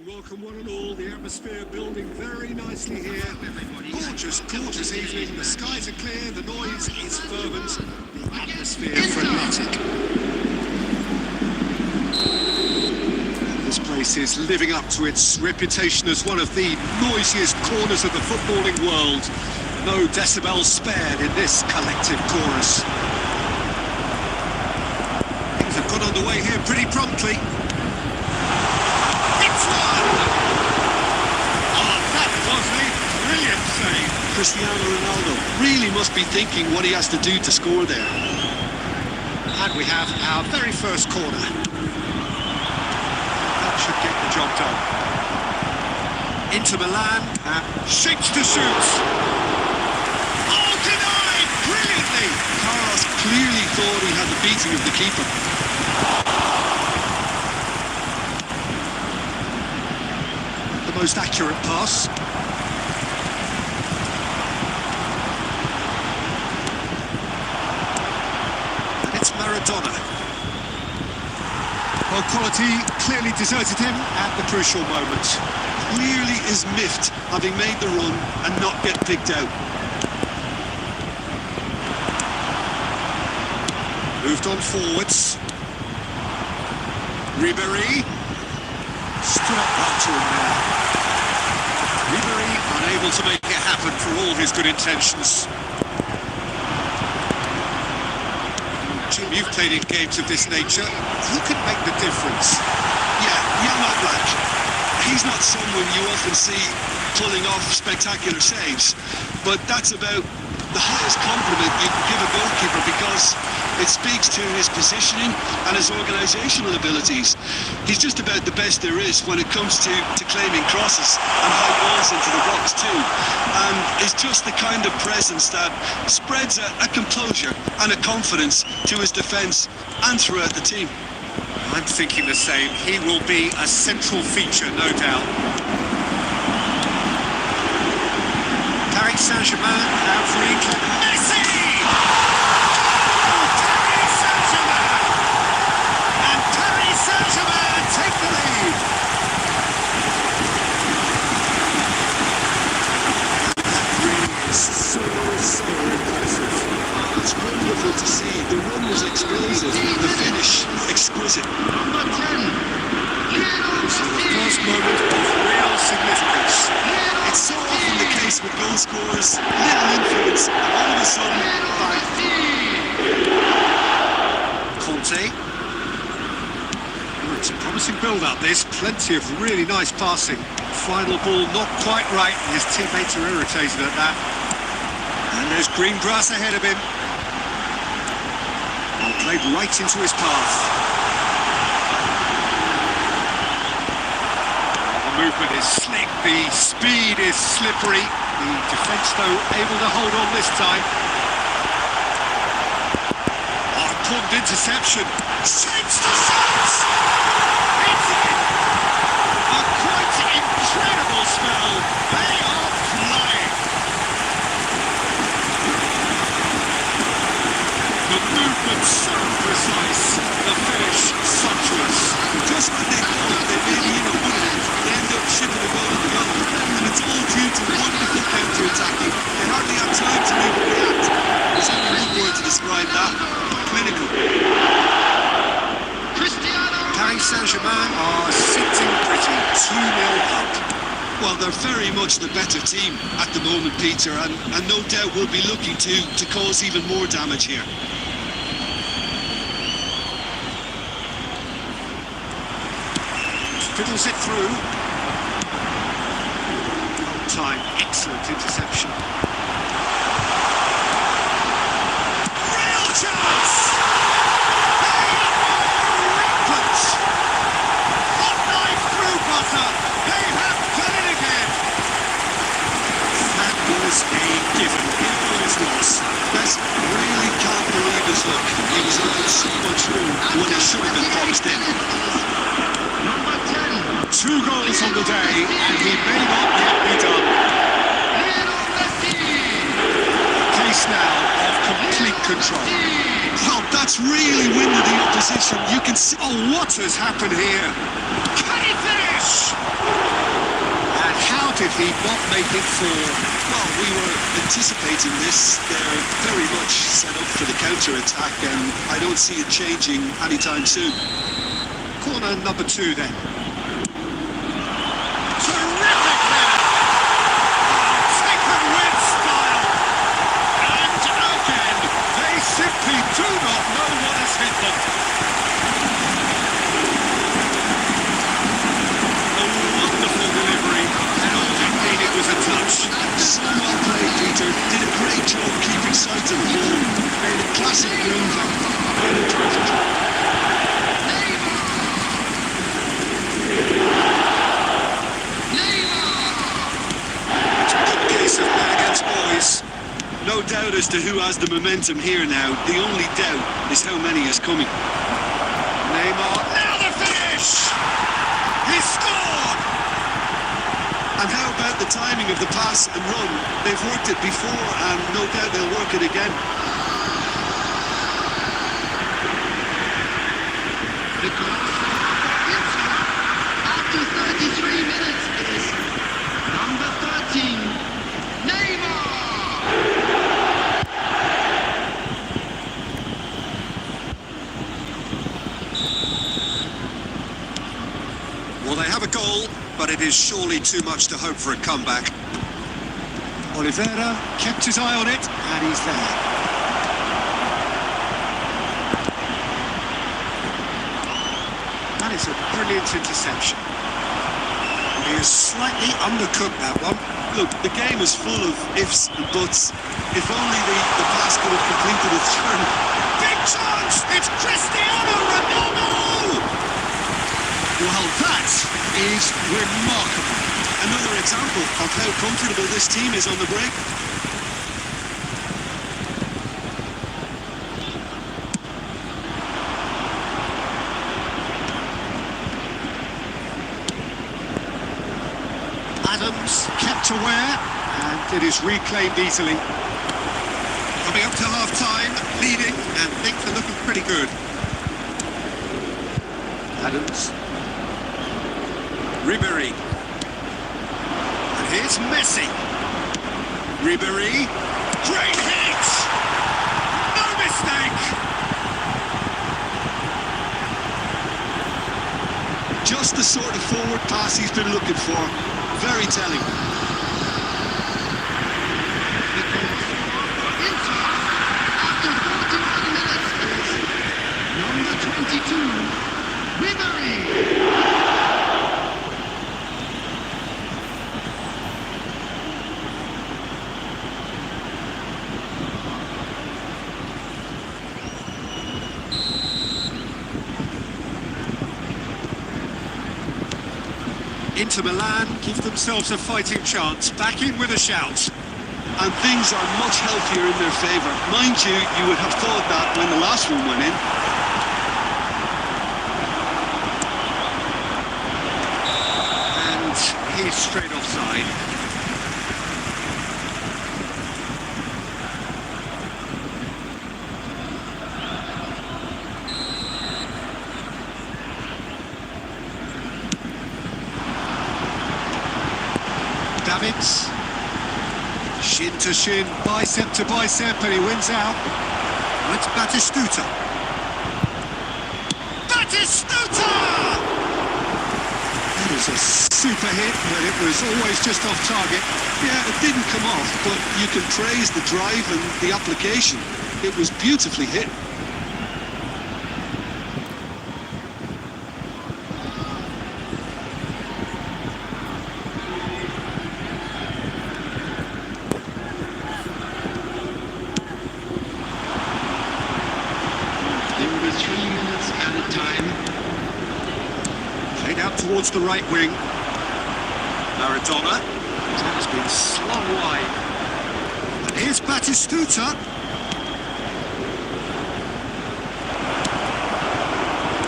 Welcome one and all, the atmosphere building very nicely here. Gorgeous, gorgeous evening, the skies are clear, the noise is fervent, the atmosphere frenetic. This place is living up to its reputation as one of the noisiest corners of the footballing world. No decibels spared in this collective chorus. Things have got underway here pretty promptly. Cristiano Ronaldo really must be thinking what he has to do to score there. And we have our very first corner. That should get the job done. Into Milan, shapes to shoot. Oh, denied! Brilliantly! Carlos clearly thought he had the beating of the keeper. The most accurate pass. Maradona. Well, quality clearly deserted him at the crucial moment. Clearly is miffed having made the run and not get picked out. Moved on forwards. Ribéry. Stood up well to him there. Ribéry unable to make it happen for all his good intentions. Jim, you've played in games of this nature. Who can make the difference? Yeah, young Oblak. He's not someone you often see pulling off spectacular saves, but that's about the highest compliment you can give a goalkeeper because it speaks to his positioning and his organisational abilities. He's just about the best there is when it comes to claiming crosses and high balls into the box too. And it's just the kind of presence that spreads a composure and a confidence to his defence and throughout the team. I'm thinking the same. He will be a central feature, no doubt. Paris Saint-Germain now free kick. Messi! Paris Saint-Germain! And Paris Saint-Germain take the lead. That really is so impressive. It's wonderful to see. The run was explosive, the finish exquisite. Number 10. So the first moment of real significance. It's so often the case with goal scorers, little influence, and all of a sudden, bang. Conte. Oh, it's a promising build-up, this. Plenty of really nice passing. Final ball not quite right, and his teammates are irritated at that. And there's green grass ahead of him. Played right into his path. The movement is slick, the speed is slippery. The defence, though, able to hold on this time. Oh, important interception. Shapes the shots! It's in! A quite incredible spell. They are flying. The movement so precise, the finish sumptuous. Just when they thought they maybe wouldn't, they end up shipping the goal in the goal. And it's all due to wonderful counter-attacking. They hardly have time to even react. There's only one word to describe that: clinical. Paris Saint-Germain are sitting pretty, 2-0 up. Well, they're very much the better team at the moment, Peter, and no doubt will be looking to cause even more damage here. Fiddles it through. Time, excellent interception. Real chance! They are rampant! Hot knife through butter! They have done it again! That was a given. It was lost. Best really can't believe his luck. He was looking so much room when he should have been boxed in. 2 goals on the day, and he may not yet be done. Case now of complete control. Well, that's really winded the opposition. You can see. Oh, what has happened here? Can he finish? did he not make it for? Well, we were anticipating this. They're very much set up for the counter-attack, and I don't see it changing anytime soon. Corner number 2 then. Terrific header! Taken with style! And again, they simply do not know what has hit them. A wonderful delivery, and all they needed was a touch. So well played, Peter. Did a great job keeping sight of the ball. Made a classic move and very perfect. No doubt as to who has the momentum here now. The only doubt is how many is coming. Neymar, now the finish! He scored! And how about the timing of the pass and run? They've worked it before and no doubt they'll work it again. After 33 minutes is number 13, Neymar! Well, they have a goal, but it is surely too much to hope for a comeback. Oliveira kept his eye on it, and he's there. That is a brilliant interception. He is slightly undercooked, that one. Look, the game is full of ifs and buts. If only the pass could have completed its journey. Big chance! It's Cristiano Ronaldo! Well, that is remarkable. Another example of how comfortable this team is on the break. Adams kept aware, and it is reclaimed easily. Coming up to half-time, leading, and things are looking pretty good. Adams. Ribéry. And here's Messi. Ribéry. Great hit! No mistake! Just the sort of forward pass he's been looking for. Very telling. After 41 minutes is number 22, Ribéry! Inter Milan give themselves a fighting chance, back in with a shout. And things are much healthier in their favour. Mind you, you would have thought that when the last one went in. And he's straight offside. Davids, shin to shin, bicep to bicep, and he wins out. And it's Batistuta. Batistuta! That is a super hit, but it was always just off target. Yeah, it didn't come off, but you can praise the drive and the application. It was beautifully hit. Played out towards the right wing. Maradona. That has been slung wide. And here's Batistuta.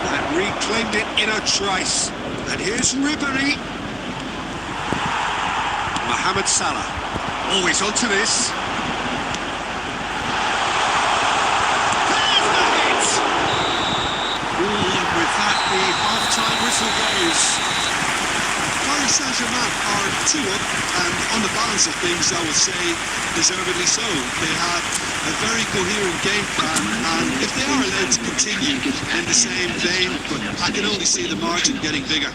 And reclaimed it in a trice. And here's Ribéry. Mohamed Salah. Always onto this. The half-time whistle goes. Goal Paris Saint-Germain are 2 up, and on the balance of things, I would say deservedly so. They have a very coherent game plan, and if they are allowed to continue in the same vein, I can only see the margin getting bigger.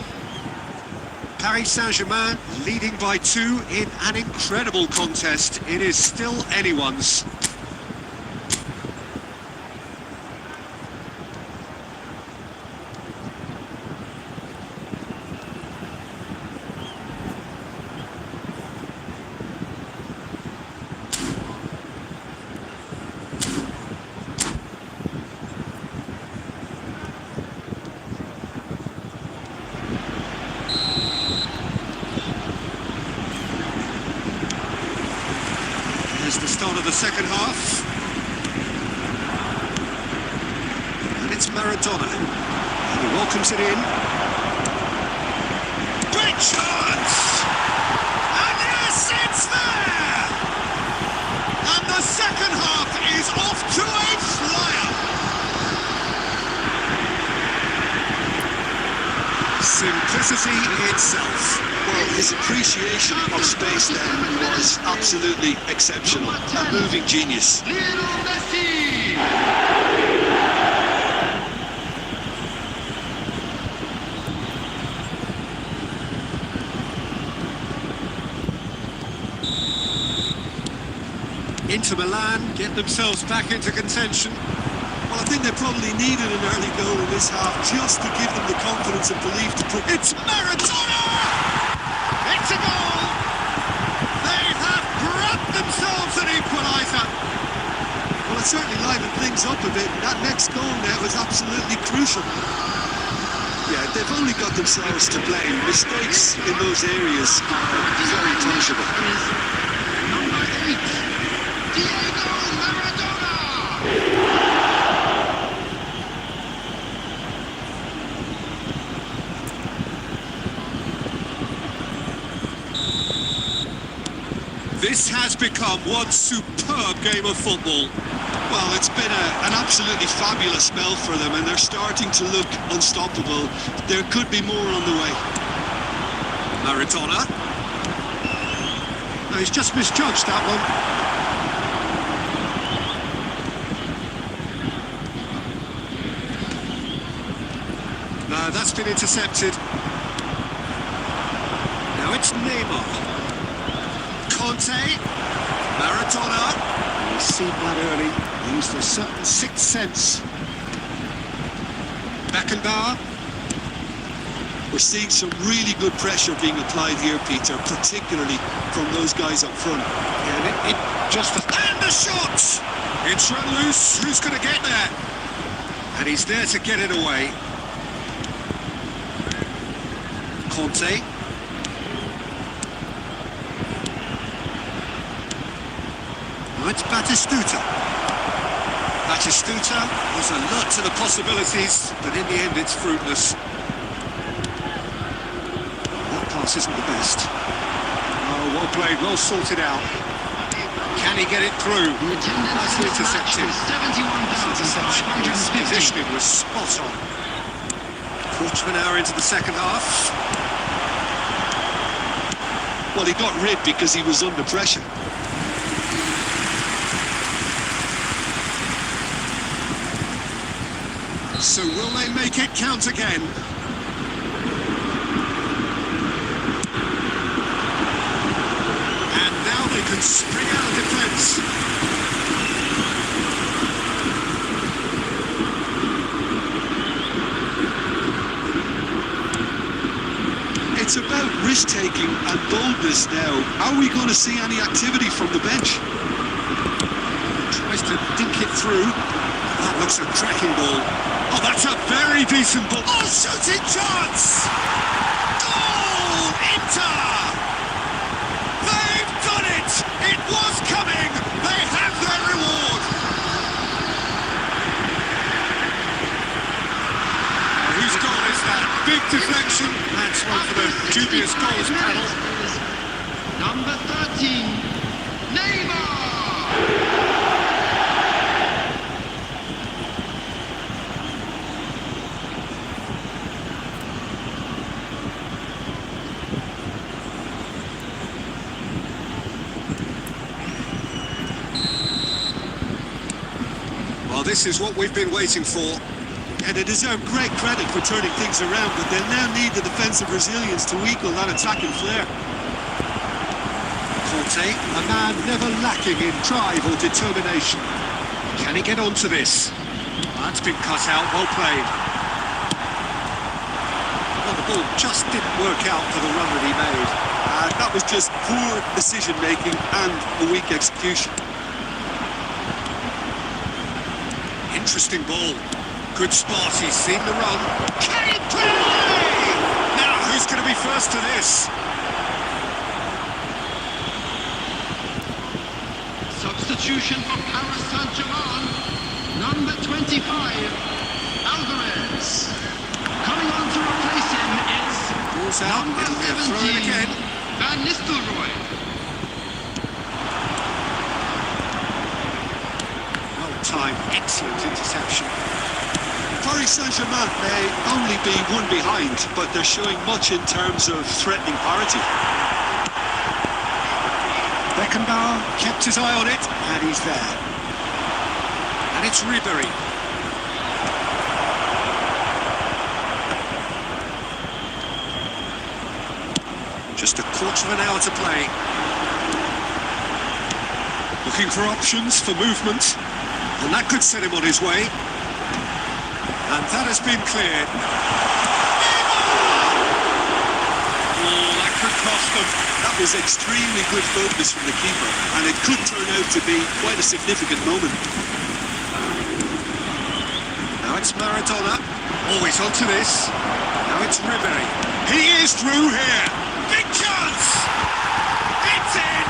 Paris Saint-Germain leading by 2 in an incredible contest. It is still anyone's. The start of the second half, and it's Maradona, and he welcomes it in. Great chance, and yes, it's there, and the second half is off to a flyer. Simplicity itself. Well, his appreciation of space then was absolutely exceptional. A moving genius. Lionel Messi! Inter Milan get themselves back into contention. Well, I think they probably needed an early goal in this half just to give them the confidence and belief to put... It's Maradona! It's a goal! They have grabbed themselves an equaliser! Well, it certainly livened things up a bit. That next goal now is absolutely crucial. Yeah, they've only got themselves to blame. Mistakes in those areas are very punishable. Number 8, Diego Maradona! This has become one superb game of football. Well, it's been an absolutely fabulous spell for them, and they're starting to look unstoppable. There could be more on the way. Maradona. No, he's just misjudged that one. No, that's been intercepted. Now it's Neymar. Conte, Maradona. He's seen that early. He used a certain sixth sense. Beckenbauer. We're seeing some really good pressure being applied here, Peter, particularly from those guys up front. Yeah, it just... And the shot! It's run loose. Who's going to get there? And he's there to get it away. Conte. Now it's Batistuta. Batistuta was alert to the possibilities, but in the end it's fruitless. That pass isn't the best. Oh, well played, well sorted out. Can he get it through? The attendance Nicely in this match intercepted. was 71,550. His positioning was spot on. Quarter of an hour into the second half. Well, he got rid because he was under pressure. So will they make it count again? And now they can spring out of defence. It's about risk-taking and boldness now. Are we going to see any activity from the bench? Tries to dink it through. That looks a cracking ball. Oh, that's a very decent ball. Oh, shooting chance! Goal! Inter! They've done it! It was coming! They have their reward! Whose goal is that? Big deflection. That's one for the dubious goals panel. Number 13, Neymar! Well, this is what we've been waiting for. And they deserve great credit for turning things around, but they'll now need the defensive resilience to equal that attacking flair. Conte, a man never lacking in drive or determination. Can he get onto this? That's been cut out, well played. Well, the ball just didn't work out for the run that he made. That was just poor decision-making and a weak execution. Interesting ball. Good spot, he's seen the run. Can he play? Now, who's going to be first to this? Substitution for Paris Saint-Germain. Number 25, Alvarez. Coming on to replace him is Ball's out, number it'll be a throw in 17, again. Van Nistelrooy. Well-timed, excellent interception. Paris Saint-Germain may only be one behind, but they're showing much in terms of threatening parity. Bikram kept his eye on it, and he's there. And it's Ribery. Just a quarter of an hour to play. Looking for options for movement, and that could set him on his way. And that has been cleared. Oh, that could cost them. That was extremely good focus from the keeper, and it could turn out to be quite a significant moment. Now it's Maradona. Always onto this. Now it's Ribery. He is through here. Big chance! It's in!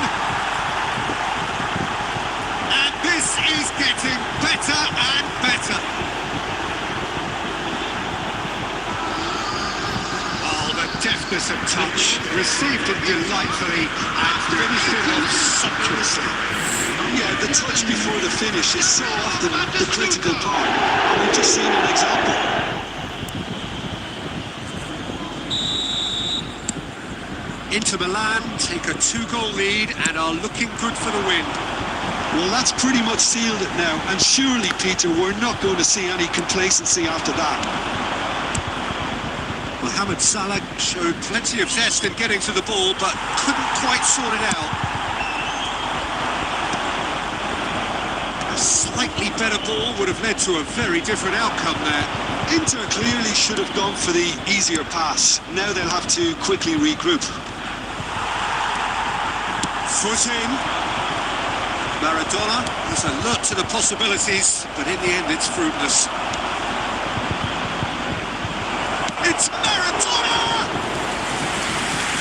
And this is getting better and better. Oh, the deftness of touch. Received it delightfully and finished it off sumptuously. Yeah, the touch before the finish is so often the critical part, and we've just seen an example. Inter Milan take a 2-goal lead and are looking good for the win. Well, that's pretty much sealed it now, and surely, Peter, we're not going to see any complacency after that. Mohamed Salah showed plenty of zest in getting to the ball, but couldn't quite sort it out. A slightly better ball would have led to a very different outcome there. Inter clearly should have gone for the easier pass. Now they'll have to quickly regroup. Foot in. Maradona is alert to the possibilities, but in the end it's fruitless. It's Maradona!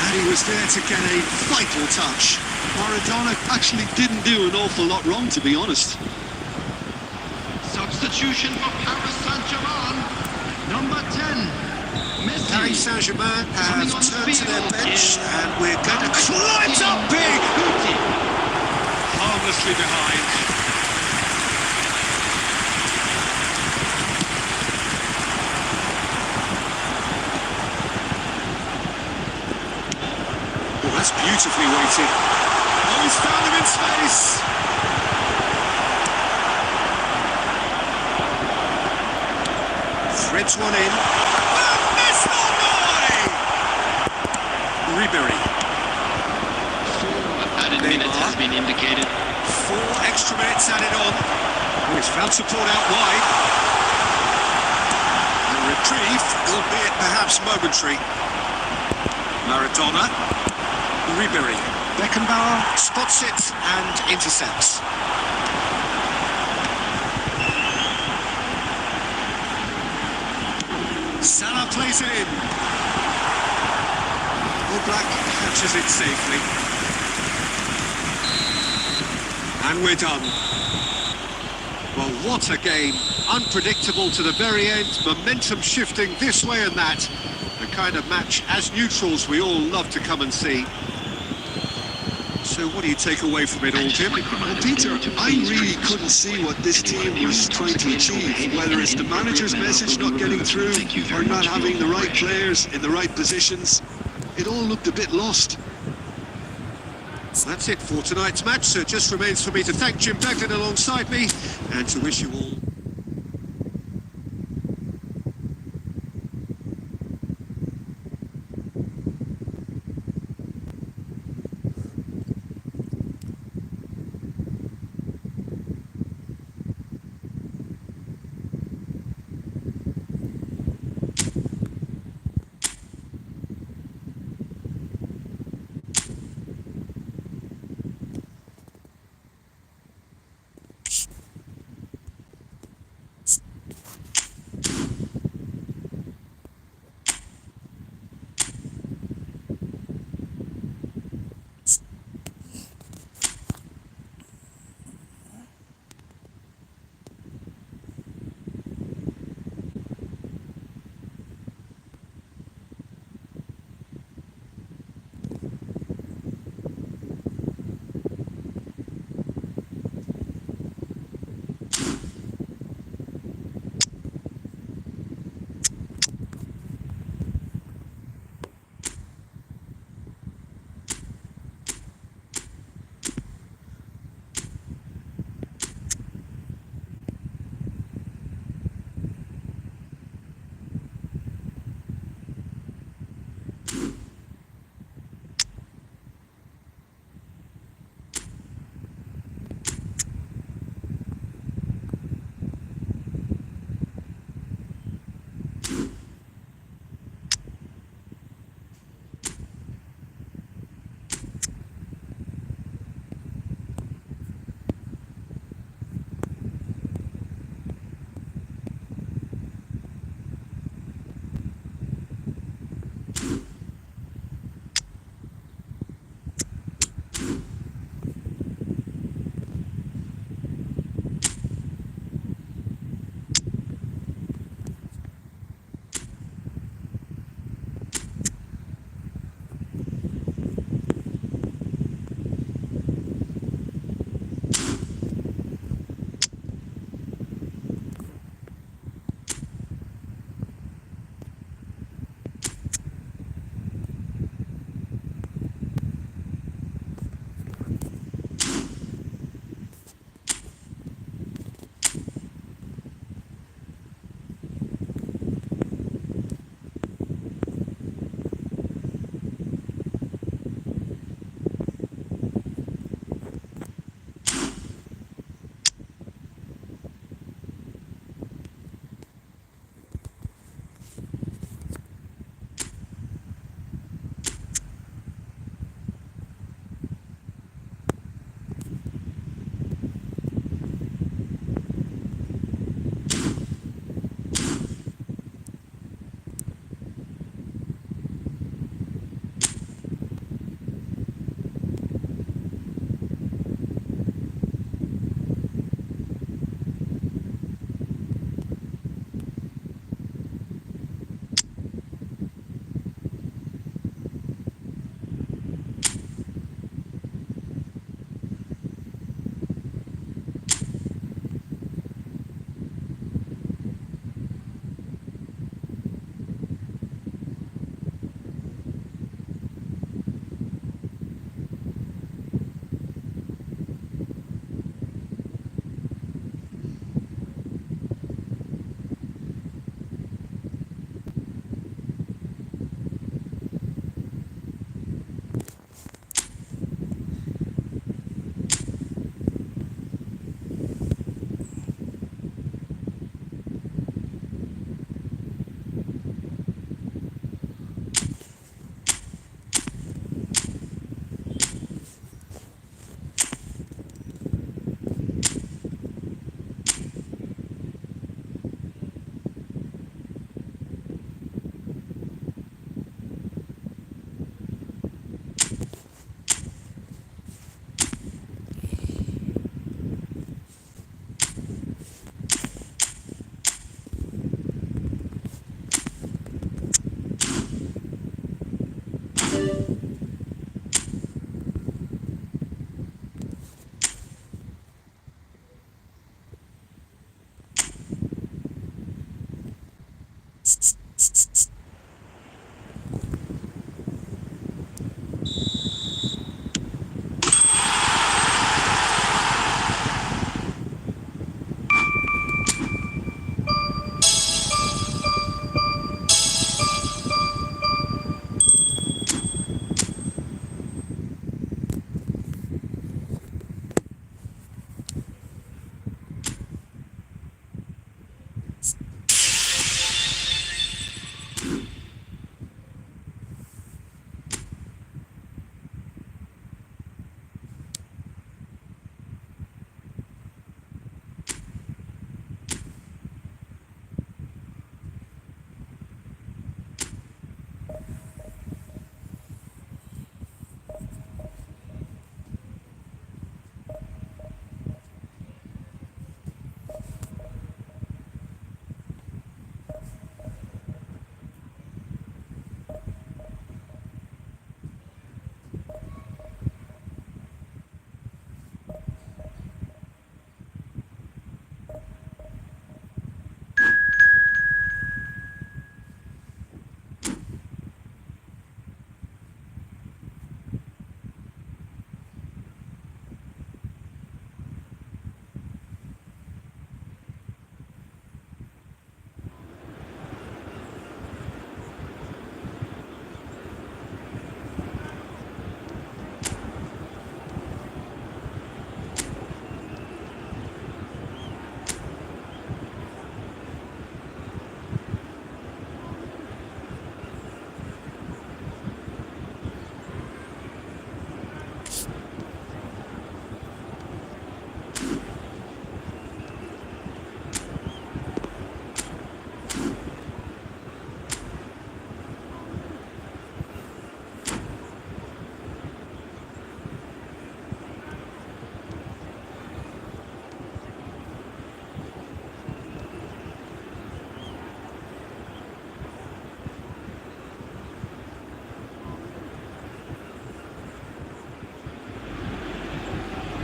And he was there to get a vital touch. Maradona actually didn't do an awful lot wrong, to be honest. Substitution for Paris Saint-Germain. Number 10, Messi. Paris Saint-Germain have Coming on the turned to their field bench, is and we're going to climb up big! Harmlessly behind. Oh, that's beautifully weighted. Oh, he's found him in space! Threads one in. Ribery. 4 added minutes has been indicated. 4 extra minutes added on. Oh, he's found support out wide. A reprieve, albeit perhaps momentary. Maradona. Ribery. Beckenbauer spots it and intercepts. Salah plays it in. Black catches it safely. And we're done. Well, what a game. Unpredictable to the very end. Momentum shifting this way and that. The kind of match, as neutrals, we all love to come and see. So what do you take away from it all, Jim? Well, Peter, I really couldn't see what this team was trying to achieve, whether it's the manager's message not getting through or not having the right players in the right positions. It all looked a bit lost. That's it for tonight's match, so it just remains for me to thank Jim Beglin alongside me and to wish you all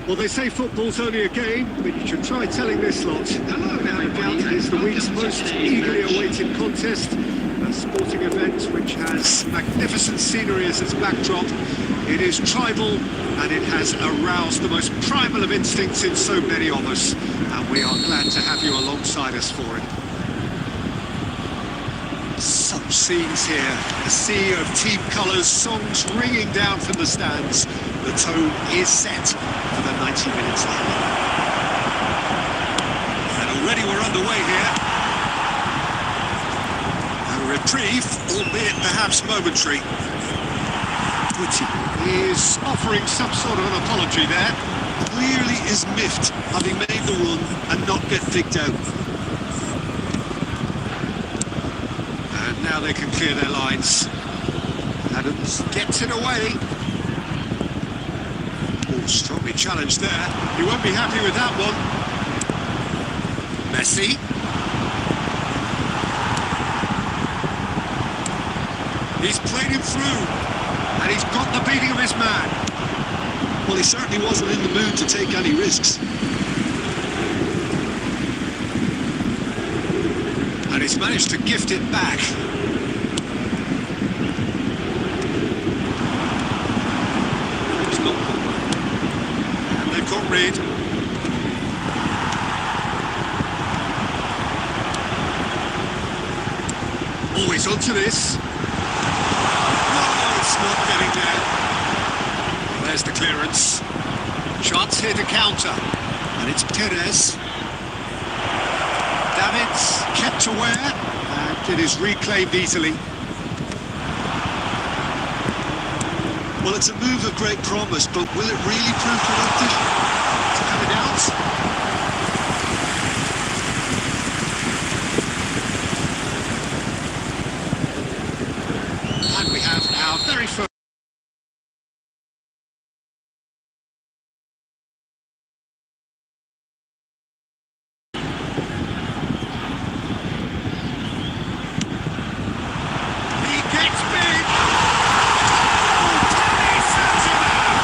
Well, they say football's only a game, but you should try telling this lot. Hello, everybody, It is the and week's welcome to most today's eagerly match. awaited contest, a sporting event which has magnificent scenery as its backdrop. It is tribal, and it has aroused the most primal of instincts in so many of us, and we are glad to have you alongside us for it. Such scenes here, a sea of team colours, songs ringing down from the stands. The tone is set for the 90 minutes ahead. And already we're underway here. A reprieve, albeit perhaps momentary. Guti is offering some sort of an apology there. Clearly is miffed, having made the run and not get picked out. And now they can clear their lines. Adams gets it away. Oh, strongly challenged there. He won't be happy with that one. Messi. He's played him through, and he's got the beating of his man. Well, he certainly wasn't in the mood to take any risks. And he's managed to gift it back. It's not good. And they've got rid. Always onto this. No, it's not getting there. There's the clearance. Chance here to counter. And it's Perez. Davids kept aware, and it is reclaimed easily. Well, it's a move of great promise, but will it really prove productive? To have it out. And we have our very first. He gets big. Paris Saint-Germain.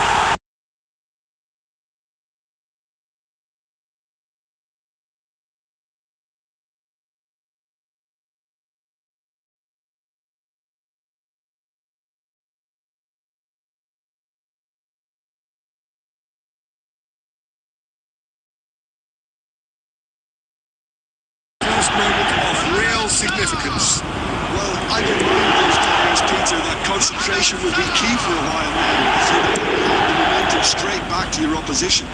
First moment of real significance. Well, I can remind those players, Peter, that concentration will be key for a while now. So you have the momentum straight back to your opposition.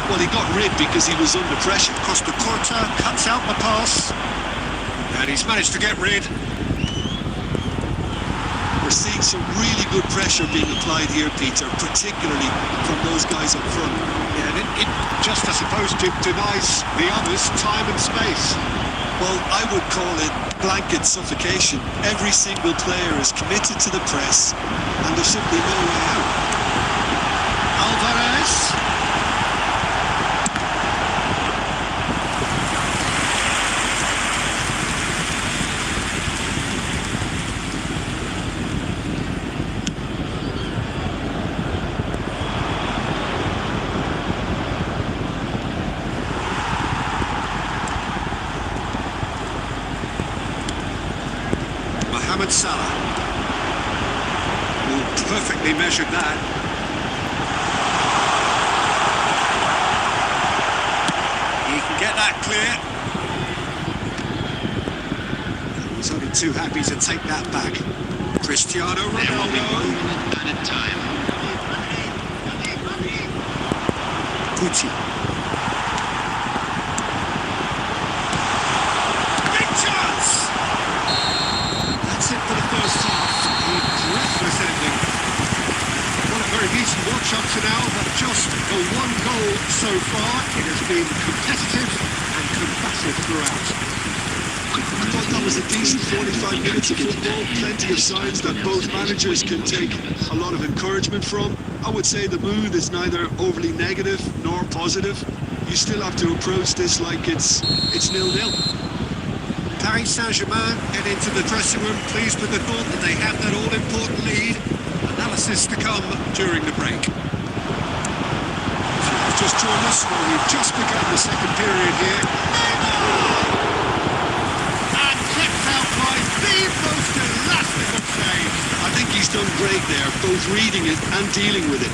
Well, he got rid because he was under pressure. Costa Corta cuts out the pass. And he's managed to get rid. We're seeing some really good pressure being applied here, Peter, particularly from those guys up front. Yeah, and it just, I suppose, denies the others time and space. Well, I would call it blanket suffocation. Every single player is committed to the press, and there's simply no way out. Alvarez. Mohamed Salah. Oh, perfectly measured that. He can get that clear. He was only too happy to take that back. Cristiano There will be Ronaldo. 1 minute added time. Guti. Big chance! That's it for the first half. A breathless ending. Well, a very decent watch up to now, but just the one goal so far. It has been competitive and combative throughout. I thought that was a decent 45 minutes of football. Plenty of signs that both managers can take a lot of encouragement from. I would say the mood is neither overly negative nor positive. You still have to approach this like it's 0-0. Paris Saint-Germain head into the dressing room pleased with the thought that they have that all-important lead. Analysis to come during the break. on this one. We've just begun the second period here. And kept out by the most elastical save. I think he's done great there, both reading it and dealing with it.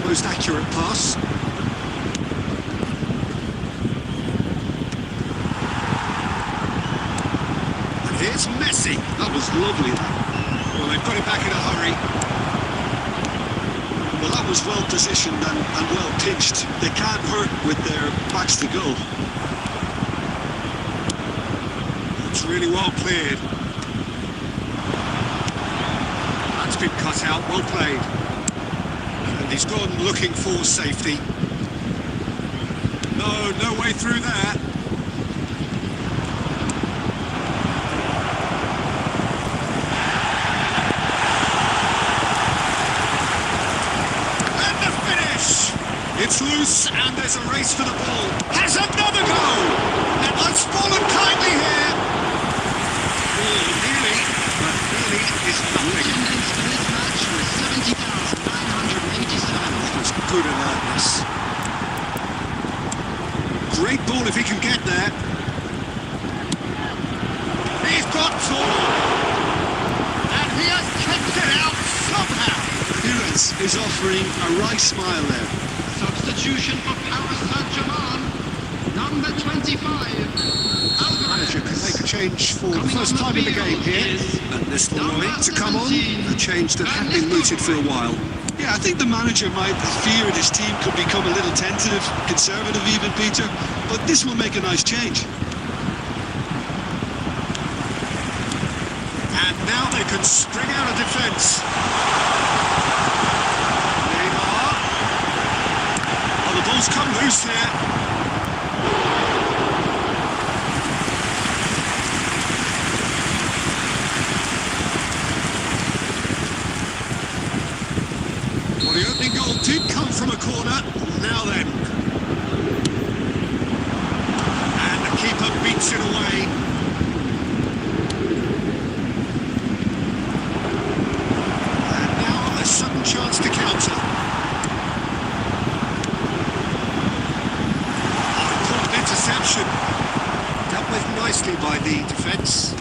The most accurate pass. And here's Messi. That was lovely, that. Well, they put it back in a hurry. Well, that was well positioned and well pitched. They can't hurt with their backs to goal. It's really well cleared. That's been cut out, well played. And he's gone looking for safety. No way through there. And the finish! It's loose and there's a race for the ball. Has another goal! And let's fallen kindly here. Nearly, but nearly is nothing. Attendance for this match was 70,987. That's good alertness. Great ball if he can get there. He's got to. And he has kept it out somehow. Pires is offering a right smile there. Substitution for Paris Saint-Germain. Number 25. Manager can make a change for the first time in the game here. And this will need to come on. A change that had been mooted for a while. Yeah, I think the manager might have feared his team could become a little tentative, conservative even, Peter, but this will make a nice change. And now they can spring out of defence. Neymar. Oh, the ball's come loose here. Well, the opening goal did come from a corner. Now then. And the keeper beats it away. And now a sudden chance to counter. Oh, important interception. Dealt with nicely by the defence.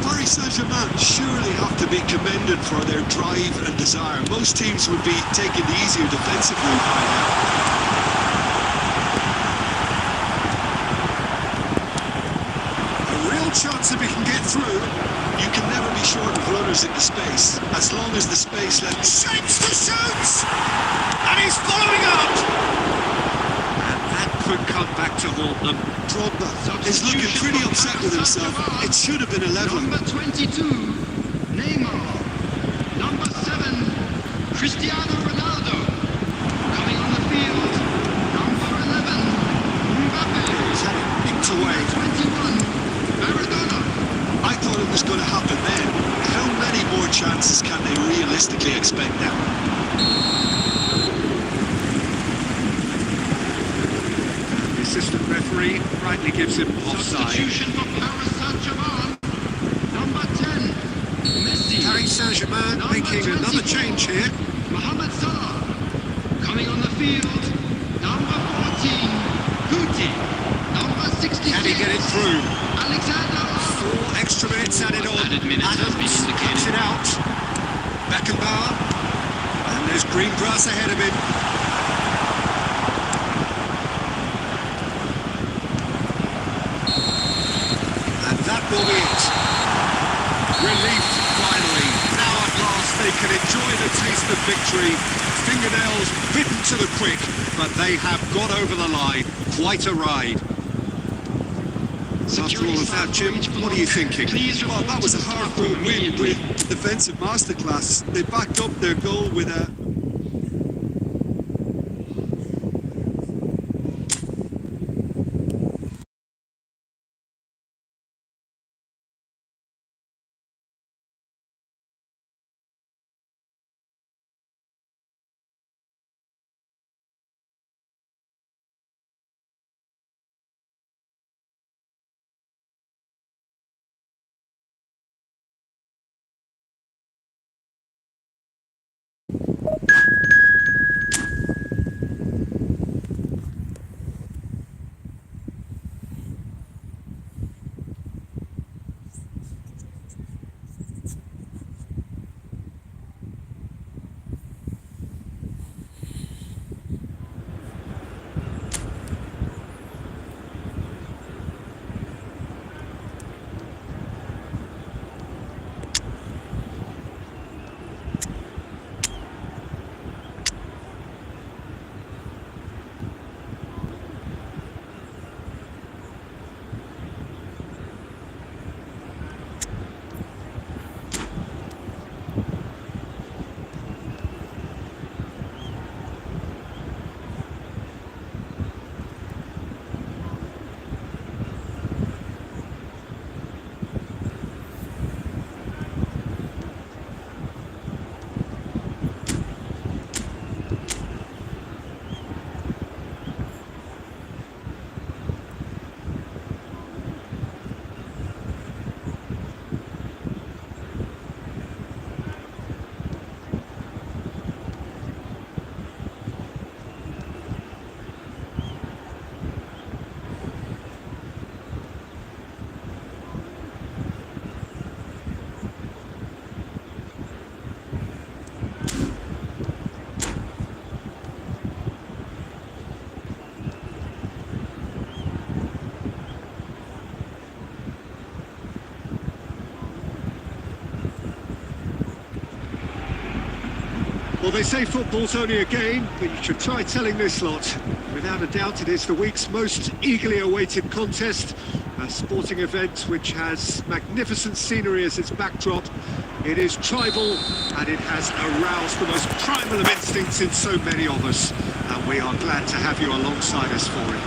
Paris Saint-Germain surely have to be commended for their drive and desire. Most teams would be taking the easier defensive route by now. A real chance if he can get through. You can never be short of runners in the space, as long as the space lets... Shapes to shoot! And he's following up! And that could come back to haunt them. Drogba is looking pretty upset with himself. It should have been a level. Number 22, Neymar. Number 7, Cristiano Ronaldo. Coming on the field, number 11, Mbappe. He's had it nicked away. 21, Maradona. I thought it was going to happen then. How many more chances can they realistically expect now? The assistant referee rightly gives him offside. Substitution for Paris Saint-Germain. Number 10, Messi. Paris Saint-Germain Number making another 24, change here. Mohamed Salah. Coming on the field, number 14, Guti. Number 66. Can he get it through? Alexander. 4 extra minutes added on. Added minutes has been Adams indicated. cuts it out. Beckenbauer. And there's green grass ahead of him. And that will be it. Relief, finally. Now at last they can enjoy the taste of victory. Fingernails bitten to the quick, but they have got over the line. Quite a ride. After all of that, Jim, what are you thinking? Well, that was a hard-fought win with defensive masterclass. They backed up their goal with a Well, they say football's only a game, but you should try telling this lot. Without a doubt, it is the week's most eagerly awaited contest, a sporting event which has magnificent scenery as its backdrop. It is tribal, and it has aroused the most primal of instincts in so many of us, and we are glad to have you alongside us for it.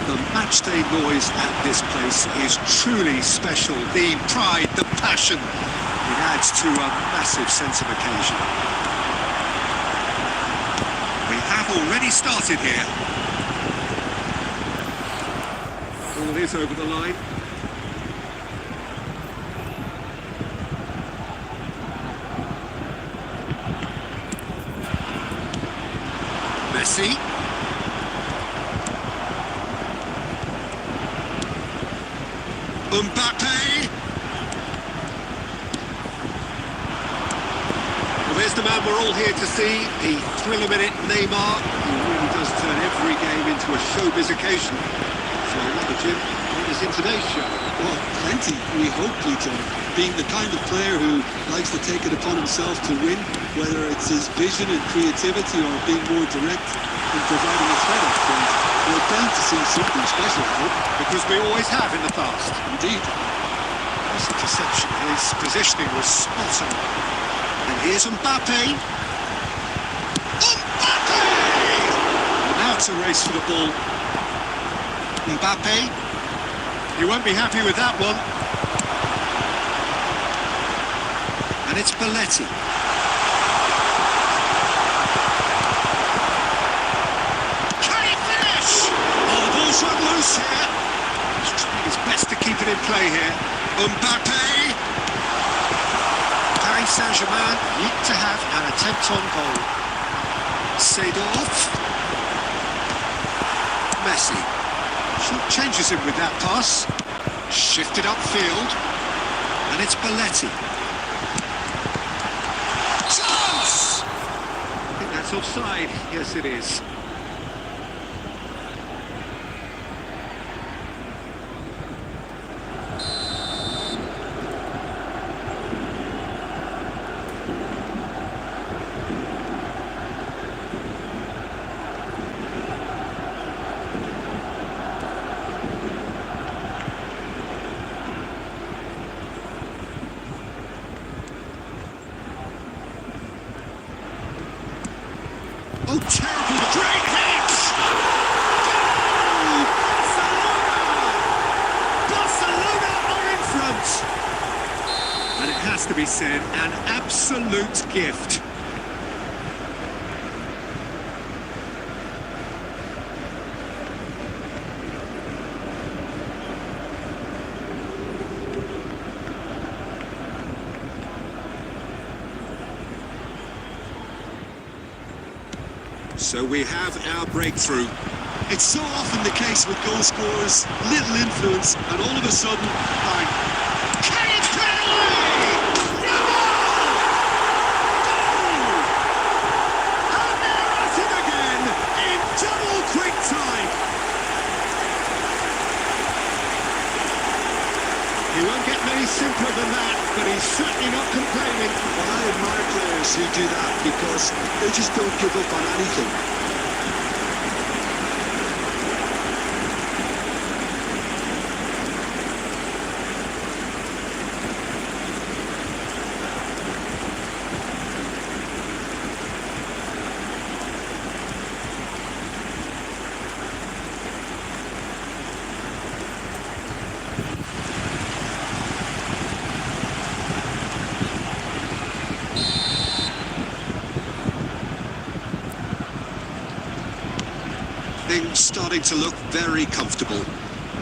The matchday noise at this place is truly special. The pride, the passion, it adds to a massive sense of occasion. We have already started here. Ball is over the line. Messi. Mbappe. Well, there's the man we're all here to see, the thriller-minute Neymar, who really does turn every game into a showbiz occasion. So, another Jim, what is in today's show? Well, plenty, we hope, Peter. Being the kind of player who likes to take it upon himself to win, whether it's his vision and creativity or being more direct in providing a threat up front, we're bound to see something special, I hope. Because we always have in the past. Indeed. His perception, his positioning was spot on. And here's Mbappe. Mbappe! Now it's a race for the ball. Mbappe. He won't be happy with that one. And it's Belletti. Can he finish? Oh, the ball's run loose here. He's trying his best to keep it in play here. Mbappe. Paris Saint-Germain need to have an attempt on goal. Seedorf. Messi. Short changes him with that pass. Shifted upfield. And it's Belletti. Chance! I think that's offside. Yes, it is. Oh, terrible! Great hit! Barcelona are in front! And it has to be said, an absolute gift. So we have our breakthrough. It's so often the case with goal scorers, little influence, and all of a sudden, bang. Can it get away? No! And they're at it again in double quick time. He won't get many simpler than that, but he's certainly not complaining. Well, I admire players who do that because they just don't give up on anything. Things starting to look very comfortable.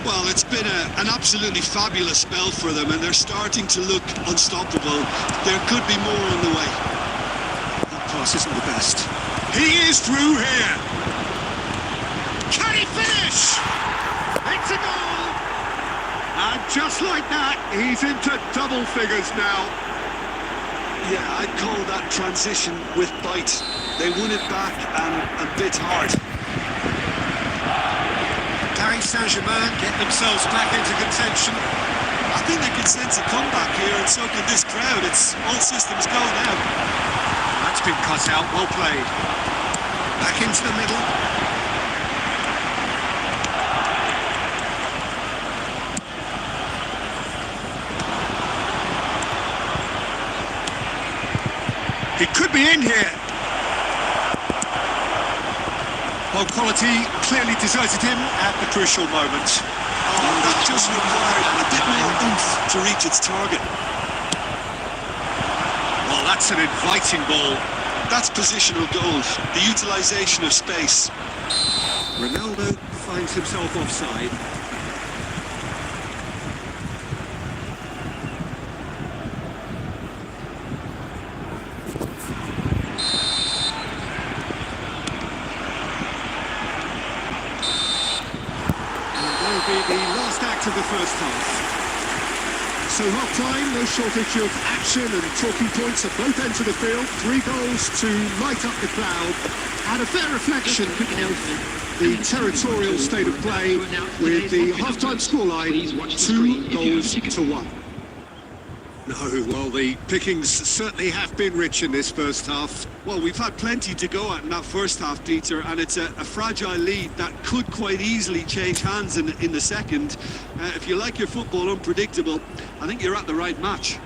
Well, it's been an absolutely fabulous spell for them, and they're starting to look unstoppable. There could be more on the way. That pass isn't the best. He is through here. Can he finish? It's a goal. And just like that, he's into double figures now. Yeah, I'd call that transition with bite. They won it back and bit hard. Paris Saint-Germain get themselves back into contention. think they can sense a comeback here, and so can this crowd. It's all systems go now. That's been cut out, well played. Back into the middle. He could be in here. Well, quality clearly deserted him at the crucial moment. Oh, that just required a bit more oomph to reach its target. Well, that's an inviting ball. That's positional gold, the utilisation of space. Ronaldo finds himself offside. Be the last act of the first half. So half-time, no shortage of action and talking points at both ends of the field. 3 goals to light up the crowd. And a fair reflection, the territorial state of play with the half-time scoreline 2 goals to 1. No, well, the pickings certainly have been rich in this first half. Well, we've had plenty to go at in that first half, Peter, and it's a fragile lead that could quite easily change hands in the second. If you like your football unpredictable, I think you're at the right match.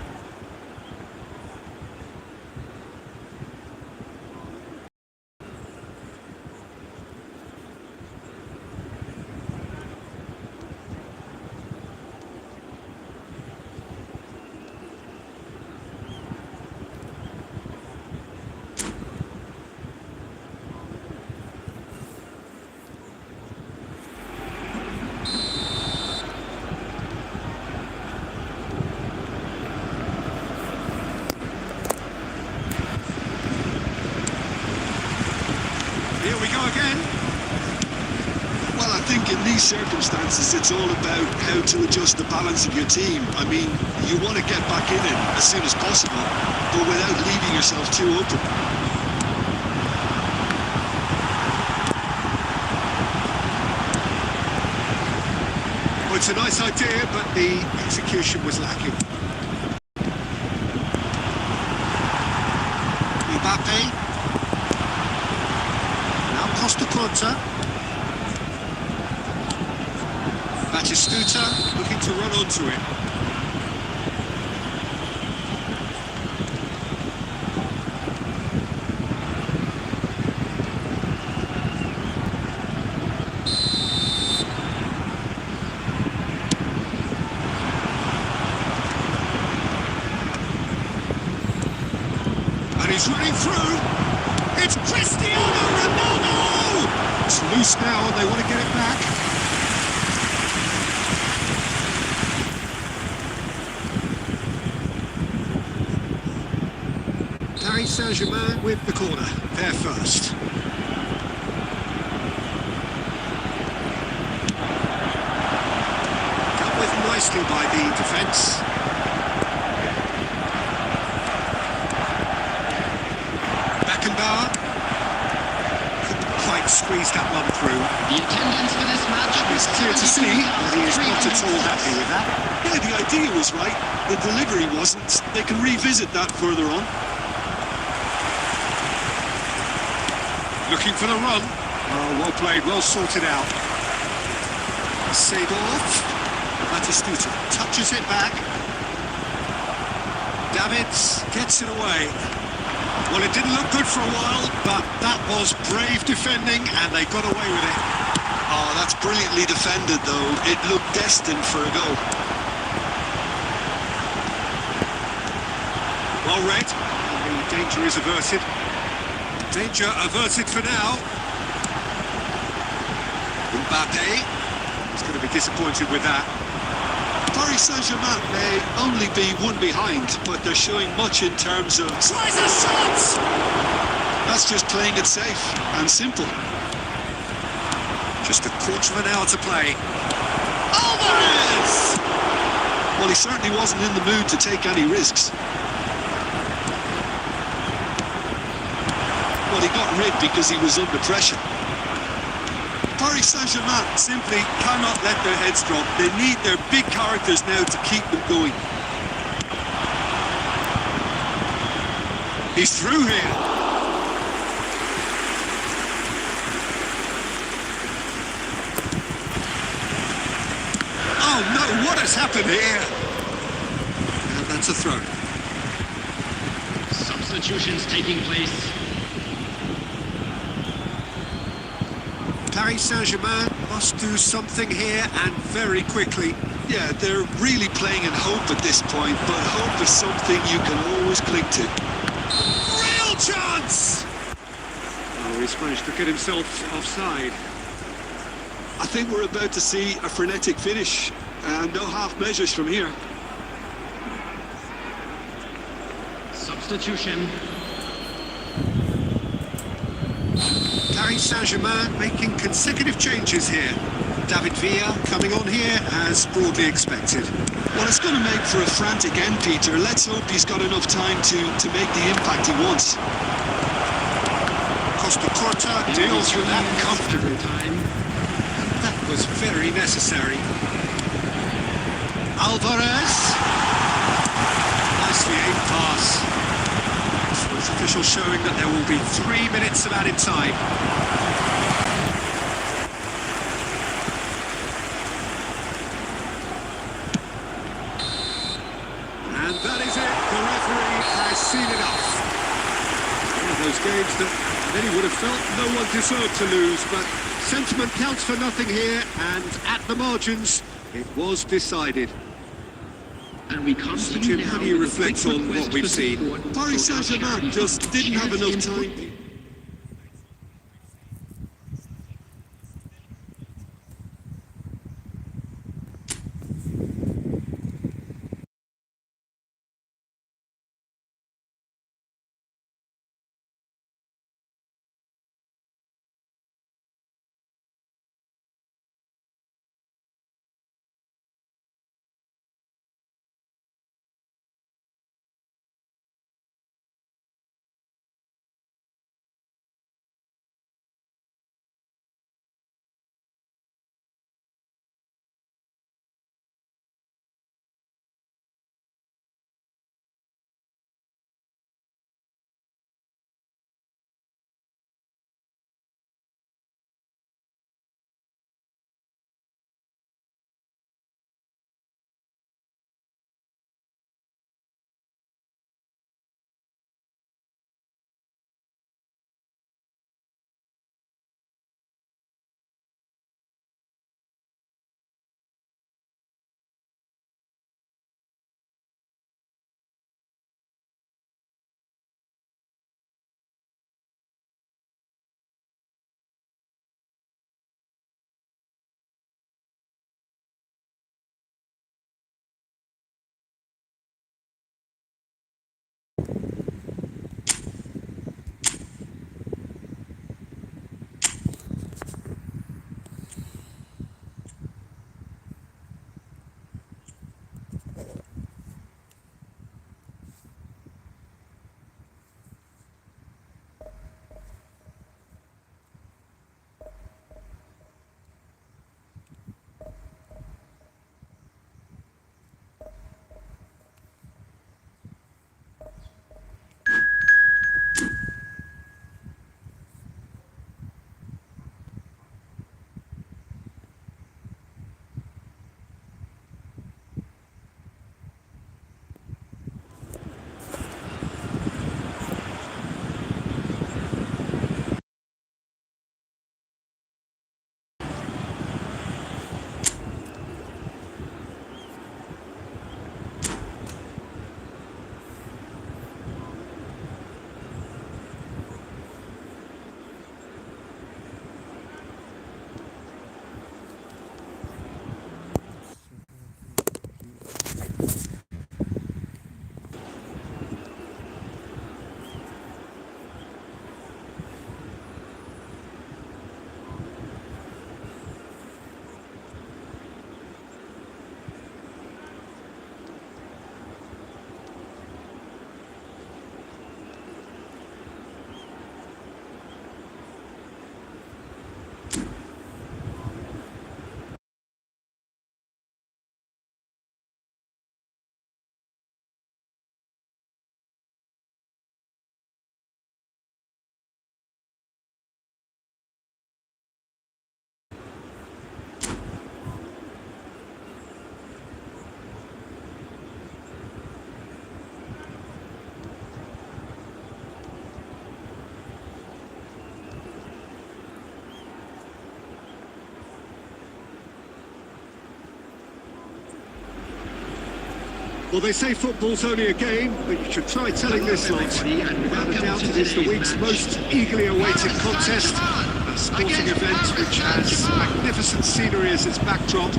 Here we go again. Well, I think in these circumstances, it's all about how to adjust the balance of your team. I mean, you want to get back in it as soon as possible, but without leaving yourself too open. Well, it's a nice idea, but the execution was lacking. Mbappe. Costa Corta. Batistuta looking to run onto it. And he's running through. It's Cristiano Ronaldo! It's loose now and they want to get it back. Paris Saint-Germain with the corner. They're first. Dealt with nicely by the defence. Squeezed that one through. The attendance for this match It's clear to see that he is not at all happy with that. Yeah, the idea was right, the delivery wasn't. They can revisit that further on. Looking for the run. Oh, well played, well sorted out. Seedorf. Batistuta touches it back. Davids gets it away. Well, it didn't look good for a while, but that was brave defending, and they got away with it. Oh, that's brilliantly defended, though. It looked destined for a goal. Well read, and the danger is averted. Danger averted for now. Mbappe is going to be disappointed with that. Paris Saint-Germain may only be one behind, but they're showing much in terms of... Tries a shot! That's just playing it safe and simple. Just a quarter of an hour to play. Alvarez! Well, he certainly wasn't in the mood to take any risks. Well, he got rid because he was under pressure. Paris Saint-Germain simply cannot let their heads drop. They need their big characters now to keep them going. He's through here. Oh no, what has happened here? And that's a throw. Substitutions taking place. Paris Saint-Germain must do something here and very quickly. Yeah, they're really playing in hope at this point, but hope is something you can always cling to. Real chance! Oh, he's managed to get himself offside. I think we're about to see a frenetic finish, and no half measures from here. Substitution. Paris Saint-Germain making consecutive changes here. David Villa coming on here as broadly expected. Well, it's going to make for a frantic end, Peter. Let's hope he's got enough time to make the impact he wants. Costa Curta deals with that comfortably. Time. That was very necessary. Alvarez. Nicely aimed pass. It's official showing that there will be 3 minutes of added time. And that is it. The referee has seen enough. One of those games that many would have felt no one deserved to lose, but sentiment counts for nothing here, and at the margins, it was decided. And we So continue Jim, now how do you with a reflect quick on what request we've for seen? support Paris for our Saint-Germain charity just didn't have enough Champions time. Football. Well, they say football's only a game, but you should try telling this lot. Without a doubt, it is the week's most eagerly awaited contest. A sporting event which has magnificent scenery as its backdrop.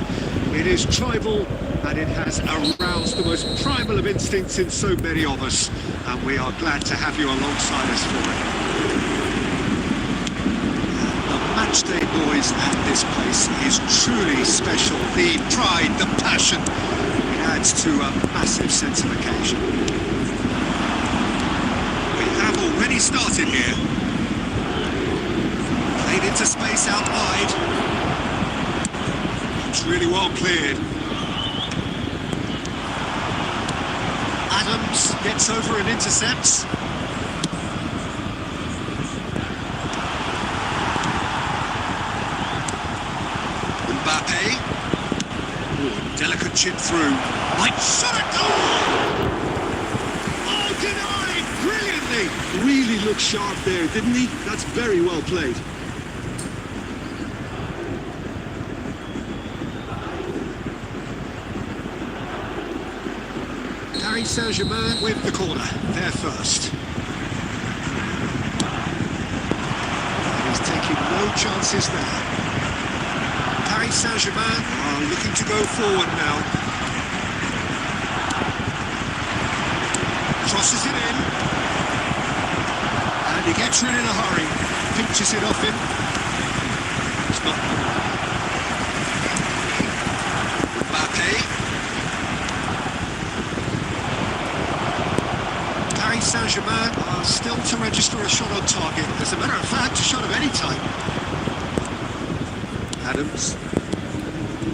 It is tribal, and it has aroused the most primal of instincts in so many of us. And we are glad to have you alongside us for it. The matchday noise at this place is truly special. The pride, the passion, it adds to a massive sense of occasion. We have already started here. Played into space out wide. It's really well cleared. Adams gets over and intercepts. Mbappe. Ooh, delicate chip through. Might shot at goal! Oh, denied brilliantly! Really looked sharp there, didn't he? That's very well played. Paris Saint-Germain with the corner. They're first. And he's taking no chances there. Paris Saint-Germain are looking to go forward now. Crosses it in. And he gets rid in a hurry. Pinches it off him. It's not. Mbappe. Paris Saint-Germain are still to register a shot on target. As a matter of fact, a shot of any type. Adams.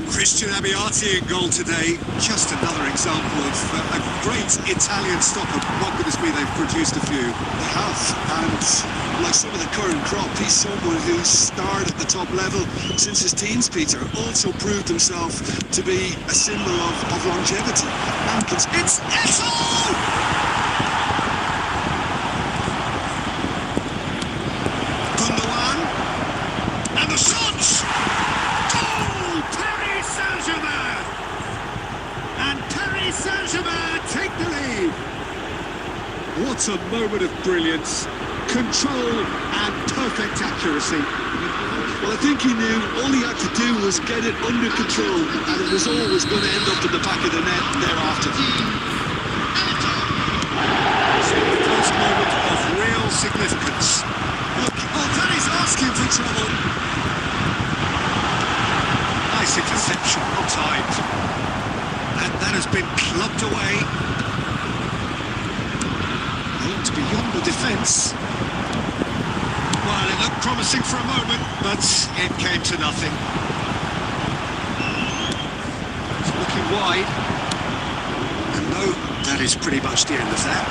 Christian Abbiati in goal today. Just another example of a great Italian stopper. What goodness me, they've produced a few. They have, and like some of the current crop, he's someone who's starred at the top level since his teens, Peter. Also proved himself to be a symbol of longevity. And It's Eto! And the shots! Goal! Paris Saint-Germain! And Paris Saint-Germain take the lead. What a moment of brilliance, control and perfect accuracy. well, I think he knew all he had to do was get it under control, and it was always going to end up in the back of the net thereafter. First moment of real significance. Look, oh, that is asking for trouble. Nice interception, well timed. And that has been clubbed away. Aimed beyond the defence. Well, it looked promising for a moment, but it came to nothing. It's looking wide. And no, that is pretty much the end of that.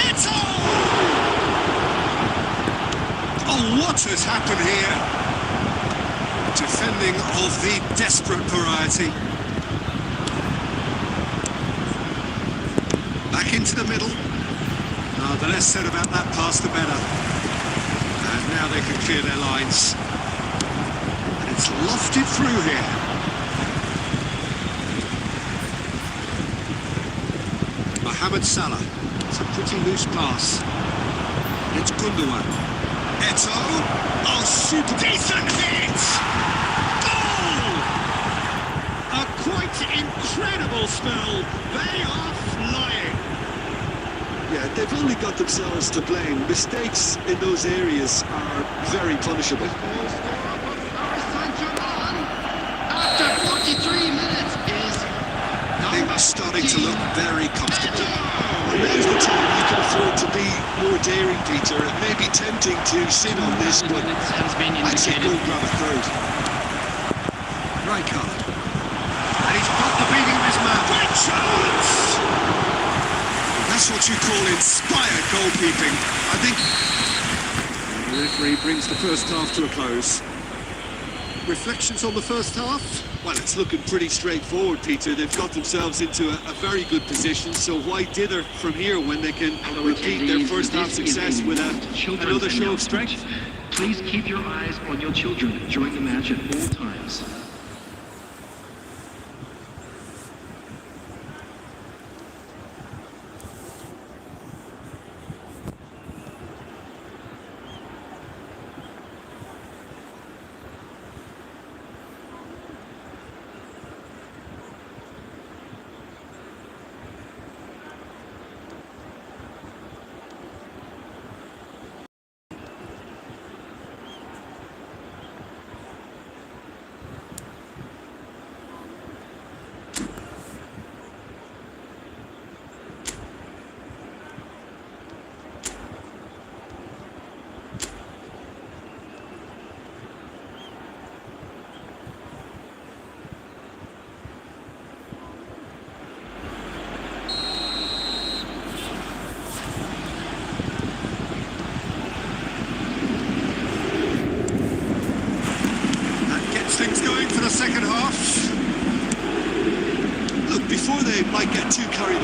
It's all! Oh, what has happened here? Defending of the desperate variety. Back into the middle. The less said about that pass, the better. And now they can clear their lines. And it's lofted through here. Mohamed Salah. It's a pretty loose pass. It's Gundogan. Eto. Oh, super decent hit! Goal! A quite incredible spell. They are flying. Yeah, they've only got themselves to blame. Mistakes in those areas are very punishable. After 43 minutes is They're starting to look very comfortable. And now's the time you can afford to be more daring, Peter. It may be tempting to sit on this, but I'd say go grab a third. Rijkaard. And he's got the beating of his man. Great chance! That's what you call inspired goalkeeping. I think the referee brings the first half to a close. Reflections on the first half? Well, it's looking pretty straightforward, Peter. They've got themselves into a very good position, so why dither from here when they can repeat their first half success with another show of strength? Please keep your eyes on your children during the match at all times.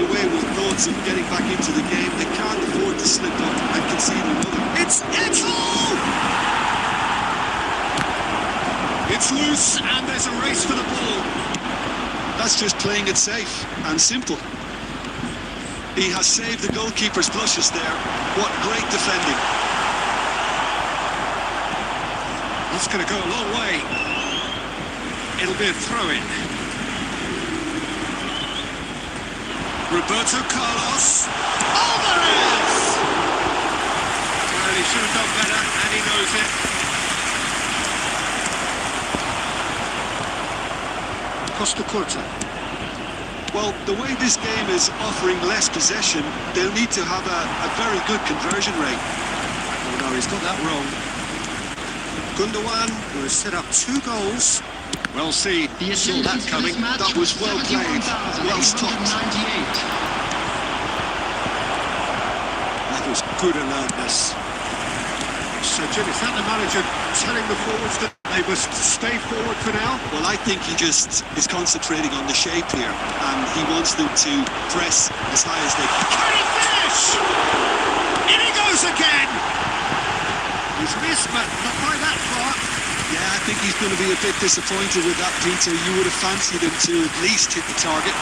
away with thoughts of getting back into the game. They can't afford to slip up and concede another. It's Eto'o! It's loose, and there's a race for the ball. That's just playing it safe and simple. He has saved the goalkeeper's blushes there. What great defending. That's going to go a long way. It'll be a throw-in. Roberto Carlos. Alvarez! Well, he should have done better, and he knows it. Costa Curta. Well, the way this game is offering less possession, they'll need to have a very good conversion rate. Oh no, he's got that wrong. Gundogan, who has set up 2 goals. Well, see, The saw that attendance for coming. this match That was well played, well stopped. 78. That was good alertness. So, Jim, is that the manager telling the forwards that they must stay forward for now? Well, I think he just is concentrating on the shape here, and he wants them to press as high as they can. Can he finish? In he goes again! He's missed, but not by that far. Yeah, I think he's going to be a bit disappointed with that, Peter. You would have fancied him to at least hit the target.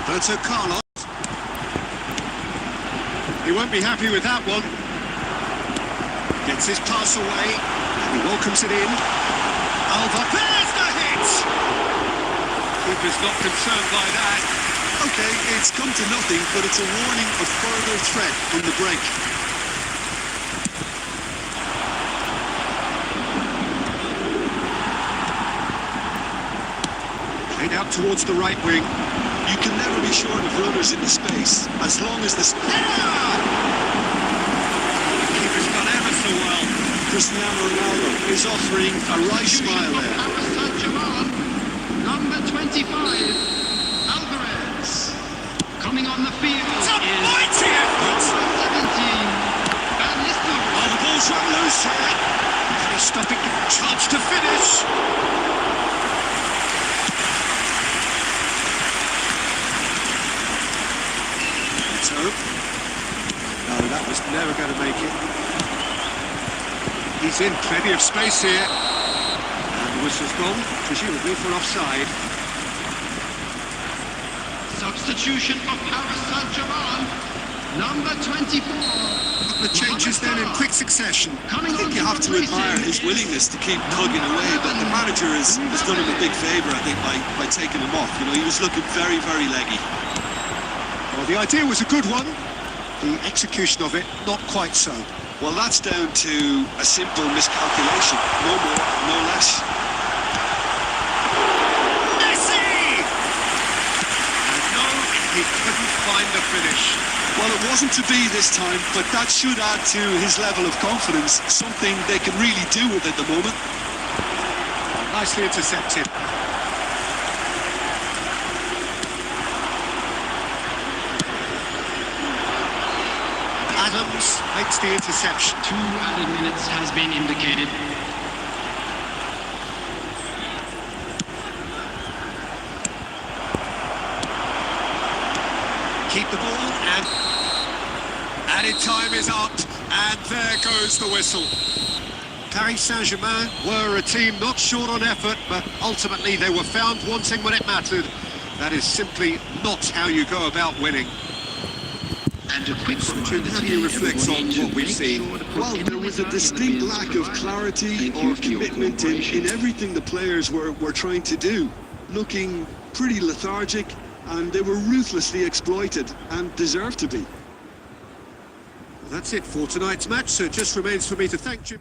Roberto Carlos. He won't be happy with that one. Gets his pass away. He welcomes it in. Alva, there's the hit! Keeper's not concerned by that. Okay, it's come to nothing, but it's a warning of further threat on the break. Played out towards the right wing. You can never be short of runners in the space, as long as the Keeper's done ever so well. Cristiano Ronaldo is offering a right smile there. Paris Saint-Germain, number 25, Alvarez. Coming on the field It's a is mighty effort! 17, Van Nistelrooy. Oh, the ball's run loose here. Can he stop it? Chance to finish. So, no, that was never going to make it. He's in plenty of space here. And the whistle's gone, presumably for offside. Substitution for Paris Saint-Germain, number 24. The changes then in quick succession. Coming I think you have to admire his willingness to keep tugging away, but the manager has done him a big favour, I think, by taking him off. You know, he was looking very, very leggy. Well, the idea was a good one. The execution of it, not quite so. Well, that's down to a simple miscalculation. No more, no less. Messi! And no, he couldn't find the finish. Well, it wasn't to be this time, but that should add to his level of confidence, something they can really do with at the moment. Nicely intercepted. Adams makes the interception. 2 added minutes has been indicated. Keep the ball and added time is up, and there goes the whistle. Paris Saint-Germain were a team not short on effort, but ultimately they were found wanting when it mattered. That is simply not how you go about winning. And a quick Jim, how do you reflect on what we've seen? Well, there was a distinct lack of clarity or commitment in everything the players were trying to do. Looking pretty lethargic, and they were ruthlessly exploited, and deserved to be. That's it for tonight's match, so it just remains for me to thank Jim.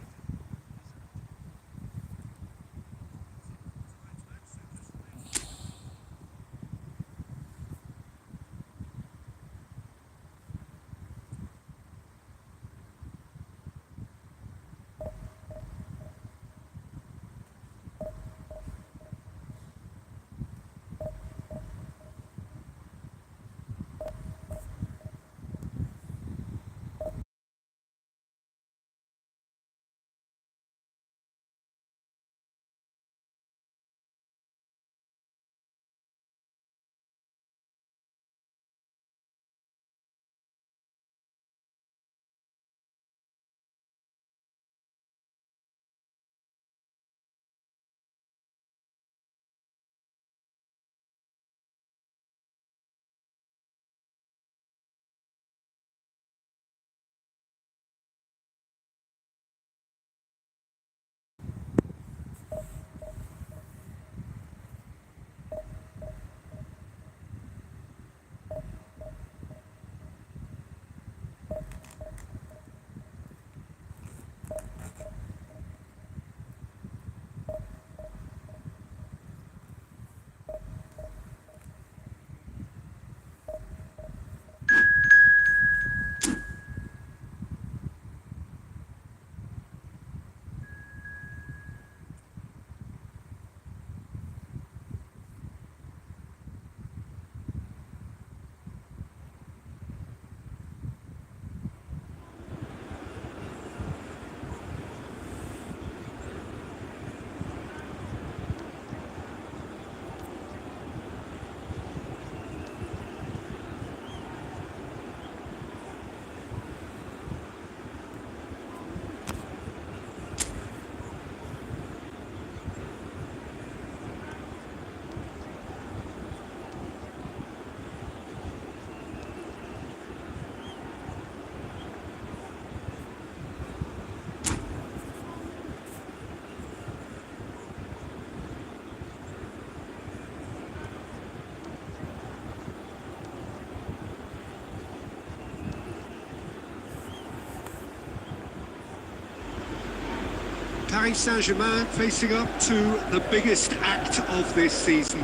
Paris Saint-Germain facing up to the biggest act of this season.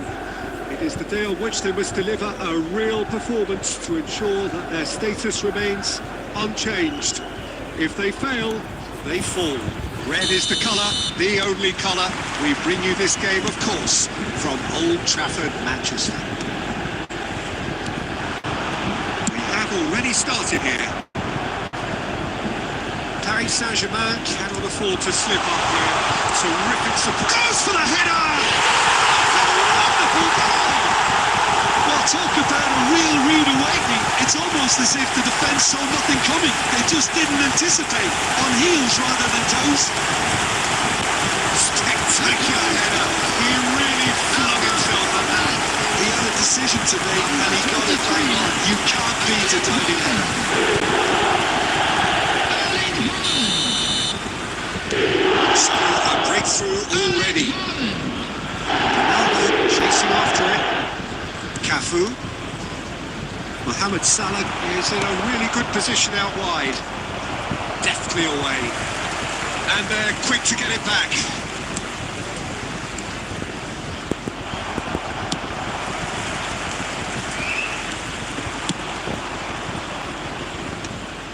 It is the day on which they must deliver a real performance to ensure that their status remains unchanged. If they fail, they fall. Red is the colour, the only colour. We bring you this game, of course, from Old Trafford, Manchester. We have already started here. Paris Saint-Germain cannot afford to slip up here. Terrific support. Goes for the header! Wonderful goal! Well, talk about a real rude awakening. It's almost as if the defence saw nothing coming. They just didn't anticipate. On heels rather than toes. Spectacular header. He really flung himself at that. He had a decision to make and he got it bang on. You can't beat a diving header. Still a breakthrough already. Ronaldo chasing after it. Cafu. Mohamed Salah is in a really good position out wide. Deftly away. And they're quick to get it back.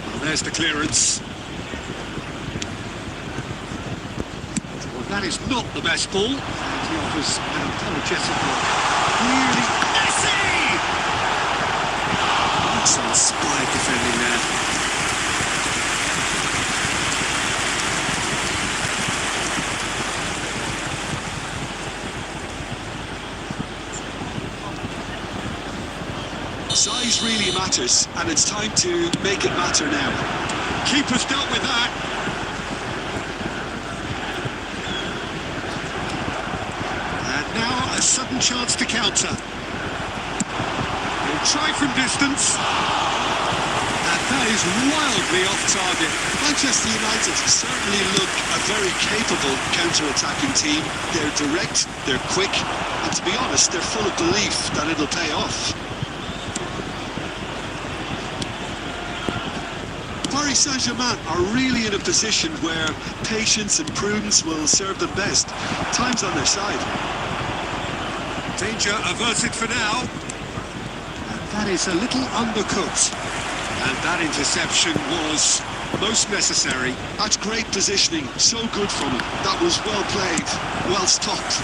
Well, there's the clearance. Well, that is not the best ball. And he offers an apologetic look. Really Messi! Some inspired defending there. Size really matters, and it's time to make it matter now. Keeper's dealt with that. And now a sudden chance to counter. He'll try from distance. And that is wildly off target. Manchester United certainly look a very capable counter-attacking team. They're direct, they're quick, and to be honest, they're full of belief that it'll pay off. Paris Saint-Germain are really in a position where patience and prudence will serve them best. Time's on their side. Danger averted for now. And that is a little undercooked. And that interception was most necessary. That's great positioning, so good from him. That was well played, well stopped.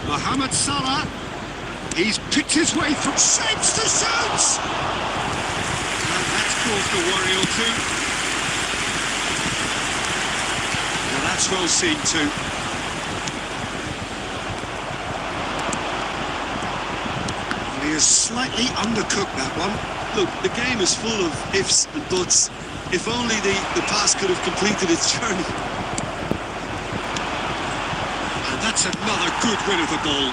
Mohamed Salah, he's picked his way through, shapes to shoot! And that's caused a worry or two. Well, that's well seen too. Well, he has slightly undercooked that one. Look, the game is full of ifs and buts. If only the pass could have completed its journey. That's another good win of the ball.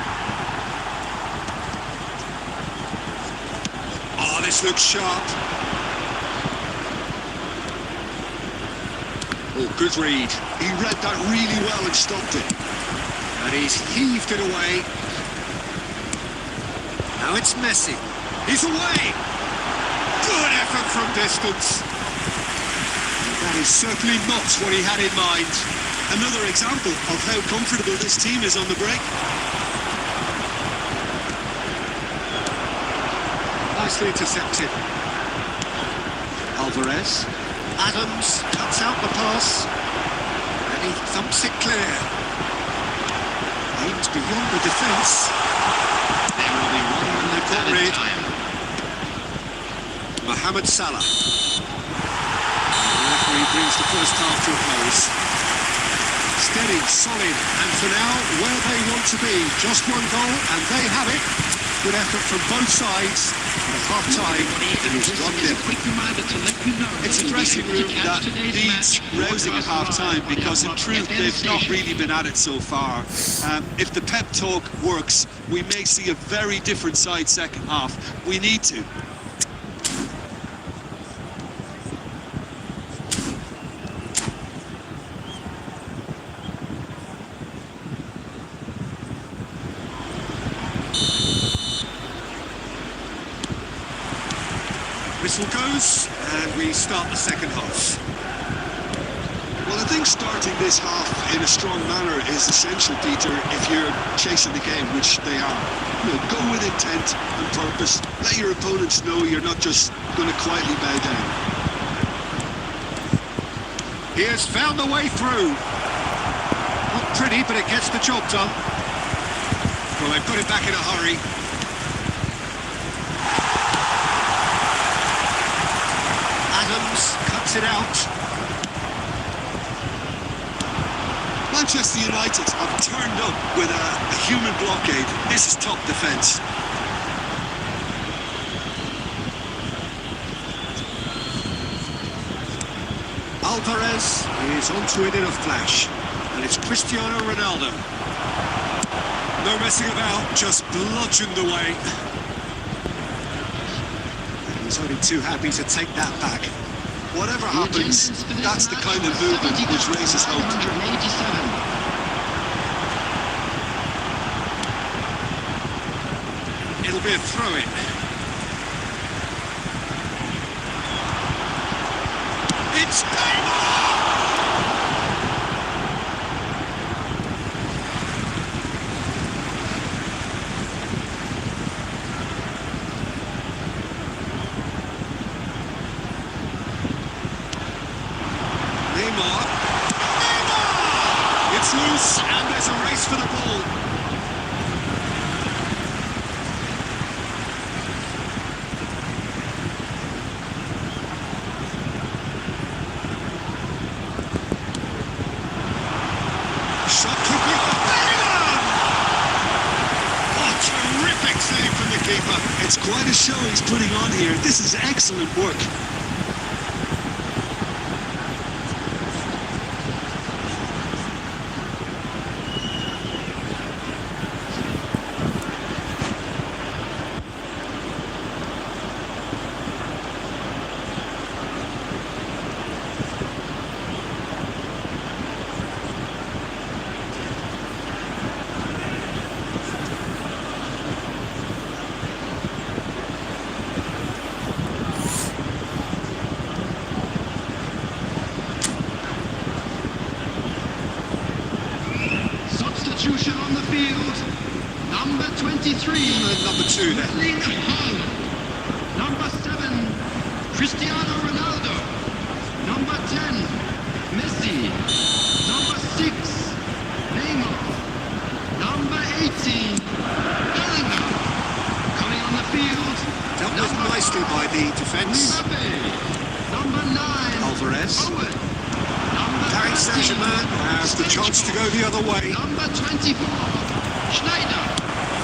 Oh, this looks sharp. Oh, good read. He read that really well and stopped it. And he's heaved it away. Now it's Messi. He's away. Good effort from distance. And that is certainly not what he had in mind. Another example of how comfortable this team is on the break. Nicely intercepted. Alvarez. Adams cuts out the pass. And he thumps it clear. Aims beyond the defence. There will be 1 minute added time. Mohamed Salah. And the referee brings the first half to a close. Steady, solid, and for now, where they want to be. Just one goal, and they have it. Good effort from both sides. And at half-time, it is 1-0. It's a dressing room that needs rousing at half-time because, in truth, they've not really been at it so far. If the pep talk works, we may see a very different side second half. We need to. Whistle goes, and we start the second half. Well, I think starting this half in a strong manner is essential, Peter, if you're chasing the game, which they are. You know, go with intent and purpose. Let your opponents know you're not just going to quietly bow down. He has found the way through. Not pretty, but it gets the job done. Well, they put it back in a hurry. Adams cuts it out. Manchester United have turned up with a human blockade. This is top defence. Alvarez is onto it in a flash. And it's Cristiano Ronaldo. No messing about, just bludgeoned away. And he's only too happy to take that back. Whatever happens, that's the kind of movement which raises hope. 187. It'll be a throw-in. It's Neymar! Neymar! It's loose, and there's a race for the ball. Shot could be Bikram! Oh, terrific save from the keeper. It's quite a show he's putting on here. This is excellent work. Substitution on the field. Number 23. And number 2 there. Number 7, Cristiano Ronaldo. Number 10, Messi. Number 6, Neymar. Number 18, Bellingham. Coming on the field. Dealt with nicely by the defence. Mbappe. Number 9, Alvarez. Owen. Number Paris 13, Saint-Germain has the chance to go the other way. Number 24, Schneider.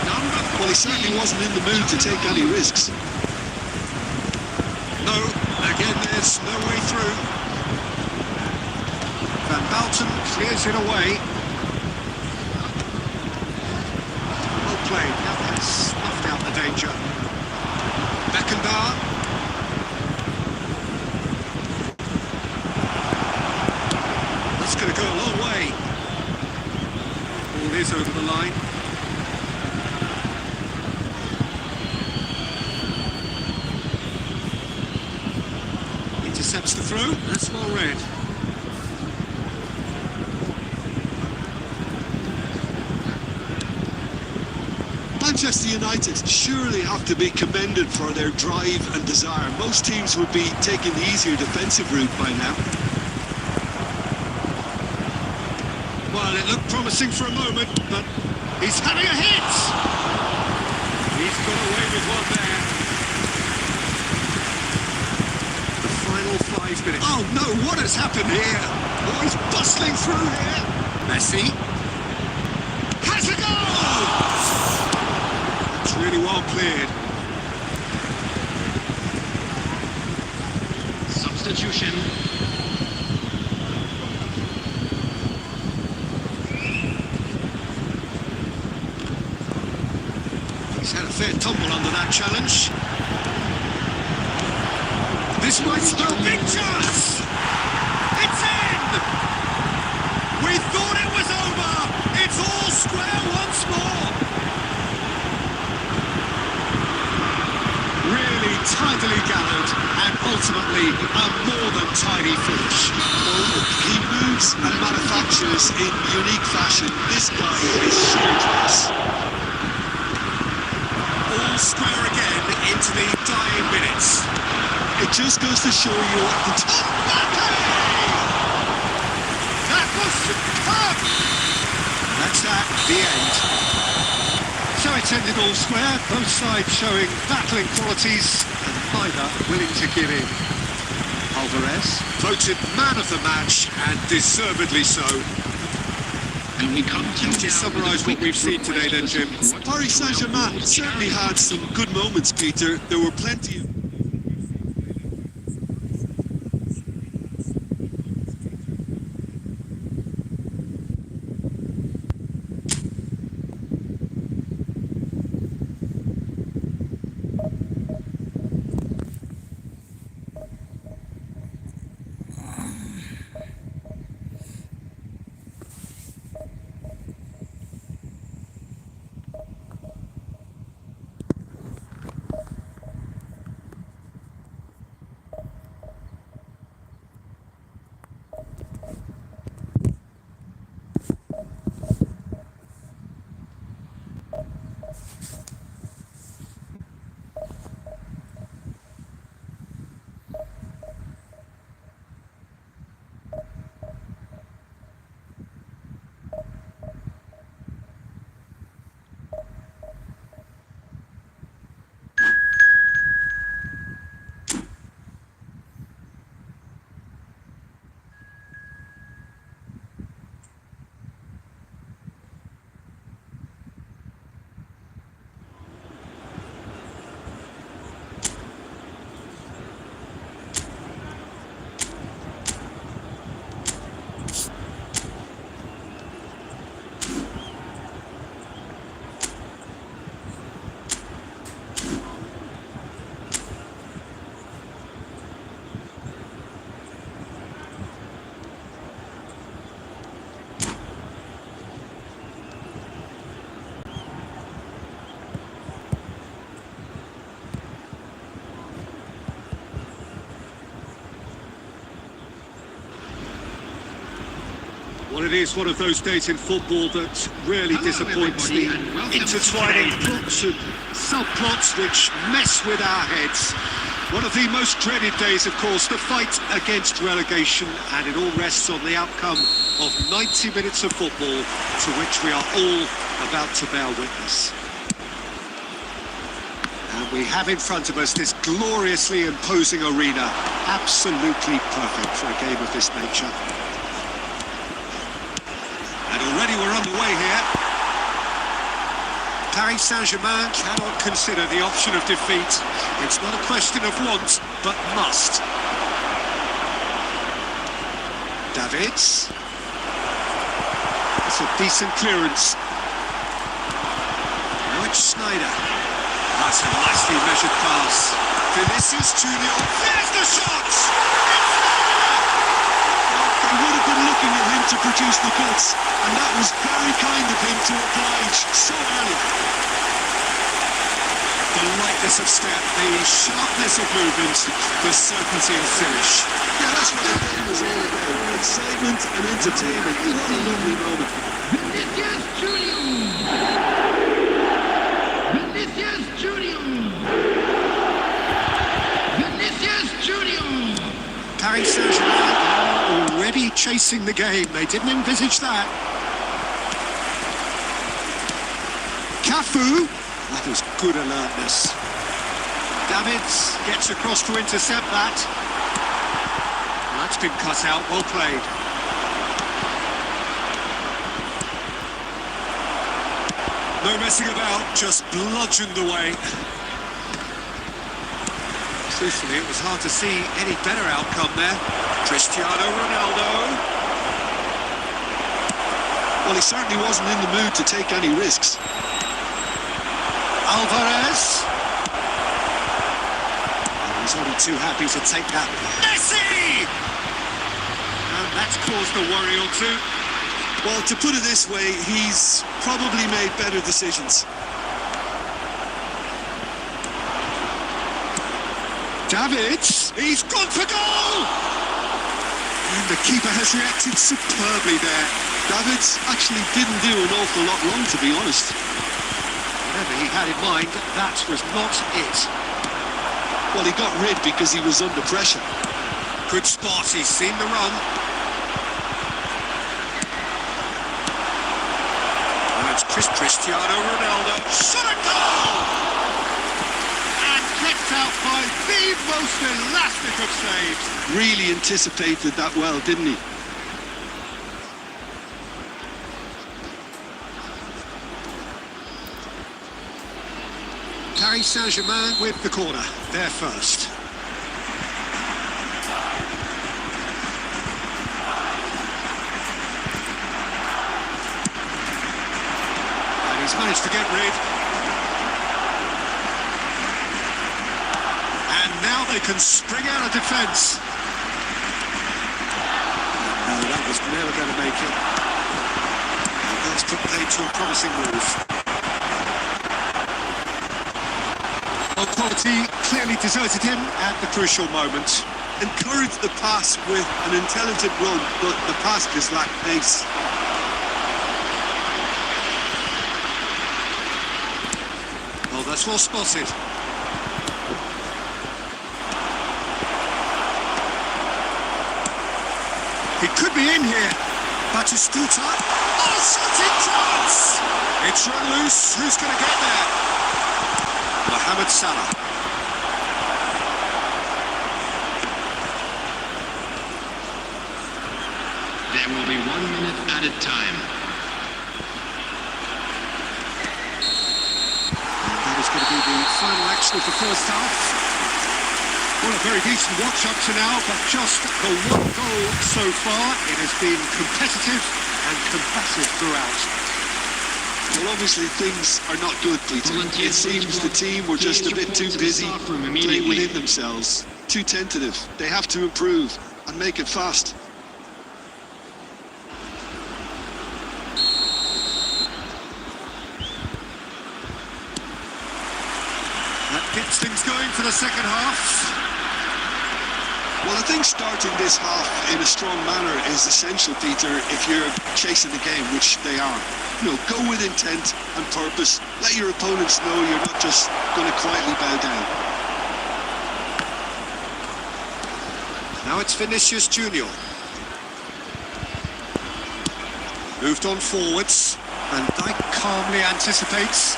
Number 14, Well, he certainly wasn't in the mood to take any risks. No, again, there's no way through. Van Balten clears it away. Well played, that has snuffed out the danger. Beckenbauer. That's going to go a long way. Ball is over the line. Intercepts the throw, that's well read. Manchester United surely have to be commended for their drive and desire. Most teams would be taking the easier defensive route by now. Well, it looked promising for a moment, but he's having a hit! He's got away with one there. The final 5 minutes. Oh no, what has happened here? Oh, he's bustling through here. Messi. Has a goal! It's really well cleared. substitution. He's had a fair tumble under that challenge. This might spell big chance! It's in! We thought it was over! It's all square once more! Really tidily gathered. ultimately a more than tidy finish. Well, look, he moves and manufactures in unique fashion. This guy is sheer class. All square again into the dying minutes. It just goes to show you what the That was superb! That's that, the end. So it's ended all square, both sides showing battling qualities and neither willing to give in. Alvarez voted man of the match, and deservedly so. And we come to Just summarise what we've seen today then, Jim. Paris Saint-Germain certainly had some good moments, Peter. There were plenty of... Well, it is one of those days in football that really Hello, disappoints. The everybody, and welcome intertwining to today. plots and subplots which mess with our heads. One of the most dreaded days, of course, the fight against relegation, and it all rests on the outcome of 90 minutes of football to which we are all about to bear witness. And we have in front of us this gloriously imposing arena, absolutely perfect for a game of this nature. And already we're underway here. Paris Saint-Germain cannot consider the option of defeat. It's not a question of want, but must. Davids. That's a decent clearance. Rich Snyder. That's a nicely measured pass. Vinicius Junior. There's the shot! They would have been looking at him to produce the goods, and that was very kind of him to oblige so early. The lightness of step, the sharpness of movement, the certainty of finish. Yeah, that's what the game was all about. Excitement and entertainment. What a lovely moment. Vinicius Junior! Vinicius Junior! Vinicius Junior! Paris Saint-Germain are already chasing the game. They didn't envisage that. Cafu. That was good alertness. Davids gets across to intercept that. That's been cut out. Well played. No messing about, just bludgeoned away. Truthfully, it was hard to see any better outcome there. Cristiano Ronaldo. Well, he certainly wasn't in the mood to take any risks. Alvarez. Oh, he's only too happy to take that. Messi! And that's caused a worry or two. Well, to put it this way, he's probably made better decisions. Davids, he's gone for goal! And the keeper has reacted superbly there. Davids actually didn't do an awful lot wrong, to be honest. Whatever he had in mind, that was not it. Well, he got rid because he was under pressure. Good spot, he's seen the run. And it's Cristiano Ronaldo. Shot a goal! And kept out by the most elastic of saves. Really anticipated that well, didn't he? Paris Saint-Germain with the corner. They're first. And he's managed to get rid. And now they can spring out of defence. No, that was never going to make it. And that's put paid to a promising move. Well, quality clearly deserted him at the crucial moment. Encouraged the pass with an intelligent run, but the pass just lacked pace. Oh, that's well spotted. He could be in here. Batistuta. Oh, shooting chance! It's run loose. Who's going to get there? Mohamed Salah. There will be 1 minute added time. And that is going to be the final action of the first half. Well, a very decent watch up to now, but just the one goal so far. It has been competitive and combative throughout. Well, obviously things are not good, Peter. It seems the team were just a bit too busy playing within themselves. Too tentative. They have to improve and make it fast. That gets things going for the second half. Well, I think starting this half in a strong manner is essential, Peter, if you're chasing the game, which they are. You know, go with intent and purpose. Let your opponents know you're not just going to quietly bow down. Now it's Vinicius Junior. Moved on forwards, and Dijk calmly anticipates.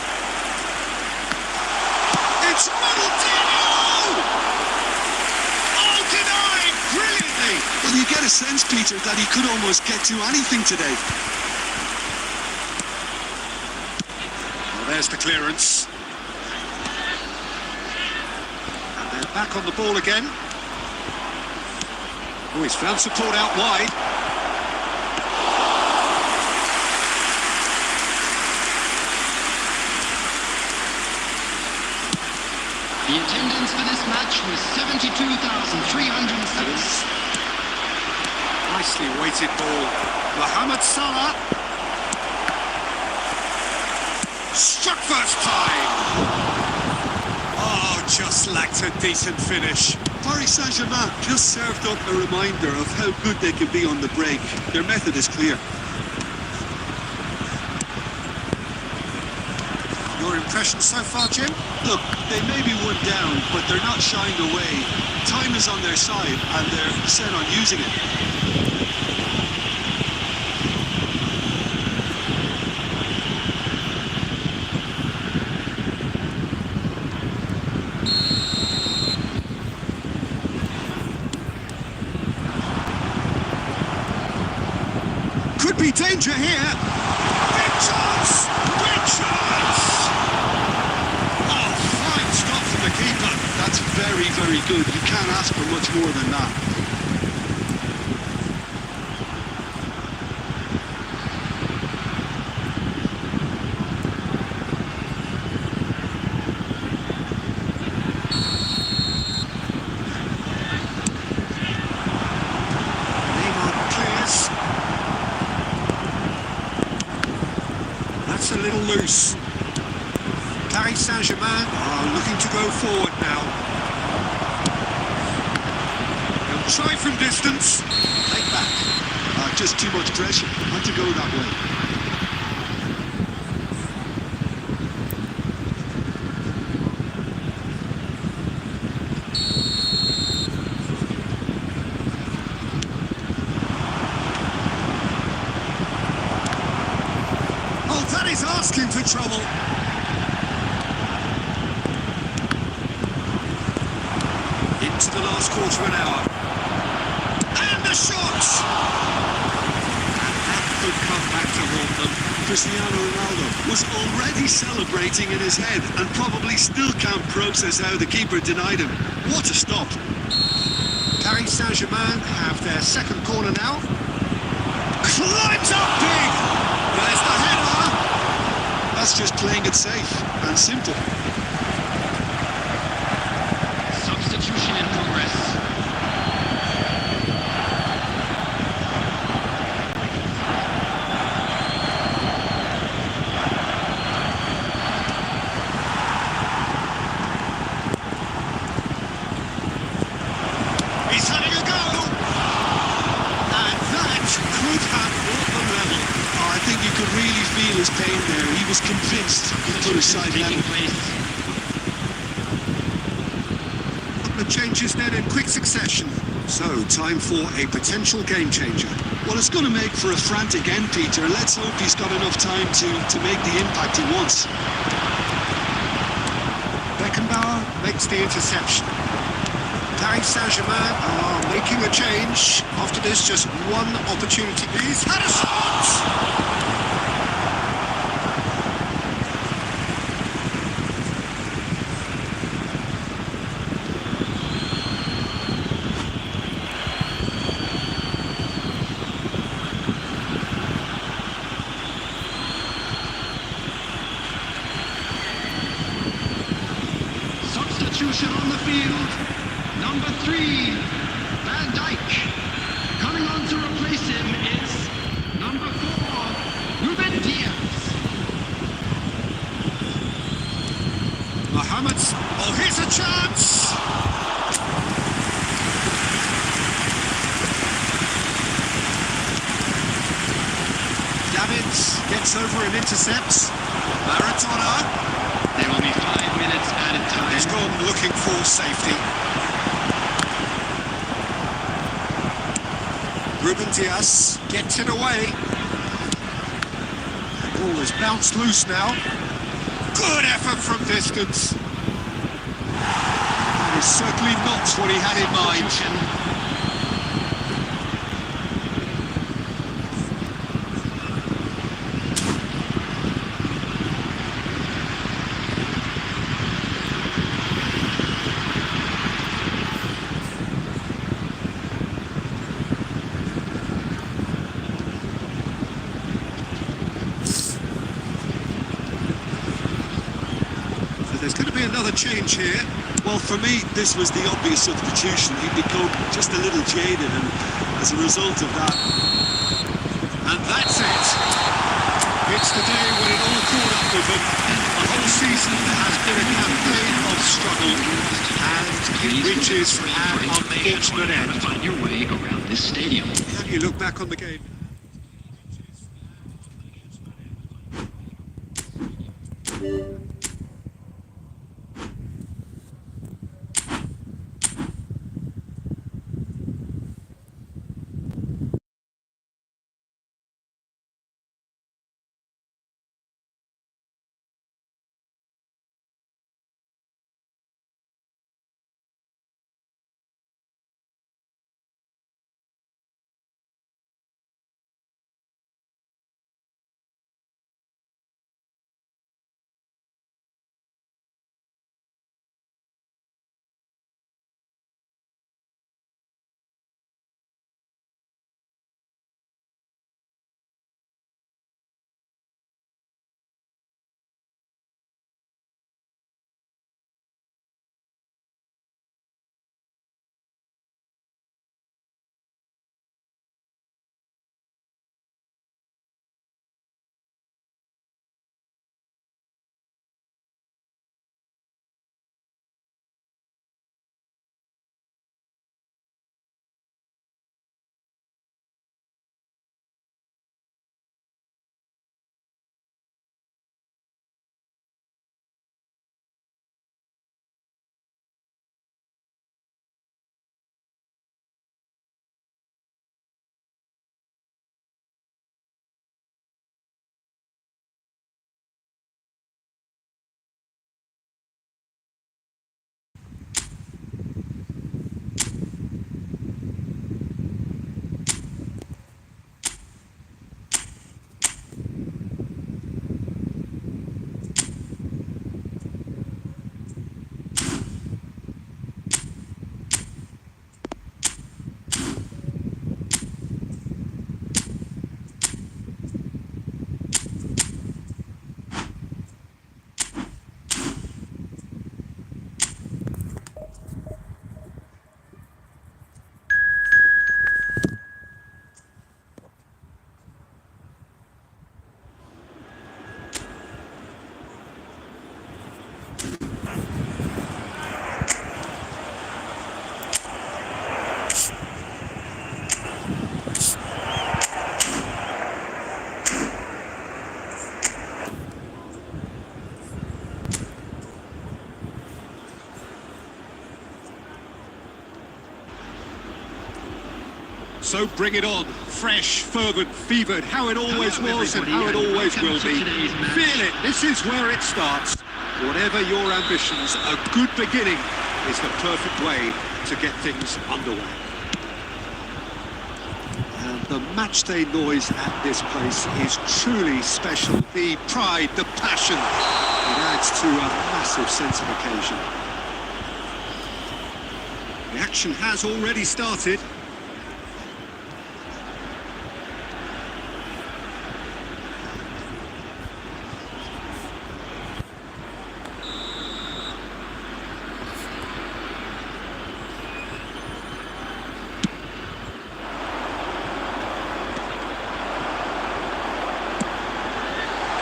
It's Ronaldinho! Oh, denied brilliantly! Well, you get a sense, Peter, that he could almost get to anything today. Well, there's the clearance. And they're back on the ball again. Oh, he's found support out wide. The attendance for this match was 72,306. Nicely weighted ball. Mohamed Salah. Struck first time. Oh, just lacked a decent finish. Paris Saint-Germain just served up a reminder of how good they can be on the break. Their method is clear. Your impression so far, Jim? Look, they may be one down, but they're not shying away. Time is on their side, and they're set on using it. Could be danger here. Big chance! Big chance! Oh, fine stop from the keeper. That's very, very good. You can't ask for much more than that. Neymar clears. That's a little loose. Paris Saint-Germain are looking to go forward now. Try from distance. Take back. Just too much pressure. Had to go that way. Oh, that is asking for trouble. Into the last quarter of an hour. And the shot! And that could come back to haunt them. Cristiano Ronaldo was already celebrating in his head and probably still can't process how the keeper denied him. What a stop. Paris Saint-Germain have their second corner now. Climbs up big! There's the header! That's just playing it safe and simple. Substitution in progress. He's having a go! And that could have brought them level. Oh, I think you could really feel his pain there. He was convinced he put his side Taking level. place. The changes then in quick succession. So, time for a potential game changer. Well, it's going to make for a frantic end, Peter. Let's hope he's got enough time to make the impact he wants. Beckenbauer makes the interception. Paris Saint-Germain are making a change. After this, just one opportunity. He's had a shot! Substitution on the field. Number 3, Van Dijk. Coming on to replace him is number 4, Ruben Diaz. Mohamed. Oh, here's a chance! Davids gets over and intercepts. Maradona. There will be 5 minutes added He's time. gone looking for safety. Ruben Diaz gets it away. The ball is bounced loose now. Good effort from distance. That is certainly not what he had in mind. Substitution. So there's going to be another change here. Well, for me, this was the obvious substitution. He'd become just a little jaded, and as a result of that... And that's it. It's the day when it all caught up with them. The whole season has been a campaign of struggle, and it reaches an unfortunate How to end. find your way around this stadium. How do you look back on the game? So bring it on. Fresh, fervent, fevered, how it always Hello, was and how it everybody, and always welcome will to be. today's match. Feel it. This is where it starts. Whatever your ambitions, a good beginning is the perfect way to get things underway. And the matchday noise at this place is truly special. The pride, the passion, it adds to a massive sense of occasion. The action has already started.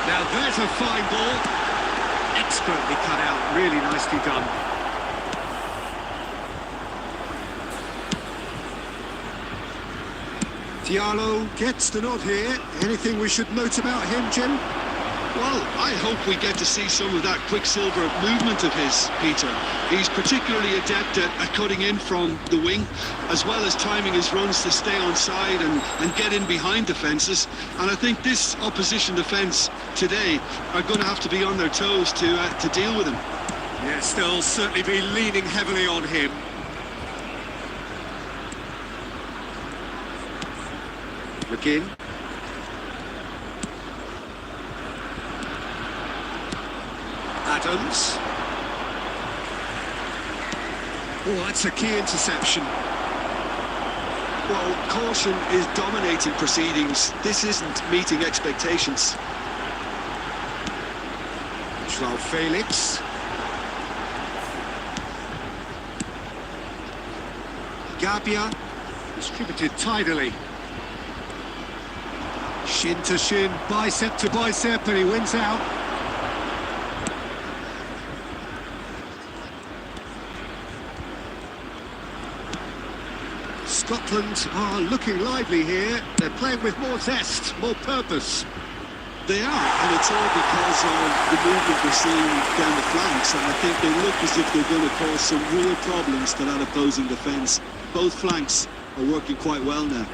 Now there's a fine ball. Expertly cut out, really nicely done. Diallo gets the nod here. Anything we should note about him, Jim? Well, I hope we get to see some of that quicksilver movement of his, Peter. He's particularly adept at cutting in from the wing, as well as timing his runs to stay on side and get in behind defences. And I think this opposition defence today are going to have to be on their toes to deal with him. Yes, they'll certainly be leaning heavily on him. McGinn. Adams. Oh, that's a key interception. Well, caution is dominating proceedings. This isn't meeting expectations. Joao Felix. Gabia. Distributed tidily. Shin to shin, bicep to bicep, and he wins out. Scotland are looking lively here. They're playing with more zest, more purpose. They are, and it's all because of the movement we're seeing down the flanks, and I think they look as if they're going to cause some real problems to that opposing defence. Both flanks are working quite well now.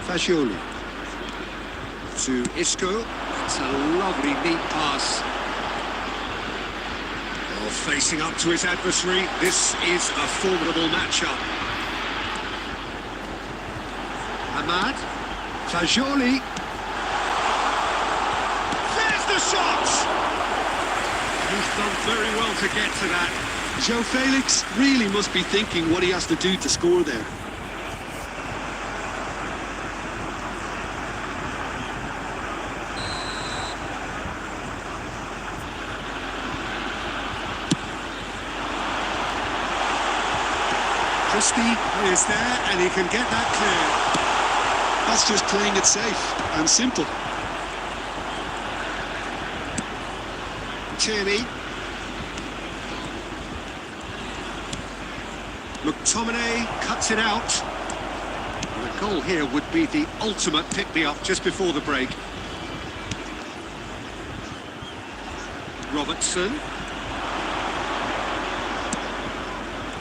Fagioli to Isco. It's a lovely, neat pass. Well, facing up to his adversary, this is a formidable matchup. Ahmad, Fagioli. There's the shot! He's done very well to get to that. Joao Felix really must be thinking what he has to do to score there. Christie is there, and he can get that clear. That's just playing it safe and simple. Tierney. McTominay cuts it out. And the goal here would be the ultimate pick-me-up just before the break. Robertson.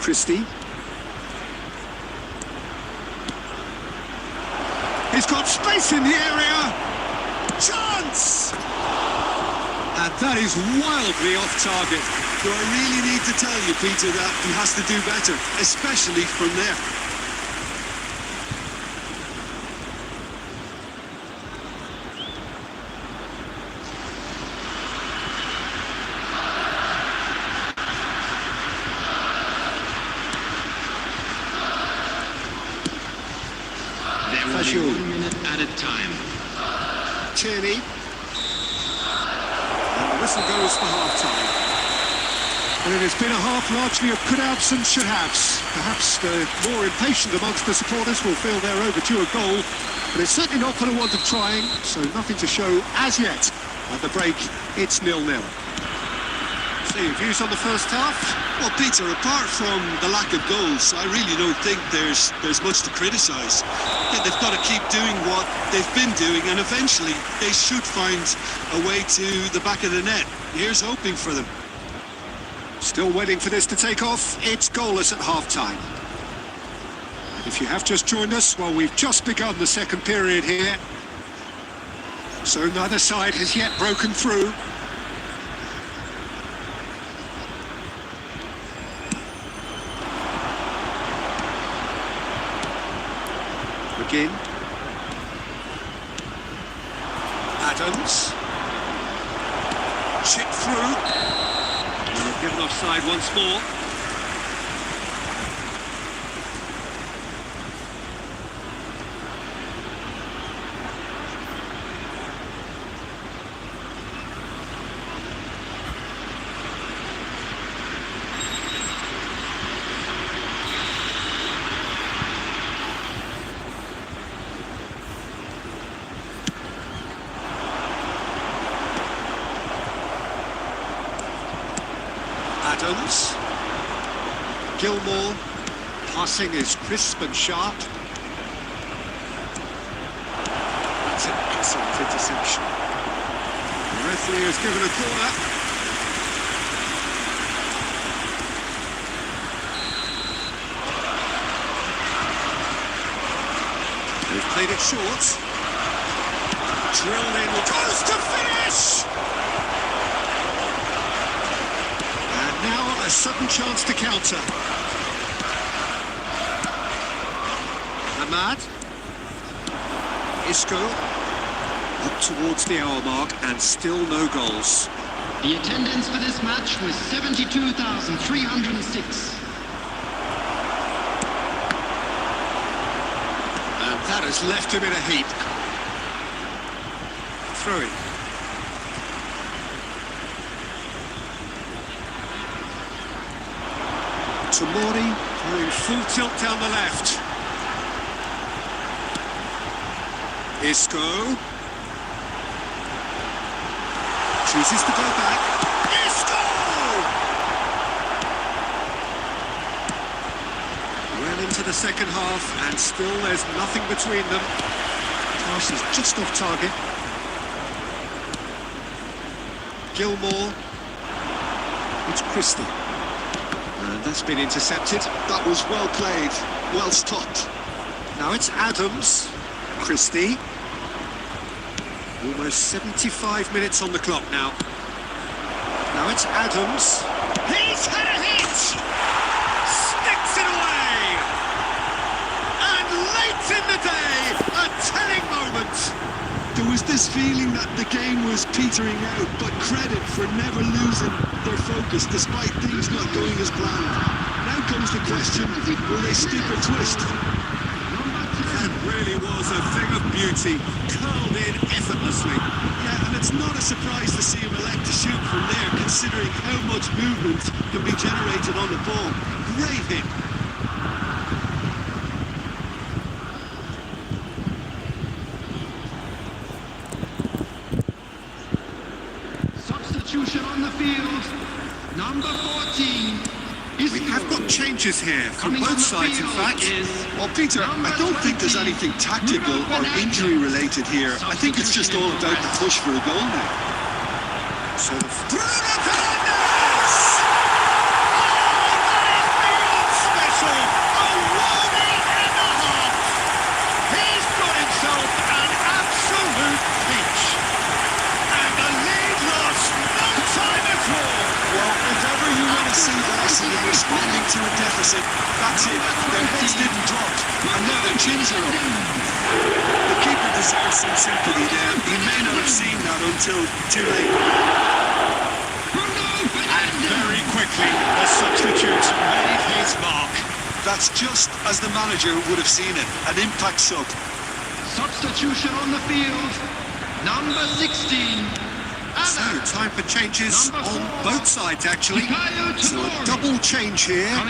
Christie. He's got space in the area. Chance! And that is wildly off target. Do I really need to tell you, Peter, that he has to do better, especially from there? There will be 1 minute at a time. Tierney. And the whistle goes for half-time. And it has been a half largely of could-haves and should-haves. Perhaps the more impatient amongst the supporters will feel they're overdue a goal, but it's certainly not for the want of trying, so nothing to show as yet. At the break, it's 0-0. So your views on the first half? Well, Peter, apart from the lack of goals, I really don't think there's much to criticise. Yeah, they've got to keep doing what they've been doing, and eventually they should find a way to the back of the net. Here's hoping for them. Still waiting for this to take off. It's goalless at half-time. If you have just joined us, well, we've just begun the second period here. So neither side has yet broken through. Begin. Adams. Chip through. Well, given offside once more. Adams. Gilmore. Passing is crisp and sharp. That's an excellent interception. The referee has given a corner. They've played it short. Drilled in. Goes to finish! Now a sudden chance to counter. Ahmad. Isco. Up towards the hour mark and still no goals. The attendance for this match was 72,306. And that has left him in a heap. Throw it. Tomori going full tilt down the left. Isco. Chooses to go back. Isco! Well into the second half and still there's nothing between them. Pass is just off target. Gilmore. It's Christie. And that's been intercepted. That was well played, well stopped. Now it's Adams. Christie. Almost 75 minutes on the clock now. Now it's Adams. He's had a hit! Sticks it away! And late in the day, a telling moment. There was this feeling that the game was petering out, but credit for never losing their focus despite things not going as planned. Now comes the question, will they stick or twist? That really was a thing of beauty, curled in effortlessly. Yeah, and it's not a surprise to see him elect to shoot from there, considering how much movement can be generated on the ball. Great hit. Substitution on the field. Number 14. We have got changes here from both sides, in fact. Well, Peter, I don't think there's anything tactical or injury related here. I think it's just all about the push for a goal now. So the Bruno Fernandes! Oh, that is beyond special! A warning and a half! He's got himself an absolute pinch! And the lead lost no time at all! Well, if ever you want to see Arsenal responding to a deficit, that's it. Their heads didn't drop, and now their chins are up. The keeper deserves some sympathy there. He may not have seen that until too late. And very quickly, the substitute made his mark. That's just as the manager would have seen it, an impact sub. Substitution on the field. Number 16. So, time for changes on both sides, actually. So, a double change here, and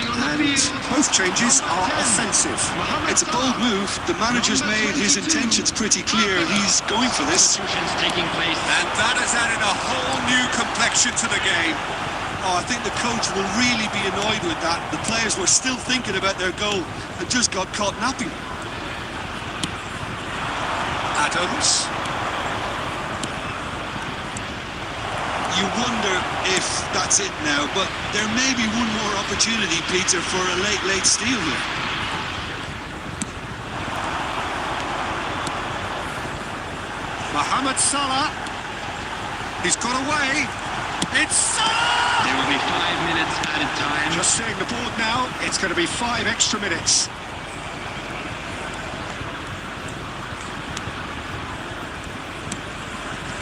both changes are offensive. It's a bold move. The manager's made his intentions pretty clear. He's going for this. Taking place. And that has added a whole new complexion to the game. Oh, I think the coach will really be annoyed with that. The players were still thinking about their goal and just got caught napping. Adams. You wonder if that's it now, but there may be one more opportunity, Peter, for a late steal here. Mohamed Salah. He's got away. It's Salah! There will be 5 minutes added time. Just seeing the board now, it's going to be 5 extra minutes.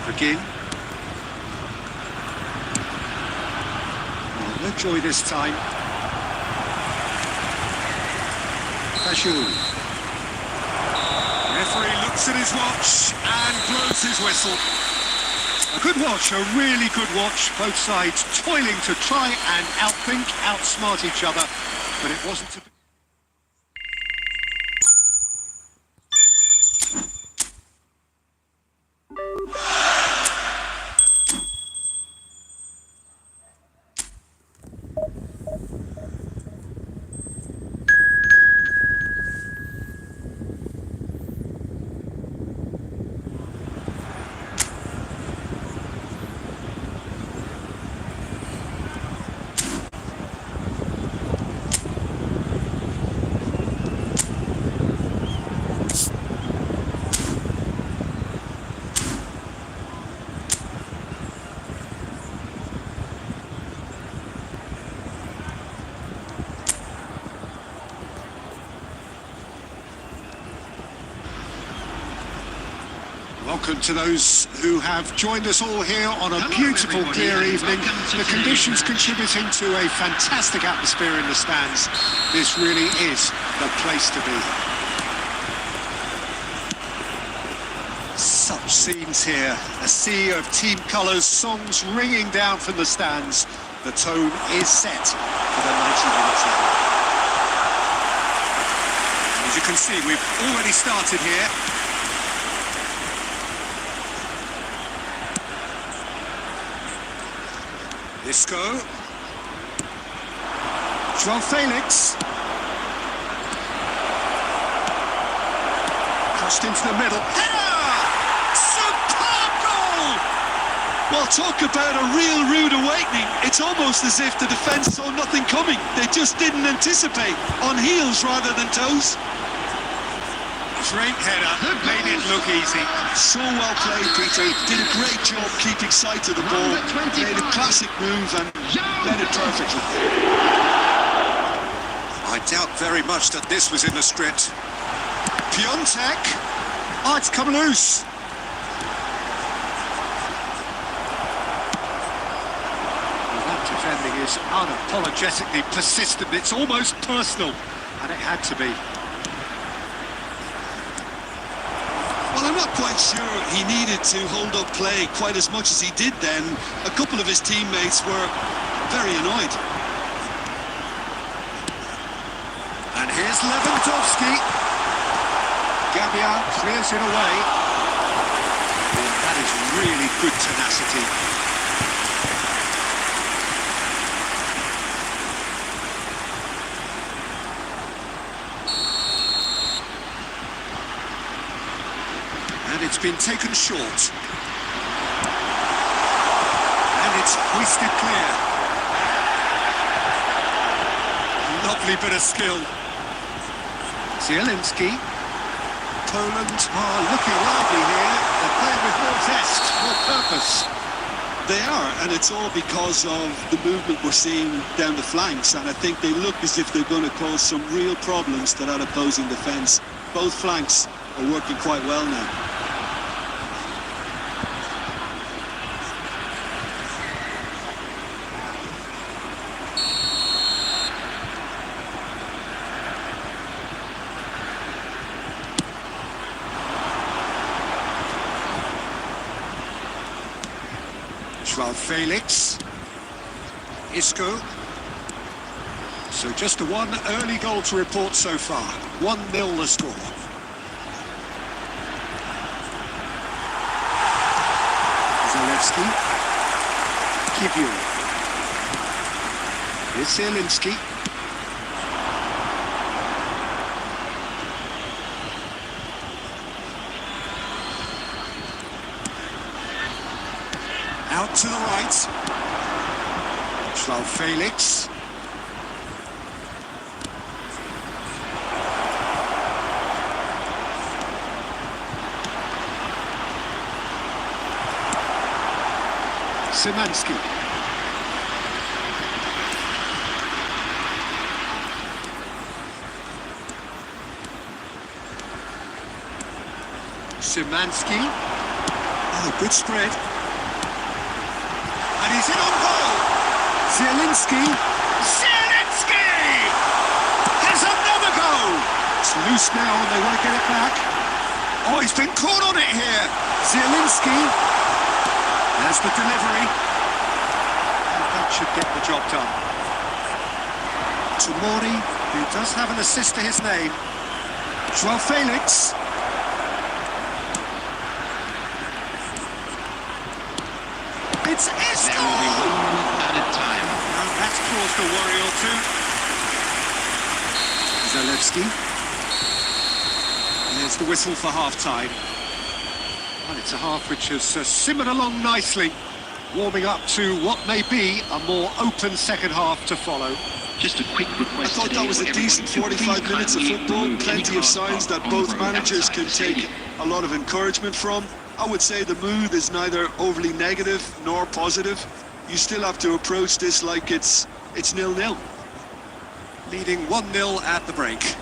Again. Oh, no joy this time. Fashul. Referee looks at his watch and blows his whistle. A good watch, a really good watch. Both sides toiling to try and outthink, outsmart each other, but it wasn't to be. Welcome to those who have joined us all here on a beautiful, clear evening. The conditions contributing to a fantastic atmosphere in the stands. This really is the place to be. Such scenes here. A sea of team colours, songs ringing down from the stands. The tone is set for the 90 minutes now. As you can see, we've already started here. Isco. João Felix. Crossed into the middle. Header! Superb goal! Well, talk about a real rude awakening. It's almost as if the defence saw nothing coming. They just didn't anticipate. On heels rather than toes. Great header, made it look easy. So well played, Peter. Did a great job keeping sight of the ball. Made a classic move and led it perfectly. I doubt very much that this was in the script. Piontek. Oh, it's come loose. Well, that defending is unapologetically persistent. It's almost personal, and it had to be. Well, I'm not quite sure he needed to hold up play quite as much as he did then. A couple of his teammates were very annoyed. And here's Lewandowski. Gabia clears it away. And that is really good tenacity. And it's been taken short. And it's hoisted clear. Lovely bit of skill. Zielinski. Poland are looking lively here. They're playing with more zest, more purpose. They are, and it's all because of the movement we're seeing down the flanks, and I think they look as if they're going to cause some real problems to that opposing defence. Both flanks are working quite well now. João Felix. Isco. So just the one early goal to report so far. 1-0 the score. Zalewski. Kivior. Here's Zielinski. Out to the right. João Felix. Szymanski. Szymanski. Oh, good spread. And he's in on goal. Zielinski. Zielinski! Has another goal! It's loose now and they want to get it back. Oh, he's been caught on it here. Zielinski. There's the delivery. And that should get the job done. Tomori, who does have an assist to his name. Joao Felix. It's Isco! There will be 1 minute added time. And that's caused a worry or two. Zalewski. There's the whistle for half-time. Well, it's a half which has simmered along nicely, warming up to what may be a more open second half to follow. Just a quick I request thought today that was for a everyone decent to 45 please minutes of kindly football, remove plenty any of cars signs that parked on both the road managers outside can the take stadium. a lot of encouragement from. I would say the mood is neither overly negative nor positive. You still have to approach this like it's 0-0. Leading 1-0 at the break.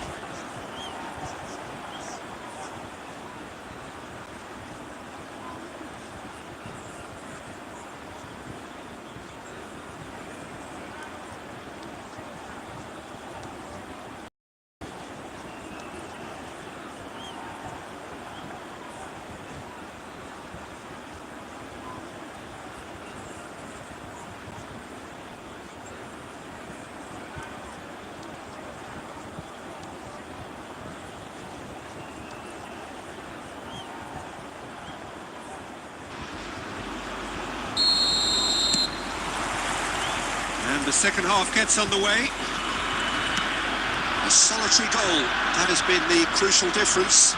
And the second half gets underway. A solitary goal, that has been the crucial difference.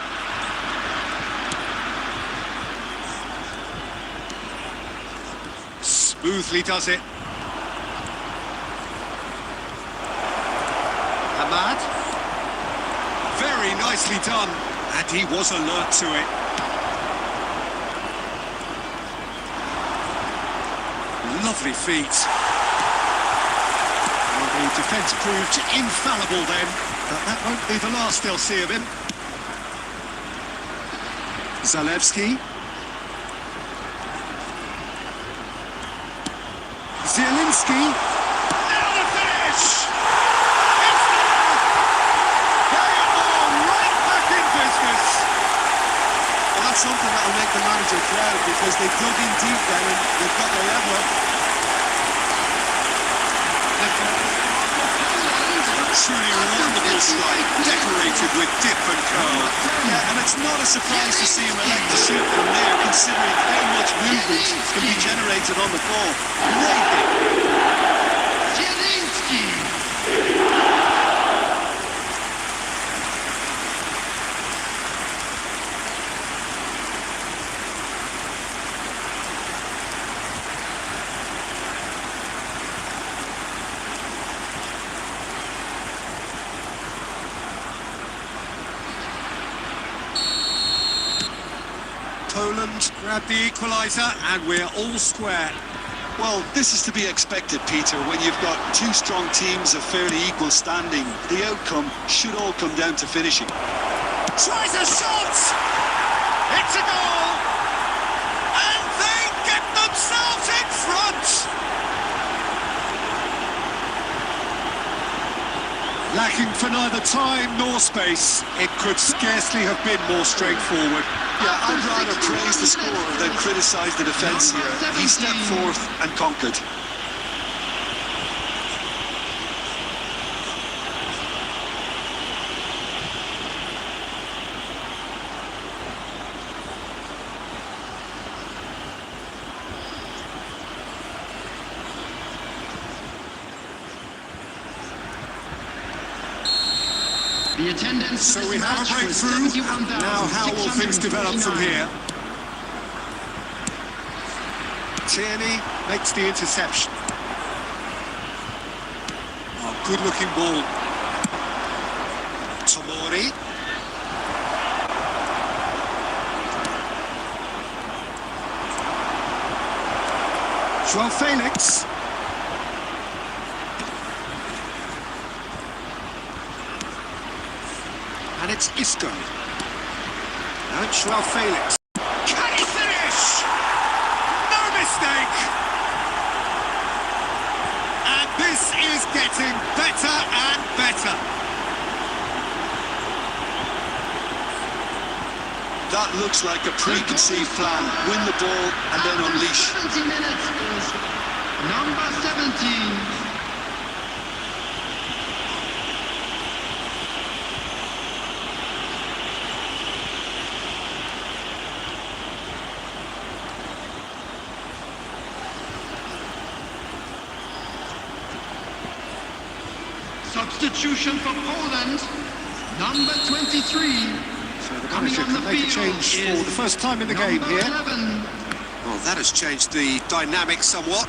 Smoothly does it. Ahmad. Very nicely done, and he was alert to it. Lovely feet. Well, the defence proved infallible then, but that won't be the last they'll see of him. Zalewski. Zielinski. Now the finish! It's there! They are right back in business! Well, that's something that will make the manager proud because they dug in deep then and they've got their level up. Truly wonderful strike, decorated with dip and curl. Yeah, and it's not a surprise to see him elect to shoot from there, considering how much movement can be generated on the ball. Great hit. Zielinski! Poland grabbed the equaliser and we're all square. Well, this is to be expected, Peter, when you've got two strong teams of fairly equal standing. The outcome should all come down to finishing. Tries a shot! It's a goal! And they get themselves in front! Lacking for neither time nor space, it could scarcely have been more straightforward. Yeah, I'd rather praise the scorer than criticise the defence here. He stepped forth and conquered. The attendance So for we this have a match was breakthrough. Now how will things develop from 71,649. here? Tierney makes the interception. Oh, good looking ball. Tomori. Joao Felix. And it's Isco. Now it's Joao Felix. Can he finish? No mistake! And this is getting better and better. That looks like a preconceived plan. Win the ball and then unleash. 70 minutes is number 17. Substitution for Poland, number 23. So the manager can make a change for the first time in the game here. 11. Well, that has changed the dynamic somewhat.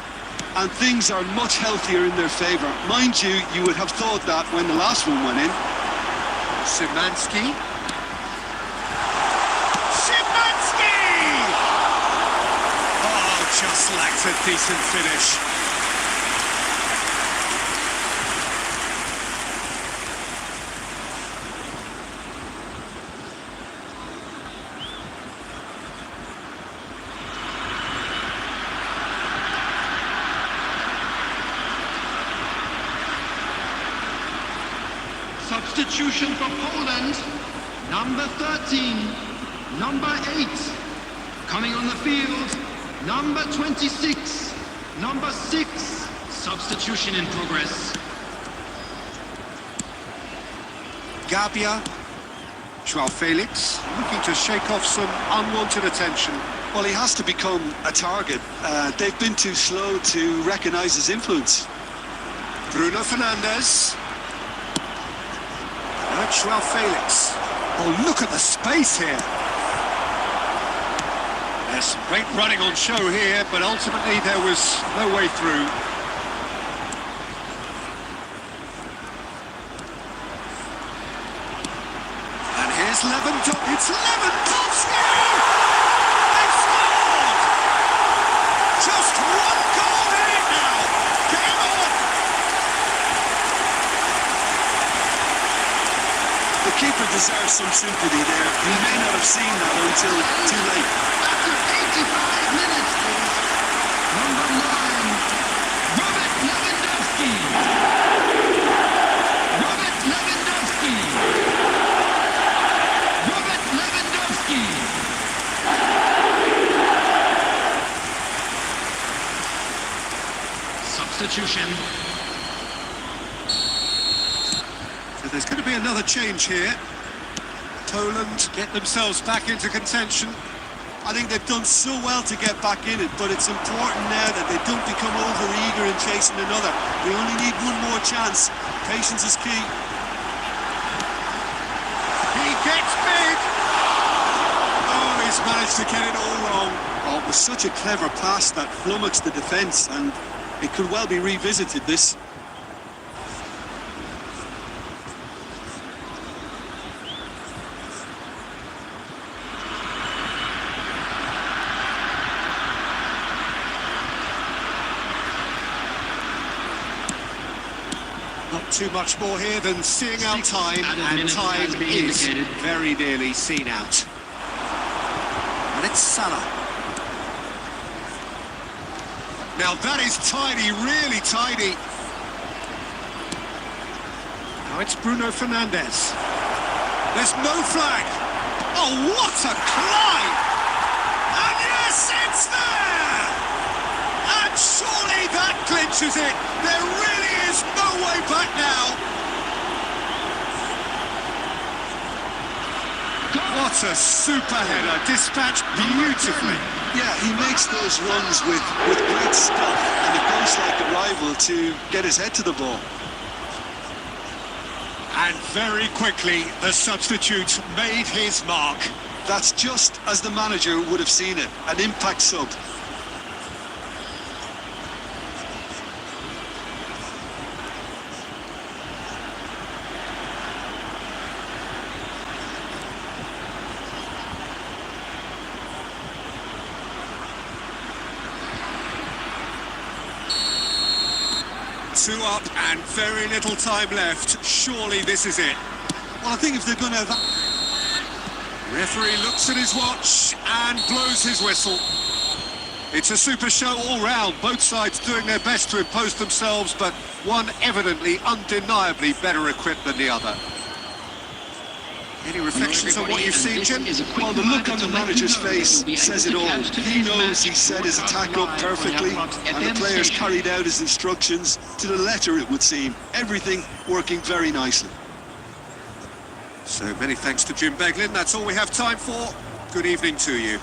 And things are much healthier in their favour. Mind you, you would have thought that when the last one went in. Szymanski. Szymanski! Oh, just lacked a decent finish. Substitution for Poland, number 13, number 8. Coming on the field, number 26, number 6. Substitution in progress. Gabia. Joao Felix looking to shake off some unwanted attention. Well, he has to become a target. They've been too slow to recognise his influence. Bruno Fernandes. Now Joao Felix. Oh, look at the space here. There's some great running on show here, but ultimately there was no way through. And here's Lewandowski. It's Lewandowski! They've scored! Just one goal in it now. Game on! The keeper deserves some sympathy there. He may not have seen that until too late. After 85 minutes is number 9, Robert Lewandowski. Robert Lewandowski. Robert Lewandowski. Substitution. So there's going to be another change here. Poland get themselves back into contention. I think they've done so well to get back in it, but it's important now that they don't become over-eager in chasing another. They only need one more chance. Patience is key. He gets big! Oh, he's managed to get it all wrong. Oh, it was such a clever pass that flummoxed the defence, and it could well be revisited, this. Not too much more here than seeing out time, and time is very nearly seen out. And it's Salah. Now that is tidy, really tidy. Now it's Bruno Fernandes. There's no flag. Oh, what a climb! And yes, it's there! And surely that clinches it. There really is no way back now. What a super header, dispatched beautifully. Yeah, he makes those runs with great stuff, and it goes like a rival to get his head to the ball. And very quickly, the substitute made his mark. That's just as the manager would have seen it, an impact sub. 2 up and very little time left. Surely this is it. Well, I think if they're going to have... Referee looks at his watch and blows his whistle. It's a super show all round, both sides doing their best to impose themselves, but one evidently, undeniably better equipped than the other. Any reflections on what you've seen, Jim? Well, the look on the manager's face says it all. He knows he set his attack up perfectly, and the players carried out his instructions to the letter, it would seem. Everything working very nicely. So many thanks to Jim Beglin. That's all we have time for. Good evening to you.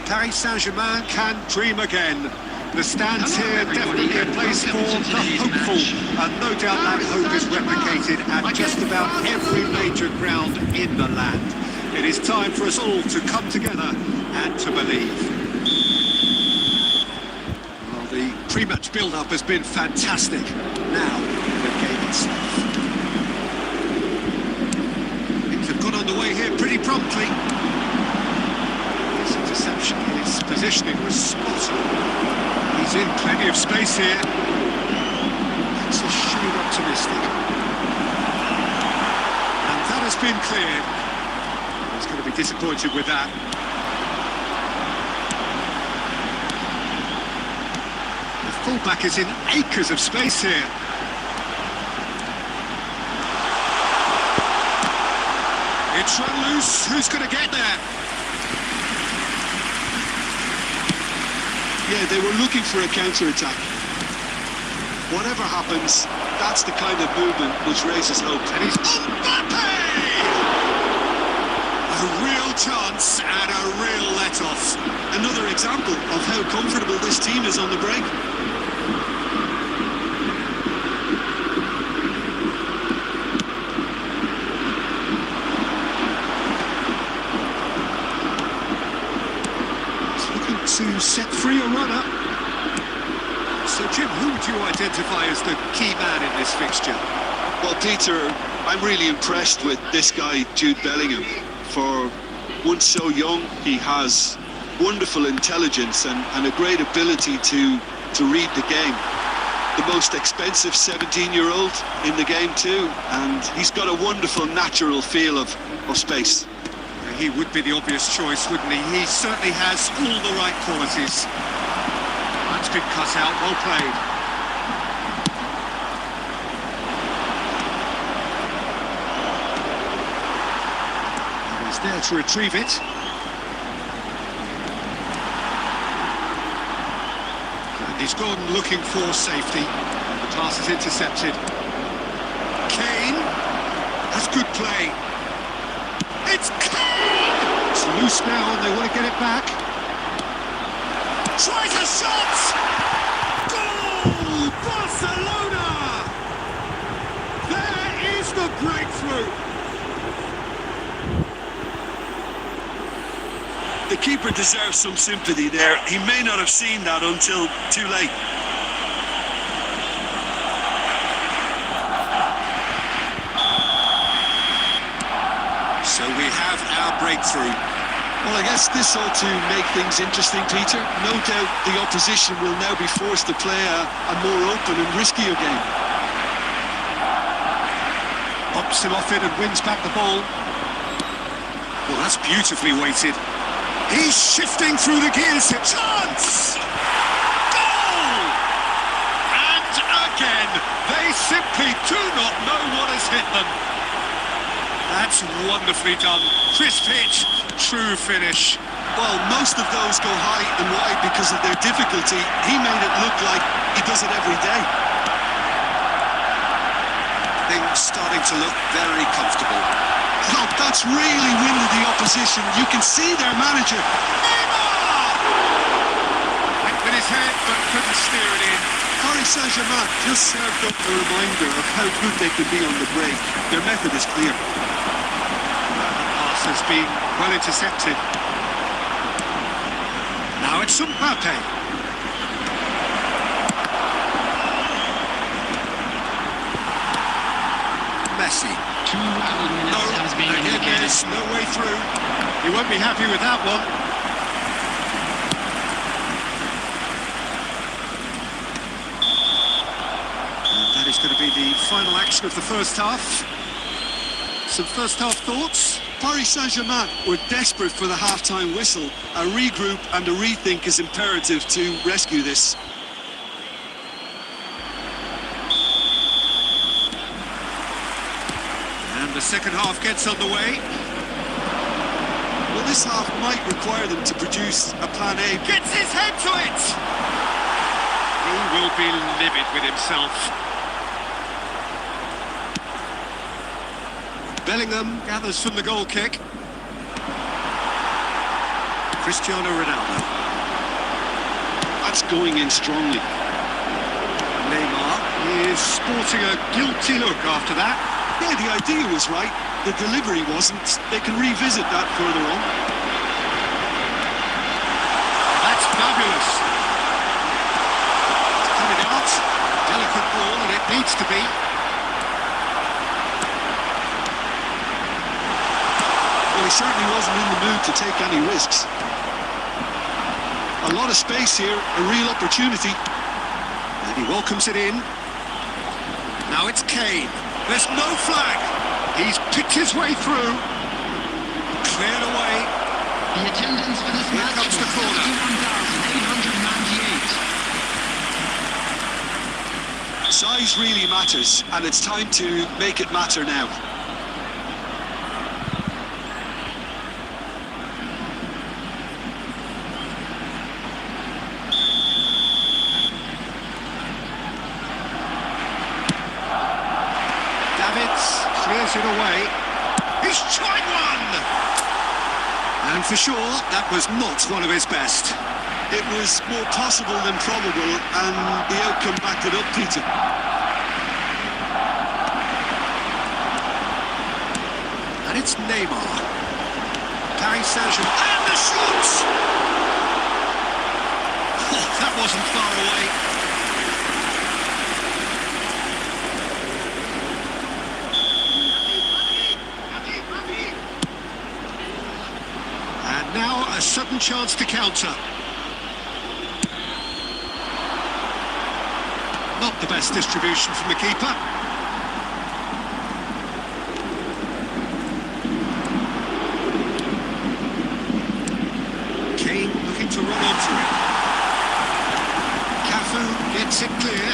Paris Saint-Germain can dream again. The stands here definitely a place for the hopeful, and no doubt that hope is replicated at just about every major ground in the land. It is time for us all to come together and to believe. Well, the pre-match build-up has been fantastic. Now, the game itself. Things have got underway here pretty promptly. His interception, his positioning was spot on. He's in plenty of space here. That's a shade optimistic. And that has been cleared. He's going to be disappointed with that. The fullback is in acres of space here. It's run loose. Who's going to get there? Yeah, they were looking for a counter-attack. Whatever happens, that's the kind of movement which raises hope. And he's Mbappe! A real chance and a real let-off. Another example of how comfortable this team is on the break. To set free a runner. So, Jim, who would you identify as the key man in this fixture? Well, Peter, I'm really impressed with this guy, Jude Bellingham. For once so young, he has wonderful intelligence and a great ability to read the game. The most expensive 17-year-old in the game too, and he's got a wonderful natural feel of space. He would be the obvious choice, wouldn't he? He certainly has all the right qualities. That's been cut out, well played. And he's there to retrieve it. And he's gone looking for safety. The pass is intercepted. Kane has good play. It's Kane! It's loose now and they want to get it back. Tries a shot! Goal! Barcelona! There is the breakthrough! The keeper deserves some sympathy there. He may not have seen that until too late. So we have our breakthrough. Well, I guess this ought to make things interesting, Peter. No doubt the opposition will now be forced to play a more open and riskier game. Pops him off it and wins back the ball. Well, that's beautifully weighted. He's shifting through the gears. Chance! Goal! And again, they simply do not know what has hit them. That's wonderfully done. Crisp hit, true finish. Well, most of those go high and wide because of their difficulty. He made it look like he does it every day. Things starting to look very comfortable. Oh, that's really winded the opposition. You can see their manager. Neymar! Went with his head, but couldn't steer it in. Paris Saint-Germain just served up a reminder of how good they can be on the break. Their method is clear. Has been well intercepted. Now it's Mbappe. Messi. 2 added minutes has been Again, indicated. there's no way through. He won't be happy with that one. And that is going to be the final action of the first half. Some first half thoughts? Paris Saint-Germain were desperate for the half-time whistle. A regroup and a rethink is imperative to rescue this. And the second half gets underway. Well, this half might require them to produce a plan A. Gets his head to it! He will be livid with himself. Bellingham gathers from the goal kick. Cristiano Ronaldo. That's going in strongly. Neymar is sporting a guilty look after that. Yeah, the idea was right. The delivery wasn't. They can revisit that further on. That's fabulous. It's coming out. Delicate ball, and it needs to be. Well, he certainly wasn't in the mood to take any risks. A lot of space here, a real opportunity. And he welcomes it in. Now it's Kane. There's no flag. He's picked his way through. Cleared away. The attendance for this Here match comes was the corner. 71,898. Size really matters, and it's time to make it matter now. Clears it away. He's tried one! And for sure, that was not one of his best. It was more possible than probable, and the outcome backed it up, Peter. And it's Neymar. Paris Saint-Germain. And the shot! Oh, that wasn't far away. Now a sudden chance to counter. Not the best distribution from the keeper. Kane looking to run onto it. Cafu gets it clear.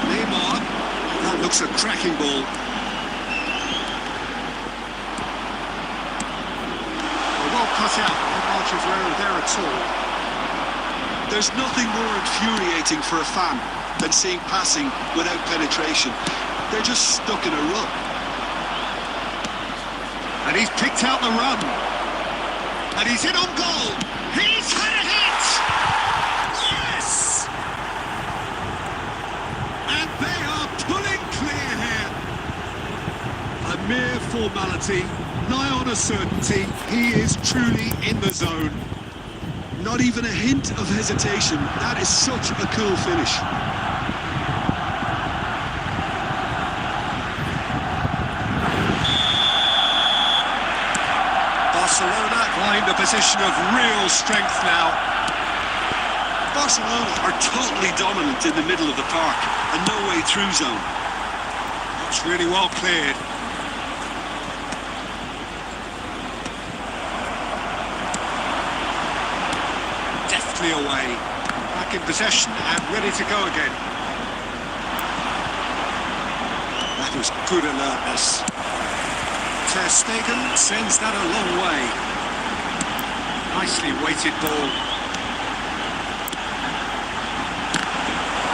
Neymar. That looks a cracking ball. Cut out, the margins weren't there at all. There's nothing more infuriating for a fan than seeing passing without penetration. They're just stuck in a rut. And he's picked out the run. And he's in on goal. He's had a hit! Yes! And they are pulling clear here. A mere formality. Nigh on a certainty, he is truly in the zone. Not even a hint of hesitation. That is such a cool finish. Barcelona find a position of real strength now. Barcelona are totally dominant in the middle of the park, and no way through zone. It's really well cleared. Away, back in possession and ready to go again. That was good alertness. Ter Stegen sends that a long way. Nicely weighted ball.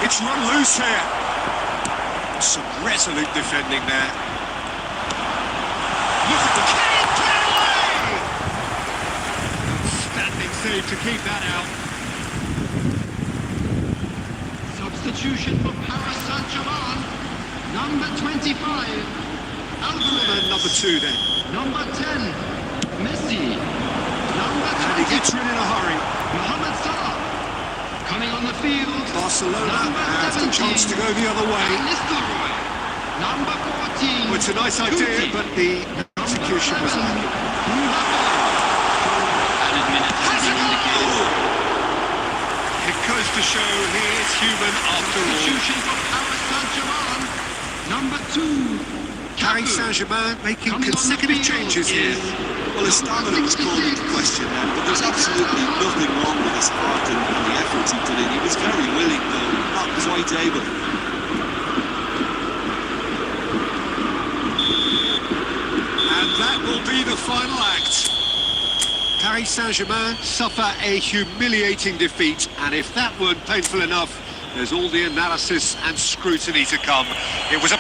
It's run loose here. Some resolute defending there. Look at the Kane, clear away! Outstanding save to keep that out. Substitution for Paris Saint-Germain. Number 25, Alvarez. And number 2 then. Number 10, Messi. Number 20, And he gets rin in a hurry. Mohamed Salah. Coming on the field, Barcelona number has the 17, chance to go the other way. Nistelrooy. Number 14, Well, it's a nice idea, Guti. but the execution was lacking. Added minutes have been indicated. It goes to show he is human after all. Substitution for Paris Saint-Germain. Number 2, Paris Saint-Germain making consecutive changes here. Well, his stamina was called into question then, but there's absolutely nothing wrong with his heart and the efforts he put in. He was very willing, though not quite able. And that will be the final act. Paris Saint-Germain suffer a humiliating defeat, and if that weren't painful enough, there's all the analysis and scrutiny to come. It was a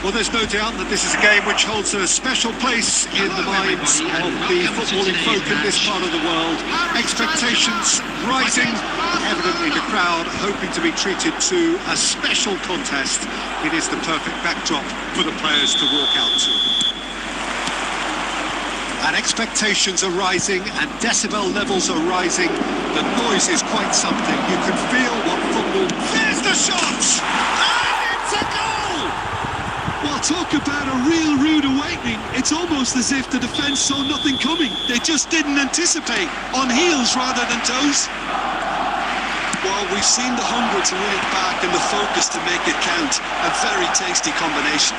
Well, there's no doubt that this is a game which holds a special place in the minds of the footballing folk in this part of the world. Expectations rising, evidently the crowd hoping to be treated to a special contest. It is the perfect backdrop for the players to walk out to. And expectations are rising and decibel levels are rising. The noise is quite something. You can feel what football... There's the shot! And it's a goal! Well, talk about a real rude awakening. It's almost as if the defence saw nothing coming. They just didn't anticipate. On heels rather than toes. Well, we've seen the hunger to win it back and the focus to make it count. A very tasty combination.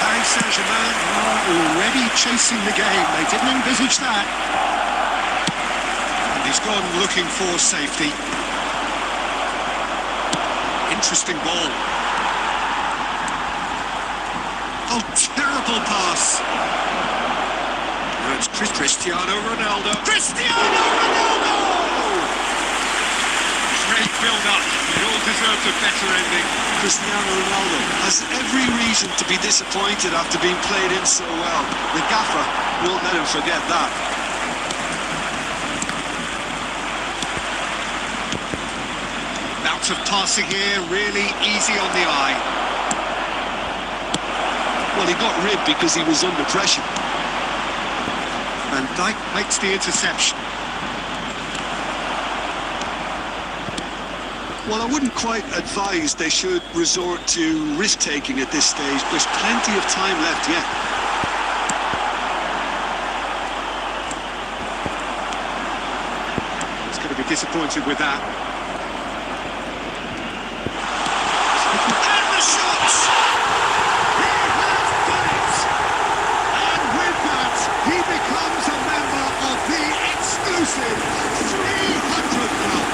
Paris Saint-Germain are already chasing the game. They didn't envisage that. And he's gone looking for safety. Interesting ball. Oh, terrible pass. No, it's Cristiano Ronaldo. Cristiano Ronaldo! Great build-up. It all deserved a better ending. Cristiano Ronaldo has every reason to be disappointed after being played in so well. The gaffer won't let him forget that. Bout of passing here, really easy on the eye. Well, he got ribbed because he was under pressure. Van Dijk makes the interception. Well, I wouldn't quite advise they should resort to risk-taking at this stage. There's plenty of time left yet. He's going to be disappointed with that. And the shot! He has done it! And with that, he becomes a member of the exclusive 300 Club.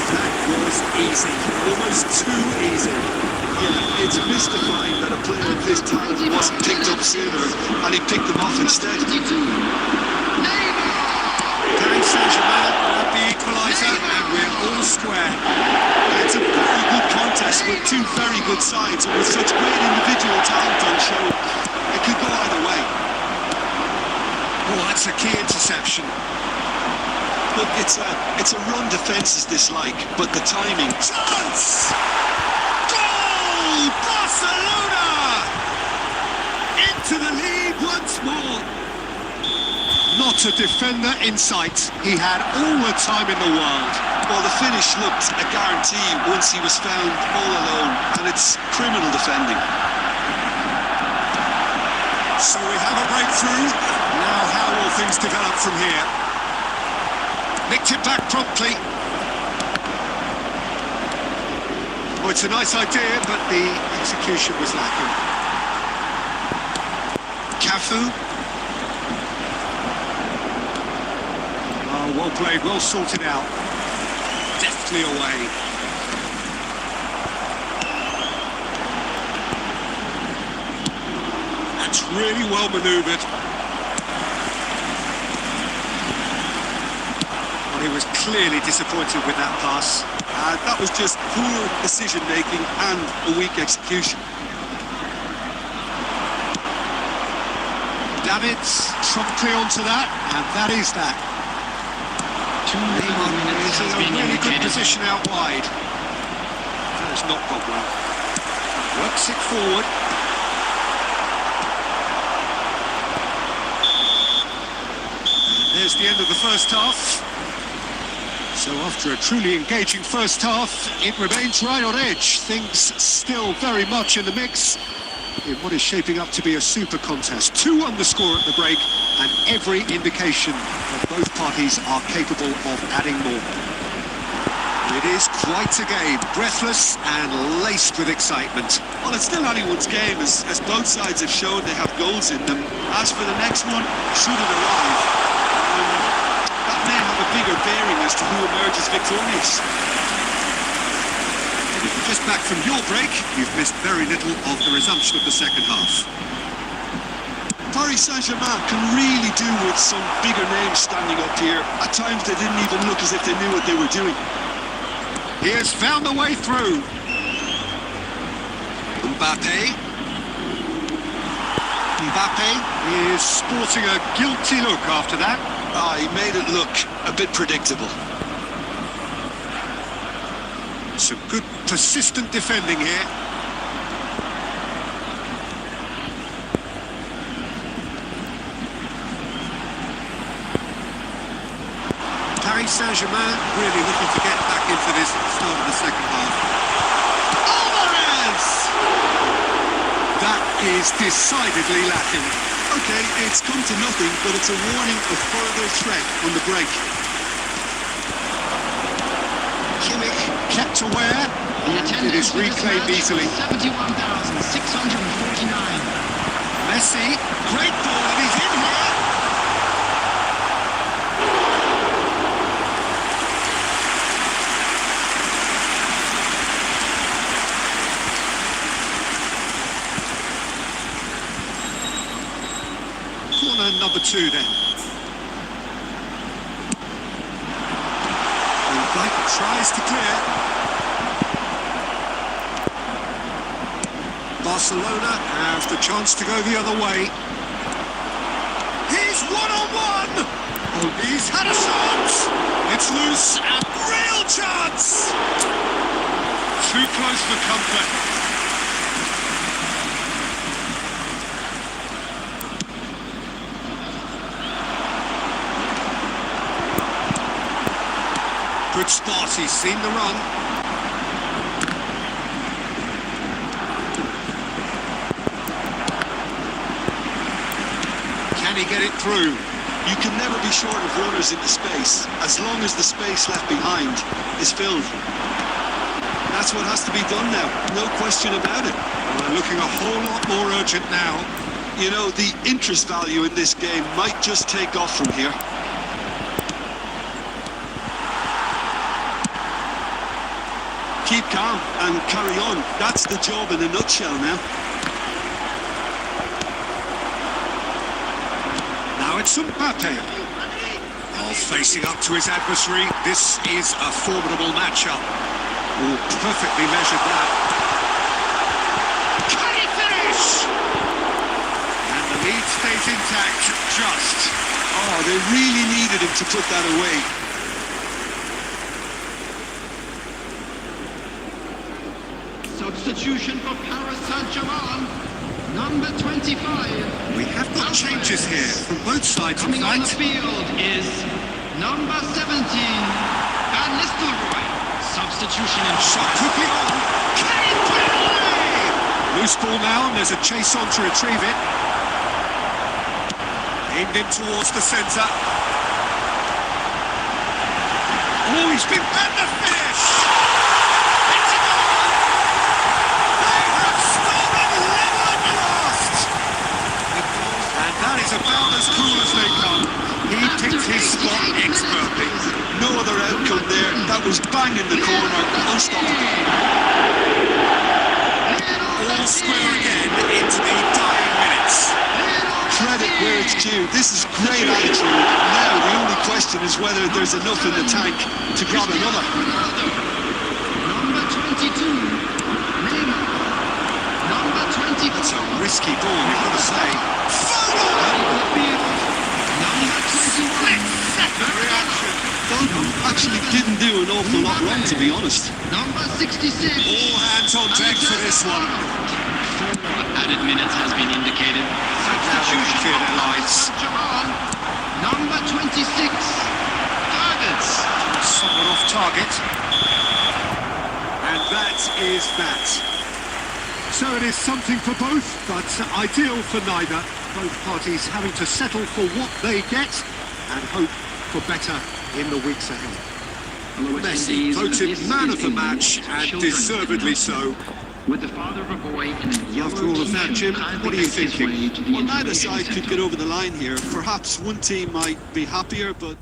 That was easy, almost too easy. Yeah, it's mystifying that a player of this talent wasn't picked up sooner, and he picked them off instead. Paris Saint-Germain grab the equaliser, and we're all square. It's a very good contest with two very good sides, and with such great individual talent on show, it could go either way. Oh, that's a key interception. Look, it's a run defence is dislike, but the timing... Chance! Goal! Barcelona! Into the lead once more. Not a defender in sight. He had all the time in the world. Well, the finish looked a guarantee once he was found all alone, and it's criminal defending. So we have a breakthrough. Now how will things develop from here? Nicked it back promptly. Oh, it's a nice idea, but the execution was lacking. Cafu. Oh, well played, well sorted out. Deftly away. That's really well manoeuvred. Well, he was clearly disappointed with that pass. That was just poor decision-making and a weak execution. Davids promptly onto that, and that is that. 2 minutes has In a been really good indicated. position out wide. That has not gone well. Works it forward. There's the end of the first half. So after a truly engaging first half, it remains right on edge. Things still very much in the mix in what is shaping up to be a super contest. 2-1 the score at the break, and every indication that both parties are capable of adding more. It is quite a game, breathless and laced with excitement. Well, it's still anyone's game, as both sides have shown they have goals in them. As for the next one, should it arrive, that may have a bigger bearing as to who emerges victorious. If you're just back from your break, you've missed very little of the resumption of the second half. Paris Saint-Germain can really do with some bigger names standing up here. At times they didn't even look as if they knew what they were doing. He has found the way through. Mbappe. Mbappe is sporting a guilty look after that. Ah, he made it look a bit predictable. Some good persistent defending here. Paris Saint-Germain really looking to get back into this at the start of the second half. Alvarez! That is decidedly lacking. Okay, it's come to nothing, but it's a warning of further threat on the break. Kimmich kept aware. The It is attendance for this reclaimed match easily. was 71,649. Messi, great ball, and he's in here. Corner number 2 then. Van Dijk tries to clear. Barcelona has the chance to go the other way. He's one-on-one! Oh, he's had a shot! It's loose and real chance! Too close for comfort. Good spot, he's seen the run. Can he get it through? You can never be short of runners into space, as long as the space left behind is filled. That's what has to be done now, no question about it. Well, they're looking a whole lot more urgent now. You know, the interest value in this game might just take off from here. Keep calm and carry on. That's the job in a nutshell now. Now it's Mbappe. Oh, facing up to his adversary. This is a formidable matchup. Oh, perfectly measured that. Can he finish? And the lead stays intact, just. Oh, they really needed him to put that away. Substitution for Paris Saint-Germain, number 25. We have got changes here from both sides, in Coming on the fact. field is number 17, Van Nistelrooy. Substitution in Shot could be on. Can he put it away? Loose ball now, and there's a chase on to retrieve it. Aimed in towards the centre. Oh, he's been at the finish! It's a goal! They have stolen level at last! And that is about as cool as they come. He picked his spot expertly. No other outcome there. That was bang in the corner. Unstoppable. All square again into the dying minutes. Credit where it's due. This is great attitude. Now the only question is whether there's enough in the tank to grab another. Number 22, Neymar. Number 24. It's a risky ball, you've got to say. Number 21. Second reaction. Actually didn't do an awful lot wrong, to be honest. Number 66. All hands on deck for this one. 4 added minutes has been indicated. Substitution clear for their lines. Saint-Germain, number 26. Targets. Somewhat off target. And that is that. So it is something for both, but ideal for neither. Both parties having to settle for what they get and hope for better in the weeks ahead. Messi voted man of the match, and deservedly so. With the father of a boy in a yellow After all of that, Jim, what are you thinking? Well, neither side could get over the line here. Perhaps one team might be happier, but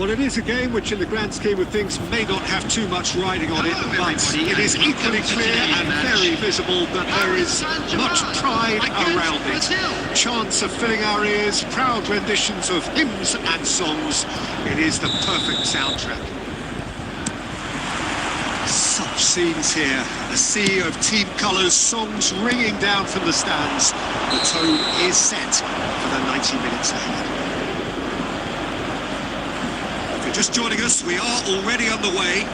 Well, it is a game which in the grand scheme of things may not have too much riding on it, but it is equally clear and very visible that there is much pride around it. Chants are filling our ears, proud renditions of hymns and songs. It is the perfect soundtrack. Such scenes here, a sea of team colours, songs ringing down from the stands. The tone is set for the 90 minutes ahead. If you're just joining us, we are already underway.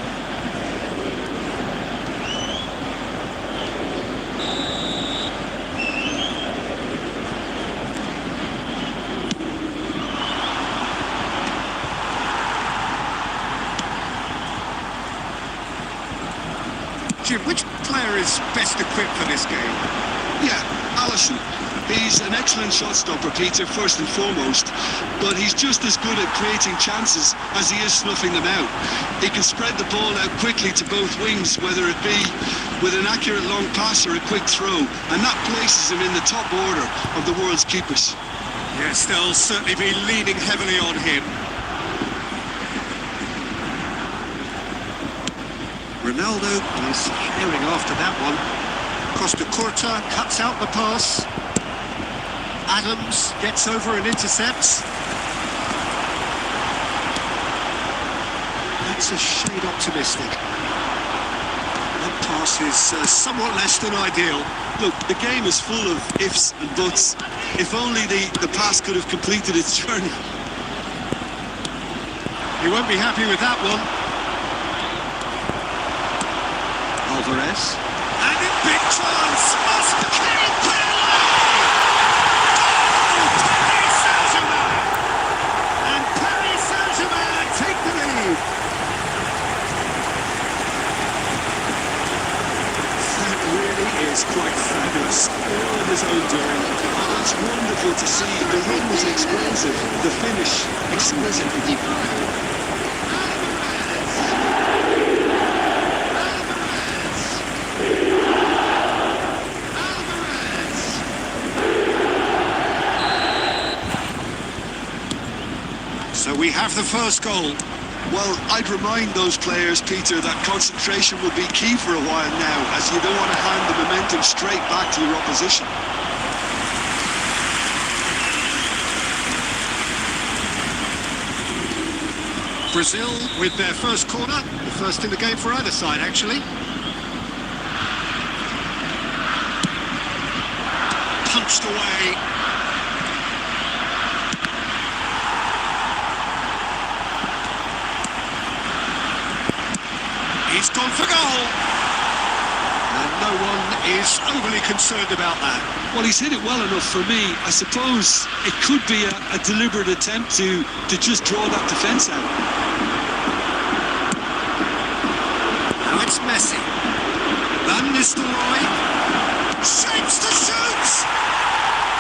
Jim, which player is best equipped for this game? Yeah, Alisson. He's an excellent shot stopper, Peter, first and foremost, but he's just as good at creating chances as he is snuffing them out. He can spread the ball out quickly to both wings, whether it be with an accurate long pass or a quick throw, and that places him in the top order of the world's keepers. Yes, they'll certainly be leaning heavily on him. Ronaldo is herring after that one. Costa Curta cuts out the pass. Adams gets over and intercepts. That's a shade optimistic. That pass is somewhat less than ideal. Look, the game is full of ifs and buts. If only the pass could have completed its journey. He won't be happy with that one. Alvarez. And a big chance! Must kill Pele! Oh, Paris Saint-Germain! And Paris Saint-Germain take the lead. That really is quite fabulous. All of his own doing. Oh, it's wonderful to see. The run was explosive. The finish exquisitely deep. So we have the first goal. Well, I'd remind those players, Peter, that concentration will be key for a while now, as you don't want to hand the momentum straight back to your opposition. Brazil with their first corner, the first in the game for either side, actually. Punched away. He's gone for goal. And no one is overly concerned about that. Well, he's hit it well enough for me. I suppose it could be a deliberate attempt to just draw that defence out. Now it's Messi. Van Nistelrooy shapes to shoot.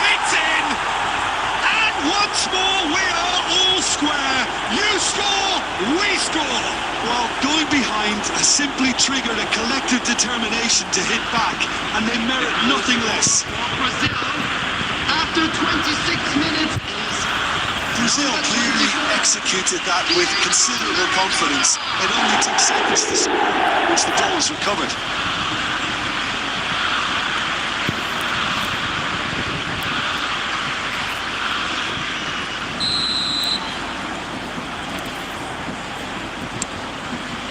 It's in. And once more we are all square. You score, we score. Well, going behind has simply triggered a collective determination to hit back, and they merit nothing less. Brazil, after 26 minutes, Brazil clearly executed that with considerable confidence. It only took seconds to score once the ball was recovered.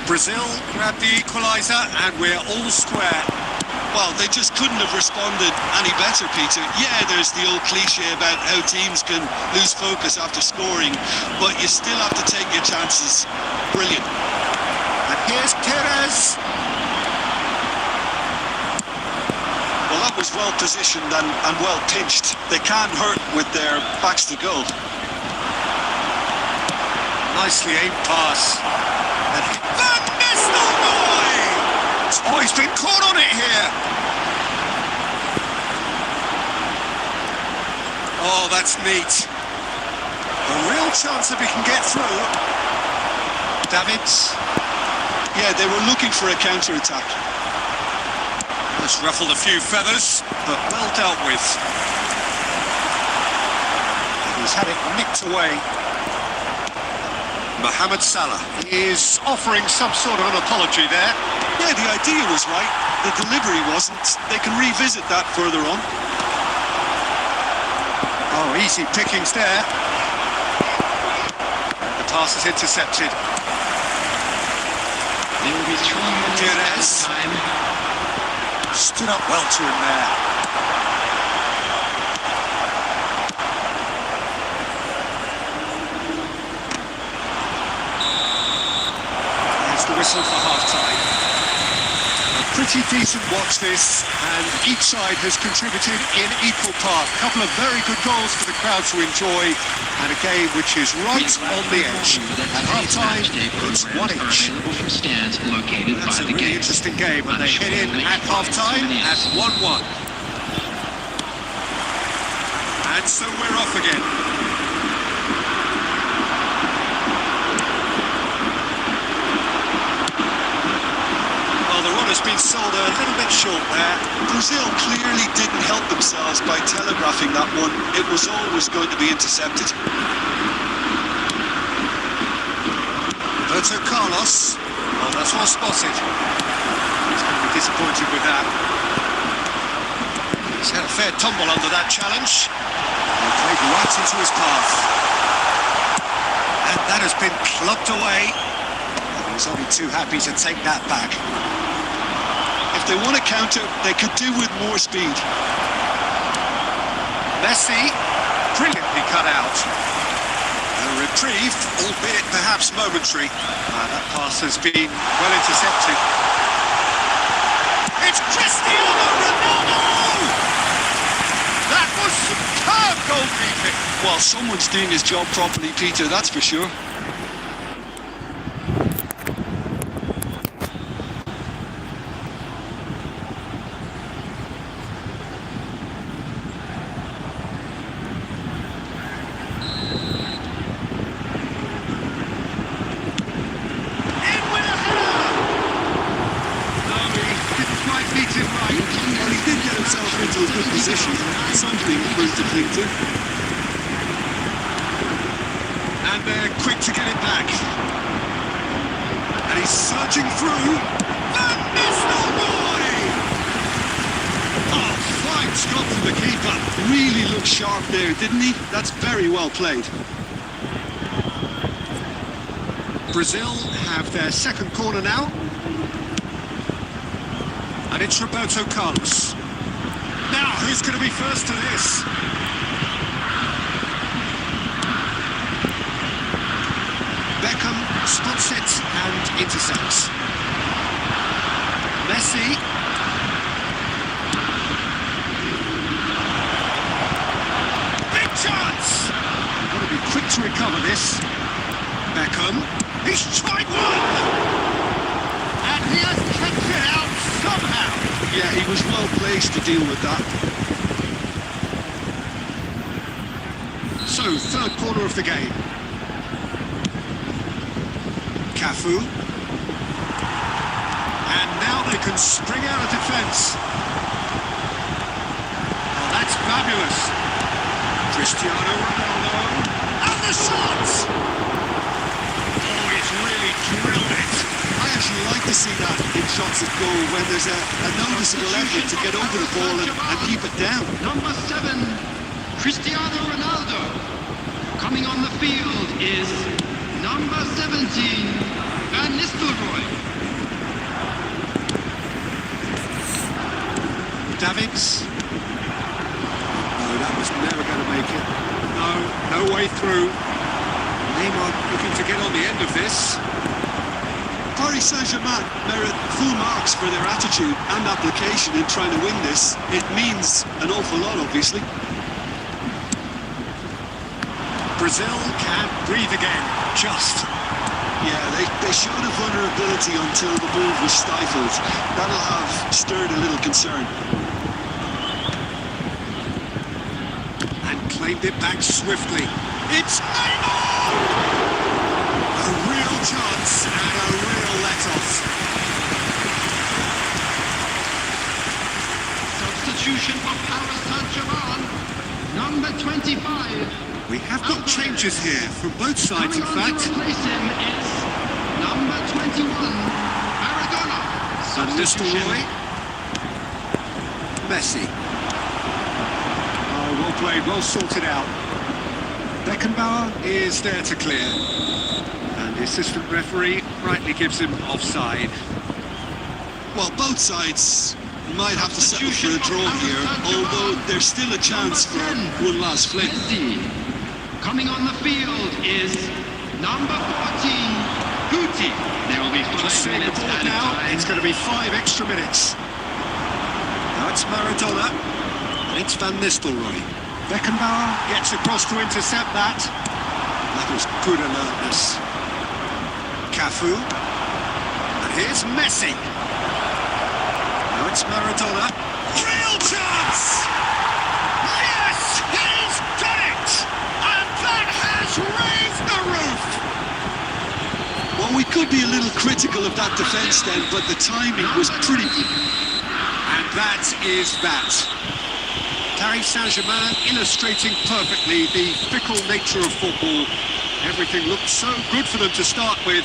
Brazil grabbed the equaliser and we're all square. Well, they just couldn't have responded any better, Peter. Yeah, there's the old cliche about how teams can lose focus after scoring, but you still have to take your chances. Brilliant. And here's Perez. Well, that was well positioned and well pinched. They can't hurt with their backs to goal. Nicely aimed pass. And Van Nistelrooy! Oh, he's been caught on it here. Oh, that's neat. A real chance that we can get through. Davids. Yeah, they were looking for a counter-attack. That's ruffled a few feathers, but well dealt with. He's had it nicked away. Mohamed Salah is offering some sort of an apology there. Yeah, the idea was right. The delivery wasn't. They can revisit that further on. Oh, easy pickings there. The pass is intercepted. They will be 3 minutes Gutierrez. time. Stood up well to him there. There's the whistle for half-time. A pretty decent watch this, and each side has contributed in equal part. A couple of very good goals for the crowd to enjoy, and a game which is right on the edge. At half-time, it's 1 each. Available from stands located That's by a the really gate. interesting game, and they head in at half-time at 1-1. And so we're off again. Well, the run has been sold a little bit short there. Brazil clearly didn't help themselves by telegraphing that one. It was always going to be intercepted. Roberto Carlos. Oh, that's well spotted. He's going to be disappointed with that. He's had a fair tumble under that challenge. He played right into his path. And that has been clubbed away. And he's only too happy to take that back. If they want to counter, they could do with more speed. Messi, brilliantly cut out. A reprieve, albeit perhaps momentary. That pass has been well intercepted. It's Cristiano Ronaldo! That was superb goalkeeping. Well, someone's doing his job properly, Peter, that's for sure. Well, he did get himself into a good position. Something for him to cling to. And they're quick to get it back. And he's surging through. Van Nistelrooy! Oh, fine stop from the keeper. Really looked sharp there, didn't he? That's very well played. Brazil have their second corner now. And it's Roberto Carlos. Now, who's going to be first to this? Bikram spots it and intercepts. Messi. Big chance! Got to be quick to recover this. Bikram. He's tried one! And he has kept it out somehow. Yeah, he was well placed to deal with that. So, third corner of the game. Cafu. And now they can spring out of defence. Oh, that's fabulous. Cristiano Ronaldo. And the shot! Oh, he's really drilled it. I actually like to see that in shots at goal when there's a noticeable effort to get over the ball and keep it down. Number 7, Cristiano Ronaldo. Coming on the field is number 17, Van Nistelrooy. Davids. No, that was never going to make it. No way through. Neymar looking to get on the end of this. Paris Saint-Germain merit full marks for their attitude and application in trying to win this. It means an awful lot, obviously. Brazil can breathe again, just. Yeah, they showed a vulnerability until the move was stifled. That'll have stirred a little concern. And claimed it back swiftly. It's Neymar! A real chance and a real let-off. Substitution for Paris Saint-Germain. Number 25, We have got changes here from both sides, in Coming on fact. to replace him is number 21, Maradona. Van Substitution. Nistelrooy. Messi. Oh, well played, well sorted out. Beckenbauer is there to clear. And the assistant referee rightly gives him offside. Well, both sides might have to settle for a draw here, although there's still a chance for one last flick. Messi. Coming on the field is number 14, Guti. There will be 5 Just seeing the minutes board added now, time. it's going to be 5 extra minutes. Now it's Maradona, and it's Van Nistelrooy. Beckenbauer gets across to intercept that. That was good alertness. Cafu. And here's Messi. Now it's Maradona. Real chance! Yes, he's done it! And that has raised the roof! Well, we could be a little critical of that defence then, but the timing was pretty... And that is that. Paris Saint-Germain illustrating perfectly the fickle nature of football. Everything looked so good for them to start with,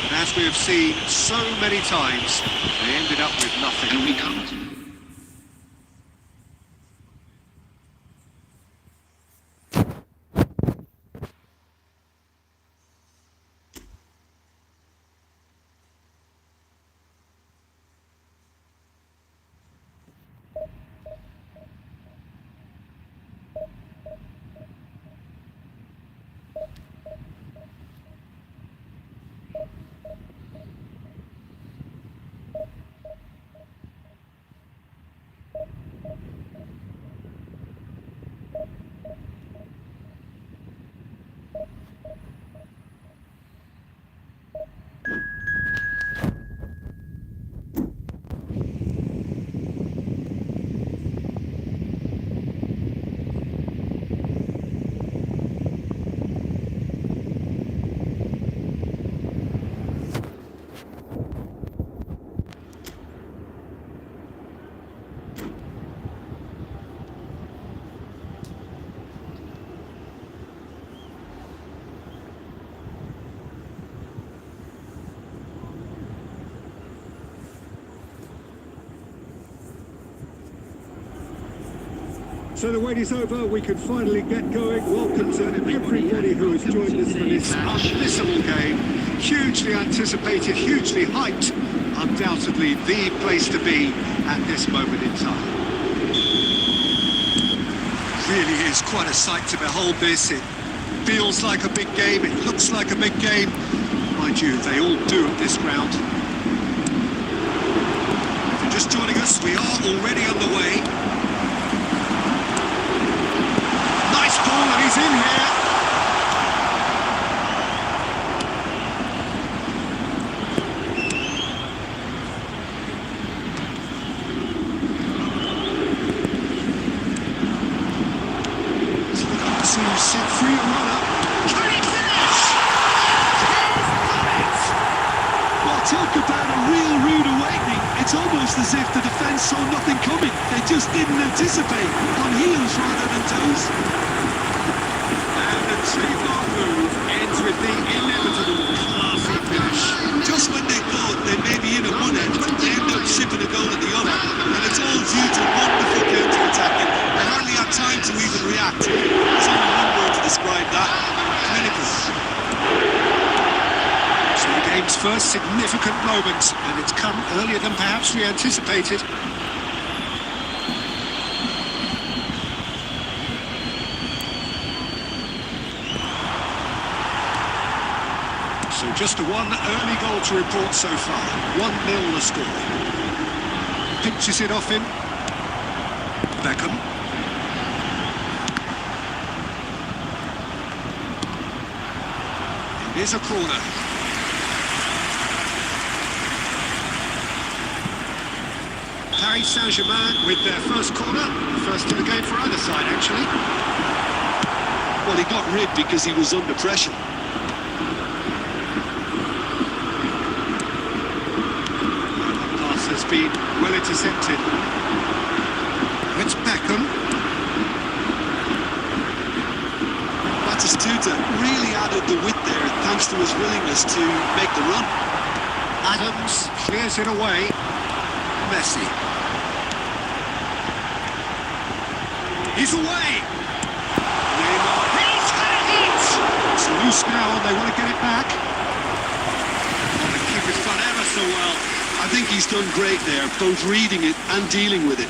but as we have seen so many times, they ended up with nothing. And we come to So the wait is over, we can finally get going. Welcome to everybody who has joined us for this unmissable game. Hugely anticipated, hugely hyped. Undoubtedly the place to be at this moment in time. Really is quite a sight to behold this. It feels like a big game, it looks like a big game. Mind you, they all do at this ground. If you're just joining us, we are already underway. Nice ball, and he's in here. To set free a runner. Can he finish? He's done it! Well, talk about a real rude awakening. It's almost as if the defence saw nothing coming. They just didn't anticipate. On heels rather than toes. And the trademark move ends with the inevitable classy finish. Just when they thought they may be in at one end, they end up shipping a goal at the other. And it's all due to wonderful counter-attacking. They hardly had time to even react. There's only one word to describe that. Clinical. So the game's first significant moment, and it's come earlier than perhaps we anticipated. So just one early goal to report so far. 1-0 the score. Pinches it off him. Beckham. Here's a corner. Paris Saint-Germain with their first corner. First in the game for either side, actually. Well, he got rid because he was under pressure. Pass has been well intercepted. It's Beckham. Batistuta really added the width there thanks to his willingness to make the run. Adams clears it away. Messi. He's away. Neymar. He's had it! It's loose now and they want to get it back. Oh, the keeper's done ever so well. I think he's done great there, both reading it and dealing with it.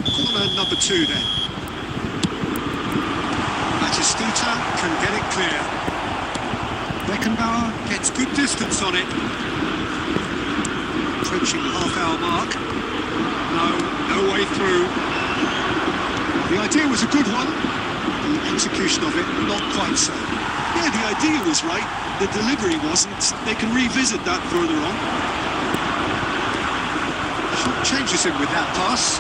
Corner number 2 then. Batistuta can get it clear. Beckenbauer gets good distance on it. Approaching the half-hour mark. No way through. The idea was a good one. The execution of it, not quite so. Yeah, the idea was right. The delivery wasn't. They can revisit that further on. Changes him with that pass.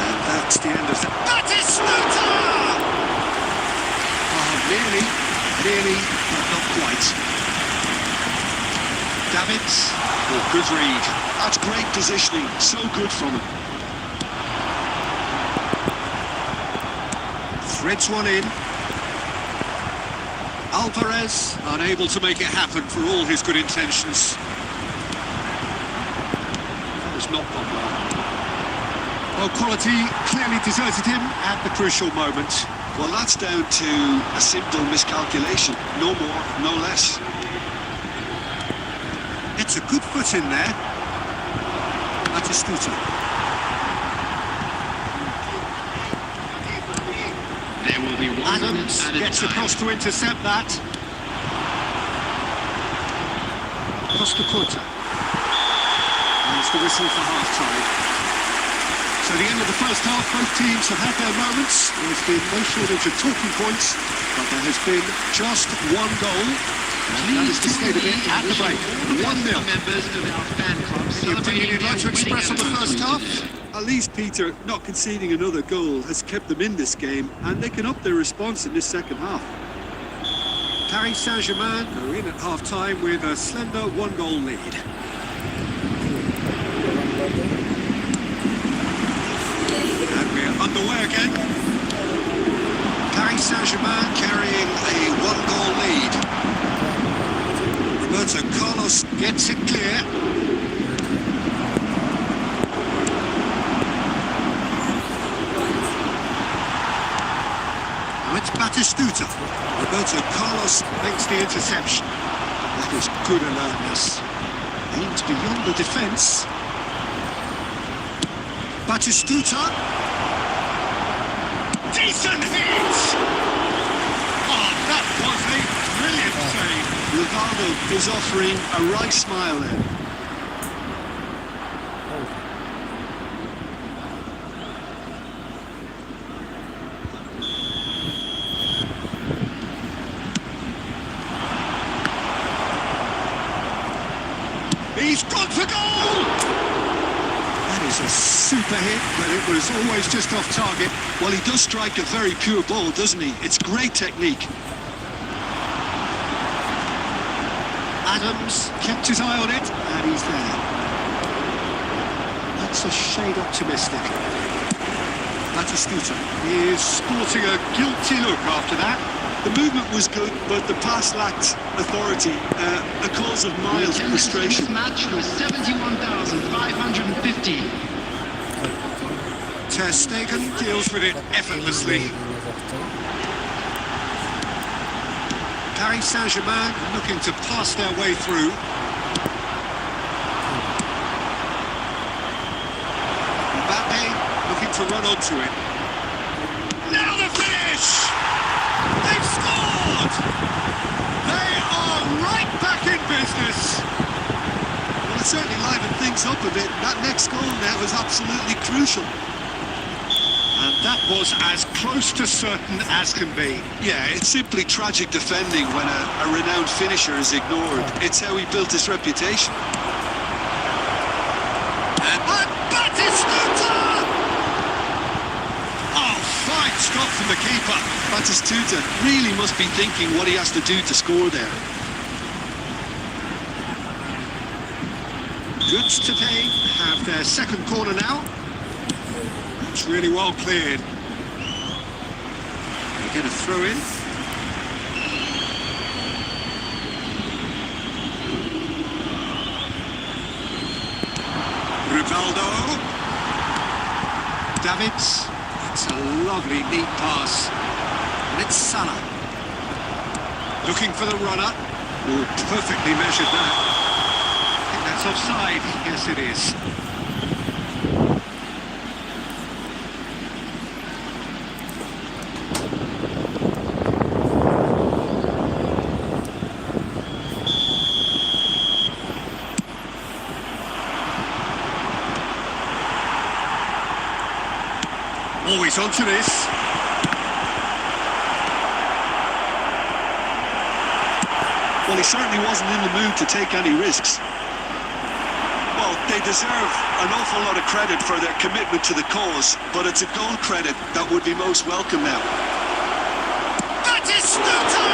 And that's the end of that. Batistuta! Nearly, but not quite. Davids. Oh, good read. That's great positioning. So good from him. Threads one in. Alvarez unable to make it happen for all his good intentions. That was not gone well. Well, quality clearly deserted him at the crucial moment. Well, that's down to a simple miscalculation. No more, no less. It's a good foot in there. Batistuta. There will be 1 minute Adams added gets time. across to intercept that. Costa Curta. There's the whistle for half-time. So the end of the first half, both teams have had their moments. There's been no shortage of talking points, but there has been just one goal. And that is the state of it at the break. 1-0. Members of our fan club Any opinion you'd like to express on the first half? At least, Peter, not conceding another goal has kept them in this game, and they can up their response in this second half. Paris Saint-Germain are in at half-time with a slender 1-goal lead. And we're underway again. Paris Saint-Germain carrying a 1-goal lead. Roberto Carlos gets it clear. Now it's Batistuta. Roberto Carlos makes the interception. That is good alertness. Aims beyond the defence. Batistuta. Decent hit! Oh, that was a brilliant save. Rivaldo is offering a right smile there. He's gone for goal! That is a super hit, but it was always just off target. Well, he does strike a very pure ball, doesn't he? It's great technique. Adams kept his eye on it, and he's there. That's a shade optimistic. Batistuta is sporting a guilty look after that. The movement was good, but the pass lacked authority, a cause of mild frustration. This match was 71,550. Ter Stegen deals with it effortlessly. Paris Saint-Germain looking to pass their way through. Mbappe looking to run onto it. Now the finish! They've scored! They are right back in business! Well, it certainly livened things up a bit. That next goal now is absolutely crucial. And that was as close to certain as can be. Yeah, it's simply tragic defending when a renowned finisher is ignored. It's how he built his reputation. And Batistuta! Oh, fine stop from the keeper. Batistuta really must be thinking what he has to do to score there. Goods today have their second corner now. It's really well cleared. They get a throw in. Rivaldo. Davids. It's a lovely, neat pass. And it's Salah. Looking for the runner. Oh, perfectly measured that. I think that's offside. Yes, it is. Always onto this. Well, he certainly wasn't in the mood to take any risks. Well, they deserve an awful lot of credit for their commitment to the cause, but it's a goal credit that would be most welcome now. Batistuta!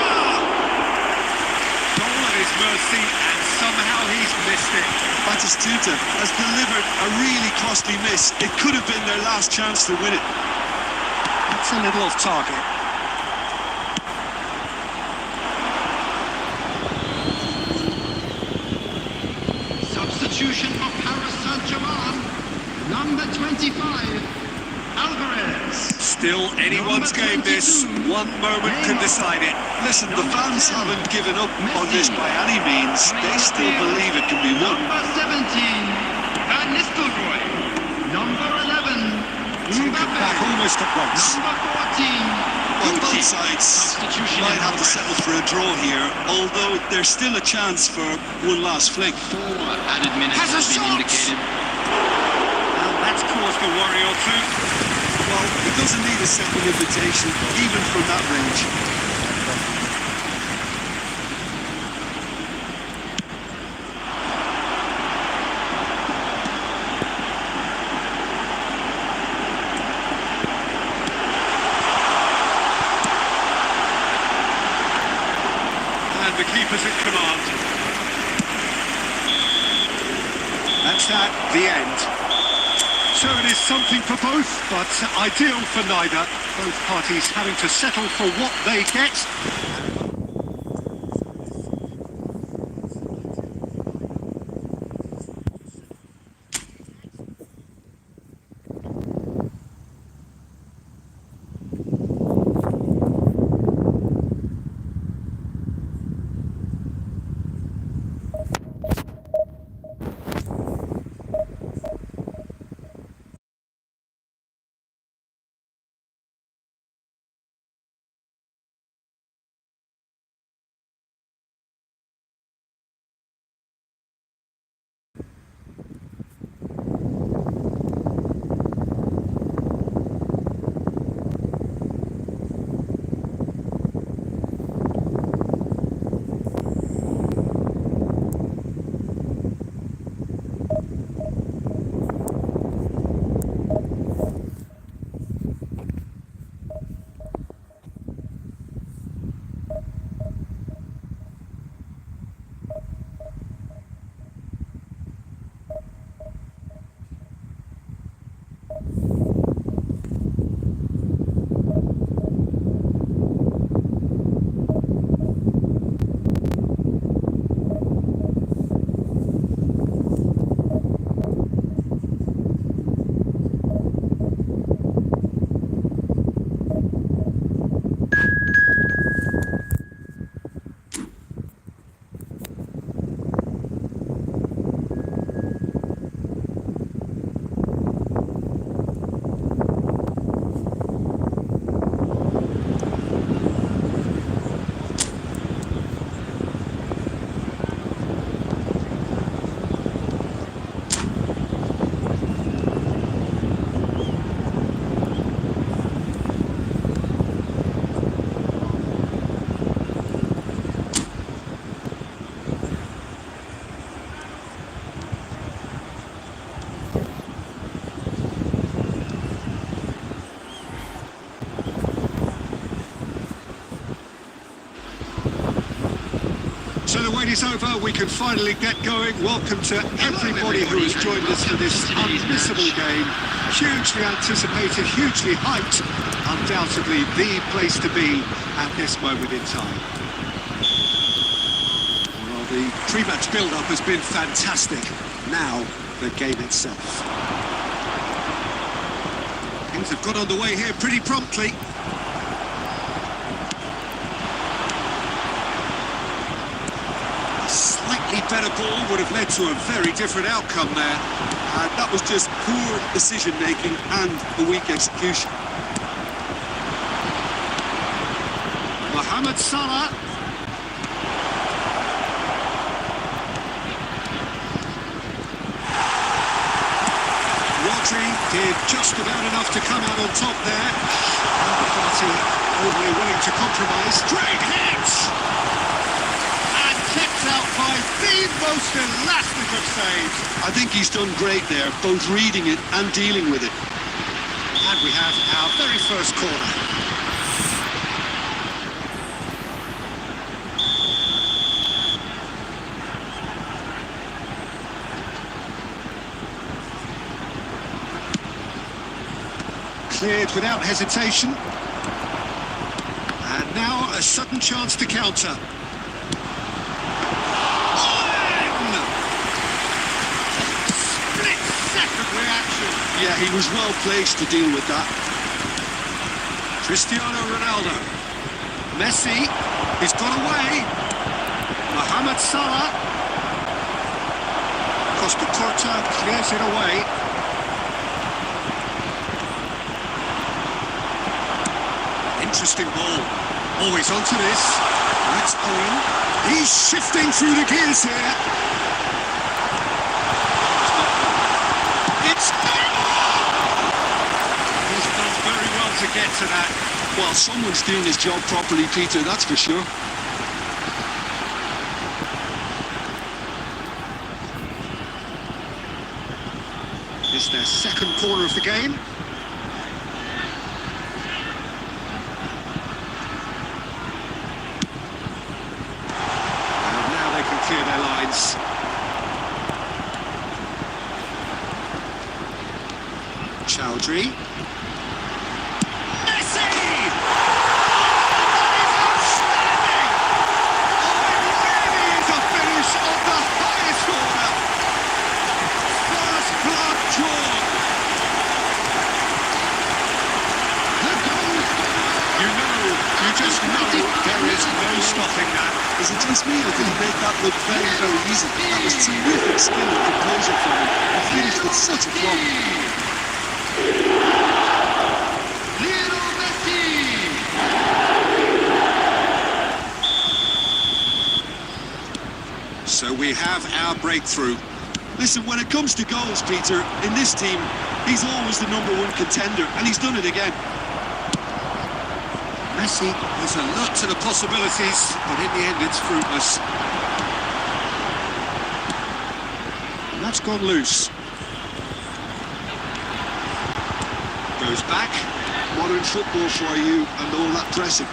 Goal at his mercy, and somehow he's missed it. Batistuta has delivered a really costly miss. It could have been their last chance to win it. That's a little off target. Substitution for Paris Saint-Germain. Number 25, Alvarez. Still anyone's Number game this. 22, One moment can decide it. Listen, the Number fans 10, haven't given up on Messi. this by any means. They still believe it can be won. Number 17, Van Nistelrooy. Number 11, Take it back Mbappe. almost at once. Number 14, Well, Guti. both sides Substitution might in have to progress. settle for a draw here, although there's still a chance for one last flick. 4 added minutes Has a have been shot! indicated. Well, that's caused a worry or two. Well, he doesn't need a second invitation, even from that range. And the keeper's at command. That's that, the end. So it is something for both, but ideal for neither. Both parties having to settle for what they get. So the wait is over, we can finally get going. Welcome to everybody who has joined us for this unmissable game. Hugely anticipated, hugely hyped. Undoubtedly the place to be at this moment in time. Well, the pre-match build-up has been fantastic. Now, the game itself. Things have got underway here pretty promptly. Slightly better ball would have led to a very different outcome there. That was just poor decision-making and a weak execution. Mohamed Salah. Rodri did just about enough to come out on top there. Neither party overly willing to compromise. Great hit! Kept out by the most elastic of saves. I think he's done great there, both reading it and dealing with it. And we have our very first corner. Cleared without hesitation. And now a sudden chance to counter. Reaction. Yeah, he was well placed to deal with that. Cristiano Ronaldo. Messi. He's got away. Mohamed Salah. Costa Curta clears it away. Interesting ball. Always onto this. That's Owen. He's shifting through the gears here. To get to that. Well, someone's doing his job properly, Peter, that's for sure. It's their second corner of the game. And now they can clear their lines. Chowdhury. Just know there is no stopping that. Is it just me, or did he make that look very, very easy? That was terrific skill and composure from him. He finished with such a flow. Lionel Messi! So we have our breakthrough. Listen, when it comes to goals, Peter, in this team, he's always the #1 contender, and he's done it again. Messi has alert to the possibilities, but in the end it's fruitless. And that's gone loose. Goes back. Modern football for you, and all that pressing.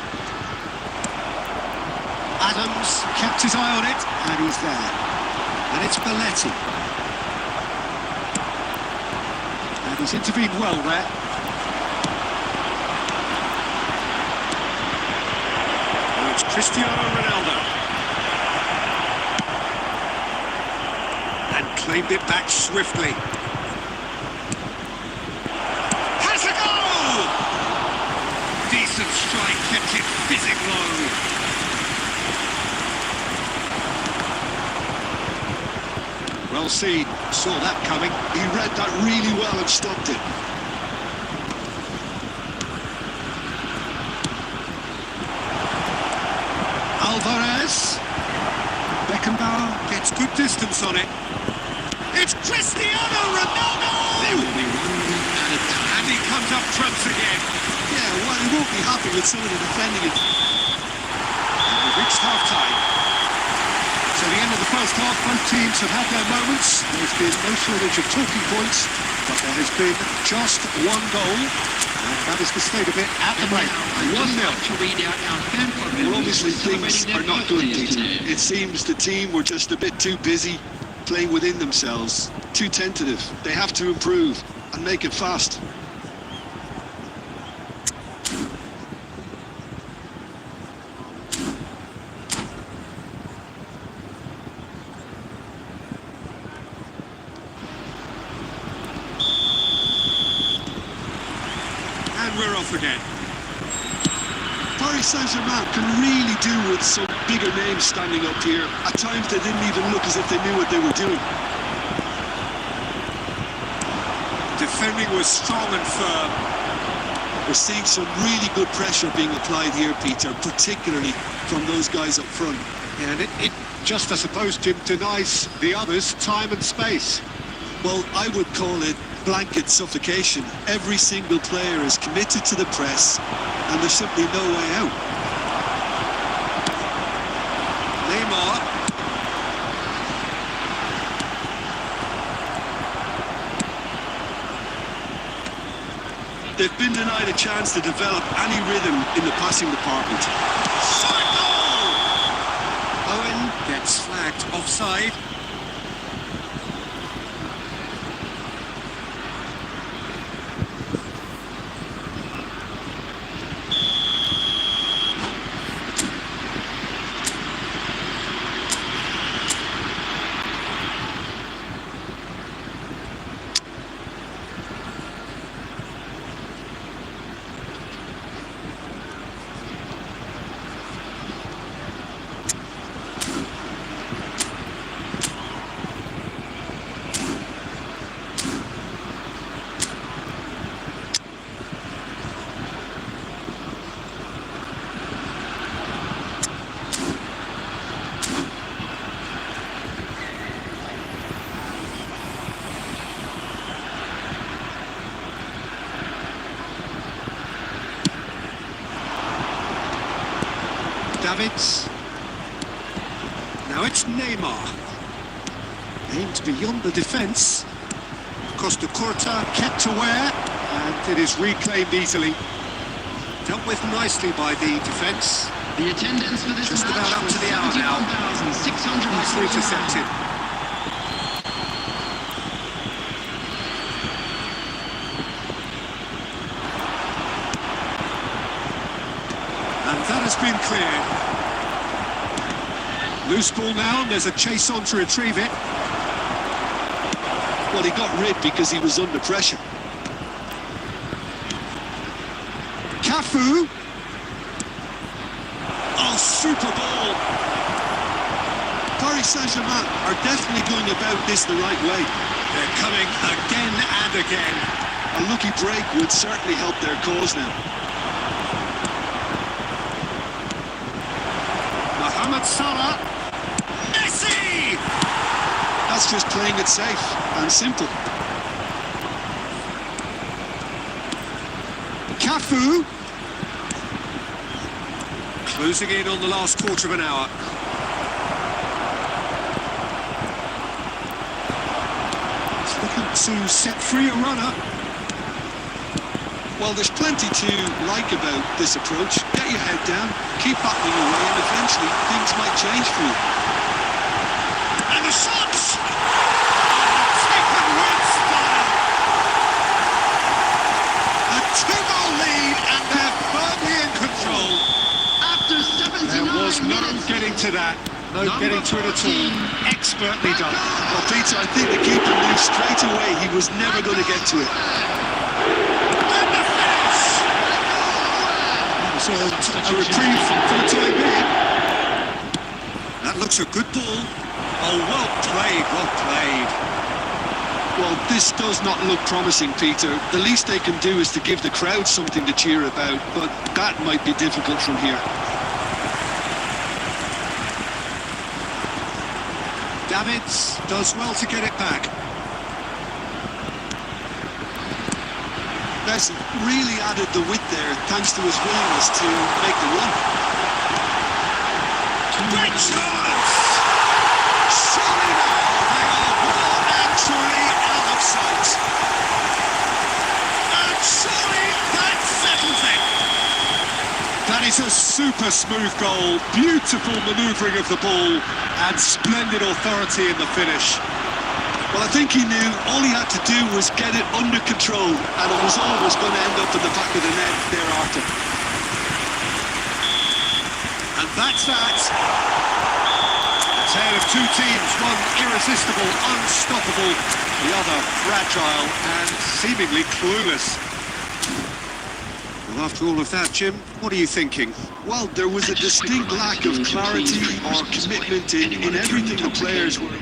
Adams kept his eye on it, and he's there. And it's Belletti. And he's intervened well there. Cristiano Ronaldo. And claimed it back swiftly. Has a goal! Decent strike, kept it fizzing low. Well seen, saw that coming. He read that really well and stopped it. Alvarez. Bikram gets good distance on it. It's Cristiano Ronaldo! There will be 1 minute at a time. And he comes up trumps again. Yeah, well, he won't be happy with some of the defending it. And we've reached half-time. So the end of the first first half, both teams have had their moments. There's been no shortage of talking points, but there has been just one goal, and that is the state of it at the break. 1-0. Well, obviously things are not good, Peter. It seems the team were just a bit too busy playing within themselves, too tentative. They have to improve and make it fast. And we're off again. Paris Saint-Germain can really do with some bigger names standing up here. At times they didn't even look as if they knew what they were doing. Defending was strong and firm. We're seeing some really good pressure being applied here, Peter, particularly from those guys up front. And it just, I suppose, Jim, denies the others time and space. Well, I would call it blanket suffocation. Every single player is committed to the press, and there's simply no way out. Neymar. They've been denied a chance to develop any rhythm in the passing department. Owen gets flagged offside. Davids. Now it's Neymar. Aimed beyond the defence. Costa Curta kept aware, and it is reclaimed easily. Dealt with nicely by the defence. The attendance for this Just match about up was to the hour now. 71,600. Nicely intercepted. And that has been cleared. Loose ball now, and there's a chase on to retrieve it. Well, he got rid because he was under pressure. Cafu. Oh, super ball. Paris Saint-Germain are definitely going about this the right way. They're coming again and again. A lucky break would certainly help their cause now. Mohamed Salah. Messi! That's just playing it safe and simple. Cafu. Closing in on the last quarter of an hour. He's looking to set free a runner. Well, there's plenty to like about this approach. Get your head down, keep battling away, and eventually things might change for you. And the shots! Taken with style! A 2-goal lead, and they're firmly in control. After 79 There was no minutes, getting to that. No getting to it at all. Expertly done. Well, Peter, I think the keeper knew straight away he was never going to get to it. And the finish! So a reprieve for the time being. That looks a good ball. Oh, well played, well played. Well, this does not look promising, Peter. The least they can do is to give the crowd something to cheer about, but that might be difficult from here. Davids does well to get it back. Messi really added the width there thanks to his willingness to make the run. Great chance! a super smooth goal, beautiful manoeuvring of the ball, and splendid authority in the finish. Well, I think he knew all he had to do was get it under control, and it was always going to end up in the back of the net thereafter. And that's that. A tale of two teams, one irresistible, unstoppable, the other fragile and seemingly clueless. Well, after all of that, Jim, what are you thinking? Well, there was a distinct lack of clarity or commitment in everything the players were.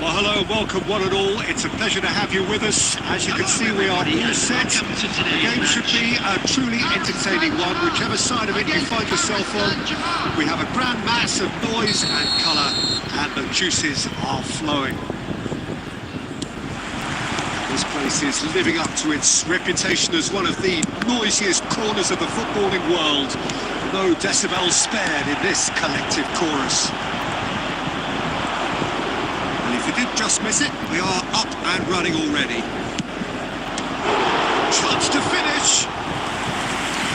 Well, hello, welcome one and all. It's a pleasure to have you with us. As you can see, we are all set. The game should be a truly entertaining one, whichever side of it you find yourself on. We have a grand mass of noise and colour, and the juices are flowing. This place is living up to its reputation as one of the noisiest corners of the footballing world. No decibels spared in this collective chorus. If we did just miss it, we are up and running already. Chance to finish.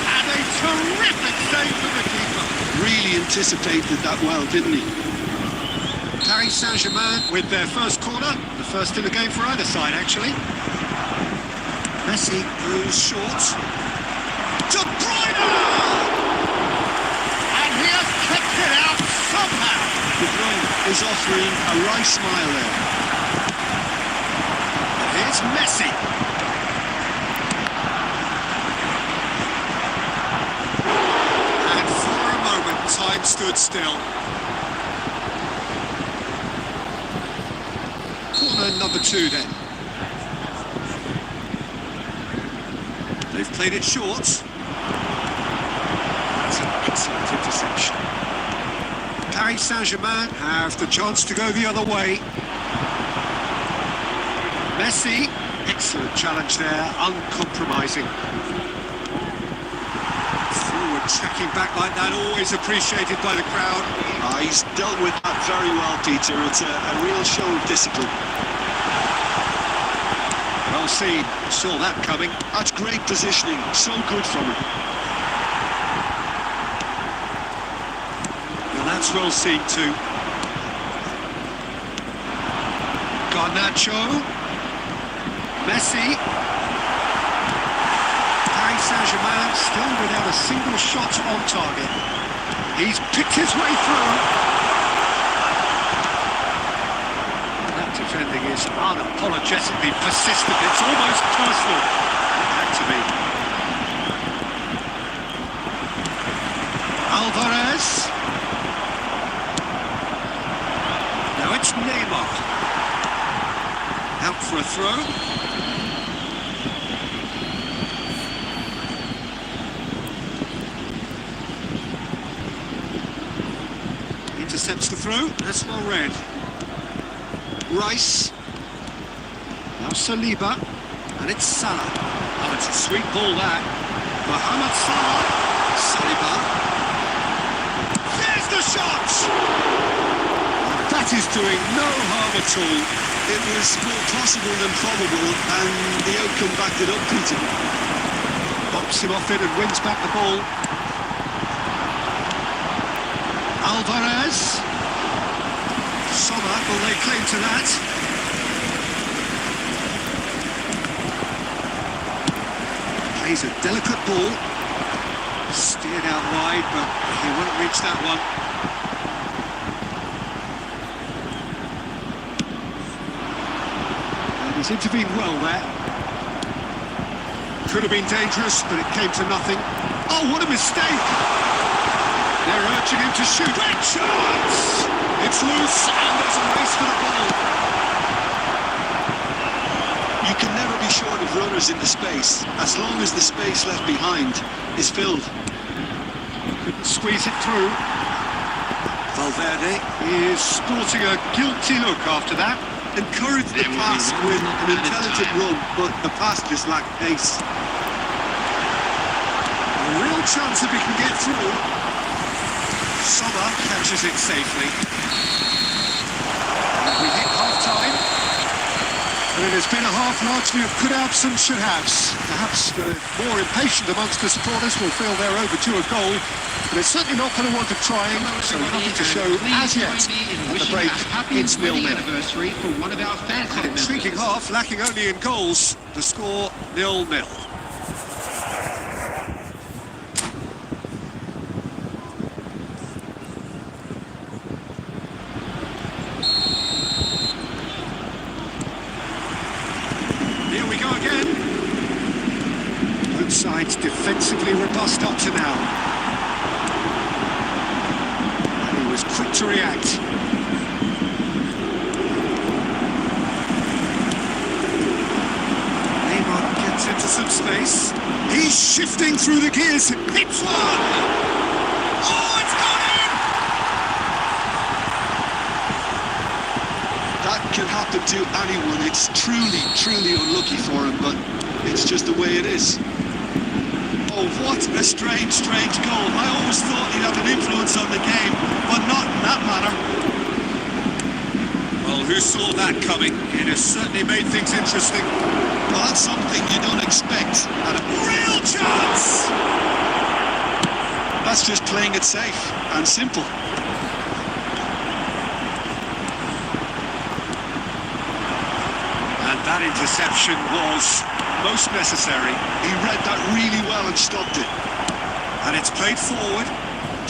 And a terrific save from the keeper. Really anticipated that well, didn't he? Paris Saint-Germain with their first corner. The first in the game for either side, actually. Messi goes short. De Bruyne! And he has kept it out somehow. Bikram is offering a wry smile there. And here's Messi. And for a moment, time stood still. Corner number 2 then. They've played it short. That's an excellent interception. Paris Saint-Germain have the chance to go the other way. Messi, excellent challenge there, uncompromising. Forward tracking back like that, always appreciated by the crowd. He's dealt with that very well, Peter. It's a real show of discipline. Well seen, saw that coming. That's great positioning, so good from him. That's well seen too. Garnacho. Messi. Paris Saint-Germain still without a single shot on target. He's picked his way through. That defending is unapologetically persistent. It's almost personal. It had to be. Alvarez. Now it's Neymar. Out for a throw. Intercepts the throw. That's well read. Rice. Now Saliba. And it's Salah. Oh, it's a sweet ball that. Mohamed Salah. Saliba. There's the shot! That is doing no harm at all. It was more possible than probable, and the outcome backed it up, Peter. Bops him off it and wins back the ball. Alvarez. Sommer will lay claim to that. Plays a delicate ball. Steered out wide, but he won't reach that one. He's intervened well there. Could have been dangerous, but it came to nothing. Oh, what a mistake! They're urging him to shoot. Great chance! It's loose, and there's a race for the ball. You can never be short of runners in the space, as long as the space left behind is filled. Couldn't squeeze it through. Valverde is sporting a guilty look after that. Encouraged the pass with an intelligent run, but the pass just lacked pace. A real chance if he can get through. Sommer catches it safely. And we hit half-time. And it has been a half largely of could-haves and should-haves. Perhaps the more impatient amongst the supporters will feel they're overdue a goal, but it's certainly not going to want to try, so nothing to show as yet. At the break, it's 0-0. An intriguing half, lacking only in goals. The score 0-0. Here we go again. Both sides defensively robust up to now. And he was quick to react. is, hits one! Oh, it's gone in! That can happen to anyone. It's truly, truly unlucky for him, but it's just the way it is. Oh, what a strange, strange goal. I always thought he'd have an influence on the game, but not in that manner. Well, who saw that coming? It has certainly made things interesting. Well, that's something you don't expect. And Real chance! that's just playing it safe and simple. And that interception was most necessary. He read that really well and stopped it. And it's played forward.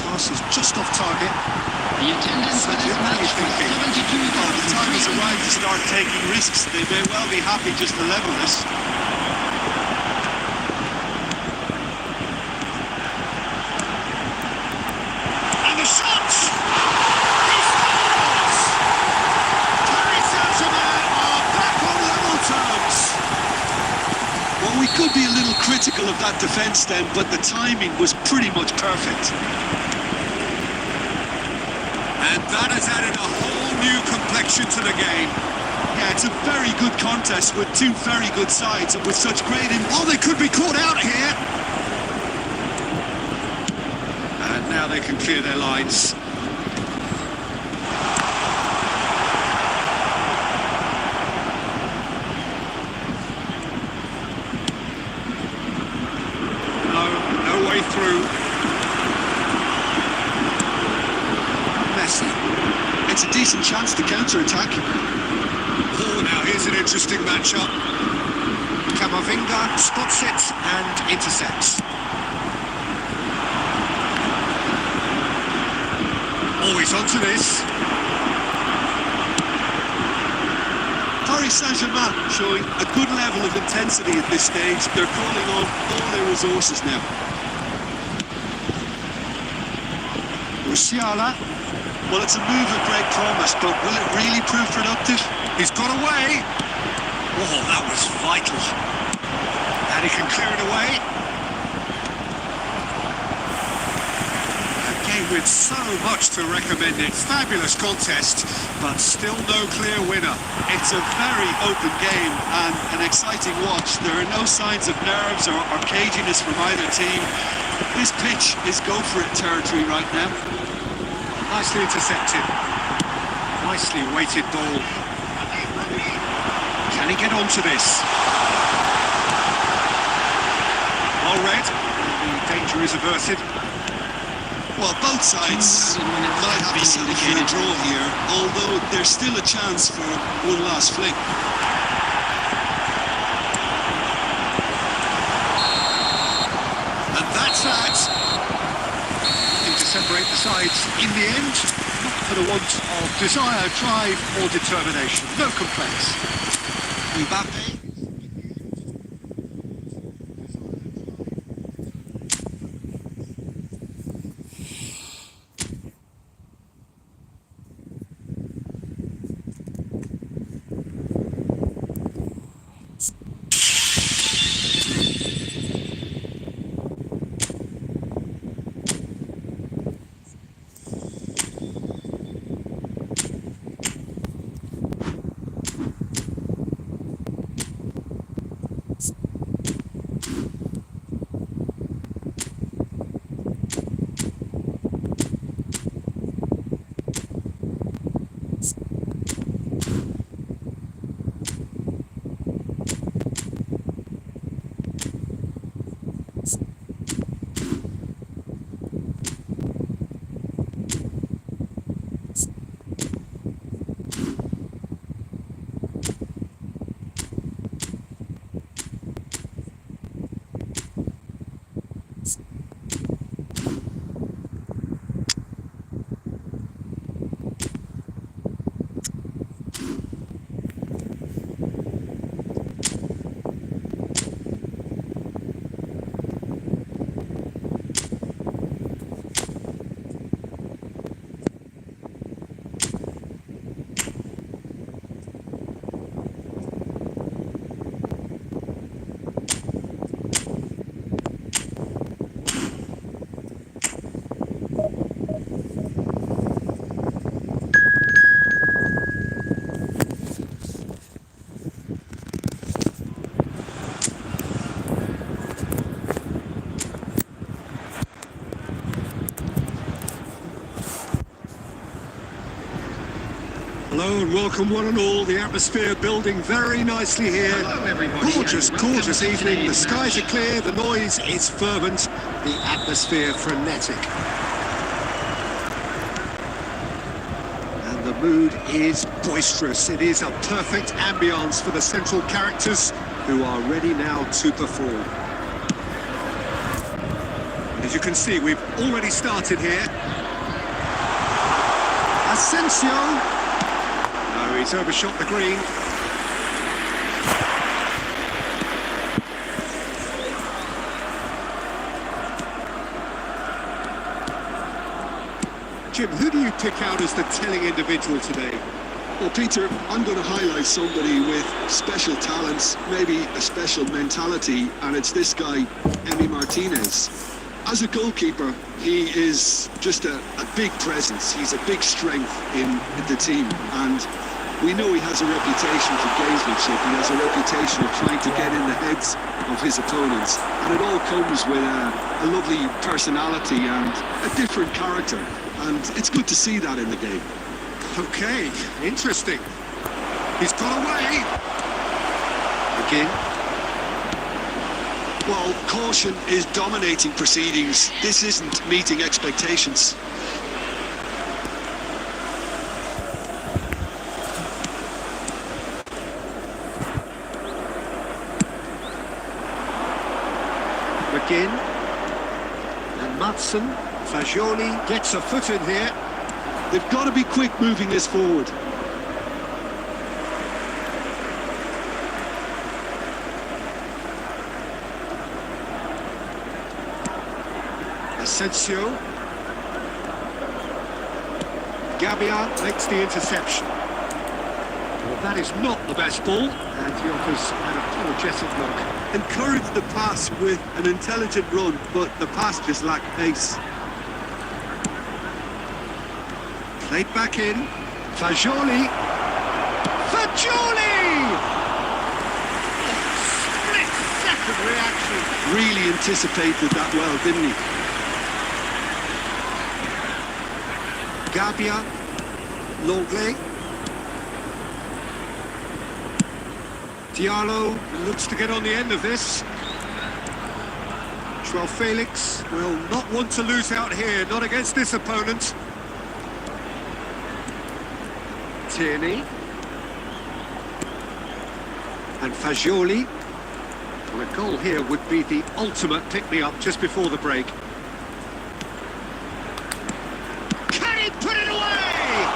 Pass is just off target. The attendance for this match was 72,000. Well, the time has arrived to start taking risks. They may well be happy just to level this. And the shot! He scores! Paris Saint-Germain are back on level terms. Well, we could be a little critical of that defence then, but the timing was pretty much perfect. And that has added a whole new complexion to the game. Yeah, it's a very good contest with two very good sides and with such great... Oh, they could be caught out here. And now they can clear their lines. No way through. Messi. It's a decent chance to counter-attack. Oh, now here's an interesting matchup. Camavinga spots it and intercepts. Always onto this. Paris Saint-Germain showing a good level of intensity at this stage. They're calling on all their resources now. Musiala. Well, it's a move of great promise, but will it really prove productive? He's got away. Oh, that was vital. And he can clear it away. A game with so much to recommend it. Fabulous contest, but still no clear winner. It's a very open game and an exciting watch. There are no signs of nerves or caginess from either team. This pitch is go-for-it territory right now. Nicely intercepted. Nicely weighted ball. Can he get onto this? Well read. The danger is averted. Well, both sides might have to settle for a draw here, although there's still a chance for one last fling. And that's that. Nothing to separate the sides in the end. Not for the want of desire, drive or determination. No complaints. Mbappe. Hello and welcome one and all. The atmosphere building very nicely here. Hello, everybody, Gorgeous, and welcome gorgeous to evening. The today's skies are match. clear, the noise is fervent, the atmosphere frenetic. And the mood is boisterous. It is a perfect ambience for the central characters who are ready now to perform. As you can see, we've already started here. Asensio. No, he's overshot the green. Jim, who do you pick out as the telling individual today? Well, Peter, I'm going to highlight somebody with special talents, maybe a special mentality, and it's this guy, Emi Martinez. As a goalkeeper, he is just a big presence. He's a big strength in the team, and we know he has a reputation for gamesmanship. He has a reputation of trying to get in the heads of his opponents, and it all comes with a lovely personality and a different character, and it's good to see that in the game. Okay, interesting. He's got away. Again. Well, caution is dominating proceedings. This isn't meeting expectations. McGinn. And Matson. Fagioli gets a foot in here. They've got to be quick moving this forward. Asensio. Gabbia makes the interception. Well, that is not the best ball, and he offers an apologetic look. Encourage the pass with an intelligent run, but the pass just lacked pace. Played back in. Fagioli. Fagioli! Split-second reaction. Really anticipated that well, didn't he? Gabbia. Longley. Diallo looks to get on the end of this. Joao Felix will not want to lose out here, not against this opponent. Tierney. And Fagioli. Well, a goal here would be the ultimate pick-me-up just before the break. Can he put it away?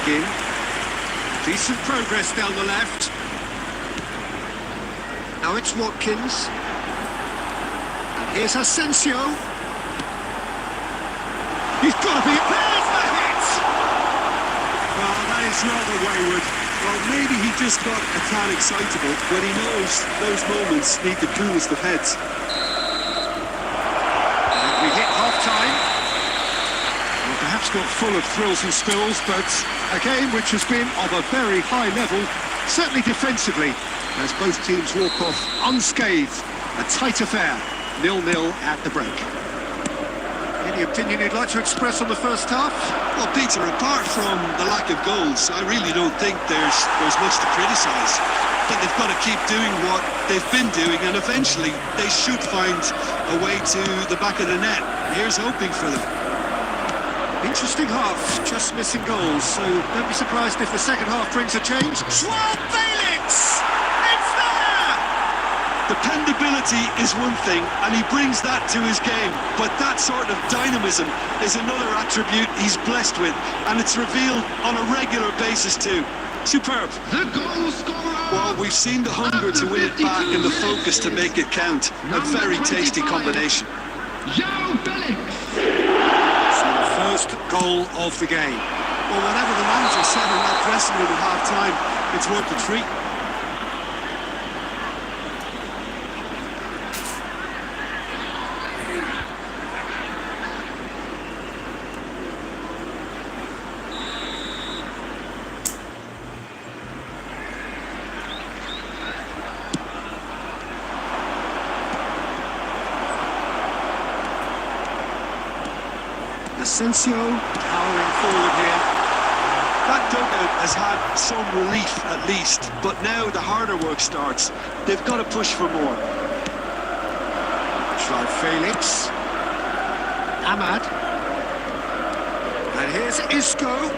Again. Decent progress down the left. Now it's Watkins. And here's Asensio. He's got to be... There's the hit! Well, that is rather wayward. Well, maybe he just got a tad excitable when he knows those moments need the coolest of heads. And we hit half-time. Well, perhaps not full of thrills and spills, but a game which has been of a very high level, certainly defensively, as both teams walk off unscathed. A tight affair, 0-0 at the break. Any opinion you'd like to express on the first half? Well, Peter, apart from the lack of goals, I really don't think there's much to criticise. I think they've got to keep doing what they've been doing, and eventually they should find a way to the back of the net. Here's hoping for them. Interesting half, just missing goals, so don't be surprised if the second half brings a change. Joao Felix! It's there! Dependability is one thing, and he brings that to his game, but that sort of dynamism is another attribute he's blessed with, and it's revealed on a regular basis too. Superb. The goal scorer. Well, we've seen the hunger to win it back and the focus to make it count. A very tasty combination. Joao Felix. So the first goal of the game. Well, whatever the manager said in that dressing room at half-time, it's worth the treat. Asensio powering forward here. That dugout has had some relief at least, but now the harder work starts. They've got to push for more. Joao Felix. Ahmad. And here's Isco.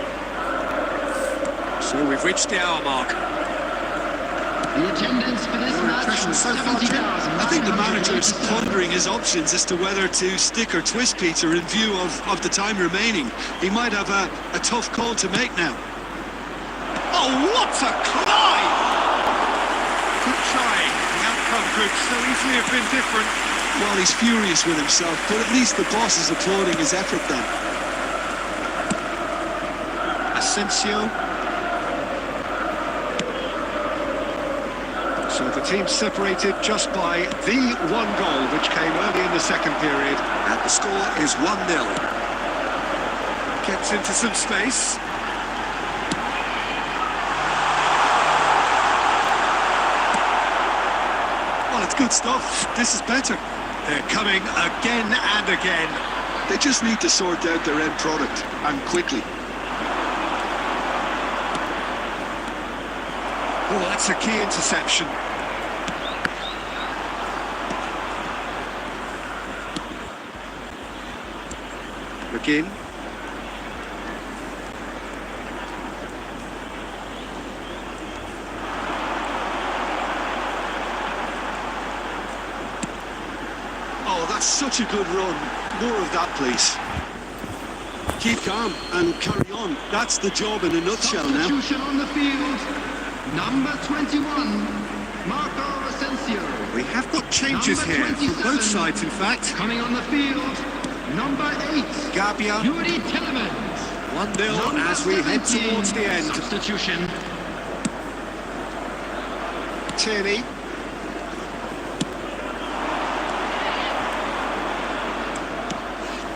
So we've reached the hour mark. The attendance for this Your match impression was so far, Jim? 70,000. I think the manager is pondering his options as to whether to stick or twist Peter in view of the time remaining. He might have a tough call to make now. Oh, what a climb! Good try. The outcome could so easily have been different. Well, he's furious with himself, but at least the boss is applauding his effort then. Asensio. So the team separated just by the one goal, which came early in the second period. And the score is 1-0. Gets into some space. Well, it's good stuff. This is better. They're coming again and again. They just need to sort out their end product, and quickly. Oh, that's a key interception. McGinn. Oh, that's such a good run. More of that, please. Keep calm and carry on. That's the job in a nutshell now. Substitution on the field. Number 21, Marco Asensio. We have got changes Number here, from 27. both sides in fact. Coming on the field, number 8, Gabia, Yuri Tillemans. 1-0 as we head 17, towards the end. Substitution. Tierney.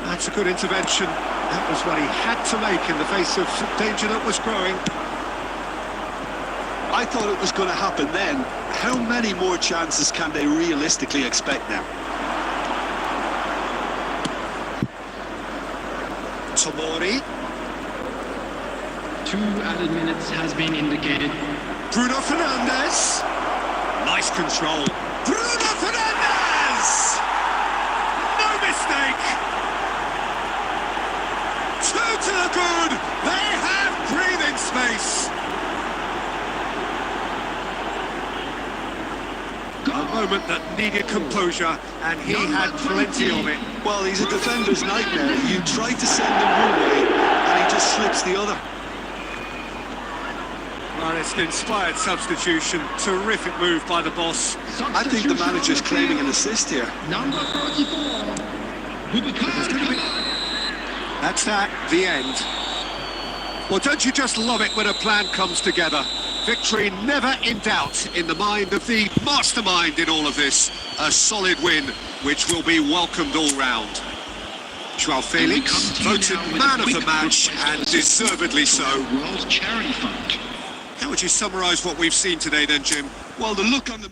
That's a good intervention. That was what he had to make in the face of danger that was growing. I thought it was going to happen then. How many more chances can they realistically expect now? Tomori. 2 added minutes has been indicated. Bruno Fernandes. Nice control. Bruno Fernandes! No mistake! 2 to the good! They have breathing space! A moment that needed composure, and he had plenty of it. Well, he's a defender's nightmare. You try to send him one way, and he just slips the other. Well, it's an inspired substitution. Terrific move by the boss. I think the manager's claiming an assist here. Number 44, Bikram. That's that, the end. Well, don't you just love it when a plan comes together? Victory never in doubt in the mind of the mastermind in all of this. A solid win, which will be welcomed all round. Joao Felix, voted man of the match, and deservedly so. World Charity Fund. How would you summarise what we've seen today then, Jim? Well, the look on the...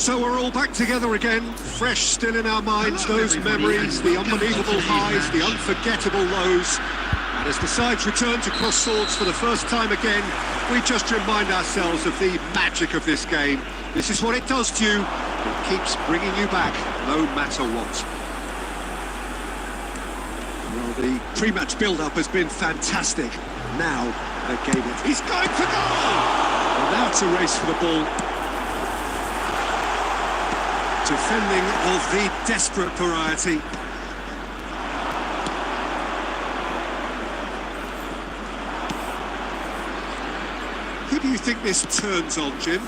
So we're all back together again, fresh still in our minds, those memories, the unbelievable highs, the unforgettable lows. And as the sides return to cross swords for the first time again, we just remind ourselves of the magic of this game. This is what it does to you. It keeps bringing you back, no matter what. Well, the pre-match build-up has been fantastic. Now, the game is... He's going for goal! And now it's a race for the ball. Defending of the desperate variety. Who do you think this turns on, Jim?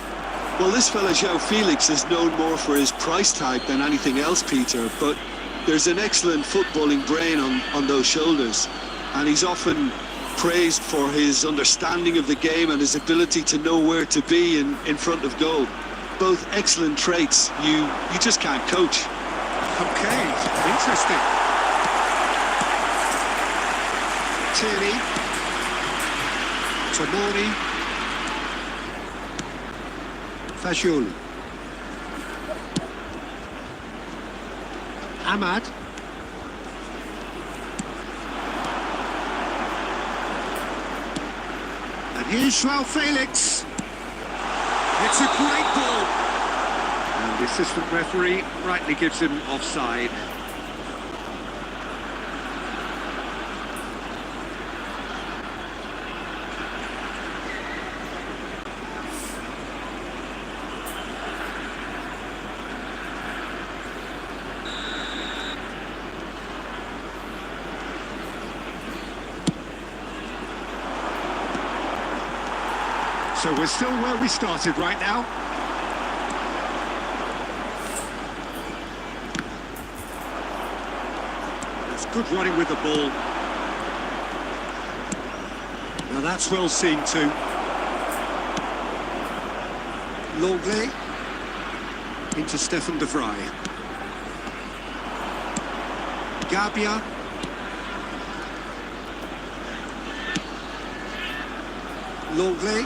Well, this fella, João Felix, is known more for his price tag than anything else, Peter, but there's an excellent footballing brain on those shoulders, and he's often praised for his understanding of the game and his ability to know where to be in front of goal. Both excellent traits you just can't coach. Okay, interesting. Tierney. Tomori. Fajul. Ahmad. And here's João Felix. It's a great ball. And the assistant referee rightly gives him offside. So we're still where we started right now. That's good running with the ball. Now that's well seen too. Longley into Stefan de Vrij. Gabia. Longley.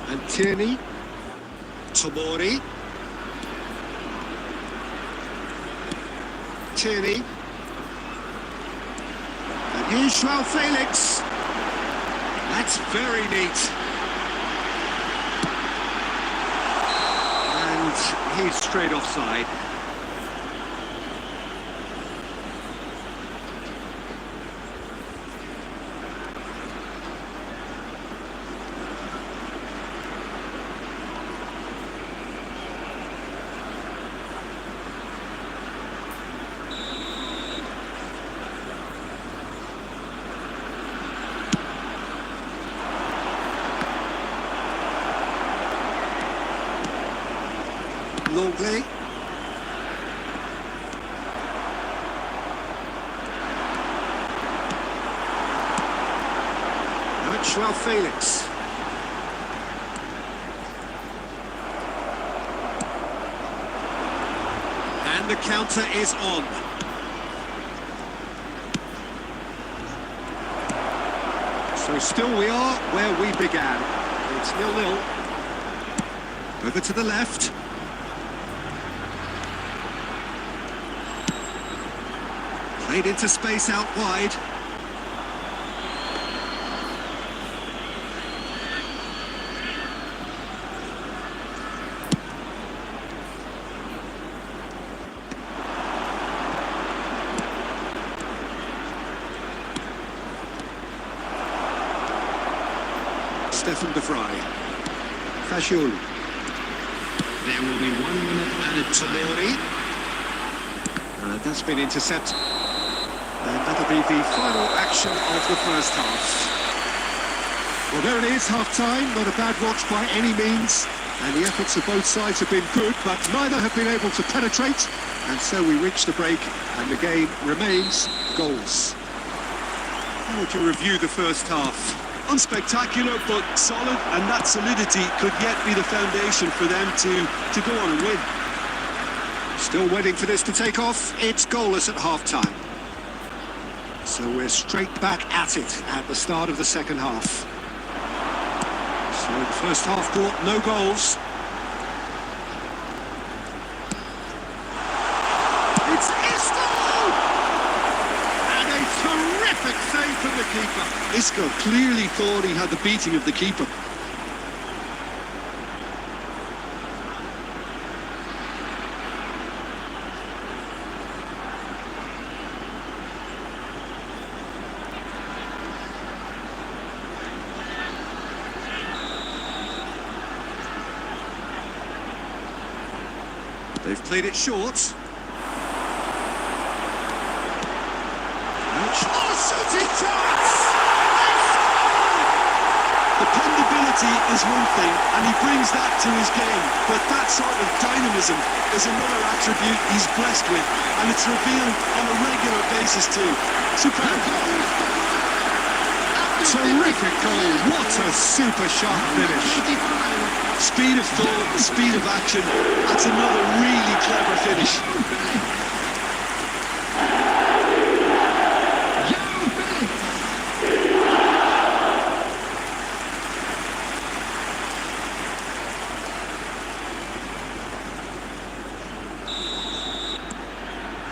And Tierney, Tomori, Tierney, and here's João Felix. That's very neat. And he's straight offside. Longley. And João Felix. And the counter is on. So still we are where we began. It's 0-0. Over to the left. Played into space out wide. Stefan de Vrij. Fajul. There will be 1 minute added time. That's been intercepted. And that'll be the final action of the first half. Well, there it is, half-time. Not a bad watch by any means. And the efforts of both sides have been good, but neither have been able to penetrate. And so we reach the break, and the game remains goals. How would you review the first half? Unspectacular, but solid, and that solidity could yet be the foundation for them to go on and win. Still waiting for this to take off. It's goalless at half-time. So we're straight back at it at the start of the second half. So the first half brought no goals. Isco clearly thought he had the beating of the keeper. They've played it short. Oh, shooting chance! Dependability is one thing, and he brings that to his game. But that sort of dynamism is another attribute he's blessed with, and it's revealed on a regular basis too. Superb. Terrific goal. What a super sharp finish. Speed of thought, the speed of action. That's another really clever finish.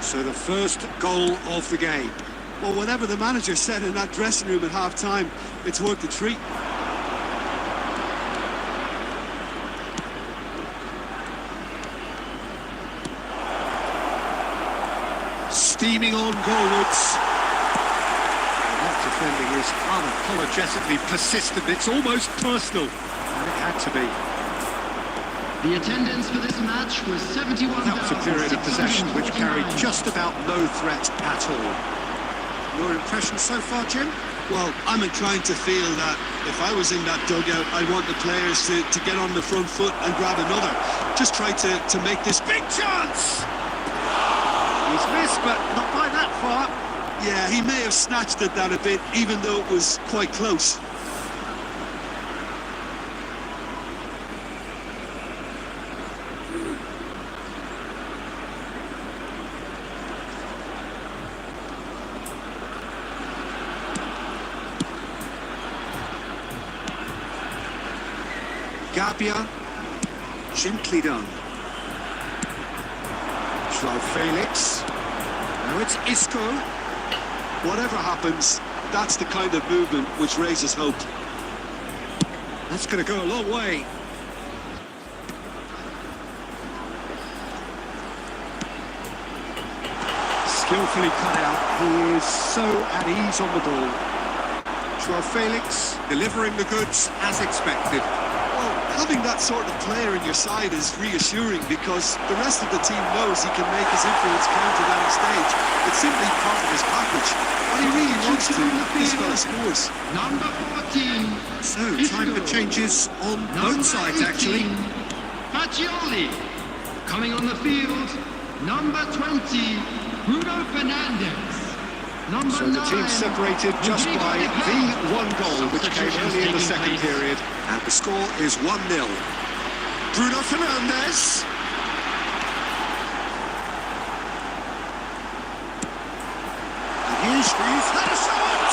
So the first goal of the game. Well, whatever the manager said in that dressing room at half-time, it's worked a treat. Steaming on goalwards. That defending is unapologetically persistent. It's almost personal. And it had to be. The attendance for this match was 71,000. That was a period of possession which carried just about no threat at all. Your impression so far, Jim? Well, I'm inclined to feel that if I was in that dugout, I'd want the players to get on the front foot and grab another. Just try to make this big chance! He's missed, but not by that far. Yeah, he may have snatched at that a bit, even though it was quite close. Gabia, gently done. Joao Felix. Now it's Isco. Whatever happens, that's the kind of movement which raises hope. That's going to go a long way. Skillfully cut out. He is so at ease on the ball. Joao Felix delivering the goods as expected. Well, having that sort of player in your side is reassuring because the rest of the team knows he can make his influence count at any stage. It's simply part of his package. What he really wants to, this fella scores. Number 14. So, time for changes on both sides, actually. Faccioli. Coming on the field, number 20, Bruno Fernandes. Number So the 9, team separated just by the one goal which came early in the second period. And the score is 1-0. Bruno Fernandes. And he's had a shot!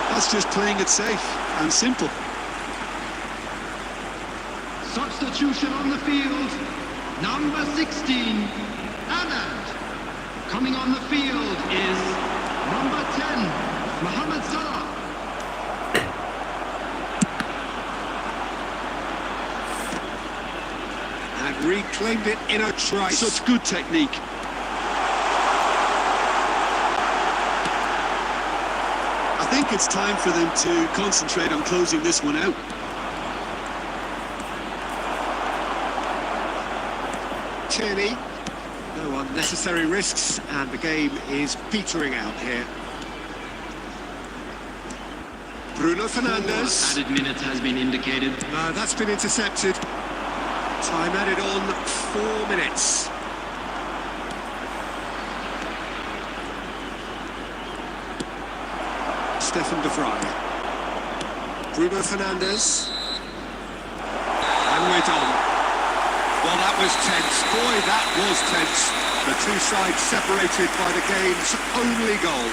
That's just playing it safe and simple. Substitution on the field, number 16, Ahmed. Coming on the field is number 10, Mohamed Salah. And reclaimed it in a trice. Such good technique. I think it's time for them to concentrate on closing this one out. Tierney. No unnecessary risks, and the game is petering out here. Bruno Fernandes. Added minutes has been indicated. That's been intercepted. Time added on 4 minutes. Stefan de Vrij. Bruno Fernandes. And we're done. Well, that was tense. Boy, that was tense. The two sides separated by the game's only goal.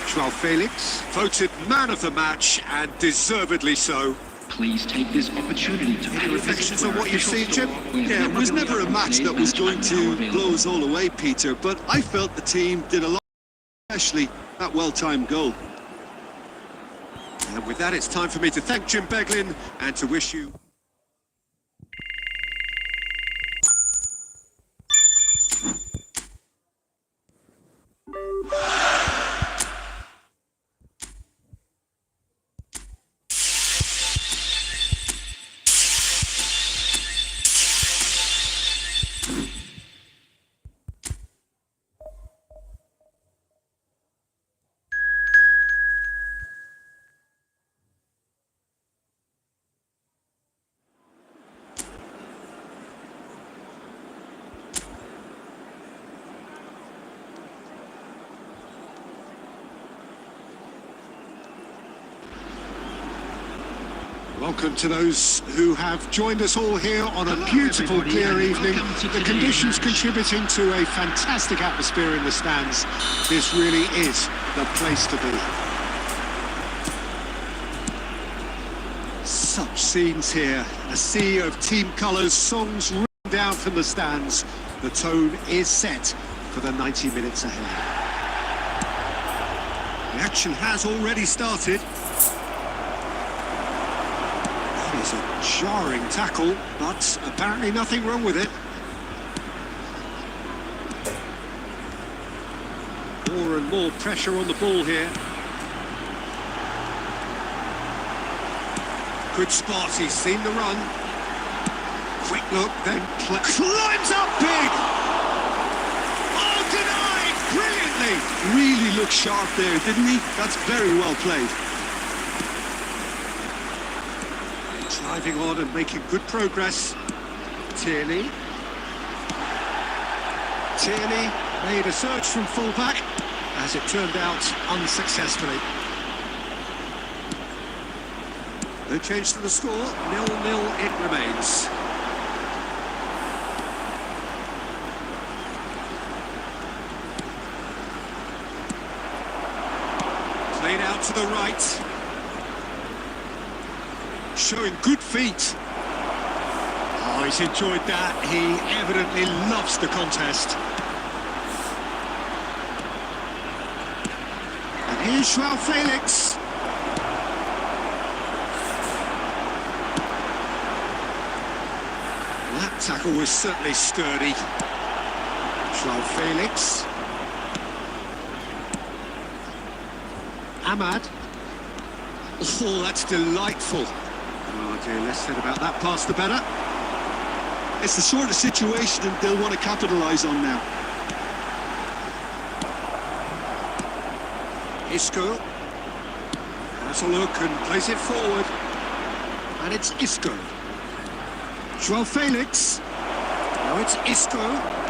Joao Felix, voted man of the match, and deservedly so. Please take this opportunity to Any reflections on what you've seen, Jim? Yeah, it was never a match that was going to blow us all away, Peter, but I felt the team did a lot, especially that well-timed goal. And with that, it's time for me to thank Jim Beglin and to wish you... Welcome to those who have joined us all here on a beautiful, everybody, clear and evening. welcome to The today's conditions match. contributing to a fantastic atmosphere in the stands. This really is the place to be. Such scenes here. A sea of team colours, songs ringing down from the stands. The tone is set for the 90 minutes ahead. The action has already started. It's a jarring tackle, but apparently nothing wrong with it. More and more pressure on the ball here. Good spot, he's seen the run. Quick look, then climbs up big! Oh, denied! Brilliantly! Really looked sharp there, didn't he? That's very well played. Driving on and making good progress. Tierney made a search from full-back, as it turned out unsuccessfully. No change to the score, 0-0 it remains. Played out to the right. Showing good feet. Oh, he's enjoyed that. He evidently loves the contest. And here's João Felix. That tackle was certainly sturdy. João Felix. Ahmad. Oh, that's delightful. Oh dear, less said about that pass the better. It's the sort of situation that they'll want to capitalise on now. Isco has a look and plays it forward. And it's Isco. João Felix. Now it's Isco.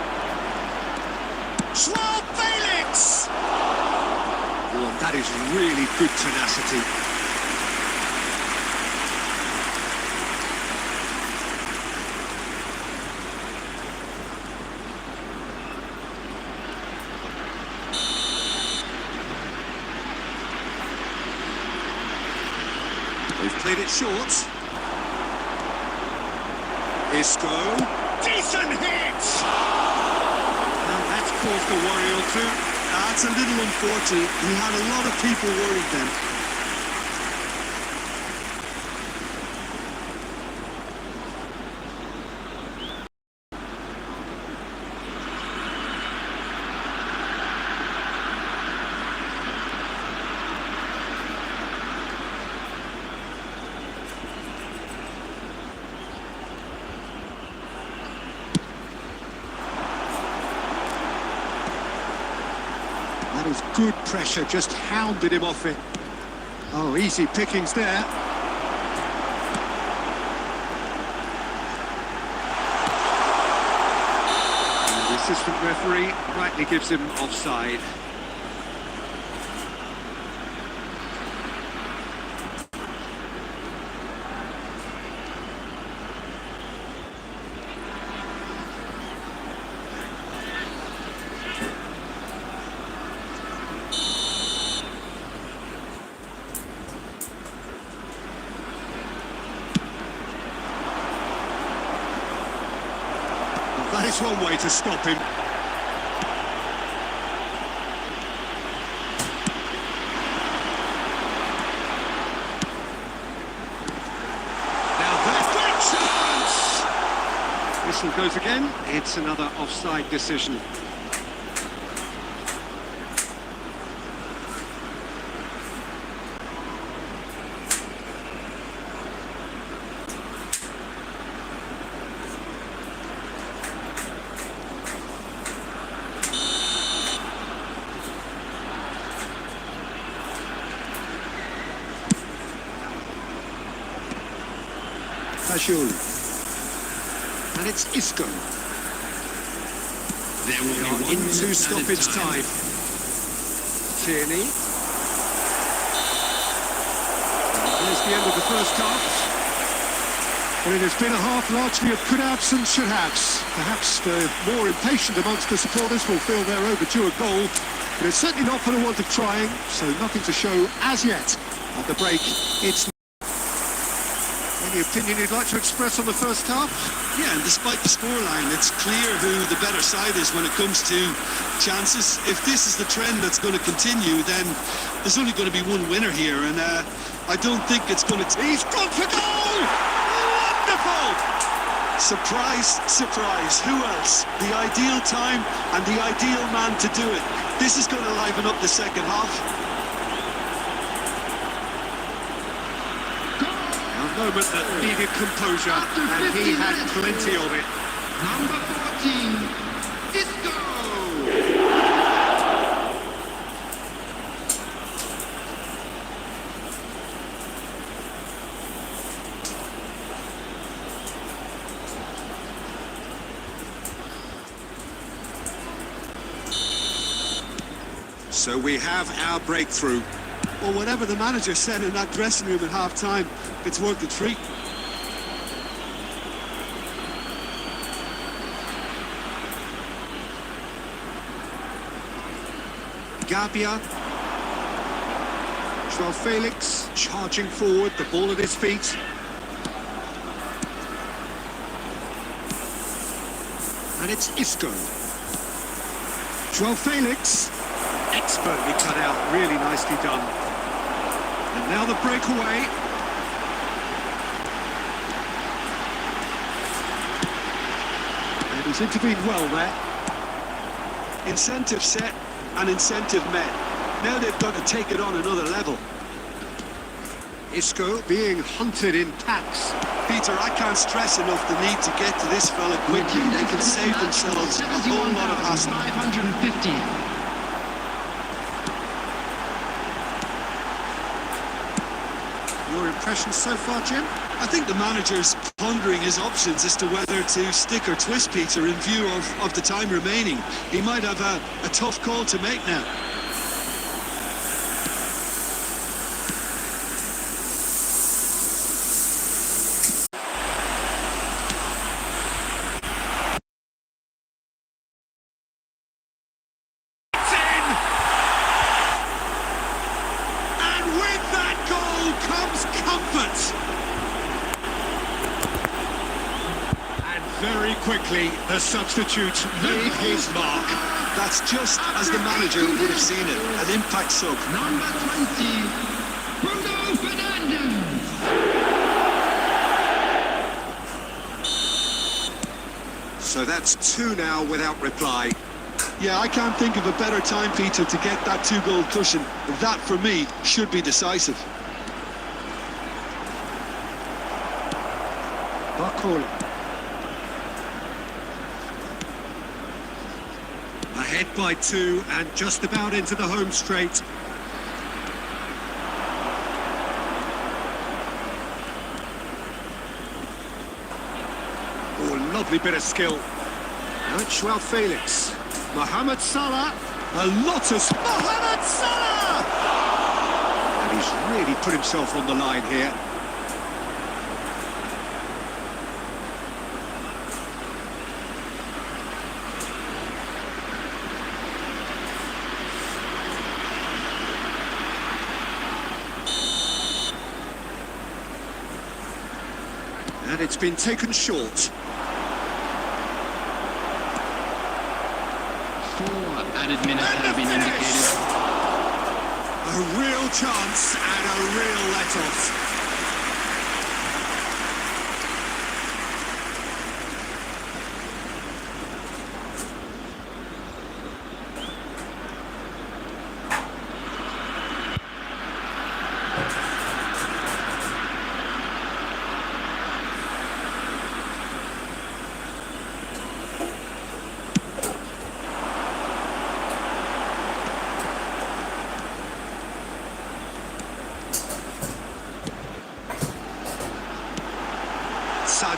João Felix! Oh, that is really good tenacity. They've played it short. Isco. Decent hit! Now that's caused a worry or two. That's a little unfortunate. He had a lot of people worried then. That is good pressure, just hounded him off it. Oh, easy pickings there. And the assistant referee rightly gives him offside. That is one way to stop him. whistle goes again. It's another offside decision. And it's Isco. There will We be are 1 into minute stoppage added time. Tierney. There's the end of the first half. Well, it has been a half largely of could-haves and should-haves. Perhaps the more impatient amongst the supporters will feel they're overdue a goal, but it's certainly not for the want of trying, so nothing to show as yet. At the break, it's... Any opinion you'd like to express on the first half? Yeah, and despite the scoreline, it's clear who the better side is when it comes to chances. If this is the trend that's going to continue, then there's only going to be one winner here, and I don't think it's going to... He's gone for goal! Wonderful! Surprise, surprise. Who else? The ideal time and the ideal man to do it. This is going to liven up the second half. Moment that needed composure, and he had plenty of it. Number 14, Isco. So we have our breakthrough. Well, whatever the manager said in that dressing room at half-time, it's worth the treat. Gabia. Joao Felix charging forward, the ball at his feet. And it's Isco. Joao Felix. Expertly cut out, really nicely done. And now the breakaway. And he's intervened well there. Incentive set and incentive met. Now they've got to take it on another level. Isco being hunted in packs. Peter, I can't stress enough the need to get to this fella quickly. They can save themselves a whole lot of hassle. 550. Your impressions so far, Jim? I think the manager's pondering his options as to whether to stick or twist Peter in view of the time remaining. He might have a tough call to make now. Very quickly, the substitute made his mark. That's just as the manager would have seen it, an impact sub. Number 20, Bruno Fernandes. So that's two now without reply. Yeah, I can't think of a better time, Peter, to get that two-goal cushion. That, for me, should be decisive. Bikram. Ahead by two and just about into the home straight. Oh, lovely bit of skill. And Joao Felix. Mohamed Salah. A lot of... Mohamed Salah! And he's really put himself on the line here. And it's been taken short. 4 added minutes have been indicated. A real chance and a real let-off.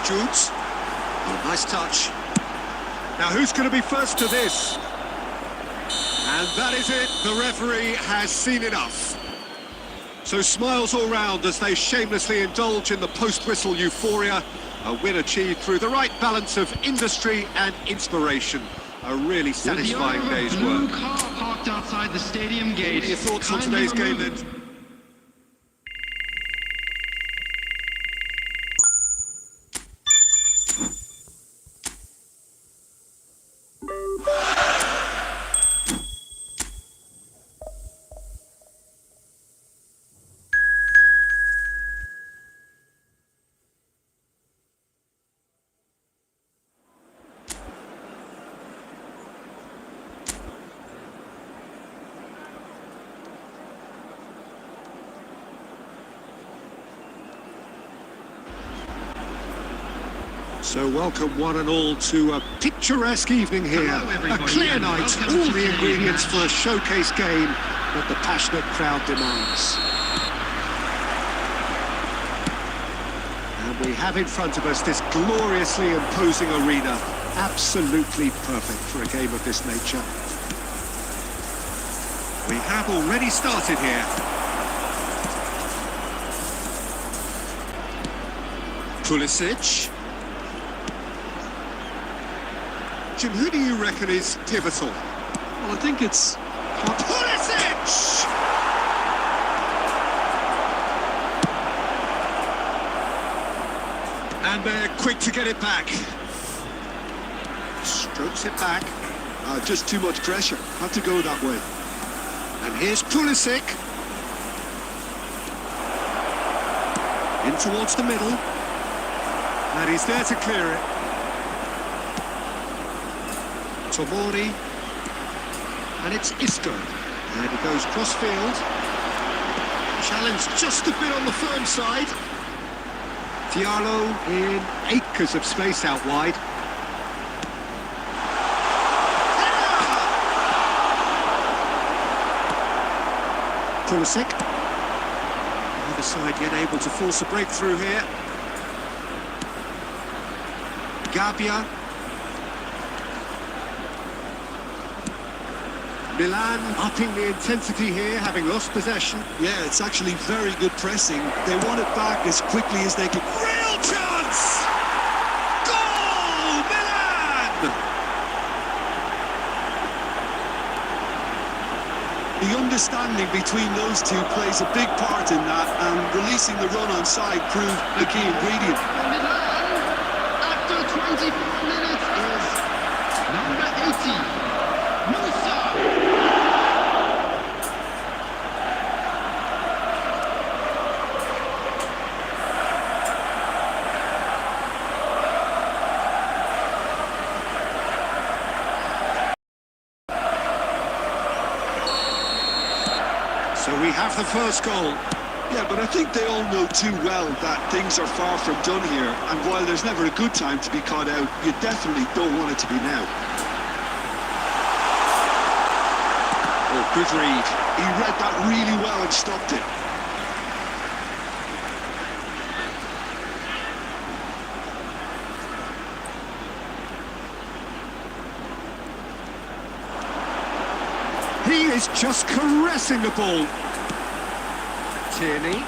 Jude. Oh, nice touch. Now, who's going to be first to this? And that is it. The referee has seen enough. So smiles all round as they shamelessly indulge in the post-whistle euphoria. A win achieved through the right balance of industry and inspiration. A really satisfying day's work. Car parked outside the stadium gate. What are your thoughts on today's game then? So welcome one and all to a picturesque evening here. A clear night, all the ingredients for a showcase game that the passionate crowd demands. And we have in front of us this gloriously imposing arena. Absolutely perfect for a game of this nature. We have already started here. Pulisic. Jim, who do you reckon is pivotal? Well, I think it's... Pulisic! And they're quick to get it back. Strokes it back. just too much pressure. Had to go that way. And here's Pulisic. In towards the middle. And he's there to clear it. Tomori, and it's Isco, and he goes cross-field. Challenge just a bit on the firm side. Diallo in acres of space out wide. Pulisic. Either side yet able to force a breakthrough here. Gabbia. Milan upping the intensity here, having lost possession. Yeah, it's actually very good pressing. They want it back as quickly as they can. Real chance! Goal! Milan! The understanding between those two plays a big part in that, and releasing the run on side proved the key ingredient. Milan, after 24 minutes, is number 80, Musa. So we have the first goal. Yeah, but I think they all know too well that things are far from done here, and while there's never a good time to be caught out, you definitely don't want it to be now. Oh, good read. He read that really well and stopped it. He is just caressing the ball. Tierney.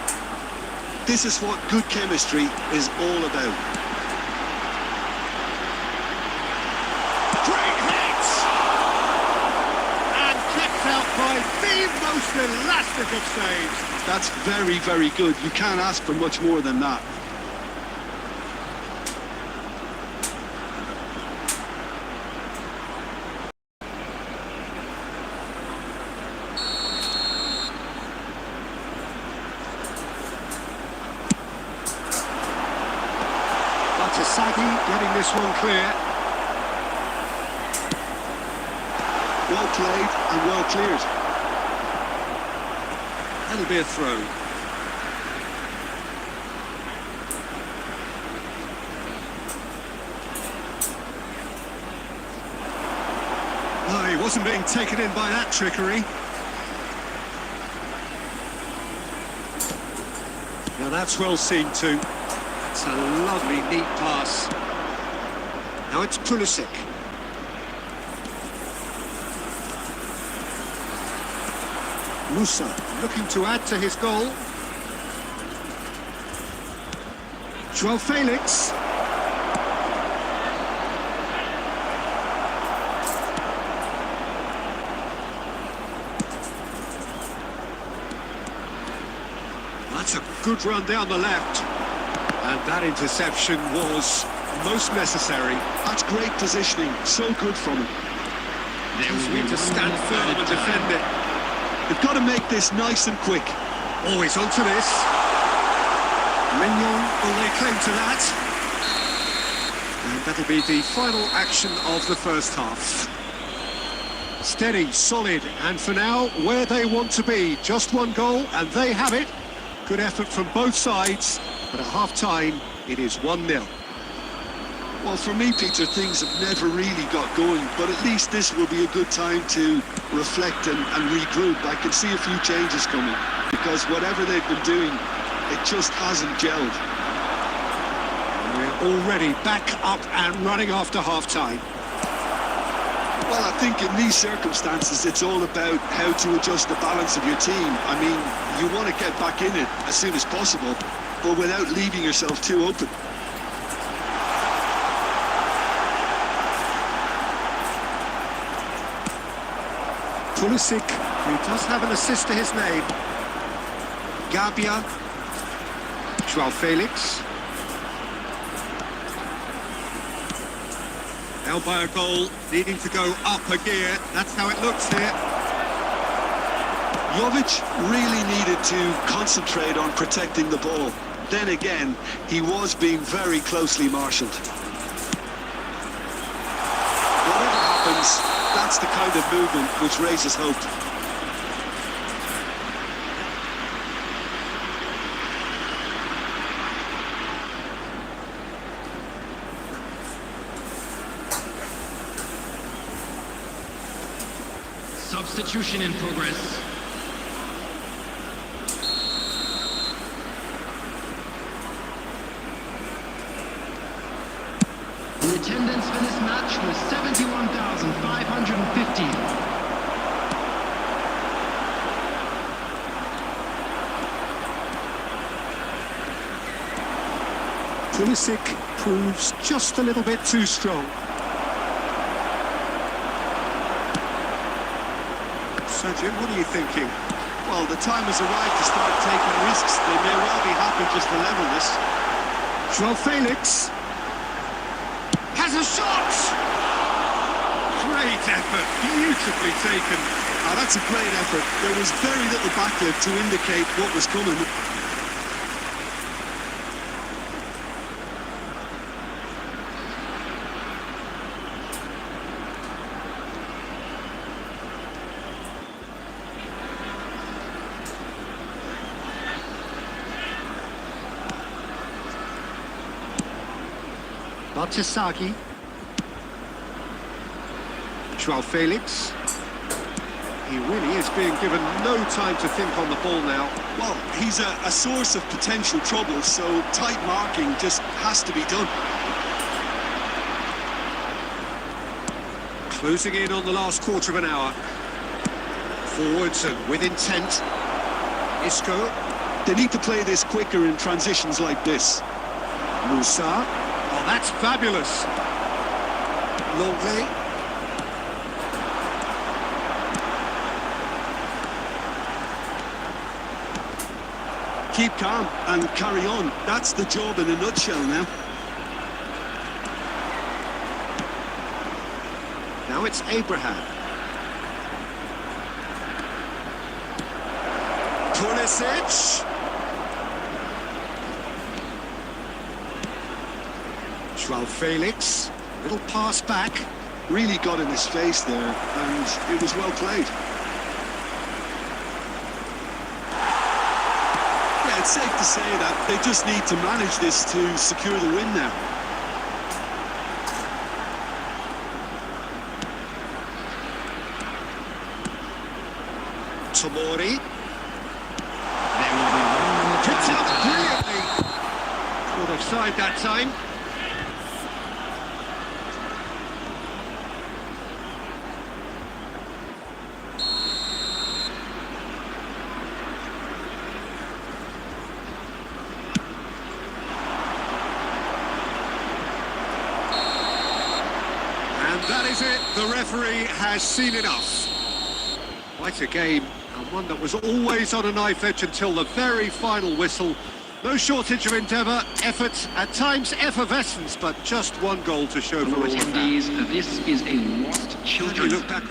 This is what good chemistry is all about. Great hit! And kept out by the most elastic of saves. That's very, very good. You can't ask for much more than that. Sagi getting this one clear. Well played and well cleared. That'll be a throw. Oh, he wasn't being taken in by that trickery. Now that's well seen too. That's a lovely, neat pass. Now it's Pulisic. Musa looking to add to his goal. Joao Felix. That's a good run down the left. And that interception was most necessary. That's great positioning. So good from him. There will Just be need to stand firm and defend it. They've got to make this nice and quick. Always onto this. Mignon will lay claim to that. And that'll be the final action of the first half. Steady, solid, and for now, where they want to be. Just one goal, and they have it. Good effort from both sides, but at half-time, it is 1-0. Well, for me, Peter, things have never really got going, but at least this will be a good time to reflect and regroup. I can see a few changes coming, because whatever they've been doing, it just hasn't gelled. We're already back up and running after half-time. Well, I think in these circumstances, it's all about how to adjust the balance of your team. I mean, you want to get back in it as soon as possible, but without leaving yourself too open. Pulisic, who does have an assist to his name. Gabia. Joao Felix. Now by a goal, needing to go up a gear. That's how it looks here. Jovic really needed to concentrate on protecting the ball. Then again, he was being very closely marshalled. Whatever happens, that's the kind of movement which raises hope. Substitution in progress. The attendance for this match was 71,550. Pulisic proves just a little bit too strong. So, Jim, what are you thinking? Well, the time has arrived to start taking risks. They may well be happy just to level this. Joao Felix has a shot! Great effort, beautifully taken. Now, that's a great effort. There was very little backlift to indicate what was coming. Batshuayi. Joao Felix. He really is being given no time to think on the ball now. Well, he's a source of potential trouble, so tight marking just has to be done. Closing in on the last quarter of an hour. Forwards and with intent. Isco. They need to play this quicker in transitions like this. Musa. Oh, that's fabulous. Longley. Keep calm and carry on. That's the job in a nutshell now. Now it's Abraham. Pulisic. Joao Felix. Little pass back. Really got in his face there, and it was well played. Yeah, it's safe to say that they just need to manage this to secure the win now. Tomori. There will be 1 minute Picked added up time. brilliantly. Could have offside that time. And that is it. The referee has seen enough. Quite a game, and one that was always on a knife edge until the very final whistle. No shortage of endeavour, effort, at times effervescence, but just one goal to show for all of that. Attendees, this is a lost When you children's look back.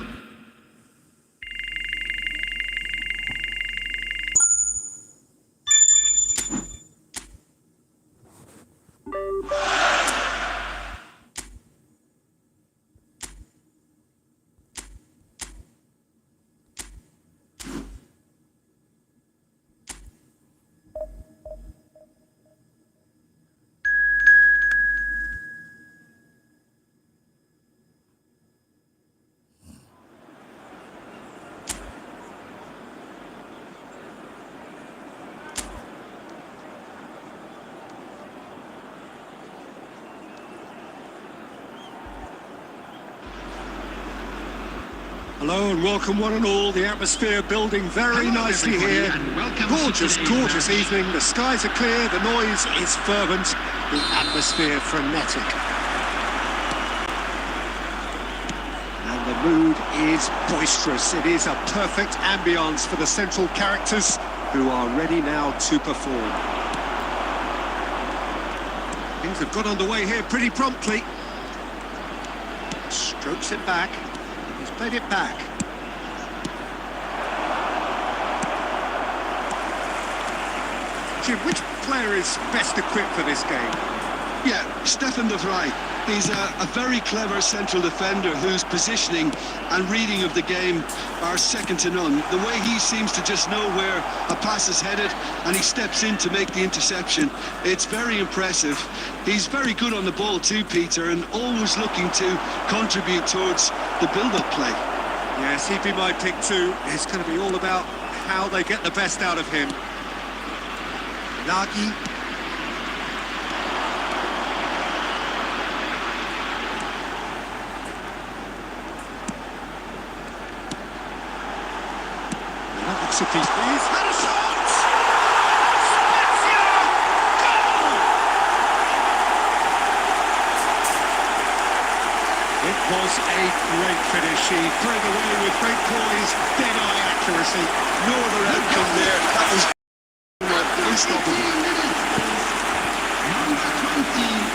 Hello and welcome one and all. The atmosphere building very Hello, nicely everybody, here. and welcome to Gorgeous, today's gorgeous match. evening. The skies are clear, the noise is fervent, the atmosphere frenetic. And the mood is boisterous. It is a perfect ambience for the central characters who are ready now to perform. Things have got underway here pretty promptly. Strokes it back. He's played it back. Jim, which player is best equipped for this game? Yeah, Stefan de Vrij. He's a very clever central defender whose positioning and reading of the game are second to none. The way he seems to just know where a pass is headed and he steps in to make the interception, it's very impressive. He's very good on the ball too, Peter, and always looking to contribute towards the build-up play. Yes, he'd be my pick too. It's going to be all about how they get the best out of him. Nagy. That looks a piece. He's had a shot! Spezia! Goal! It was a great finish. He threw it away with great poise, dead-eye accuracy. No other outcome there. That was unstoppable. Number 20.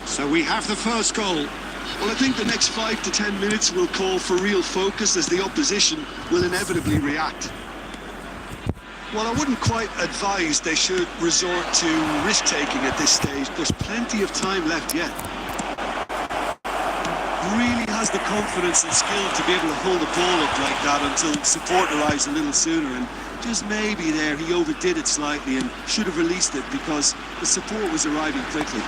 So we have the first goal. Well, I think the next 5 to 10 minutes will call for real focus as the opposition will inevitably react. Well, I wouldn't quite advise they should resort to risk-taking at this stage. There's plenty of time left yet. Really has the confidence and skill to be able to hold the ball up like that until support arrives a little sooner, and just maybe there he overdid it slightly and should have released it because the support was arriving quickly.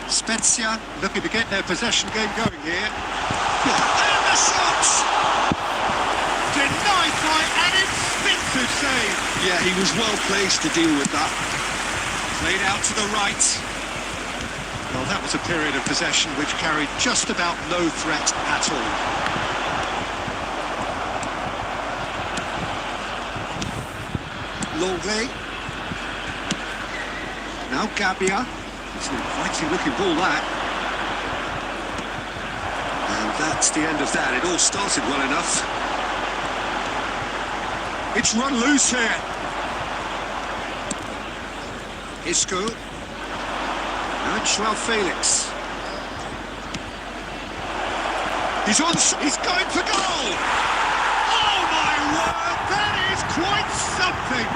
Spezia looking to get their possession game going here. And the shot! Denied by an instinctive save. Yeah, he was well placed to deal with that. Played out to the right. Well, that was a period of possession which carried just about no threat at all. Longley. Now Gabbia. It's an inviting looking ball, that. And that's the end of that. It all started well enough. It's run loose here. Isco. Now it's Joao Felix. He's going for goal! Oh my word, that is quite something!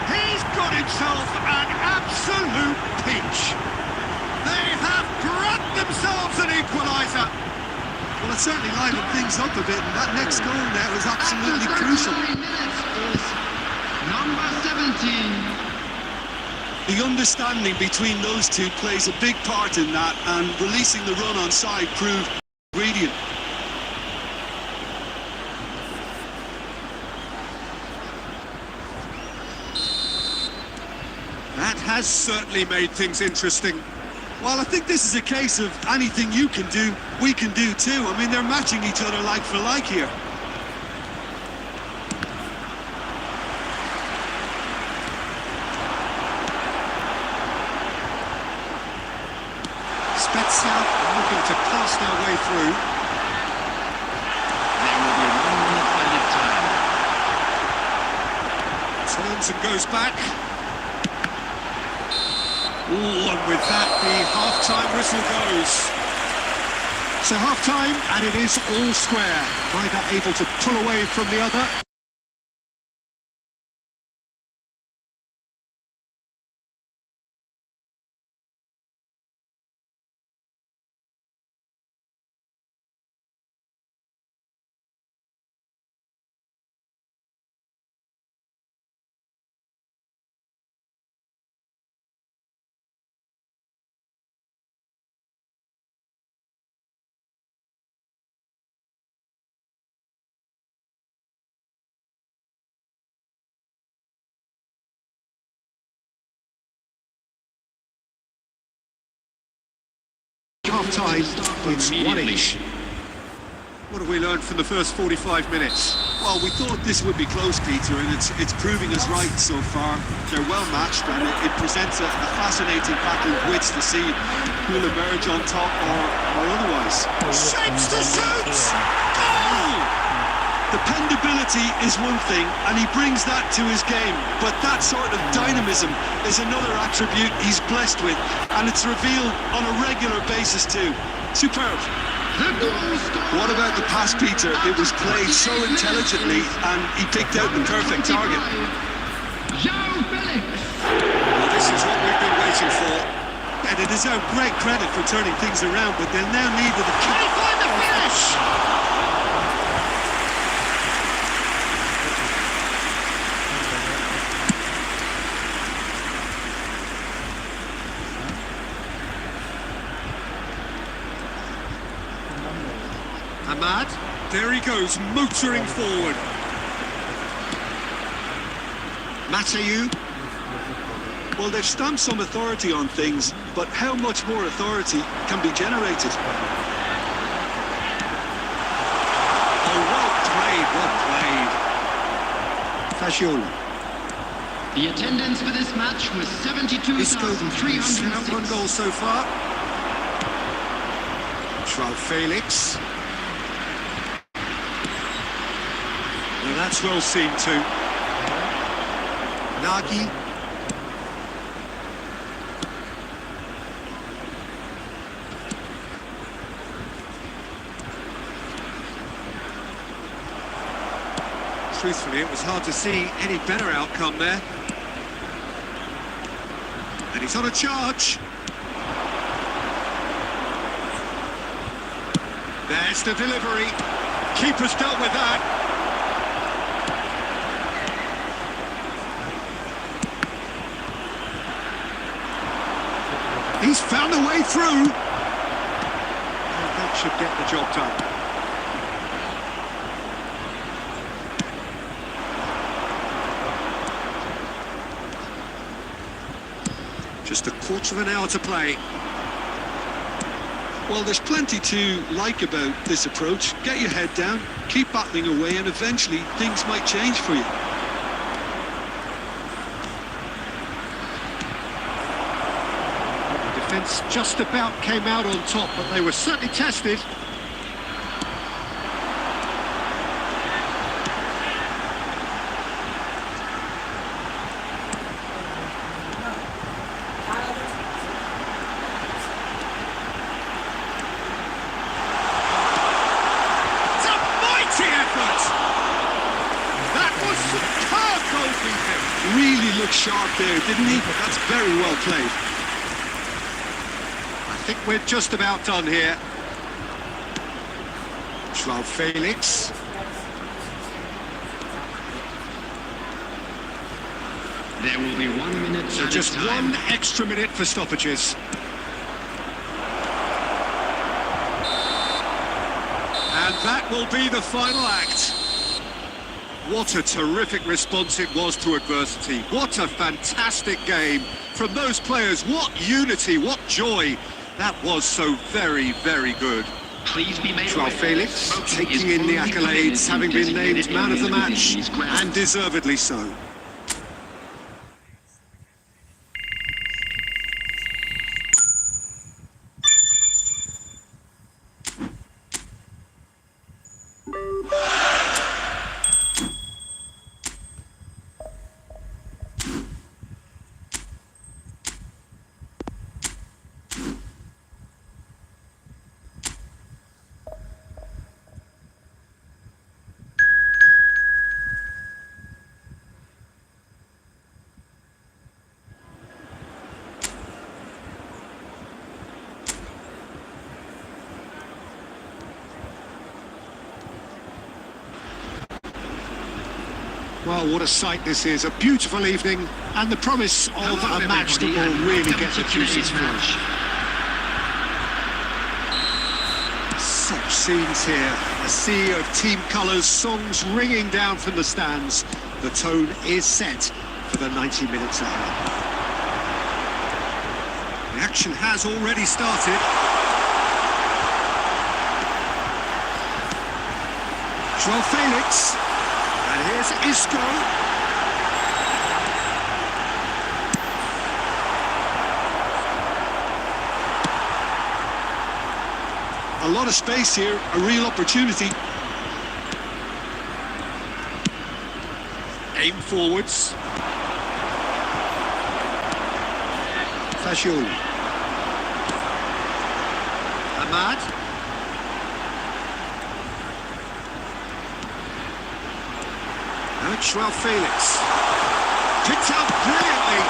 He's got himself an absolute pinch. They have grabbed themselves an equaliser. Well, it certainly livened things up a bit, and that next goal now is absolutely After crucial. 39 minutes is number 17. The understanding between those two plays a big part in that, and releasing the run on side proved ingredient. That has certainly made things interesting. Well, I think this is a case of anything you can do, we can do too. I mean, they're matching each other like for like here. Spezia looking to cast their way through. There will be 1 minute added time. Turns and goes back. Ooh, and with that, the half-time whistle goes. So half-time, and it is all square. Neither able to pull away from the other. Half-time, it's one each. What have we learned from the first 45 minutes? Well, we thought this would be close, Peter, and it's proving us right so far. They're well matched, and it presents a fascinating battle of wits to see who'll emerge on top or otherwise. Shapes to shoot! Goal! Dependability is one thing, and he brings that to his game, but that sort of dynamism is another attribute he's blessed with, and it's revealed on a regular basis too. Superb. The goal scorer. What about the pass, Peter? It was played so intelligently, and he picked out the perfect target. Joe Felix. Well, this is what we've been waiting for. And they deserve great credit for turning things around, but they'll now need the... Can he find the finish? Ahmad, there he goes, motoring forward. Matayu. Well, they've stamped some authority on things, but how much more authority can be generated? Oh, well played, well played. Fagioli. The attendance for this match was Isco sent out 1 72,306. goal so far. Joao Felix. Well, that's well seen too. Nagy. Truthfully, it was hard to see any better outcome there. And he's on a charge. There's the delivery. Keeper's dealt with that. He's found a way through. And that should get the job done. Just a quarter of an hour to play. Well, there's plenty to like about this approach. Get your head down, keep battling away, and eventually things might change for you. The defence just about came out on top, but they were certainly tested. Really look sharp there, didn't he? That's very well played. I think we're just about done here. Joao Felix. There will be 1 minute So at just a time. 1 extra minute for stoppages. And that will be the final act. What a terrific response it was to adversity. What a fantastic game from those players. What unity, what joy. That was so very, very good. Please be made Joao aware. Felix Smoking is taking in the only permitted accolades, in having been named designated man of the areas match, within these grounds. and deservedly so. Well, what a sight this is. A beautiful evening and the promise of Hello, a match that everybody, will and really welcome get the to juices today's flowing. match. Such scenes here. A sea of team colours, songs ringing down from the stands. The tone is set for the 90 minutes ahead. The action has already started. Joao Felix. And here's Isco. A lot of space here, a real opportunity. Aim forwards. Fashul. Ahmad. Now it's Joao Felix. Picked out brilliantly.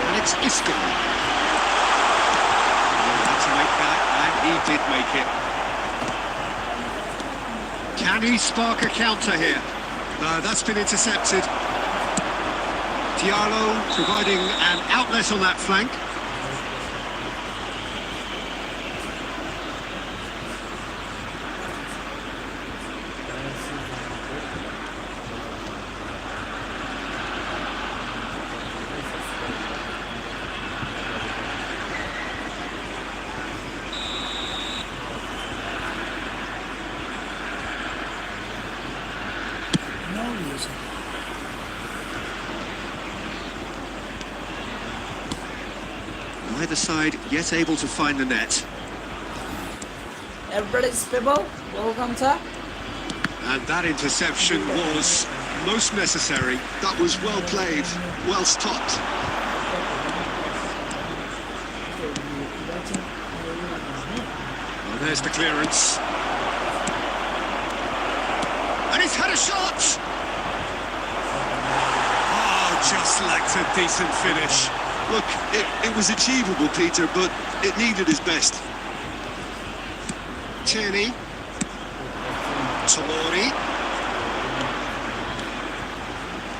And it's Isco. Had to make that, and he did make it. Can he spark a counter here? No, that's been intercepted. Diallo providing an outlet on that flank. Neither side yet able to find the net. Everybody's people, welcome to. And that interception was most necessary. That was well played, well stopped. Oh, there's the clearance. And he's had a shot! Oh, just lacked a decent finish. Look, it was achievable, Peter, but it needed his best. Tierney. Tomori.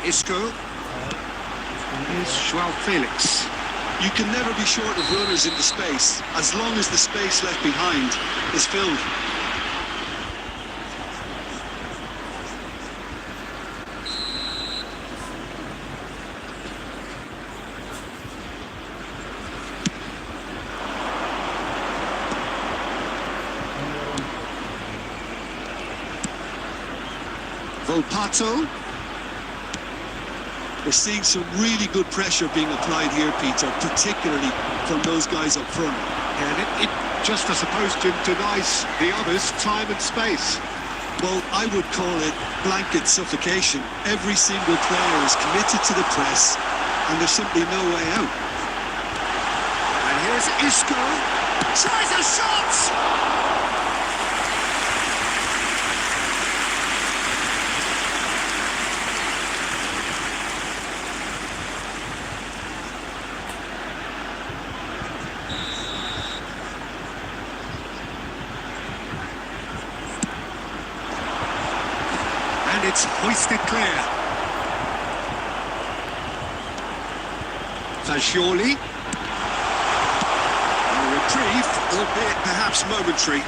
Isco. Here's Joao Felix. You can never be short of runners into space, as long as the space left behind is filled. Volpato. We're seeing some really good pressure being applied here, Peter, particularly from those guys up front. And it just, I suppose, denies the others time and space. Well, I would call it blanket suffocation. Every single player is committed to the press, and there's simply no way out. And here's Isco. Tries a shot! It's hoisted clear. Fagioli. A reprieve, albeit perhaps momentary.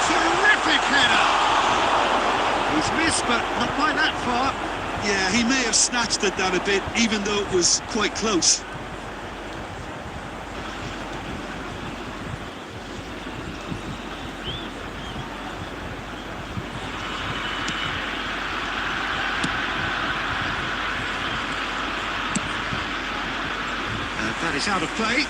Terrific header! He's missed, but not by that far. Yeah, he may have snatched at that a bit, even though it was quite close. And that is out of play.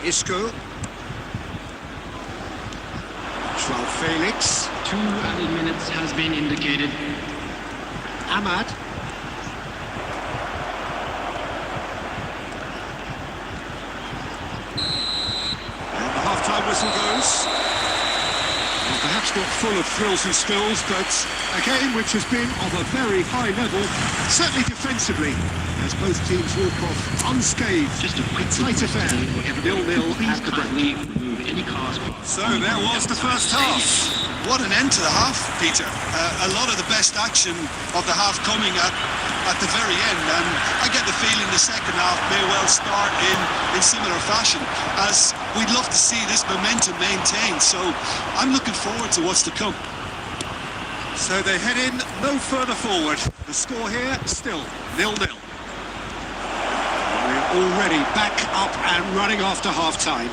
Isco. Joao Felix. 2 added minutes has been indicated. Ahmad. And the half-time whistle goes. Well, perhaps not full of thrills and spills, but a game which has been of a very high level, certainly defensively, as both teams walk off unscathed. Just a quick tight affair, 0-0 Please at the break. kindly remove any cars. So there was the first half. What an end to the half, Peter. A lot of the best action of the half coming at the very end, and I get the feeling the second half may well start in similar fashion, as we'd love to see this momentum maintained. So I'm looking forward to what's to come. So they head in no further forward. The score here still 0-0. We're already back up and running after half-time.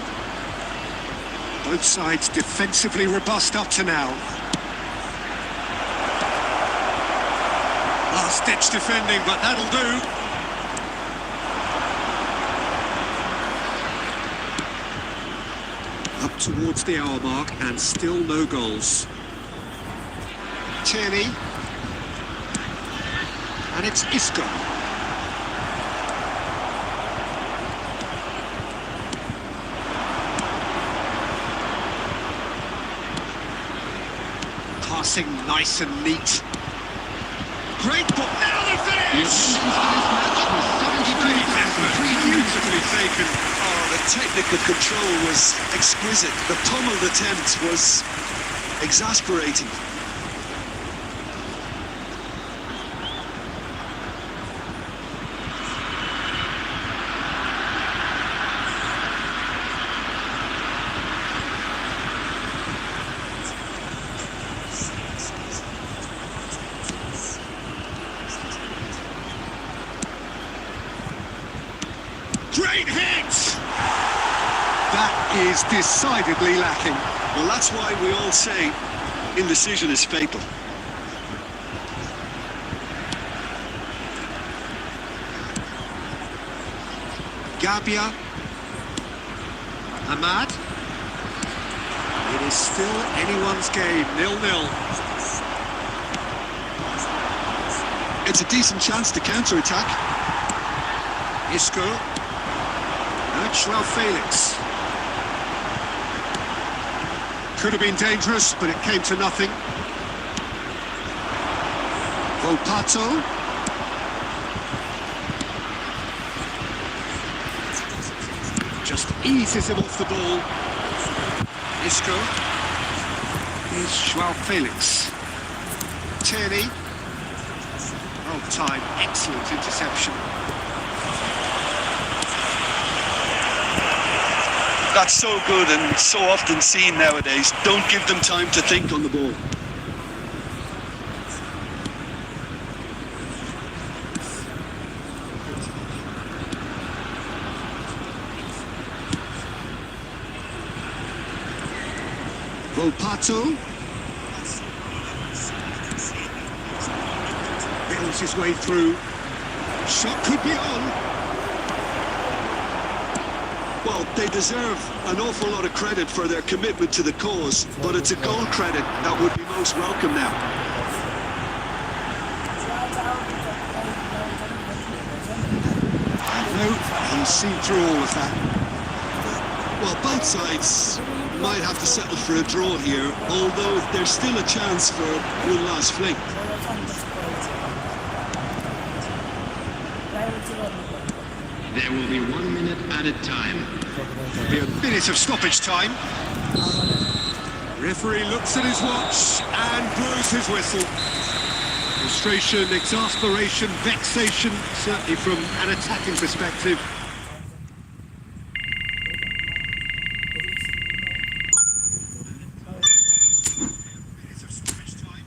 Both sides defensively robust up to now. Last-ditch defending, but that'll do. Up towards the hour mark and still no goals. Tierney. And it's Isco. Passing nice and neat. Great ball. Now the finish! Beautifully taken. Oh, the technical control was exquisite. The pummeled attempt was exasperating. Great hit! That is decidedly lacking. Well, that's why we all say indecision is fatal. Gabia. Ahmad. It is still anyone's game, 0-0. It's a decent chance to counter-attack. Isco. Joao Felix. Could have been dangerous, but it came to nothing. Volpato. Just eases him off the ball. Isco. Here's Joao Felix. Tierney. Oh, time. Excellent interception. That's so good and so often seen nowadays. Don't give them time to think on the ball. Volpato. Builds his way through. Shot could be on. Well, they deserve an awful lot of credit for their commitment to the cause, but it's a goal credit that would be most welcome now. No, he's seen through all of that. Well, both sides might have to settle for a draw here, although there's still a chance for one last fling. There will be 1 minute added time. Be a minute of stoppage time. Referee looks at his watch and blows his whistle. Frustration, exasperation, vexation, certainly from an attacking perspective. Minute of stoppage time.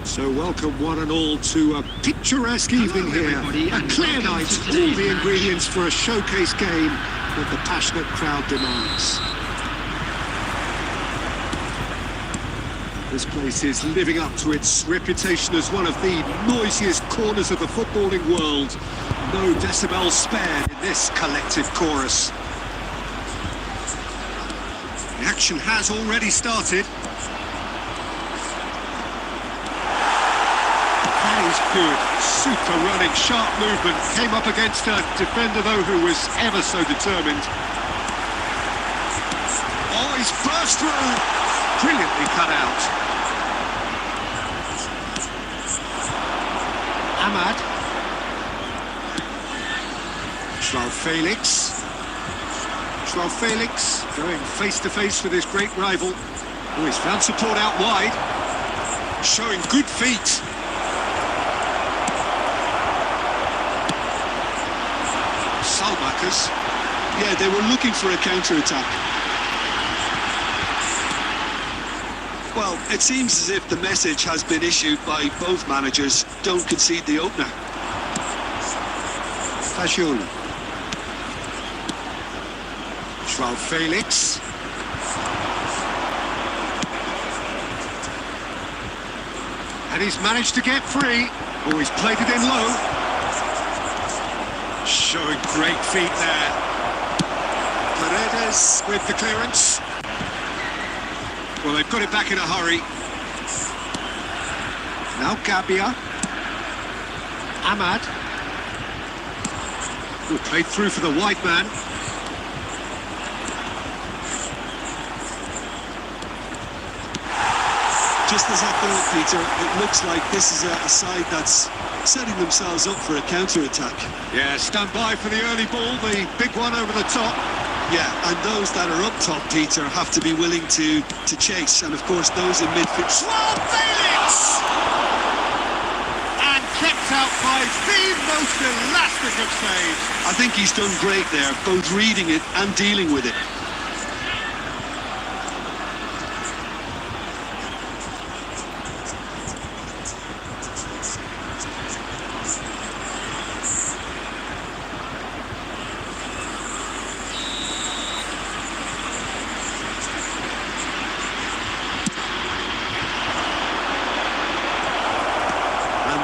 So welcome one and all to a picturesque evening here. everybody, A and clear welcome night, to all today's the match. ingredients for a showcase game that the passionate crowd demands. This place is living up to its reputation as one of the noisiest corners of the footballing world. No decibels spared in this collective chorus. The action has already started. That is good. Super running, sharp movement. Came up against a defender, though, who was ever so determined. Oh, he's burst through. Brilliantly cut out. Ahmad. Joao Felix. Joao Felix going face-to-face with his great rival. Oh, he's found support out wide. Showing good feet. Salbakers. Yeah, they were looking for a counter-attack. Well, it seems as if the message has been issued by both managers: don't concede the opener. Fajul. Joao Felix. And he's managed to get free. Oh, he's played it in low. Showing great feet there. Paredes with the clearance. Well, they've got it back in a hurry. Now Gabia. Ahmad. Who played through for the wide man. Just as I thought, Peter, it looks like this is a side that's setting themselves up for a counter-attack. Yeah, stand by for the early ball, the big one over the top. Yeah, and those that are up top, Peter, have to be willing to chase. And, of course, those in midfield. Joao Felix! And kept out by the most elastic of saves. I think he's done great there, both reading it and dealing with it.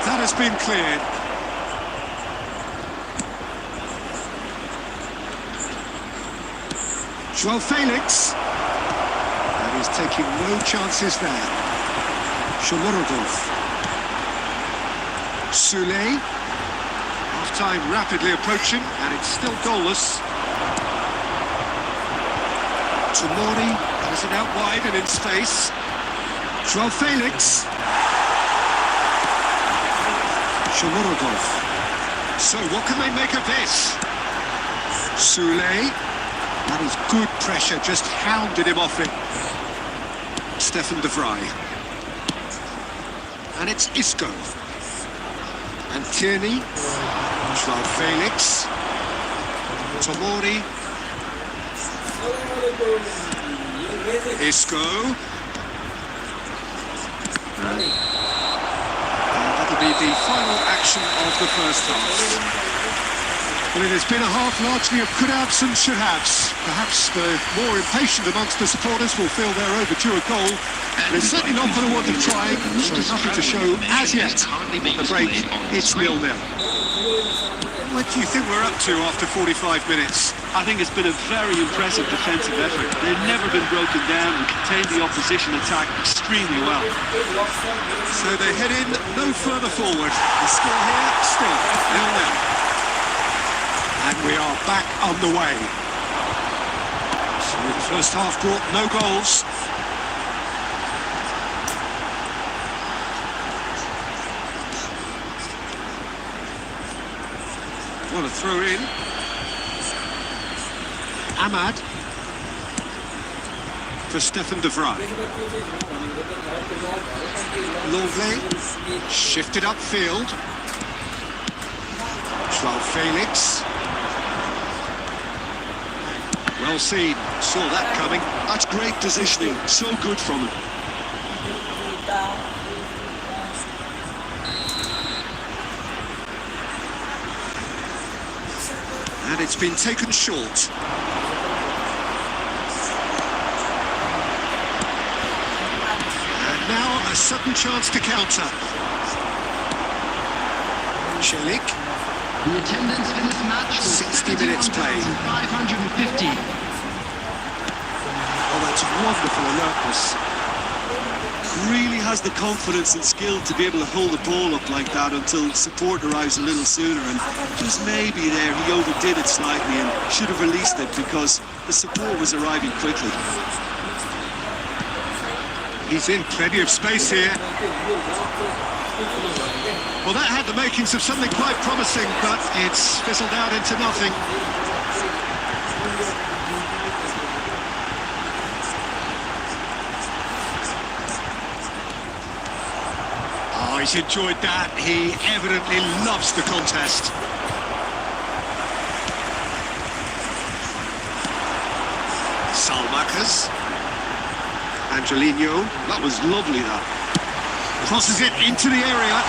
That has been cleared. Joao Felix. And he's taking no chances there. Shomorodov. Soulé. Half-time rapidly approaching, and it's still goalless. Tomori has it out wide and in space. Joao Felix. Shomorodov. So what can they make of this? Soulé. That is good pressure, just hounded him off it. Stefan de Vrij. And it's Isco. And Tierney. Joao Felix. Tomori. Isco. And that'll be the final action of the first half. Well, it has been a half largely of could-haves and should-haves. Perhaps the more impatient amongst the supporters will feel they're overdue a goal. But it's certainly not for the want of trying, so nothing to show as yet. At the break, it's 0-0. What do you think we're up to after 45 minutes? I think it's been a very impressive defensive effort. They've never been broken down and contained the opposition attack extremely well. So they head in no further forward. The score here, still 0-0. And we are back on the way. So the first half brought no goals. What a throw in. Ahmad. For Stefan de Vrij. Longley. Shifted upfield. Joao Felix. Well seen, saw that coming. That's great positioning, so good from him. And it's been taken short. And now a sudden chance to counter. Celik. The attendance for this match was 60 minutes played. 550. Oh, that's wonderful alertness. Really has the confidence and skill to be able to hold the ball up like that until support arrives a little sooner, and just maybe there he overdid it slightly and should have released it because the support was arriving quickly. He's in plenty of space here. Well, that had the makings of something quite promising, but it's fizzled out into nothing. Oh, he's enjoyed that. He evidently loves the contest. Salmakas. Angelino. That was lovely, that. Crosses it into the area.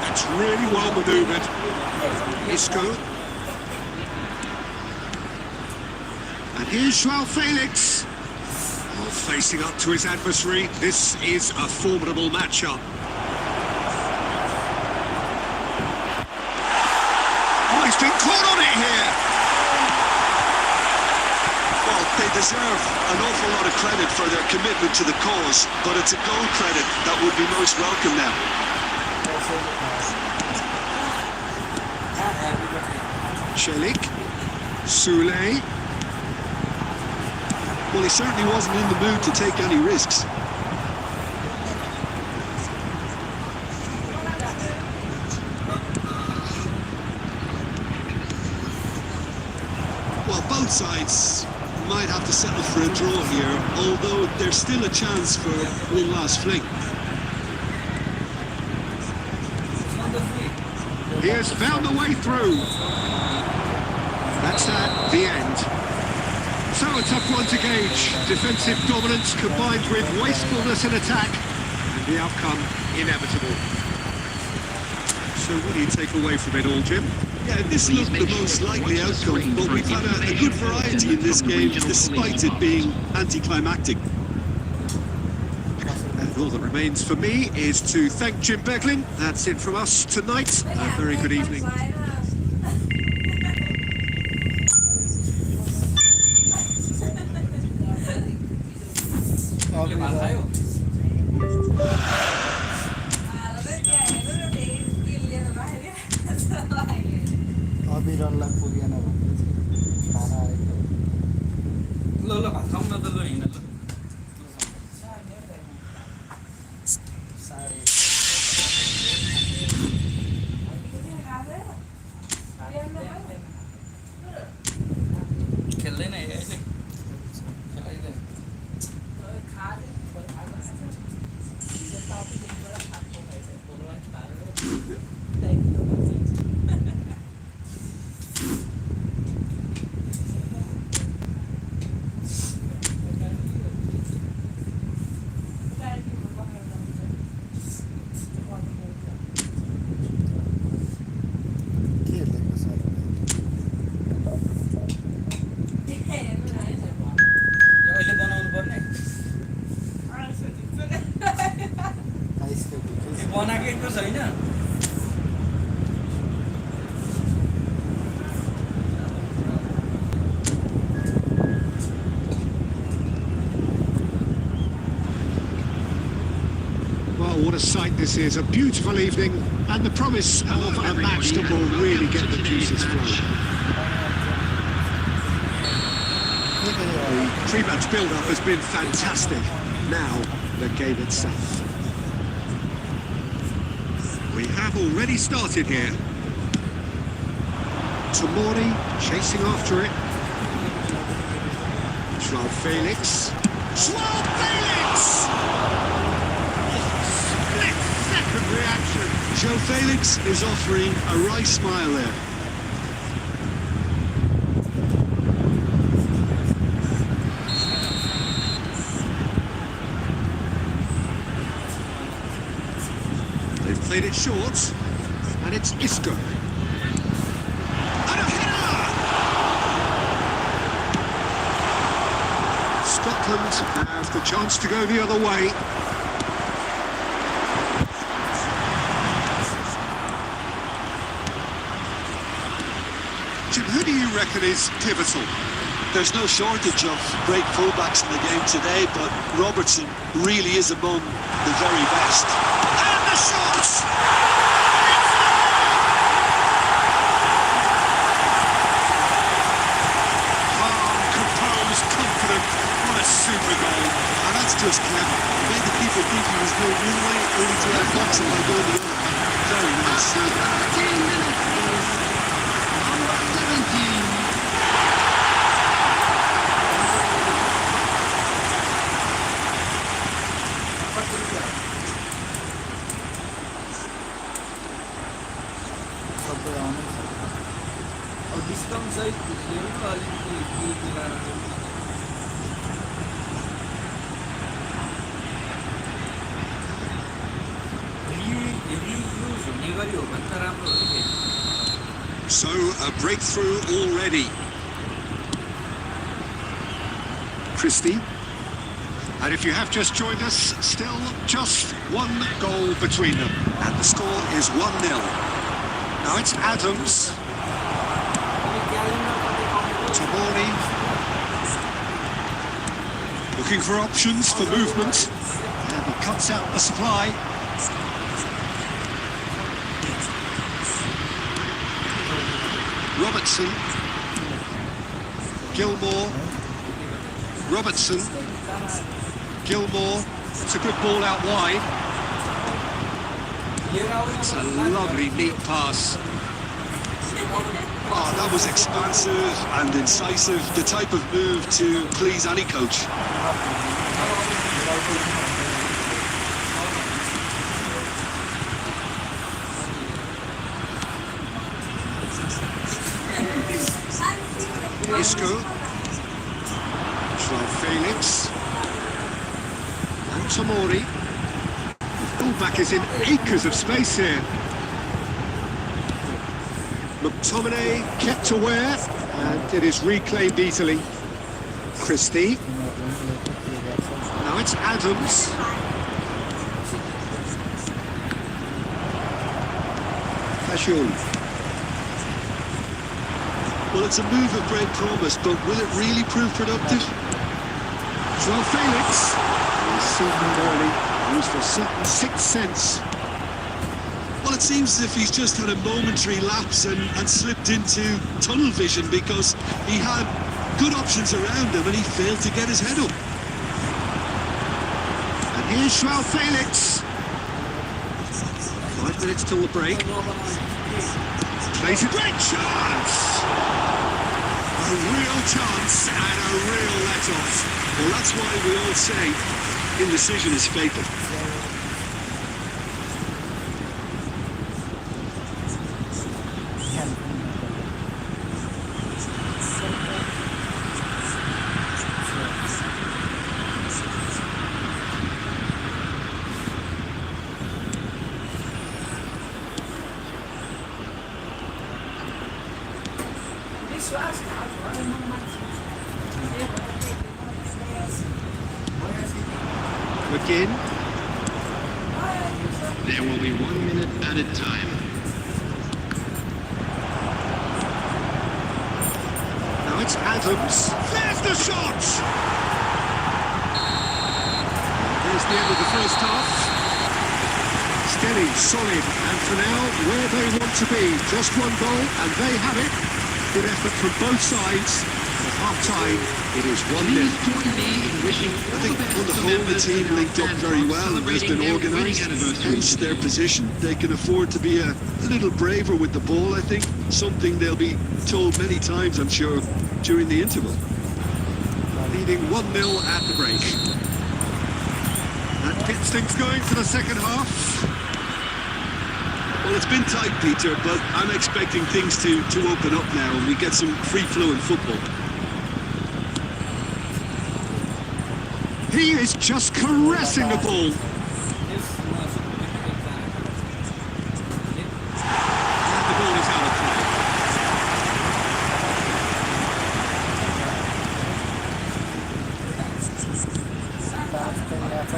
That's really well manoeuvred. Isco. And here's Joao Felix. Oh, facing up to his adversary. This is a formidable matchup. Oh, he's been caught on it here. Well, they deserve an awful lot of credit for their commitment to the cause, but it's a goal credit that would be most welcome now. Celik. Soulé. Well, he certainly wasn't in the mood to take any risks. Well, both sides might have to settle for a draw here, although there's still a chance for one last fling. He has found a way through. That's at the end. So a tough one to gauge. Defensive dominance combined with wastefulness in attack, and the outcome inevitable. So what do you take away from it all, Jim? Yeah, this looked the most likely outcome, but we've had a good variety in this game, despite it being anticlimactic. And all that remains for me is to thank Jim Beglin. That's it from us tonight. A very good evening. अबिरललाई पुगेन भने खाना आएको ल ल भात खाउँ न त ल हिँड ल साढे खेल्दैन अहिले खेलाइदैन के लेख्नु सर यो अहिले बनाउनु पर्ने आइसक्यो त्यो बनाएकै त छैन Well, what a sight this is. A beautiful evening and the promise of a match that will really get the juices flowing. The pre-match build-up has been fantastic. Now, the game itself. We have already started here. Tomori chasing after it. Joao Felix. Joao Felix! Split-second reaction. Joe Felix is offering a wry smile there. They've played it short, and it's Isco. And a header! Scotland have the chance to go the other way. Jim, who do you reckon is pivotal? There's no shortage of great fullbacks in the game today, but Robertson really is among the very best. And the shot! Calm, composed, confident. What a super goal. And that's just clever. Made the people think he was going one way, only to have boxing by going the other. Very nice. 13 minutes is number 17. सबै आउनु अब discount सहित ल्याउनु त अलिकति केही मिलाएर ल्याउनु न। रियुज हुने गरी हो भने त राम्रो हो नि So, a breakthrough already. Christie. And if you have just joined us, still just one goal between them. And the score is 1-0. Now it's Adams. Tomori. Looking for options for movement. And he cuts out the supply. Robertson. Gilmore. Robertson. Gilmore. It's a good ball out wide. It's a lovely, neat pass. Oh, that was expansive and incisive, the type of move to please any coach. Isco. Joao Felix. And Tomori. Fullback is in acres of space here. McTominay kept aware, and it is reclaimed easily. Christie. Now it's Adams. Fashul. Well, it's a move of great promise, but will it really prove productive? Joao Felix. He's seen them early, used a certain sixth sense. Well, it seems as if he's just had a momentary lapse and slipped into tunnel vision because he had good options around him and he failed to get his head up. And here's Joao Felix. 5 minutes till the break. Plays a great chance! A real chance and a real let-off. Well, that's why we all say indecision is fatal. This last half, I don't know much. McGinn. There will be 1 minute added time. Now it's Adams. There's the shot! There's the end of the first half. Steady, solid, and for now, where they want to be. Just one goal, and they have it. Good effort from both sides. At half-time, it is 1-0. Please join me in wishing I think on the whole the team linked up very well and has been organised, hence their position. They can afford to be a little braver with the ball, I think. Something they'll be told many times, I'm sure, during the interval. Leading 1-0 at the break. That gets things going for the second half. Well, it's been tight, Peter, but I'm expecting things to open up now and we get some free-flowing football. He is just caressing the ball. And the ball is out of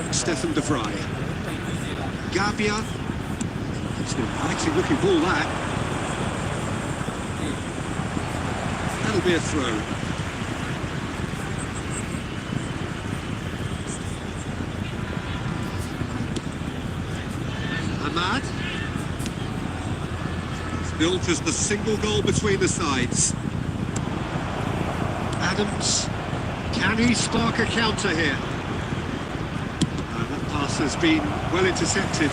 play. Stefan de Vrij. Gabia. It's an inviting looking ball, that. That'll be a throw. Ahmad. It's built as the single goal between the sides. Adams. Can he spark a counter here? That pass has been well intercepted.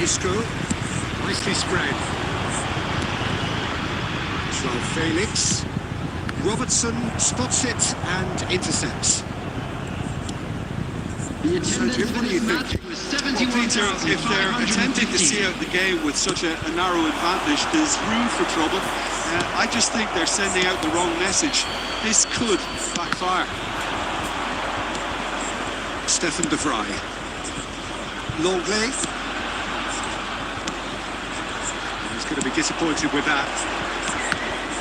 Isco, nicely spread. Joao Felix. Robertson spots it and intercepts. The attendance Jim, for what do you this match think? was Well, Peter, if they're attempting to see out the game with such a narrow advantage, there's room for trouble. I just think they're sending out the wrong message. This could backfire. Stefan de Vrij. Longley. He's going to be disappointed with that.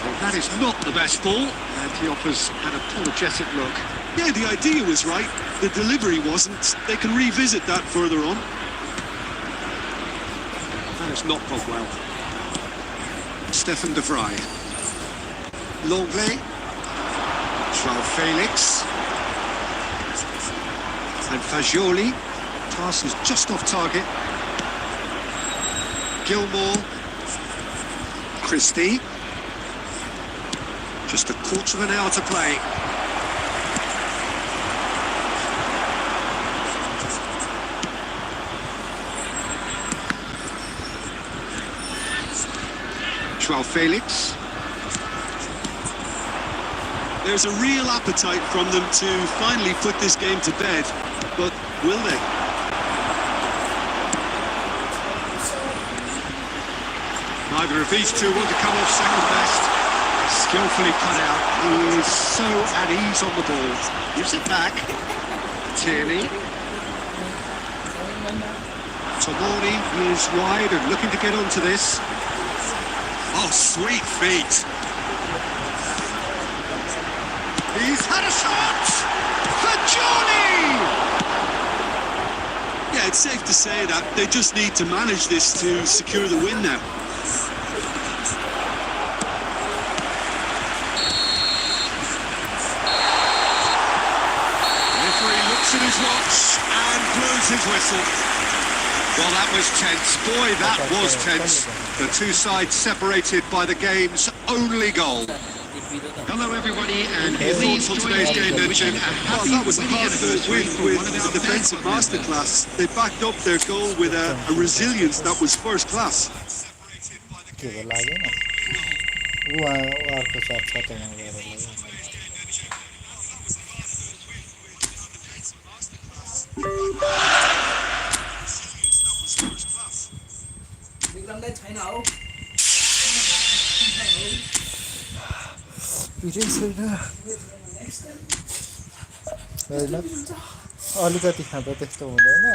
Well, that is not the best ball, and he offers an apologetic look. Yeah, the idea was right. The delivery wasn't. They can revisit that further on. That has not gone well. Stefan de Vrij. Longley. Joao Felix. And Fagioli. Pass is just off target. Gilmore. Christie. Just a quarter of an hour to play. Joao Felix. There's a real appetite from them to finally put this game to bed, but will they? Neither of these two want to come off second best. Skillfully cut out. He is so at ease on the ball. Gives it back. Tierney. Tomori is wide and looking to get onto this. Oh, sweet feet. He's had a shot for Johnny! Yeah, it's safe to say that they just need to manage this to secure the win now. Referee and blows his whistle. Well, that was tense. Boy, that was tense. The two sides separated by the game's only goal. Hello, everybody, and Your thoughts on today's game, then, wishing Jim? a Well, happy that was a winning hard-fought anniversary win for with one of a our defensive best members. masterclass. They backed up their goal with a resilience that was first class. के भयो लागेन अर्को साथमा गएर विक्रमलाई छैन हौ पिरै छैन होइन अलिकति खाँदा त्यस्तो हुँदैन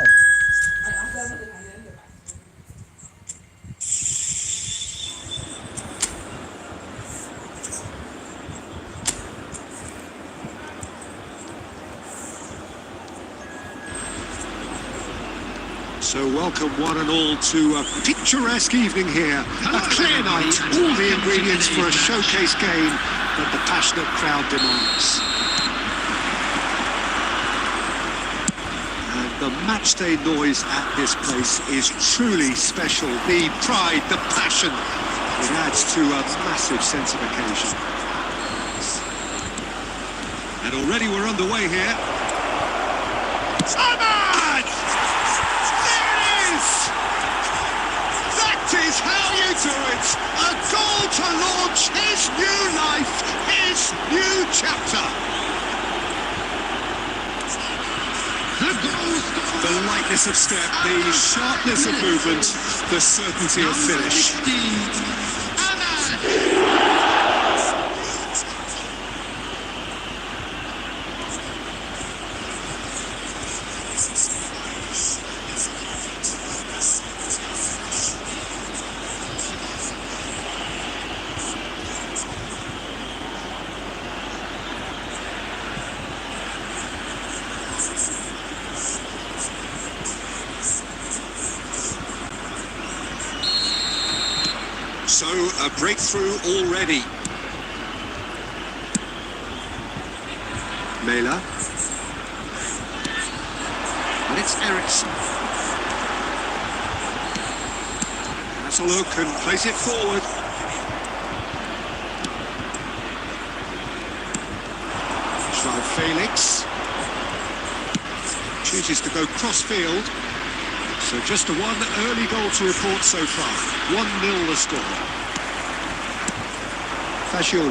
So welcome one and all to a picturesque evening here. A clear night, all the ingredients for a showcase game that the passionate crowd demands. And the matchday noise at this place is truly special. The pride, the passion, it adds to a massive sense of occasion. And already we're underway here. Ahmad! That is how you do it! A goal to launch his new life, his new chapter! The lightness of step, the sharpness of movement, the certainty of finish. So, a breakthrough already. Mela. And it's Eriksson. That's a look and place it forward. João Felix. Chooses to go cross-field. So just a one early goal to report so far. 1-0 the score. Fashul.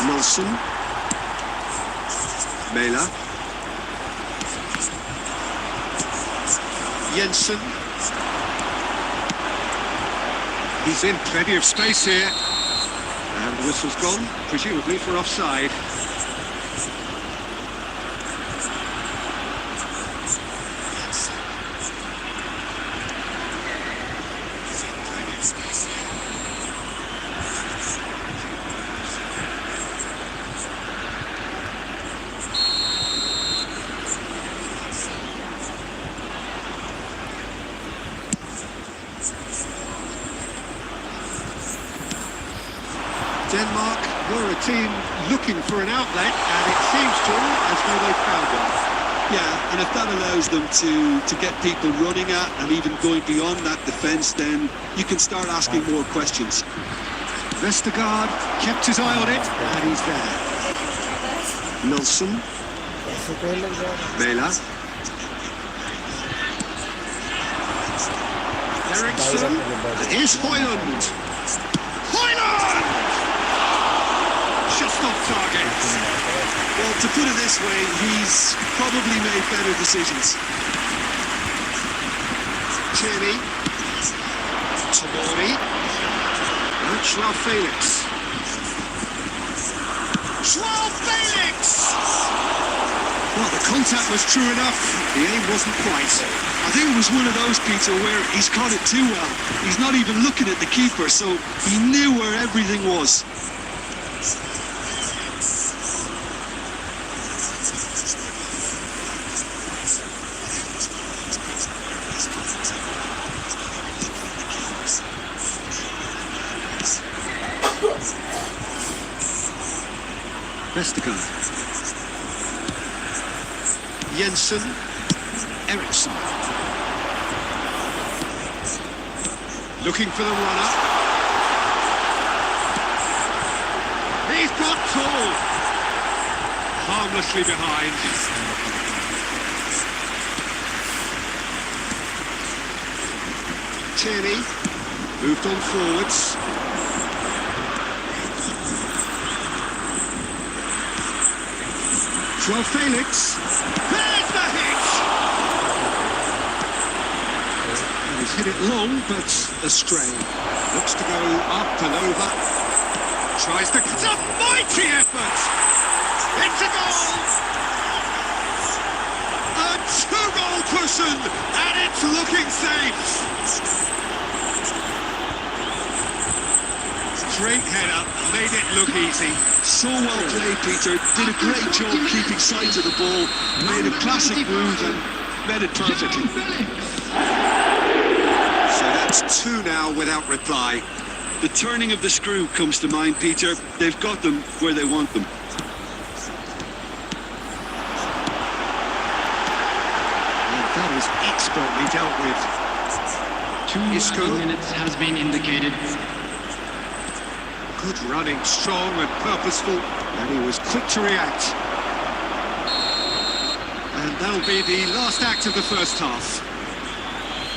Nelson. Mela. Jensen. He's in plenty of space here. And the whistle's gone, presumably for offside. Denmark were a team looking for an outlet, and it seems to as though they found one. Yeah, and if that allows them to get people running at and even going beyond that defence, then you can start asking more questions. Vestergaard kept his eye on it, and he's there. Nelson. Mela. Eriksson. And here's Højlund. Højlund! Just off target. Well, to put it this way, he's probably made better decisions. Tierney. Tomori. And João Felix. João Felix! Well, the contact was true enough. The aim wasn't quite. I think it was one of those, Peter, where he's caught it too well. He's not even looking at the keeper, so he knew where everything was. Vestergaard. Jensen. Eriksson. Looking for the runner. He's got tall. Harmlessly behind. Tierney moved on forwards. Joao Felix. There's the hit! He's hit it long, but astray. Looks to go up and over. Tries to... It's a mighty effort! It's a goal! A two-goal cushion, and it's looking safe! Straight header, made it look easy. So well played, Peter. Did a great job keeping sight of the ball. Made a classic move and made it perfectly. So that's two now without reply. The turning of the screw comes to mind, Peter. They've got them where they want them. And that is expertly dealt with. 2 Isco. minutes has been indicated. Good running, strong and purposeful, and he was quick to react. And that'll be the last act of the first half.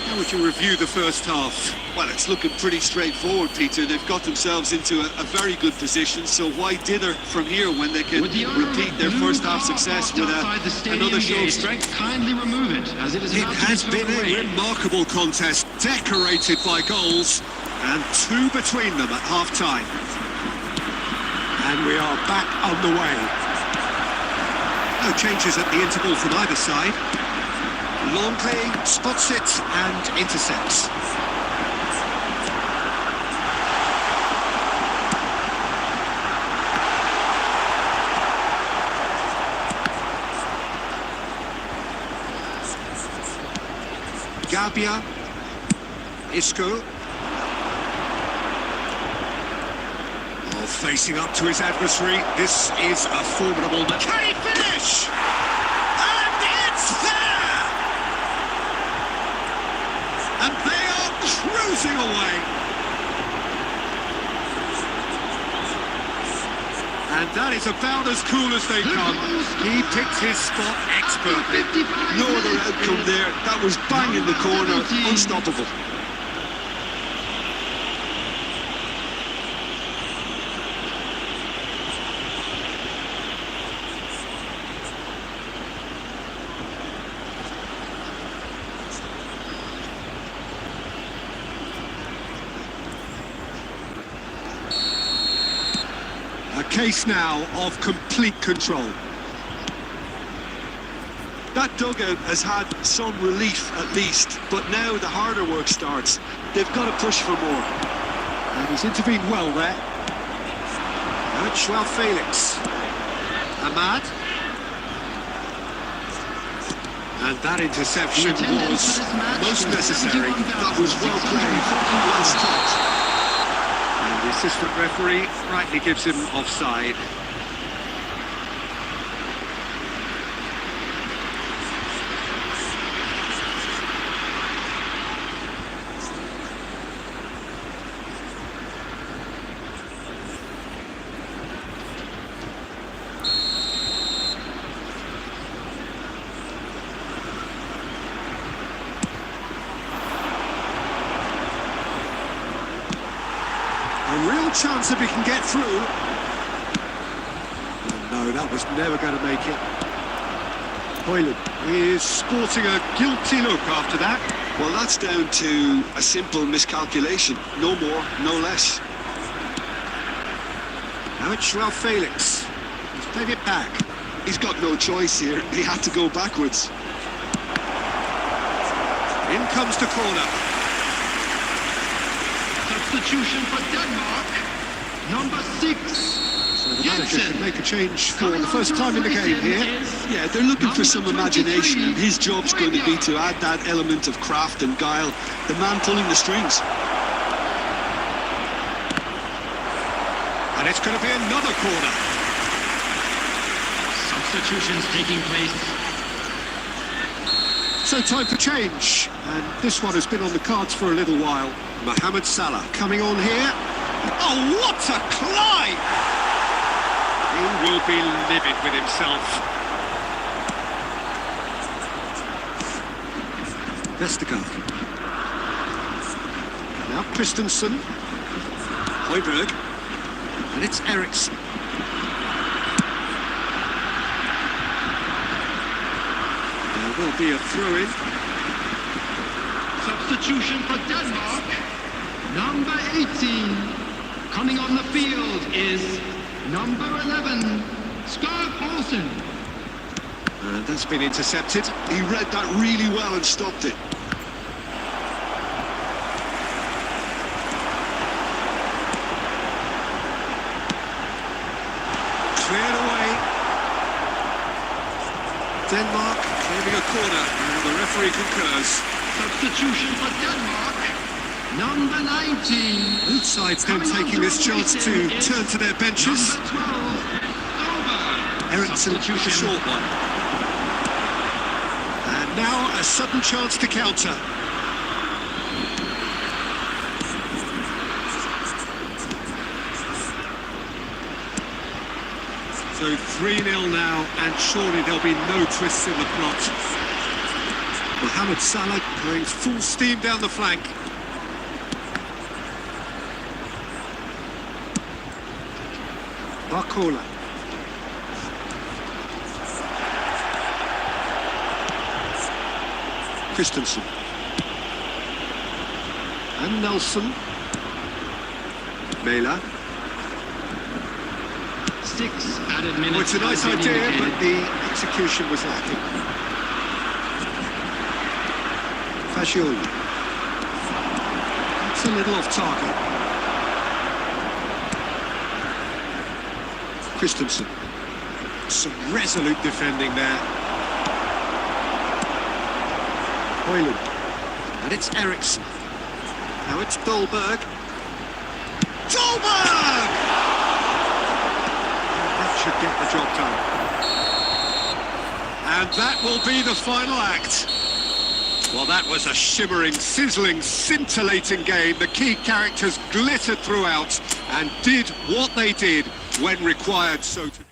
How would you review the first half? Well, it's looking pretty straightforward, Peter. They've got themselves into a very good position, so why dither from here when they can Would the owner of repeat their blue first half car success parked with outside the stadium another show of gate strength? Kindly remove it, as it is It about to has be been a parade. remarkable contest, decorated by goals, and two between them at half-time. And we are back on the way. No changes at the interval from either side. Long play, spots it and intercepts. Gabia, Isco. Facing up to his adversary, this is a formidable... Can he finish? And it's there! And they are cruising away. And that is about as cool as they come. He picked his spot expertly. No other outcome there. That was bang in the corner, unstoppable. A case now of complete control. That dugout has had some relief at least, but now the harder work starts. They've got to push for more. And he's intervened well there. Now Joao Felix. Ahmad. And that interception was most necessary. That was well played. Well stopped. And the assistant referee rightly gives him offside. A real chance if he can get through. No, that was never going to make it. Hoyland is sporting a guilty look after that. Well, that's down to a simple miscalculation. No more, no less. Now it's Joao Felix. He's played it back. He's got no choice here. He had to go backwards. In comes the corner. Substitution for Denmark, number 6. So the manager can make a change for the first time in the game here. Yeah, they're looking for some imagination, and his job's going to be to add that element of craft and guile. The man pulling the strings. And it's going to be another corner. Substitutions taking place. So time for change, and this one has been on the cards for a little while. Mohamed Salah coming on here. Oh, what a climb! He will be livid with himself. Vestergaard. Now Christensen. Højbjerg. And it's Eriksen. There will be a throw-in. Substitution for Denmark. Number 18. Coming on the field is number 11, Skar Olsen. And that's been intercepted. He read that really well and stopped it. Cleared away. Denmark claiming a corner, and the referee concurs. Substitution for Denmark. Number 19. Both sides then taking this chance to turn to their benches. Number 12, Stover. Eriksen with the short one. And now a sudden chance to counter. So 3-0 now, and surely there'll be no twists in the plot. Mohamed Salah going full steam down the flank. Barcola. Christensen. And Nelson. Mela. 6 added Oh, minutes. it's a nice have been idea, indicated. but the execution was lacking. Fascioli. It's a little off target. Christensen. Some resolute defending there. Højlund. And it's Eriksen. Now it's Dolberg. Dolberg! That should get the job done. And that will be the final act. Well, that was a shimmering, sizzling, scintillating game. The key characters glittered throughout and did what they did when required so to...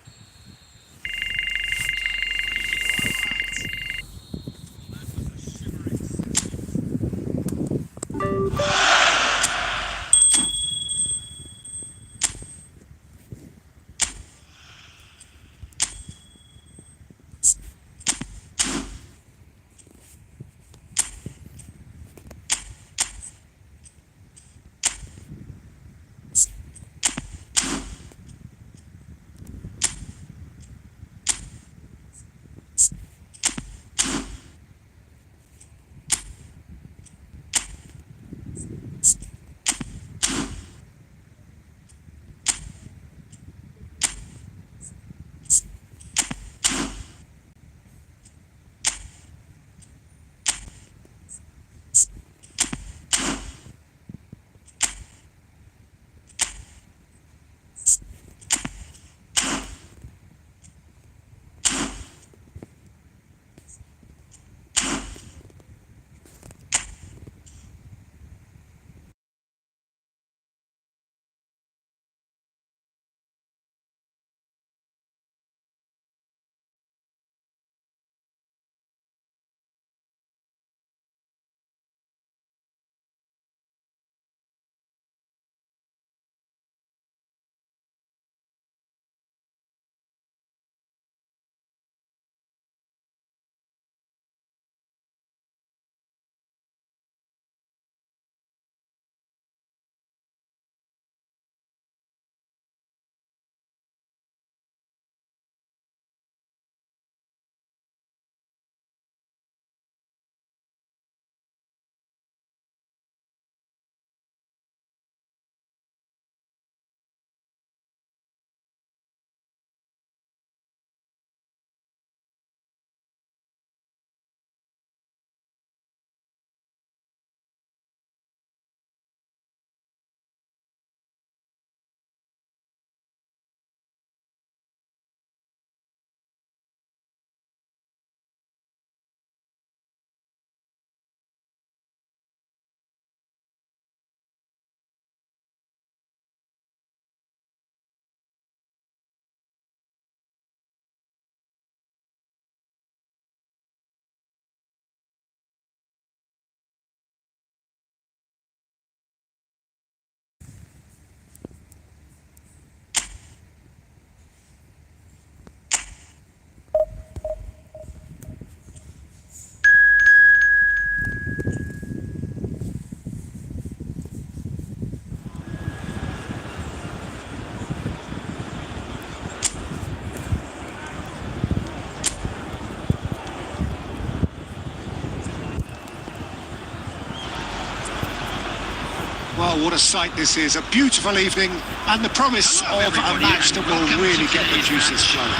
Well, what a sight this is. A beautiful evening and the promise Hello, of a everybody, match that and will welcome really to get the today's juices match. flowing.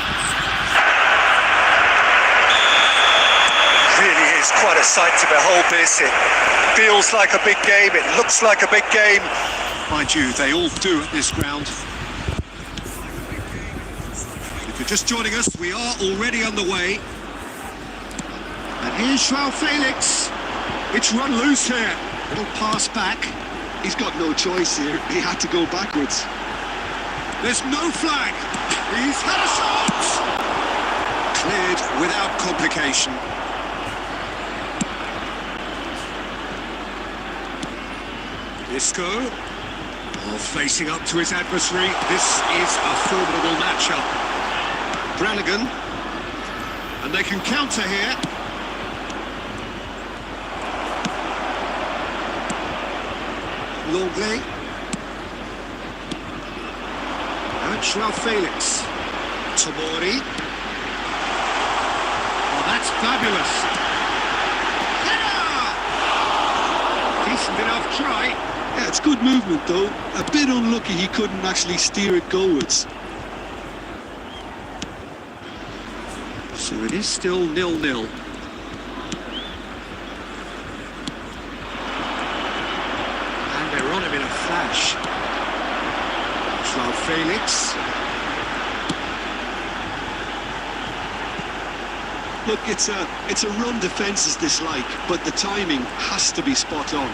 Really is quite a sight to behold this. It feels like a big game, it looks like a big game. Mind you, they all do at this ground. If you're just joining us, we are already on the way. And here's Joao Felix. It's run loose here. It'll pass back. He's got no choice here. He had to go backwards. There's no flag. He's had a shot. Cleared without complication. Isco. Oh, facing up to his adversary. This is a formidable matchup. Brannigan. And they can counter here. Longley. And Joao Felix. Tomori. Oh, that's fabulous. Header! Decent enough try. Yeah, it's good movement though. A bit unlucky he couldn't actually steer it goalwards. So it is still 0-0. And they're on him in a flash. Joao Felix. Look, it's a run defence is dislike, but the timing has to be spot on.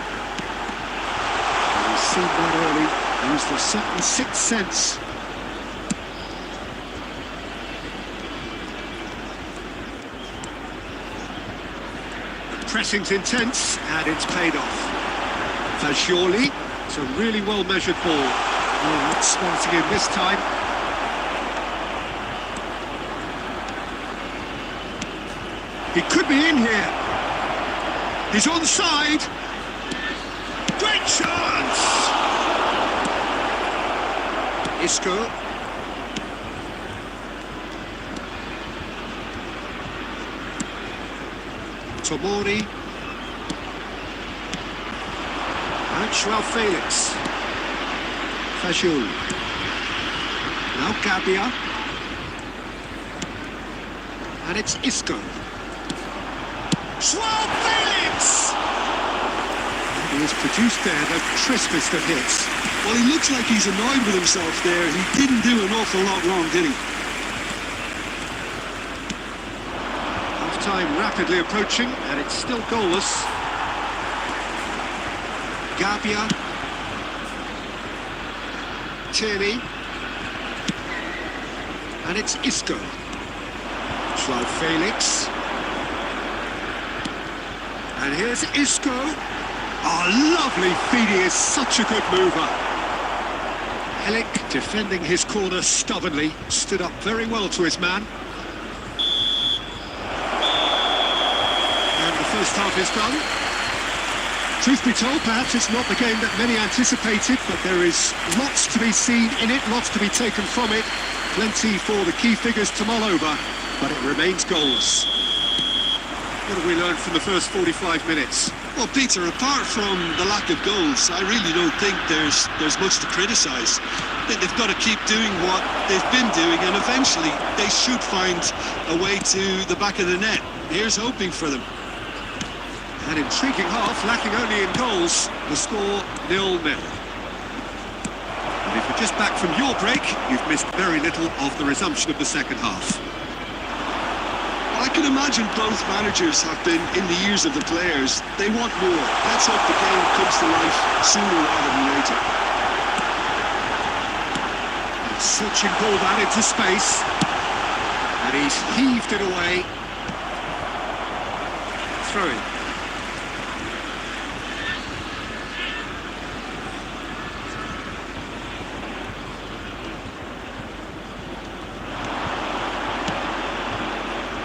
We've seen that early. Used a certain sixth sense. The pressing's intense, and it's paid off. Fagioli, it's a really well-measured ball. Oh, not spotting him this time. He could be in here. He's onside. Great chance! Isco. Tomori. And Joao Felix. Fagioli. Now Gabbia. And it's Isco. Joao Felix! He has produced there the crispest of hits. Well, he looks like he's annoyed with himself there. He didn't do an awful lot wrong, did he? Half-time rapidly approaching, and it's still goalless. Gabbia. Tierney. And it's Isco. Joao Felix. And here's Isco. Oh, lovely feed. He is such a good mover. Helic defending his corner stubbornly. Stood up very well to his man. And the first half is done. Truth be told, perhaps it's not the game that many anticipated, but there is lots to be seen in it, lots to be taken from it. Plenty for the key figures to mull over, but it remains goalless. What have we learned from the first 45 minutes? Well, Peter, apart from the lack of goals, I really don't think there's much to criticise. I think they've got to keep doing what they've been doing, and eventually they should find a way to the back of the net. Here's hoping for them. An intriguing half, lacking only in goals. The score 0-0. And if you're just back from your break, you've missed very little of the resumption of the second half. I can imagine both managers have been in the ears of the players. They want more. Let's hope the game comes to life sooner rather than later. Searching ball down into space. And he's heaved it away. Throw in.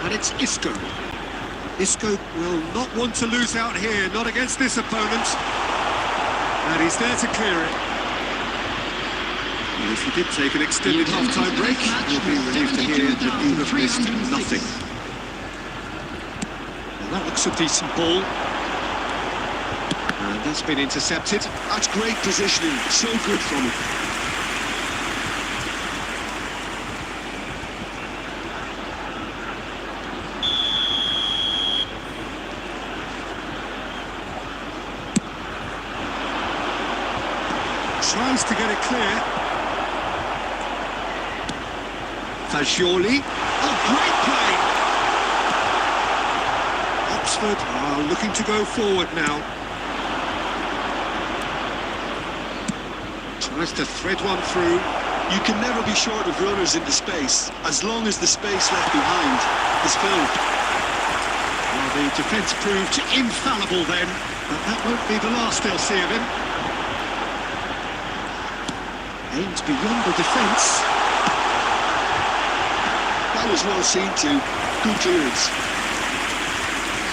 And it's Isco. Isco will not want to lose out here, not against this opponent. And he's there to clear it. And if you did take an extended half-time break, you'll be relieved to hear that you have missed nothing. Well, that looks a decent ball. And And that's been intercepted. That's great positioning. So good from him. Tries to get it clear. Fagioli. Oh, great play! Oxford are looking to go forward now. Tries to thread one through. You can never be short of runners into space, as long as the space left behind is filled. Well, the defence proved infallible then, but that won't be the last they'll see of him. Aims beyond the defence. That was well seen too. Good clearance.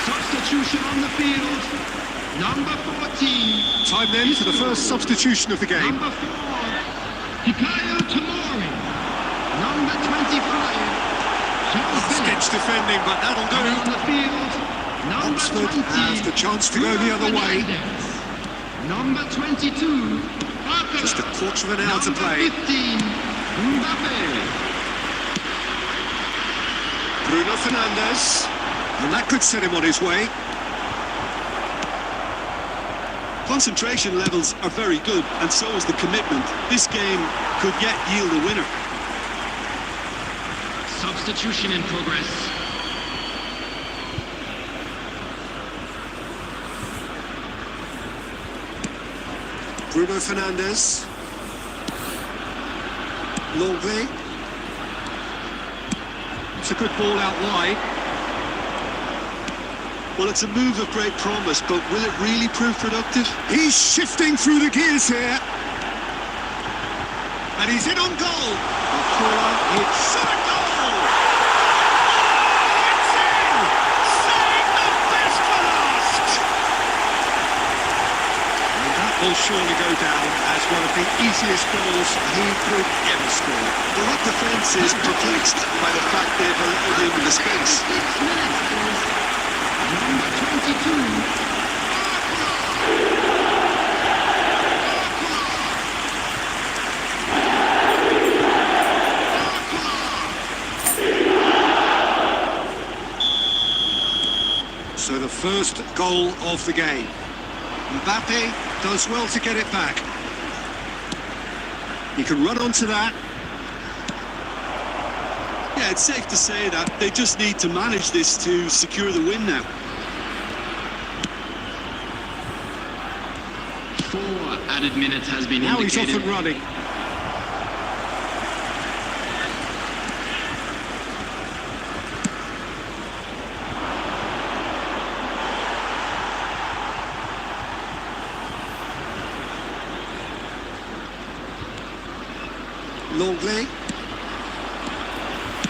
Substitution on the field. Number 14. Time then for the first substitution of the game. Number 4. Hikayo Tomori. Number 25. Sketch defending, but that'll On do. the field. Number Oxford 20. has the chance to go the other way. Number 22. Parker. Just a quarter of an hour to Number play. 15. Mbappe. Bruno Fernandes. And that could set him on his way. Concentration levels are very good, and so is the commitment. This game could yet yield a winner. Substitution in progress. Bruno Fernandes. Longley. It's a good ball out wide. Well, it's a move of great promise, but will it really prove productive? He's shifting through the gears here. And he's in on goal. A corner, it's a goal! It's in! Saving the best for last! And that will surely go down as one of the easiest goals he could ever score. Well, that defence is perplexed by the fact they've allowed him the space. 6 minutes is number 22. So the first goal of the game. Mbappe does well to get it back. He can run onto that. Yeah, it's safe to say that they just need to manage this to secure the win now. 4 added minutes has been Now he's indicated. off and running. Longley.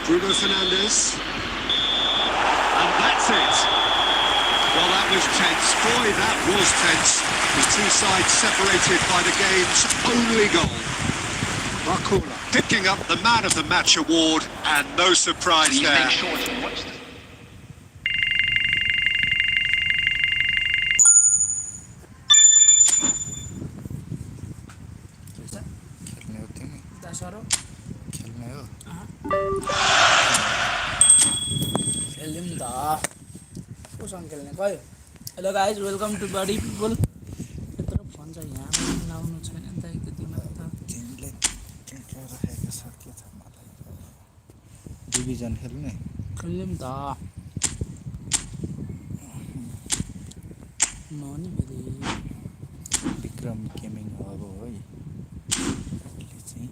Bruno Fernandes. And that's it. Well, that was tense. Boy, that was tense. The two sides separated by the game's only goal. Bakula picking up the Man of the Match award, and no surprise Please there. make sure to watch the खेल्ने हो तिमी खेल्ने हो खेल्यौँ त कोसँग खेल्ने गयो hello guys welcome to बडी पिपल यत्रो फोन छ यहाँ लाउनु छैन नि त एक दिमाग त तिमीले के के राखेको छ के छ मलाई डिभिजन खेल्ने खेल्यौँ त ननी फेरि विक्रम गेमिङ हब हो है अहिले चाहिँ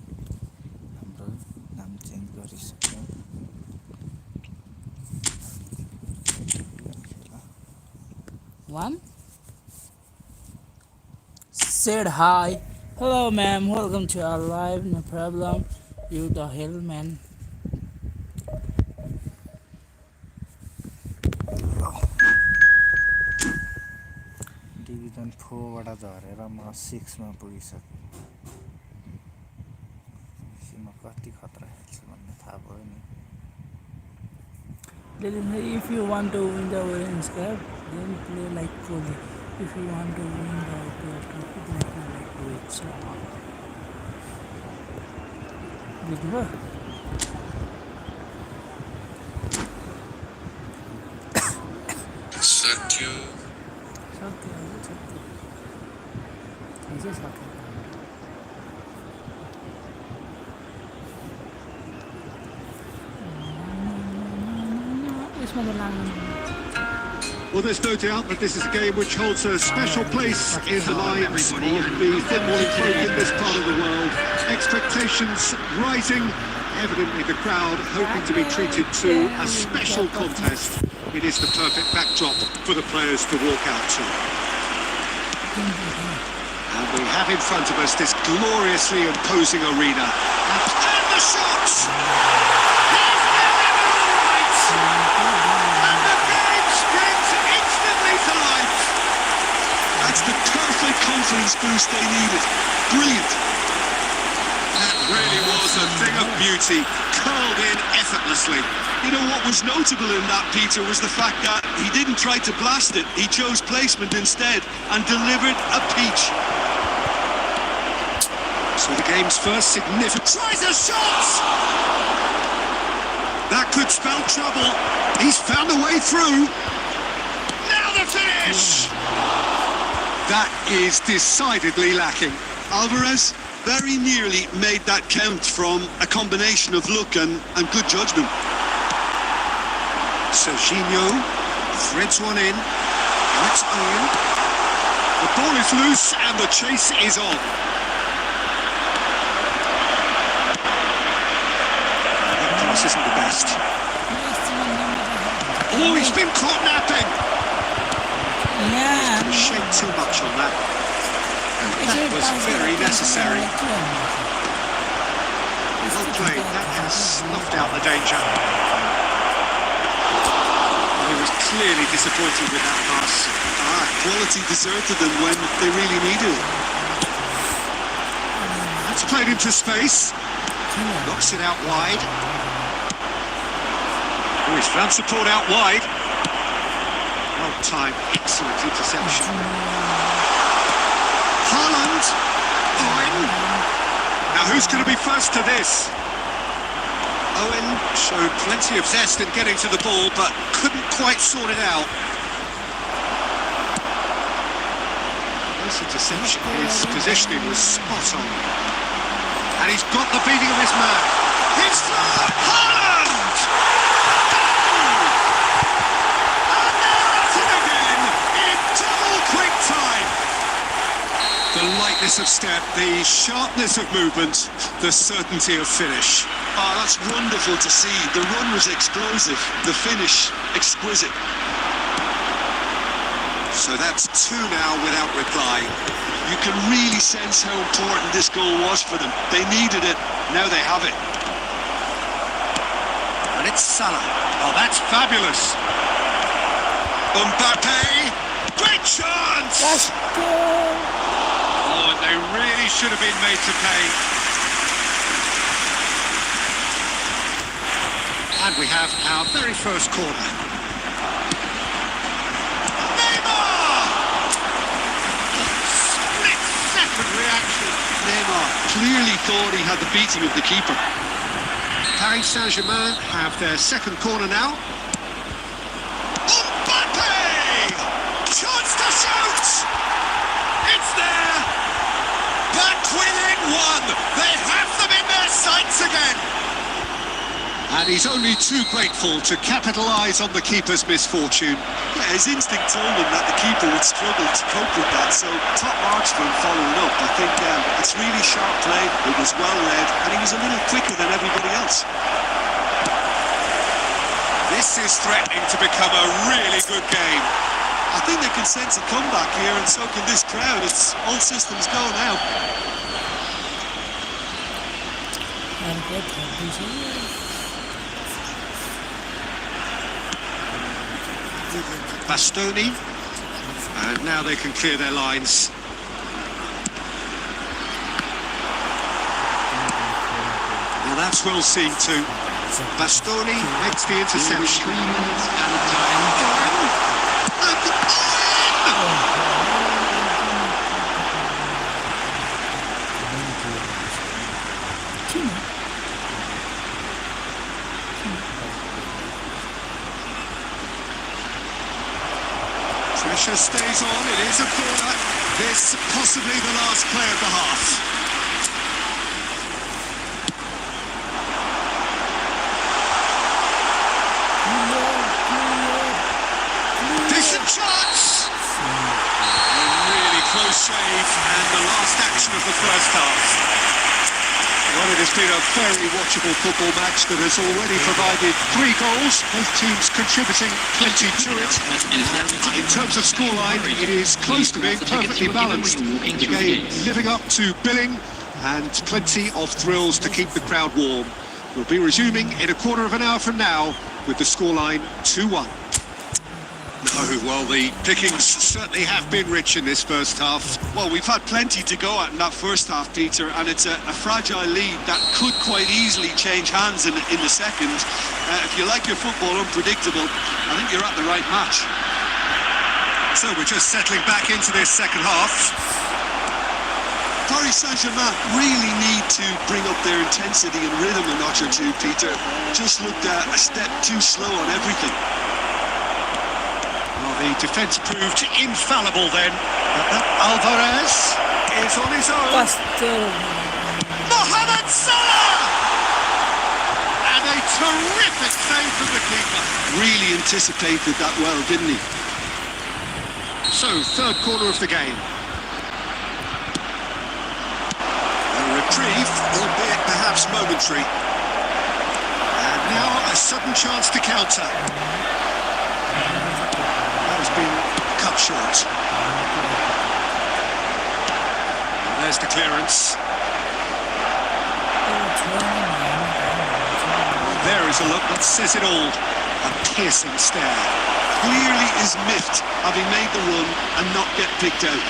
हाम्रो नाम चेन्ज गरिसक्यो One said hi. Hello, ma'am. Welcome to our live. No problem. You the hell, man. Division 4 बाट झरेर म 6 मा पुगिसकेँ म कति खतरा खेल्छु भन्ने थाहा भयो नि If you want to win the Orange Cup, then play like Kohli. If you want to win the IPL trophy, then you like Rohit Sharma. बुझ्नुभयो सक्यो सक्यो हिजो सक्यो यसमा त लाग्दैन Well, there's no doubt that this is a game which holds a special place in the lives of the footballing folk in this part of the world. Expectations rising, evidently the crowd hoping to be treated to a special contest. It is the perfect backdrop for the players to walk out to. And we have in front of us this gloriously imposing arena. And the shots! That's the perfect confidence boost they needed. Brilliant. That really was a thing of beauty, curled in effortlessly. You know what was notable in that, Peter, was the fact that he didn't try to blast it. He chose placement instead and delivered a peach. So the game's first significant... Tries a shot! That could spell trouble. He's found a way through. Now the finish! That is decidedly lacking. Alvarez very nearly made that count from a combination of luck and good judgment. Serginho threads one in. That's Owen. The ball is loose and the chase is on. That pass isn't the best. Oh, he's been caught napping. Yeah, Shake too much on that. And that was very necessary. Well played. That has snuffed out the danger. He was clearly disappointed with that pass. Quality deserted them when they really needed it. That's played into space. Knocks it out wide. Oh, he's found support out wide. Well timed, excellent interception. Haaland. Owen. Now who's going to be first to this? Owen showed plenty of zest in getting to the ball, but couldn't quite sort it out. This interception, his positioning was spot on. And he's got the beating of his man. He's through! Haaland! And they're at it again in double quick time. The lightness of step, the sharpness of movement, the certainty of finish. Oh, that's wonderful to see. The run was explosive, the finish exquisite. So that's two now without reply. You can really sense how important this goal was for them. They needed it, now they have it. And it's Salah. Oh, that's fabulous. Mbappe, great chance! that's good. Oh, and they really should have been made to pay. And we have our very first corner. Reaction. Neymar clearly thought he had the beating of the keeper. Paris Saint-Germain have their second corner now. Mbappe! Chance to shoot! It's there! Back within one! They have them in their sights again! And he's only too grateful to capitalise on the keeper's misfortune. Yeah, his instinct told him that the keeper would struggle to cope with that, so top marks for him following up. I think it's really sharp play, it was well led, and he was a little quicker than everybody else. This is threatening to become a really good game. I think they can sense a comeback here, and so can this crowd. It's all systems go now. And good condition. Bastoni, and now they can clear their lines. Now that's well seen too. Bastoni makes the interception. 3 minutes at a time. Pressure stays on, it is a corner. This possibly the last play of the half. Decent chance! A really close save, and the last action of the first half. Well, it has been a very watchable football match that has already provided 3 goals, both teams contributing plenty to it. And in terms of scoreline, it is close to being perfectly balanced. The game living up to billing and plenty of thrills to keep the crowd warm. We'll be resuming in a quarter of an hour from now with the scoreline 2-1. Oh, well, the pickings certainly have been rich in this first half. Well, we've had plenty to go at in that first half, Peter, and it's a fragile lead that could quite easily change hands in the second. If you like your football unpredictable, I think you're at the right match. So we're just settling back into this second half. Paris Saint-Germain really need to bring up their intensity and rhythm a notch or two, Peter. Just looked a step too slow on everything. The defence proved infallible then. Alvarez is on his own. Mohamed Salah! And a terrific save from the keeper. Really anticipated that well, didn't he? So, third corner of the game. A reprieve, albeit perhaps momentary. And now a sudden chance to counter. Been cut short. And there's the clearance. There is a look that says it all. A piercing stare. Clearly is miffed, having made the run and not get picked out.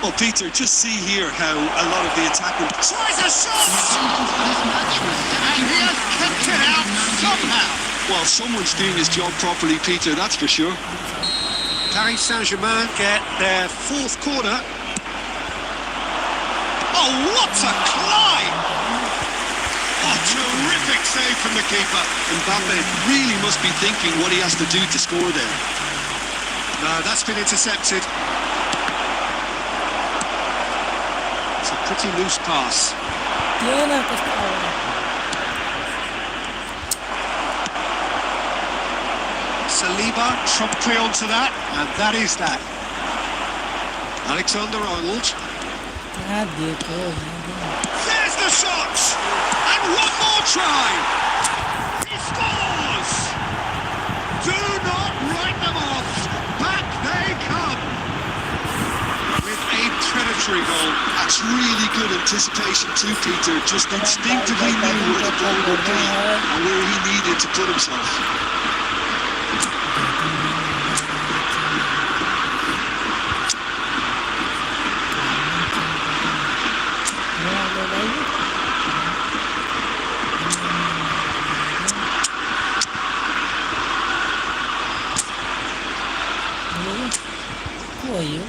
Well, Peter, just see here how a lot of the attacking tries a shot! And he has kept it out somehow. Well, someone's doing his job properly, Peter, that's for sure. Paris Saint-Germain get their fourth corner. Oh, what a climb! A terrific save from the keeper. Mbappe really must be thinking what he has to do to score there. No, that's been intercepted. It's a pretty loose pass. Saliba promptly onto that, and that is that. Alexander-Arnold. There's the shot! And one more try! He scores! Do not write them off! Back they come! With a predatory goal. That's really good anticipation too, Peter. Just instinctively knew where the ball would be and where he needed to put himself. Who are you?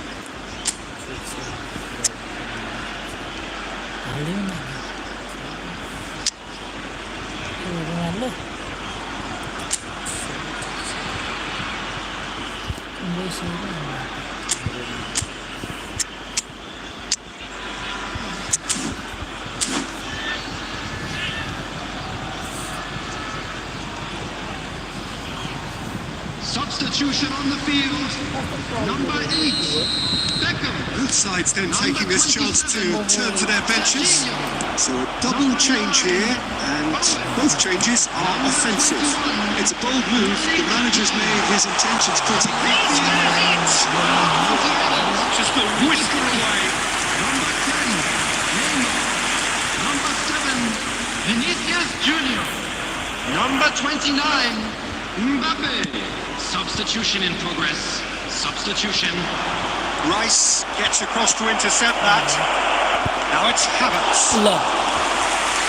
Substitution on the field. Number 8, Bikram. Both sides then taking this chance to turn to their benches. So a double change here, and both changes are offensive. It's a bold move. The manager's made his intentions pretty clear. Just a whisker away. Number 10, Neymar. Number 7, Vinicius Junior. Number 29, Mbappe. Substitution in progress. Substitution. Rice gets across to intercept that. Now it's Havertz.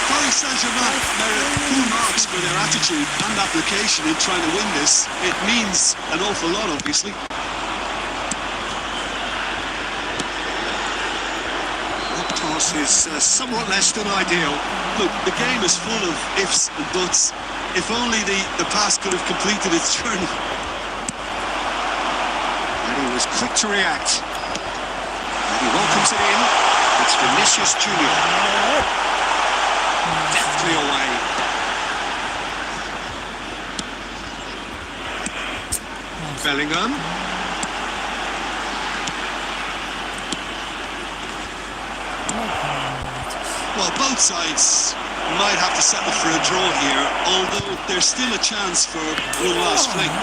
Paris Saint-Germain merit full marks for their attitude and application in trying to win this. It means an awful lot, obviously. That pass is somewhat less than ideal. Look, the game is full of ifs and buts. If only the pass could have completed its journey. was quick to react. And he welcomes it in. It's Vinicius Junior. Deftly away. Bellingham. Well, both sides might have to settle for a draw here, although there's still a chance for one last fling.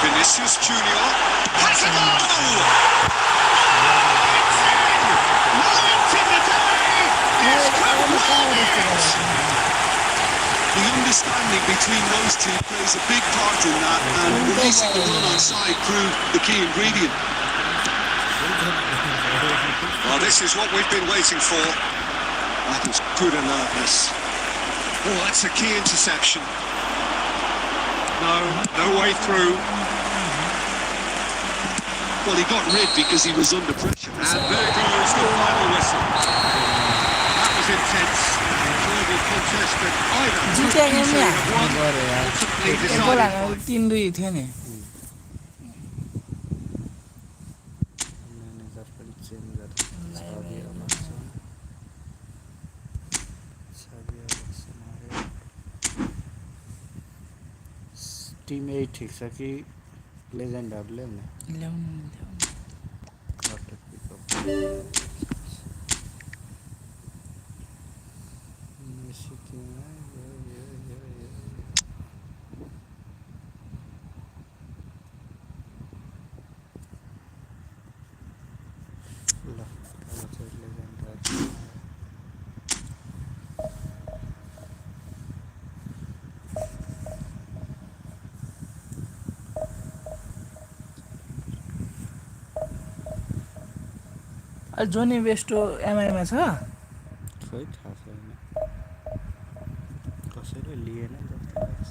Vinicius Junior has a goal! The understanding between those two plays a big part in that, and releasing the run on side proved the key ingredient. Well, this is what we've been waiting for. That was good alertness. Oh, that's a key interception. No way through. Well, he got rid because he was under pressure. And there goes the final whistle. That was intense. Enjoyable contest that either Jitiya game नि have won. Ultimately decided by 3-2 थियो नि manager पनि change गरेर Tim यही ठिक छ कि लेजेन्डहरूले नि ल्याउनु मेसी टिममा ल अब चाहिँ लेजेन्डहरू जोनी बेस्टो एमआईमा छ खै थाहा छैन कसैले लिएन जस्तो लाग्छ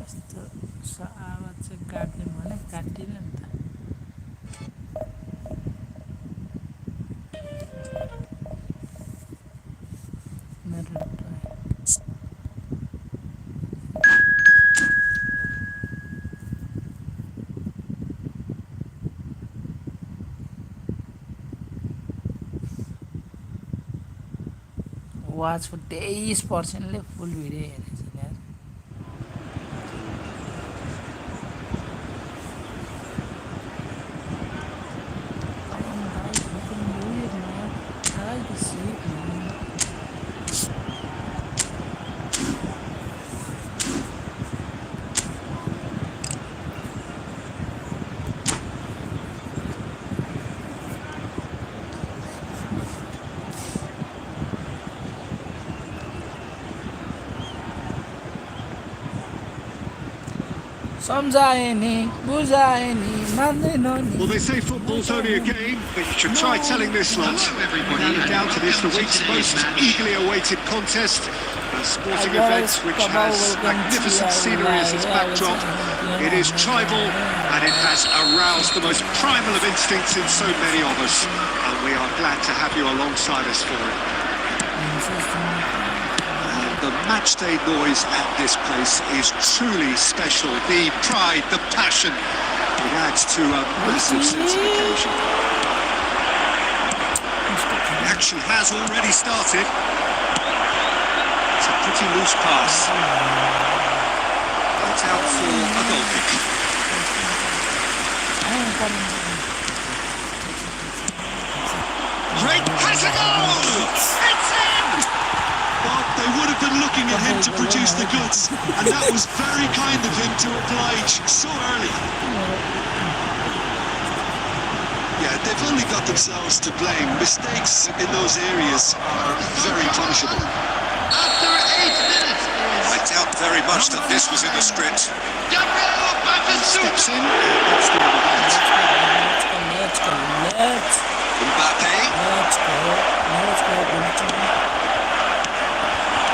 यस्तो आवाज चाहिँ काट्ने भने काटिने नि त मेरो वाच फर 23%ले फुल भिडियो हेरेछ यार समझाए नि बुझाए नि मान्दैन नि Well, they say football's only a game, but you should try telling this lot. Without a doubt, it is the week's most eagerly awaited contest. A sporting event which has magnificent scenery as its backdrop. It is tribal, and it has aroused the most primal of instincts in so many of us. And we are glad to have you alongside us for it. The matchday noise at this place is truly special. The pride, the passion, it adds to a massive sense of occasion. The action has already started. It's a pretty loose pass. It's out for a goal kick. Great pass a goal! It's in! Well, they would have been looking at him to produce the goods, and that was very kind of him to oblige so early. Yeah, they've only got themselves to blame. Mistakes in those areas are very punishable. After 8 minutes I is doubt very much that this was in the script. Gabriel Batistuta. Steps in. That's the end of that. Let's Mbappe. go.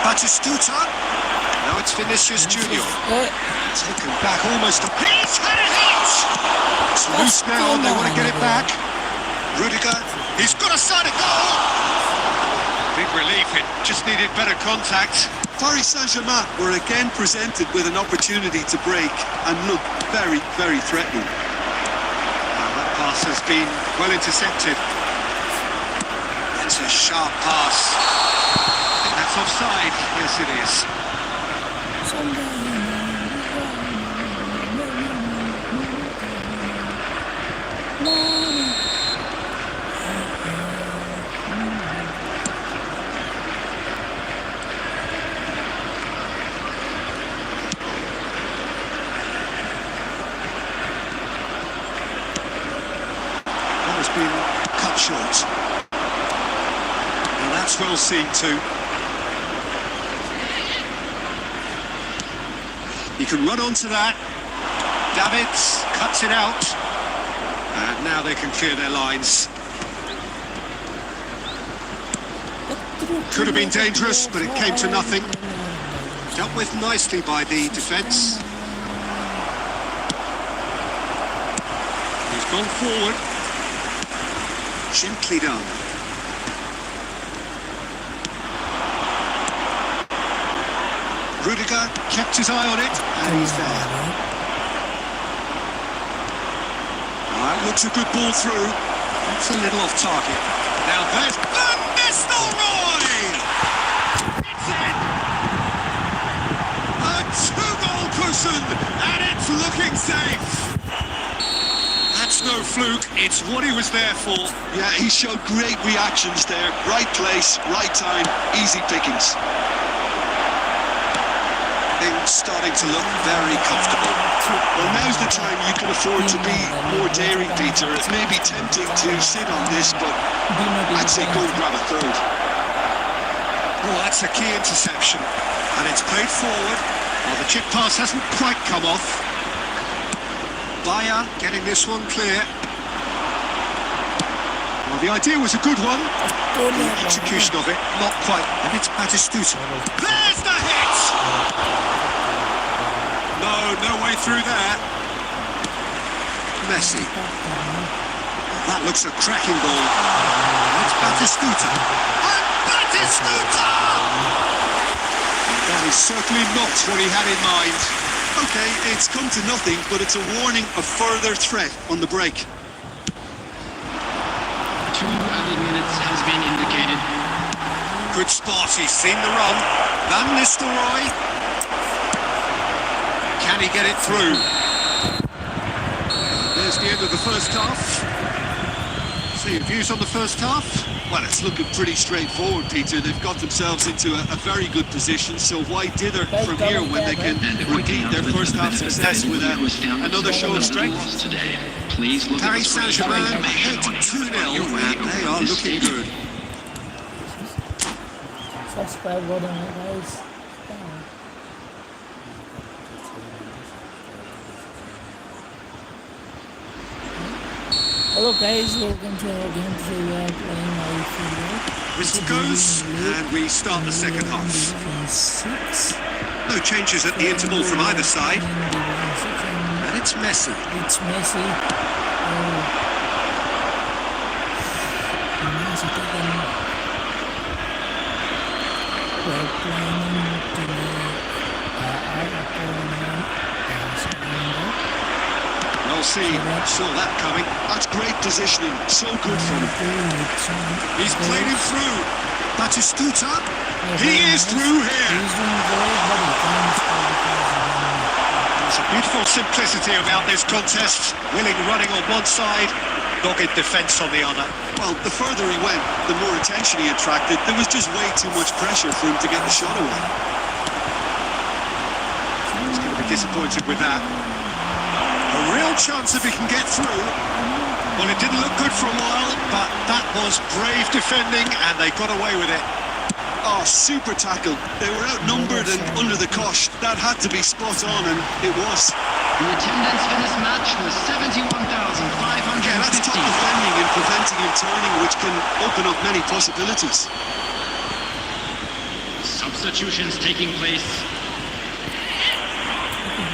Batistuta. Now it's Vinicius Junior. Eh, Taken back almost. He's had it hit! It's loose now and they want to get it back. Rudiger. He's got a side of goal. Big relief. It just needed better contact. Paris Saint-Germain were again presented with an opportunity to break and look very, very threatening. Now that pass has been well intercepted. It's a sharp pass. I think that's offside. Yes, it is. That has been cut short. And that's well seen too. He can run onto that. Davids cuts it out. And now they can clear their lines. Could have been dangerous, but it came to nothing. Dealt with nicely by the defence. He's gone forward. Gently done. Rudiger kept his eye on it, and he's there. Looks a good ball through. It's a little off target. Now there's Van Nistelrooy! It's in! A two-goal cushion, and it's looking safe. That's no fluke. It's what he was there for. Yeah, he showed great reactions there. Right place, right time, easy pickings. Things starting to look very comfortable. Well, now's the time you can afford to be more daring, Peter. It may be tempting to sit on this, but I'd say go and grab a third. Oh, that's a key interception. And it's played forward. Well, the chip pass hasn't quite come off. Bayer getting this one clear. Well, the idea was a good one. The execution of it, not quite. And it's Batistuta. There's the hit! No way through there. Messi. That looks a cracking ball. It's Batistuta. And Batistuta! That is certainly not what he had in mind. Okay, it's come to nothing, but it's a warning of further threat on the break. 2 added minutes has been indicated. Good spot, he's seen the run. Van Nistelrooy. Can he get it through? There's the end of the first half. So your views on the first half? Well, it's looking pretty straightforward, Peter. They've got themselves into a very good position, so why dither from here when they can repeat their first half success with another show of strength? Today. Please look Paris at the Saint-Germain information ahead on 2-0 your and they are looking good. subscribe button, guys. Hello guys, welcome to our game today. We are playing efootball. Whistle goes and we start the second half. Division 6. No changes at the interval from either side. And it's Messi. It's Messi. Messi taking. We're planning to make our opponent surrender. Well seen, saw that coming. That's great positioning, so good for him. He's played him through. Batistuta, he is through here. He's doing great, but he can't score because There's a beautiful simplicity about this contest. Willing running on one side, dogged defence on the other. Well, the further he went, the more attention he attracted. There was just way too much pressure for him to get the shot away. He's going to be disappointed with that. A real chance if he can get through. Well, it didn't look good for a while, but that was brave defending, and they got away with it. Oh, super tackle. They were outnumbered and under the cosh. That had to be spot on, and it was. The attendance for this match was 71,550. Yeah, that's top defending and preventing him turning, which can open up many possibilities. Substitutions taking place.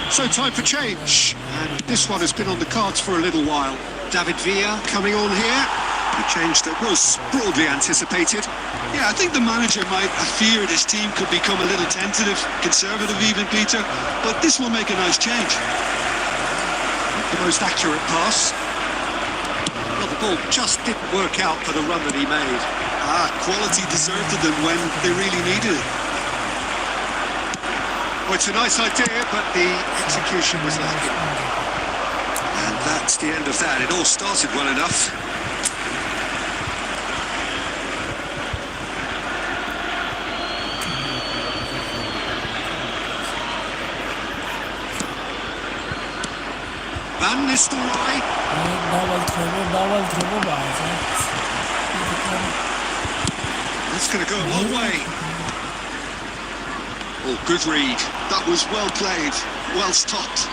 So time for change, and this one has been on the cards for a little while. David Villa coming on here, a change that was broadly anticipated. Yeah, I think the manager might have feared his team could become a little tentative, conservative even, Peter, but this will make a nice change. The most accurate pass. Well, the ball just didn't work out for the run that he made. Quality deserted them when they really needed it. Well, it's a nice idea, but the execution was lacking. And that's the end of that. It all started well enough. Van Nistelrooy. Double throw बाज है. That's going to go a long way. Oh, good read. That was well played, well stopped.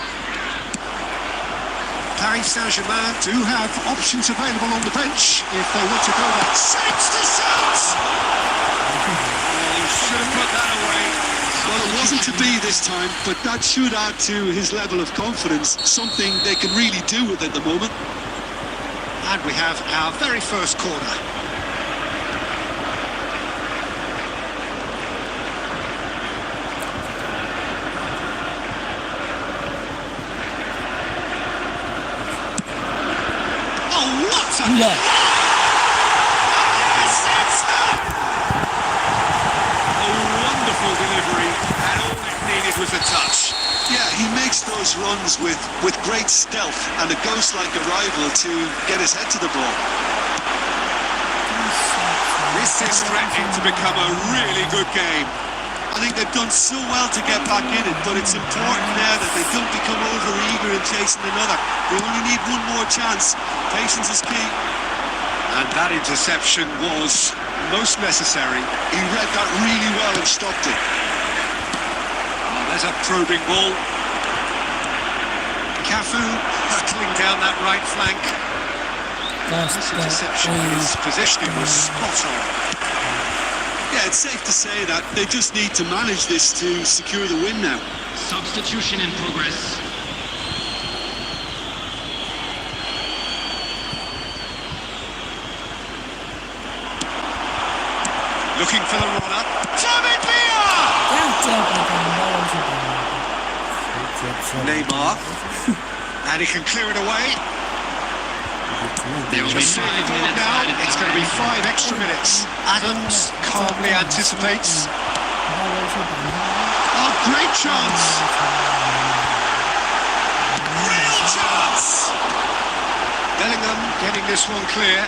Paris Saint-Germain do have options available on the bench if they want to go that. Shapes the shot! Oh, should have put that away. Well, it wasn't to be this time, but that should add to his level of confidence, something they can really do with at the moment. And we have our very first corner. Oh, what a... Yeah. Yes, it's a wonderful delivery, and all it needed was a touch. Yeah, he makes those runs with great stealth and a ghost-like arrival to get his head to the ball. This is threatening to become a really good game. I think they've done so well to get back in it, but it's important now that they don't become over-eager in chasing another. They only need one more chance. Patience is key. And that interception was most necessary. He read that really well and stopped it. Oh, there's a probing ball. Cafu hurtling down that right flank. This interception, his positioning was spot on. Yeah, it's safe to say that they just need to manage this to secure the win now. Substitution in progress. Looking for the run-up. David Villa! Neymar. And he can clear it away. There will be Just 5 forward minutes now. added It's going to be time. 5 extra minutes. Adams calmly anticipates. Oh, great chance! Real chance! Bellingham getting this one clear.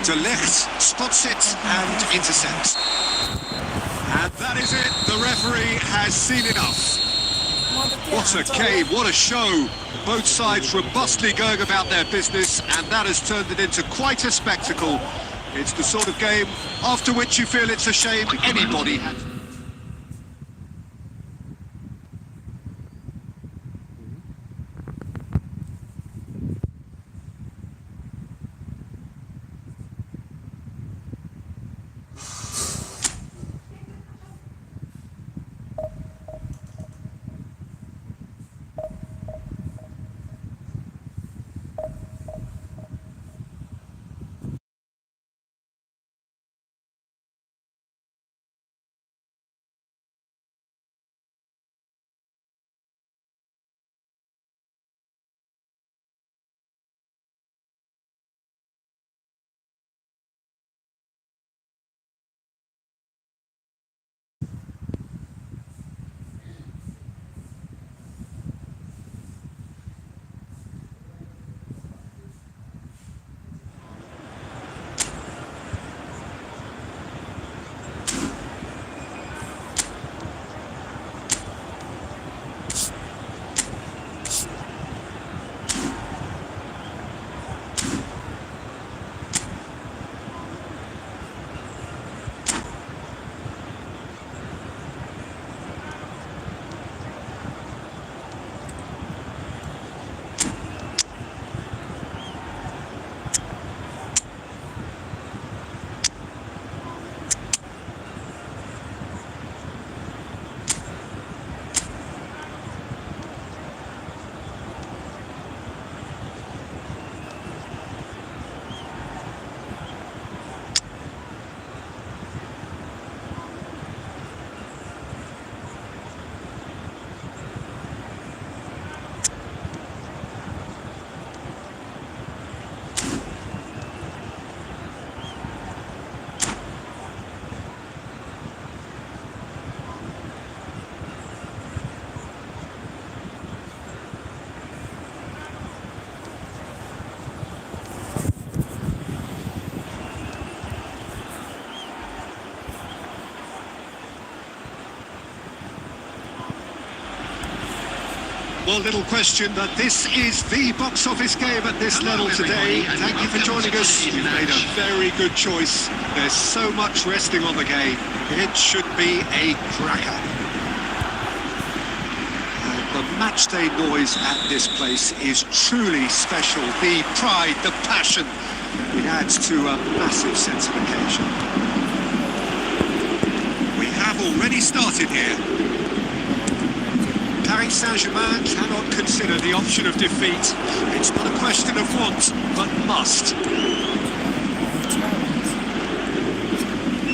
De Ligt spots it and intercepts. And that is it. The referee has seen enough. What a game, what a show. Both sides robustly going about their business, and that has turned it into quite a spectacle. It's the sort of game after which you feel it's a shame anybody had. Well, little question that this is the box office game at this level today. Thank you for joining us. You've made a very good choice. There's so much resting on the game. It should be a cracker. The match day noise at this place is truly special. The pride, the passion, it adds to a massive sense of occasion. We have already started here. Paris Saint-Germain cannot consider the option of defeat. It's not a question of want, but must.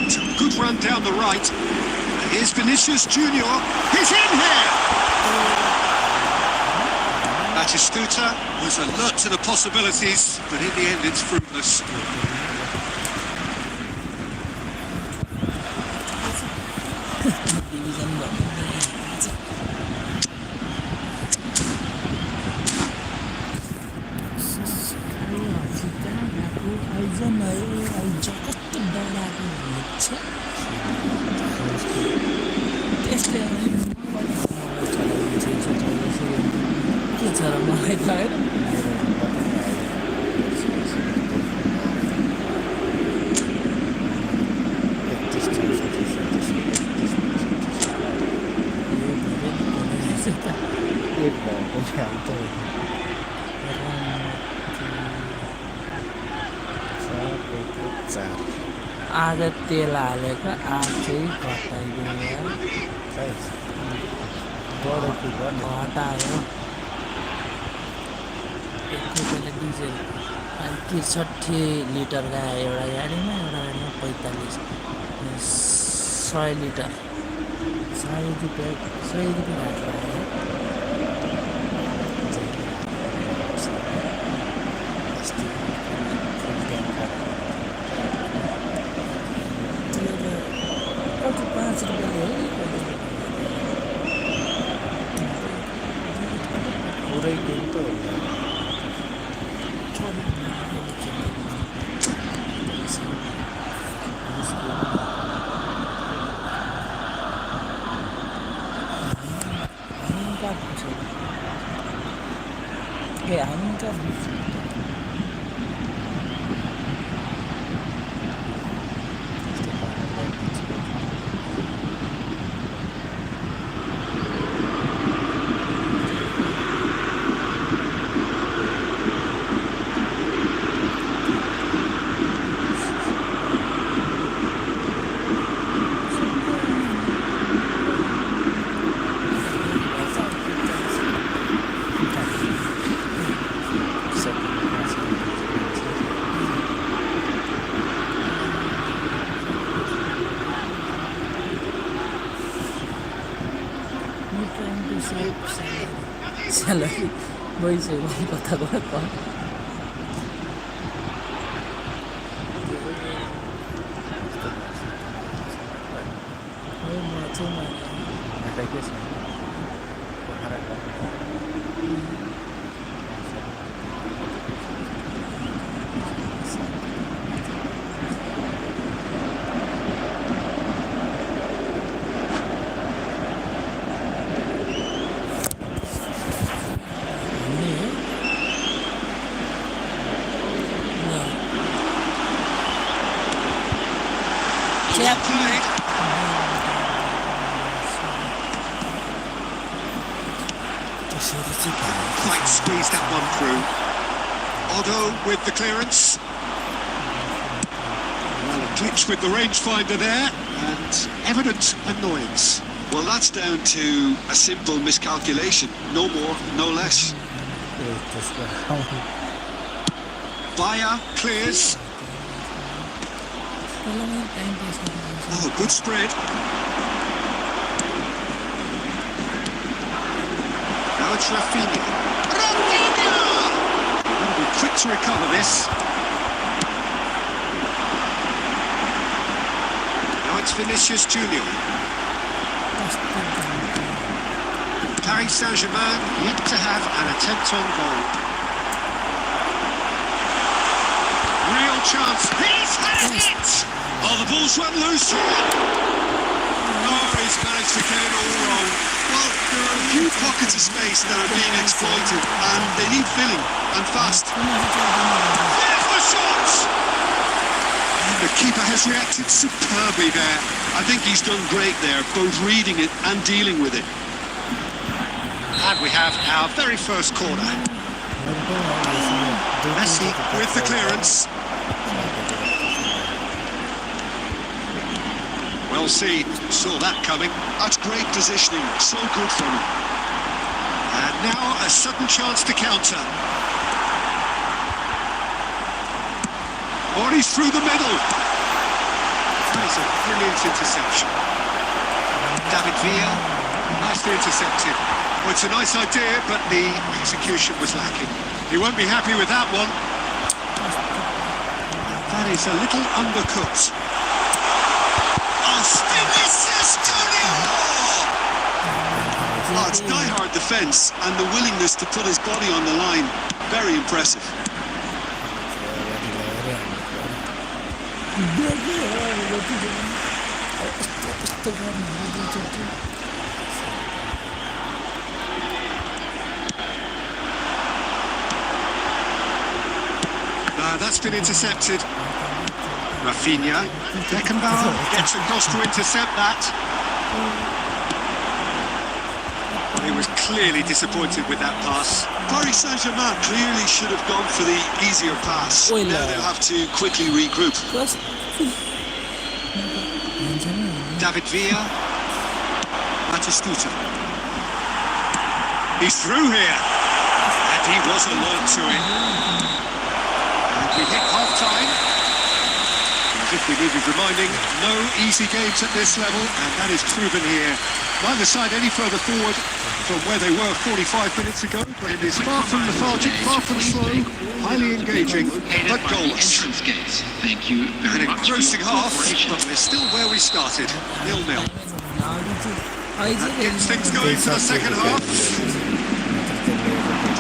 It's a good run down the right. Here's Vinicius Junior. He's in here! Batistuta was alert to the possibilities, but in the end it's fruitless. मलाई थाहा होइन आज तेल हालेको आज चाहिँ घटाइदियो घटायो एकैपल्ट diesel 60 लिटरका एउटा गाडीमा 45 100 लिटर 100 रुपियाँ घाटा आयो 5 रुपियाँले पुरै दिन त होला हामी salary भइसक्यो कता गएको Quite squeezed that one through. Otto with the clearance. Well, a glitch with the rangefinder there, and evident annoyance. Well, that's down to a simple miscalculation. No more, no less. Bayer clears. Oh, good spread. Now it's Rafinha. Rafinha! Will be quick to recover this. Now it's Vinicius Junior. Paris Saint-Germain yet to have an attempt on goal. Real chance. He's had it! Oh, the ball's run loose. Oh, he's managed to get it all wrong. Well, there are a few pockets of space that are being exploited, and they need filling, and fast. There's the shot! The keeper has reacted superbly there. I think he's done great there, both reading it and dealing with it. And we have our very first corner. Messi with the clearance. Well seen, saw that coming. That's great positioning, so good for him. And now a sudden chance to counter. Bodies through the middle. That is a brilliant interception. David Villa, nicely intercepted. Well, it's a nice idea, but the execution was lacking. He won't be happy with that one. That is a little undercooked. Oh, it's die-hard defence and the willingness to put his body on the line. Very impressive. That's been intercepted. Rafinha, Bikram gets across to intercept that. Well, he was clearly disappointed with that pass. Paris Saint-Germain clearly should have gone for the easier pass. Now they'll have to quickly regroup. David Villa, Batistuta. He's through here, and he was alert to it. And we hit half-time. As if we needed reminding, no easy games at this level, and that is proven here. Neither side any further forward from where they were 45 minutes ago, but it is far from lethargic, far from slow, highly engaging, but goalless. Thank you very An much for engrossing your half, cooperation. but we're still where we started, 0-0. That gets things going for the second half.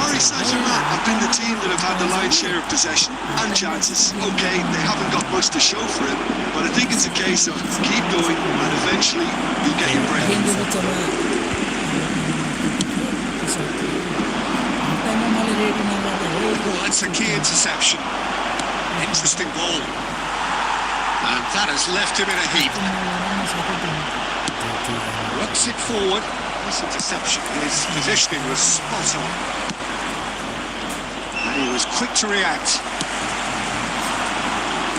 Paris Saint-Germain have been the team that have had the lion's share of possession and chances. Okay, they haven't got much to show for it, but I think it's a case of keep going and eventually you'll get your break. Well, that's a key interception. Interesting ball. And that has left him in a heap. Works it forward. This interception, his positioning was spot on. And he was quick to react.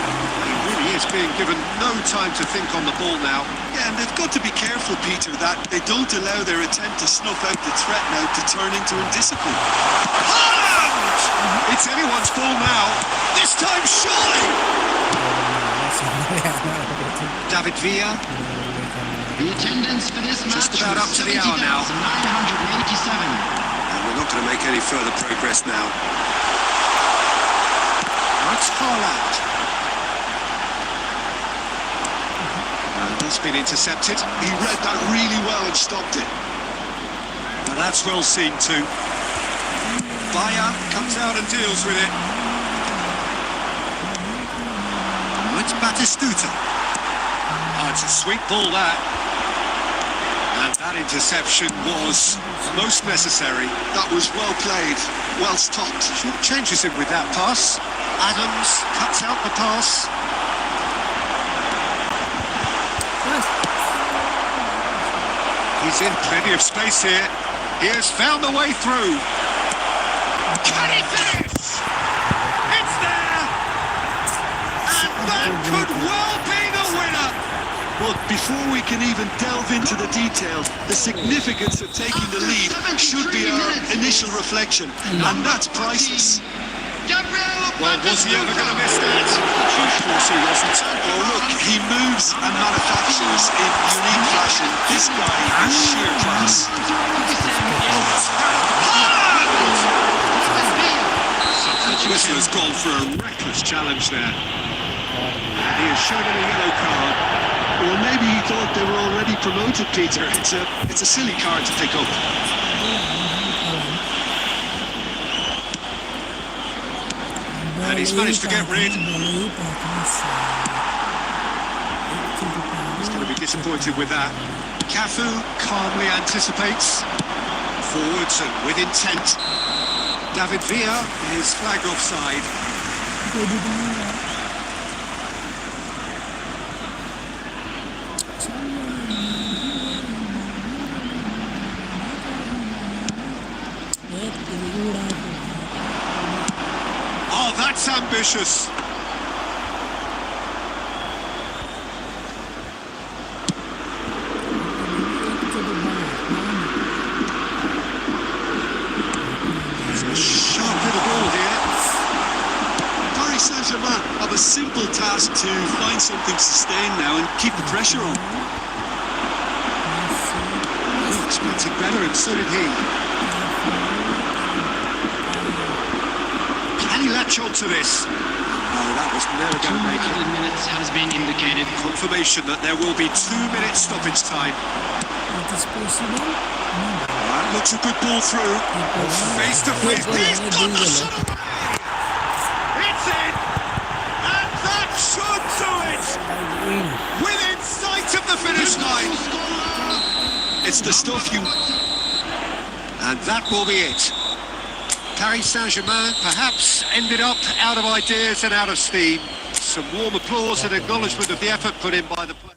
He really is being given no time to think on the ball now. Yeah, and they've got to be careful, Peter, that they don't allow their attempt to snuff out the threat now to turn into indiscipline. Haaland! It's anyone's ball now. This time, surely! David Villa. The attendance for this match Just about up to the hour now. 987. And we're not going to make any further progress now. That's Haaland. And that's been intercepted. He read that really well and stopped it. And that's well seen too. Bayer comes out and deals with it. Oh, it's Batistuta. Oh, it's a sweet ball that. And that interception was most necessary. That was well played, well stopped. Short changes him with that pass. Adams cuts out the pass. He's in plenty of space here. He has found the way through. Can he finish? It's there! And that could well be the winner! But before we can even delve into the detail, the significance of taking the lead should be our initial reflection, and that's priceless. Well, was he ever going to miss that? Of course he wasn't. Oh look, he moves and manufactures in unique fashion. This guy is sheer class. The whistle has gone for a reckless challenge there. And he has shown him a yellow card. Well, maybe he thought they were already promoted, Peter. It's a silly card to pick up. And he's managed to get rid. He's going to be disappointed with that. Cafu calmly anticipates. Forwards and with intent. David Villa is flagged offside. Oh, that's ambitious. It's a sharp little ball here. Paris Saint-Germain have a simple task to find something sustained now and keep the pressure on. He expected better, and so did he. Can he latch on to this? No, that was never 2 going to make it. added minutes has been indicated. Confirmation that there will be 2 minutes stoppage time. It is possible. That looks a good ball through. Face to face. He's got the shot away. It's in. And that should do it. Within sight of the finish line. It's the stuff you... And that will be it. Paris Saint-Germain perhaps ended up out of ideas and out of steam. Some warm applause and acknowledgement of the effort put in by the players.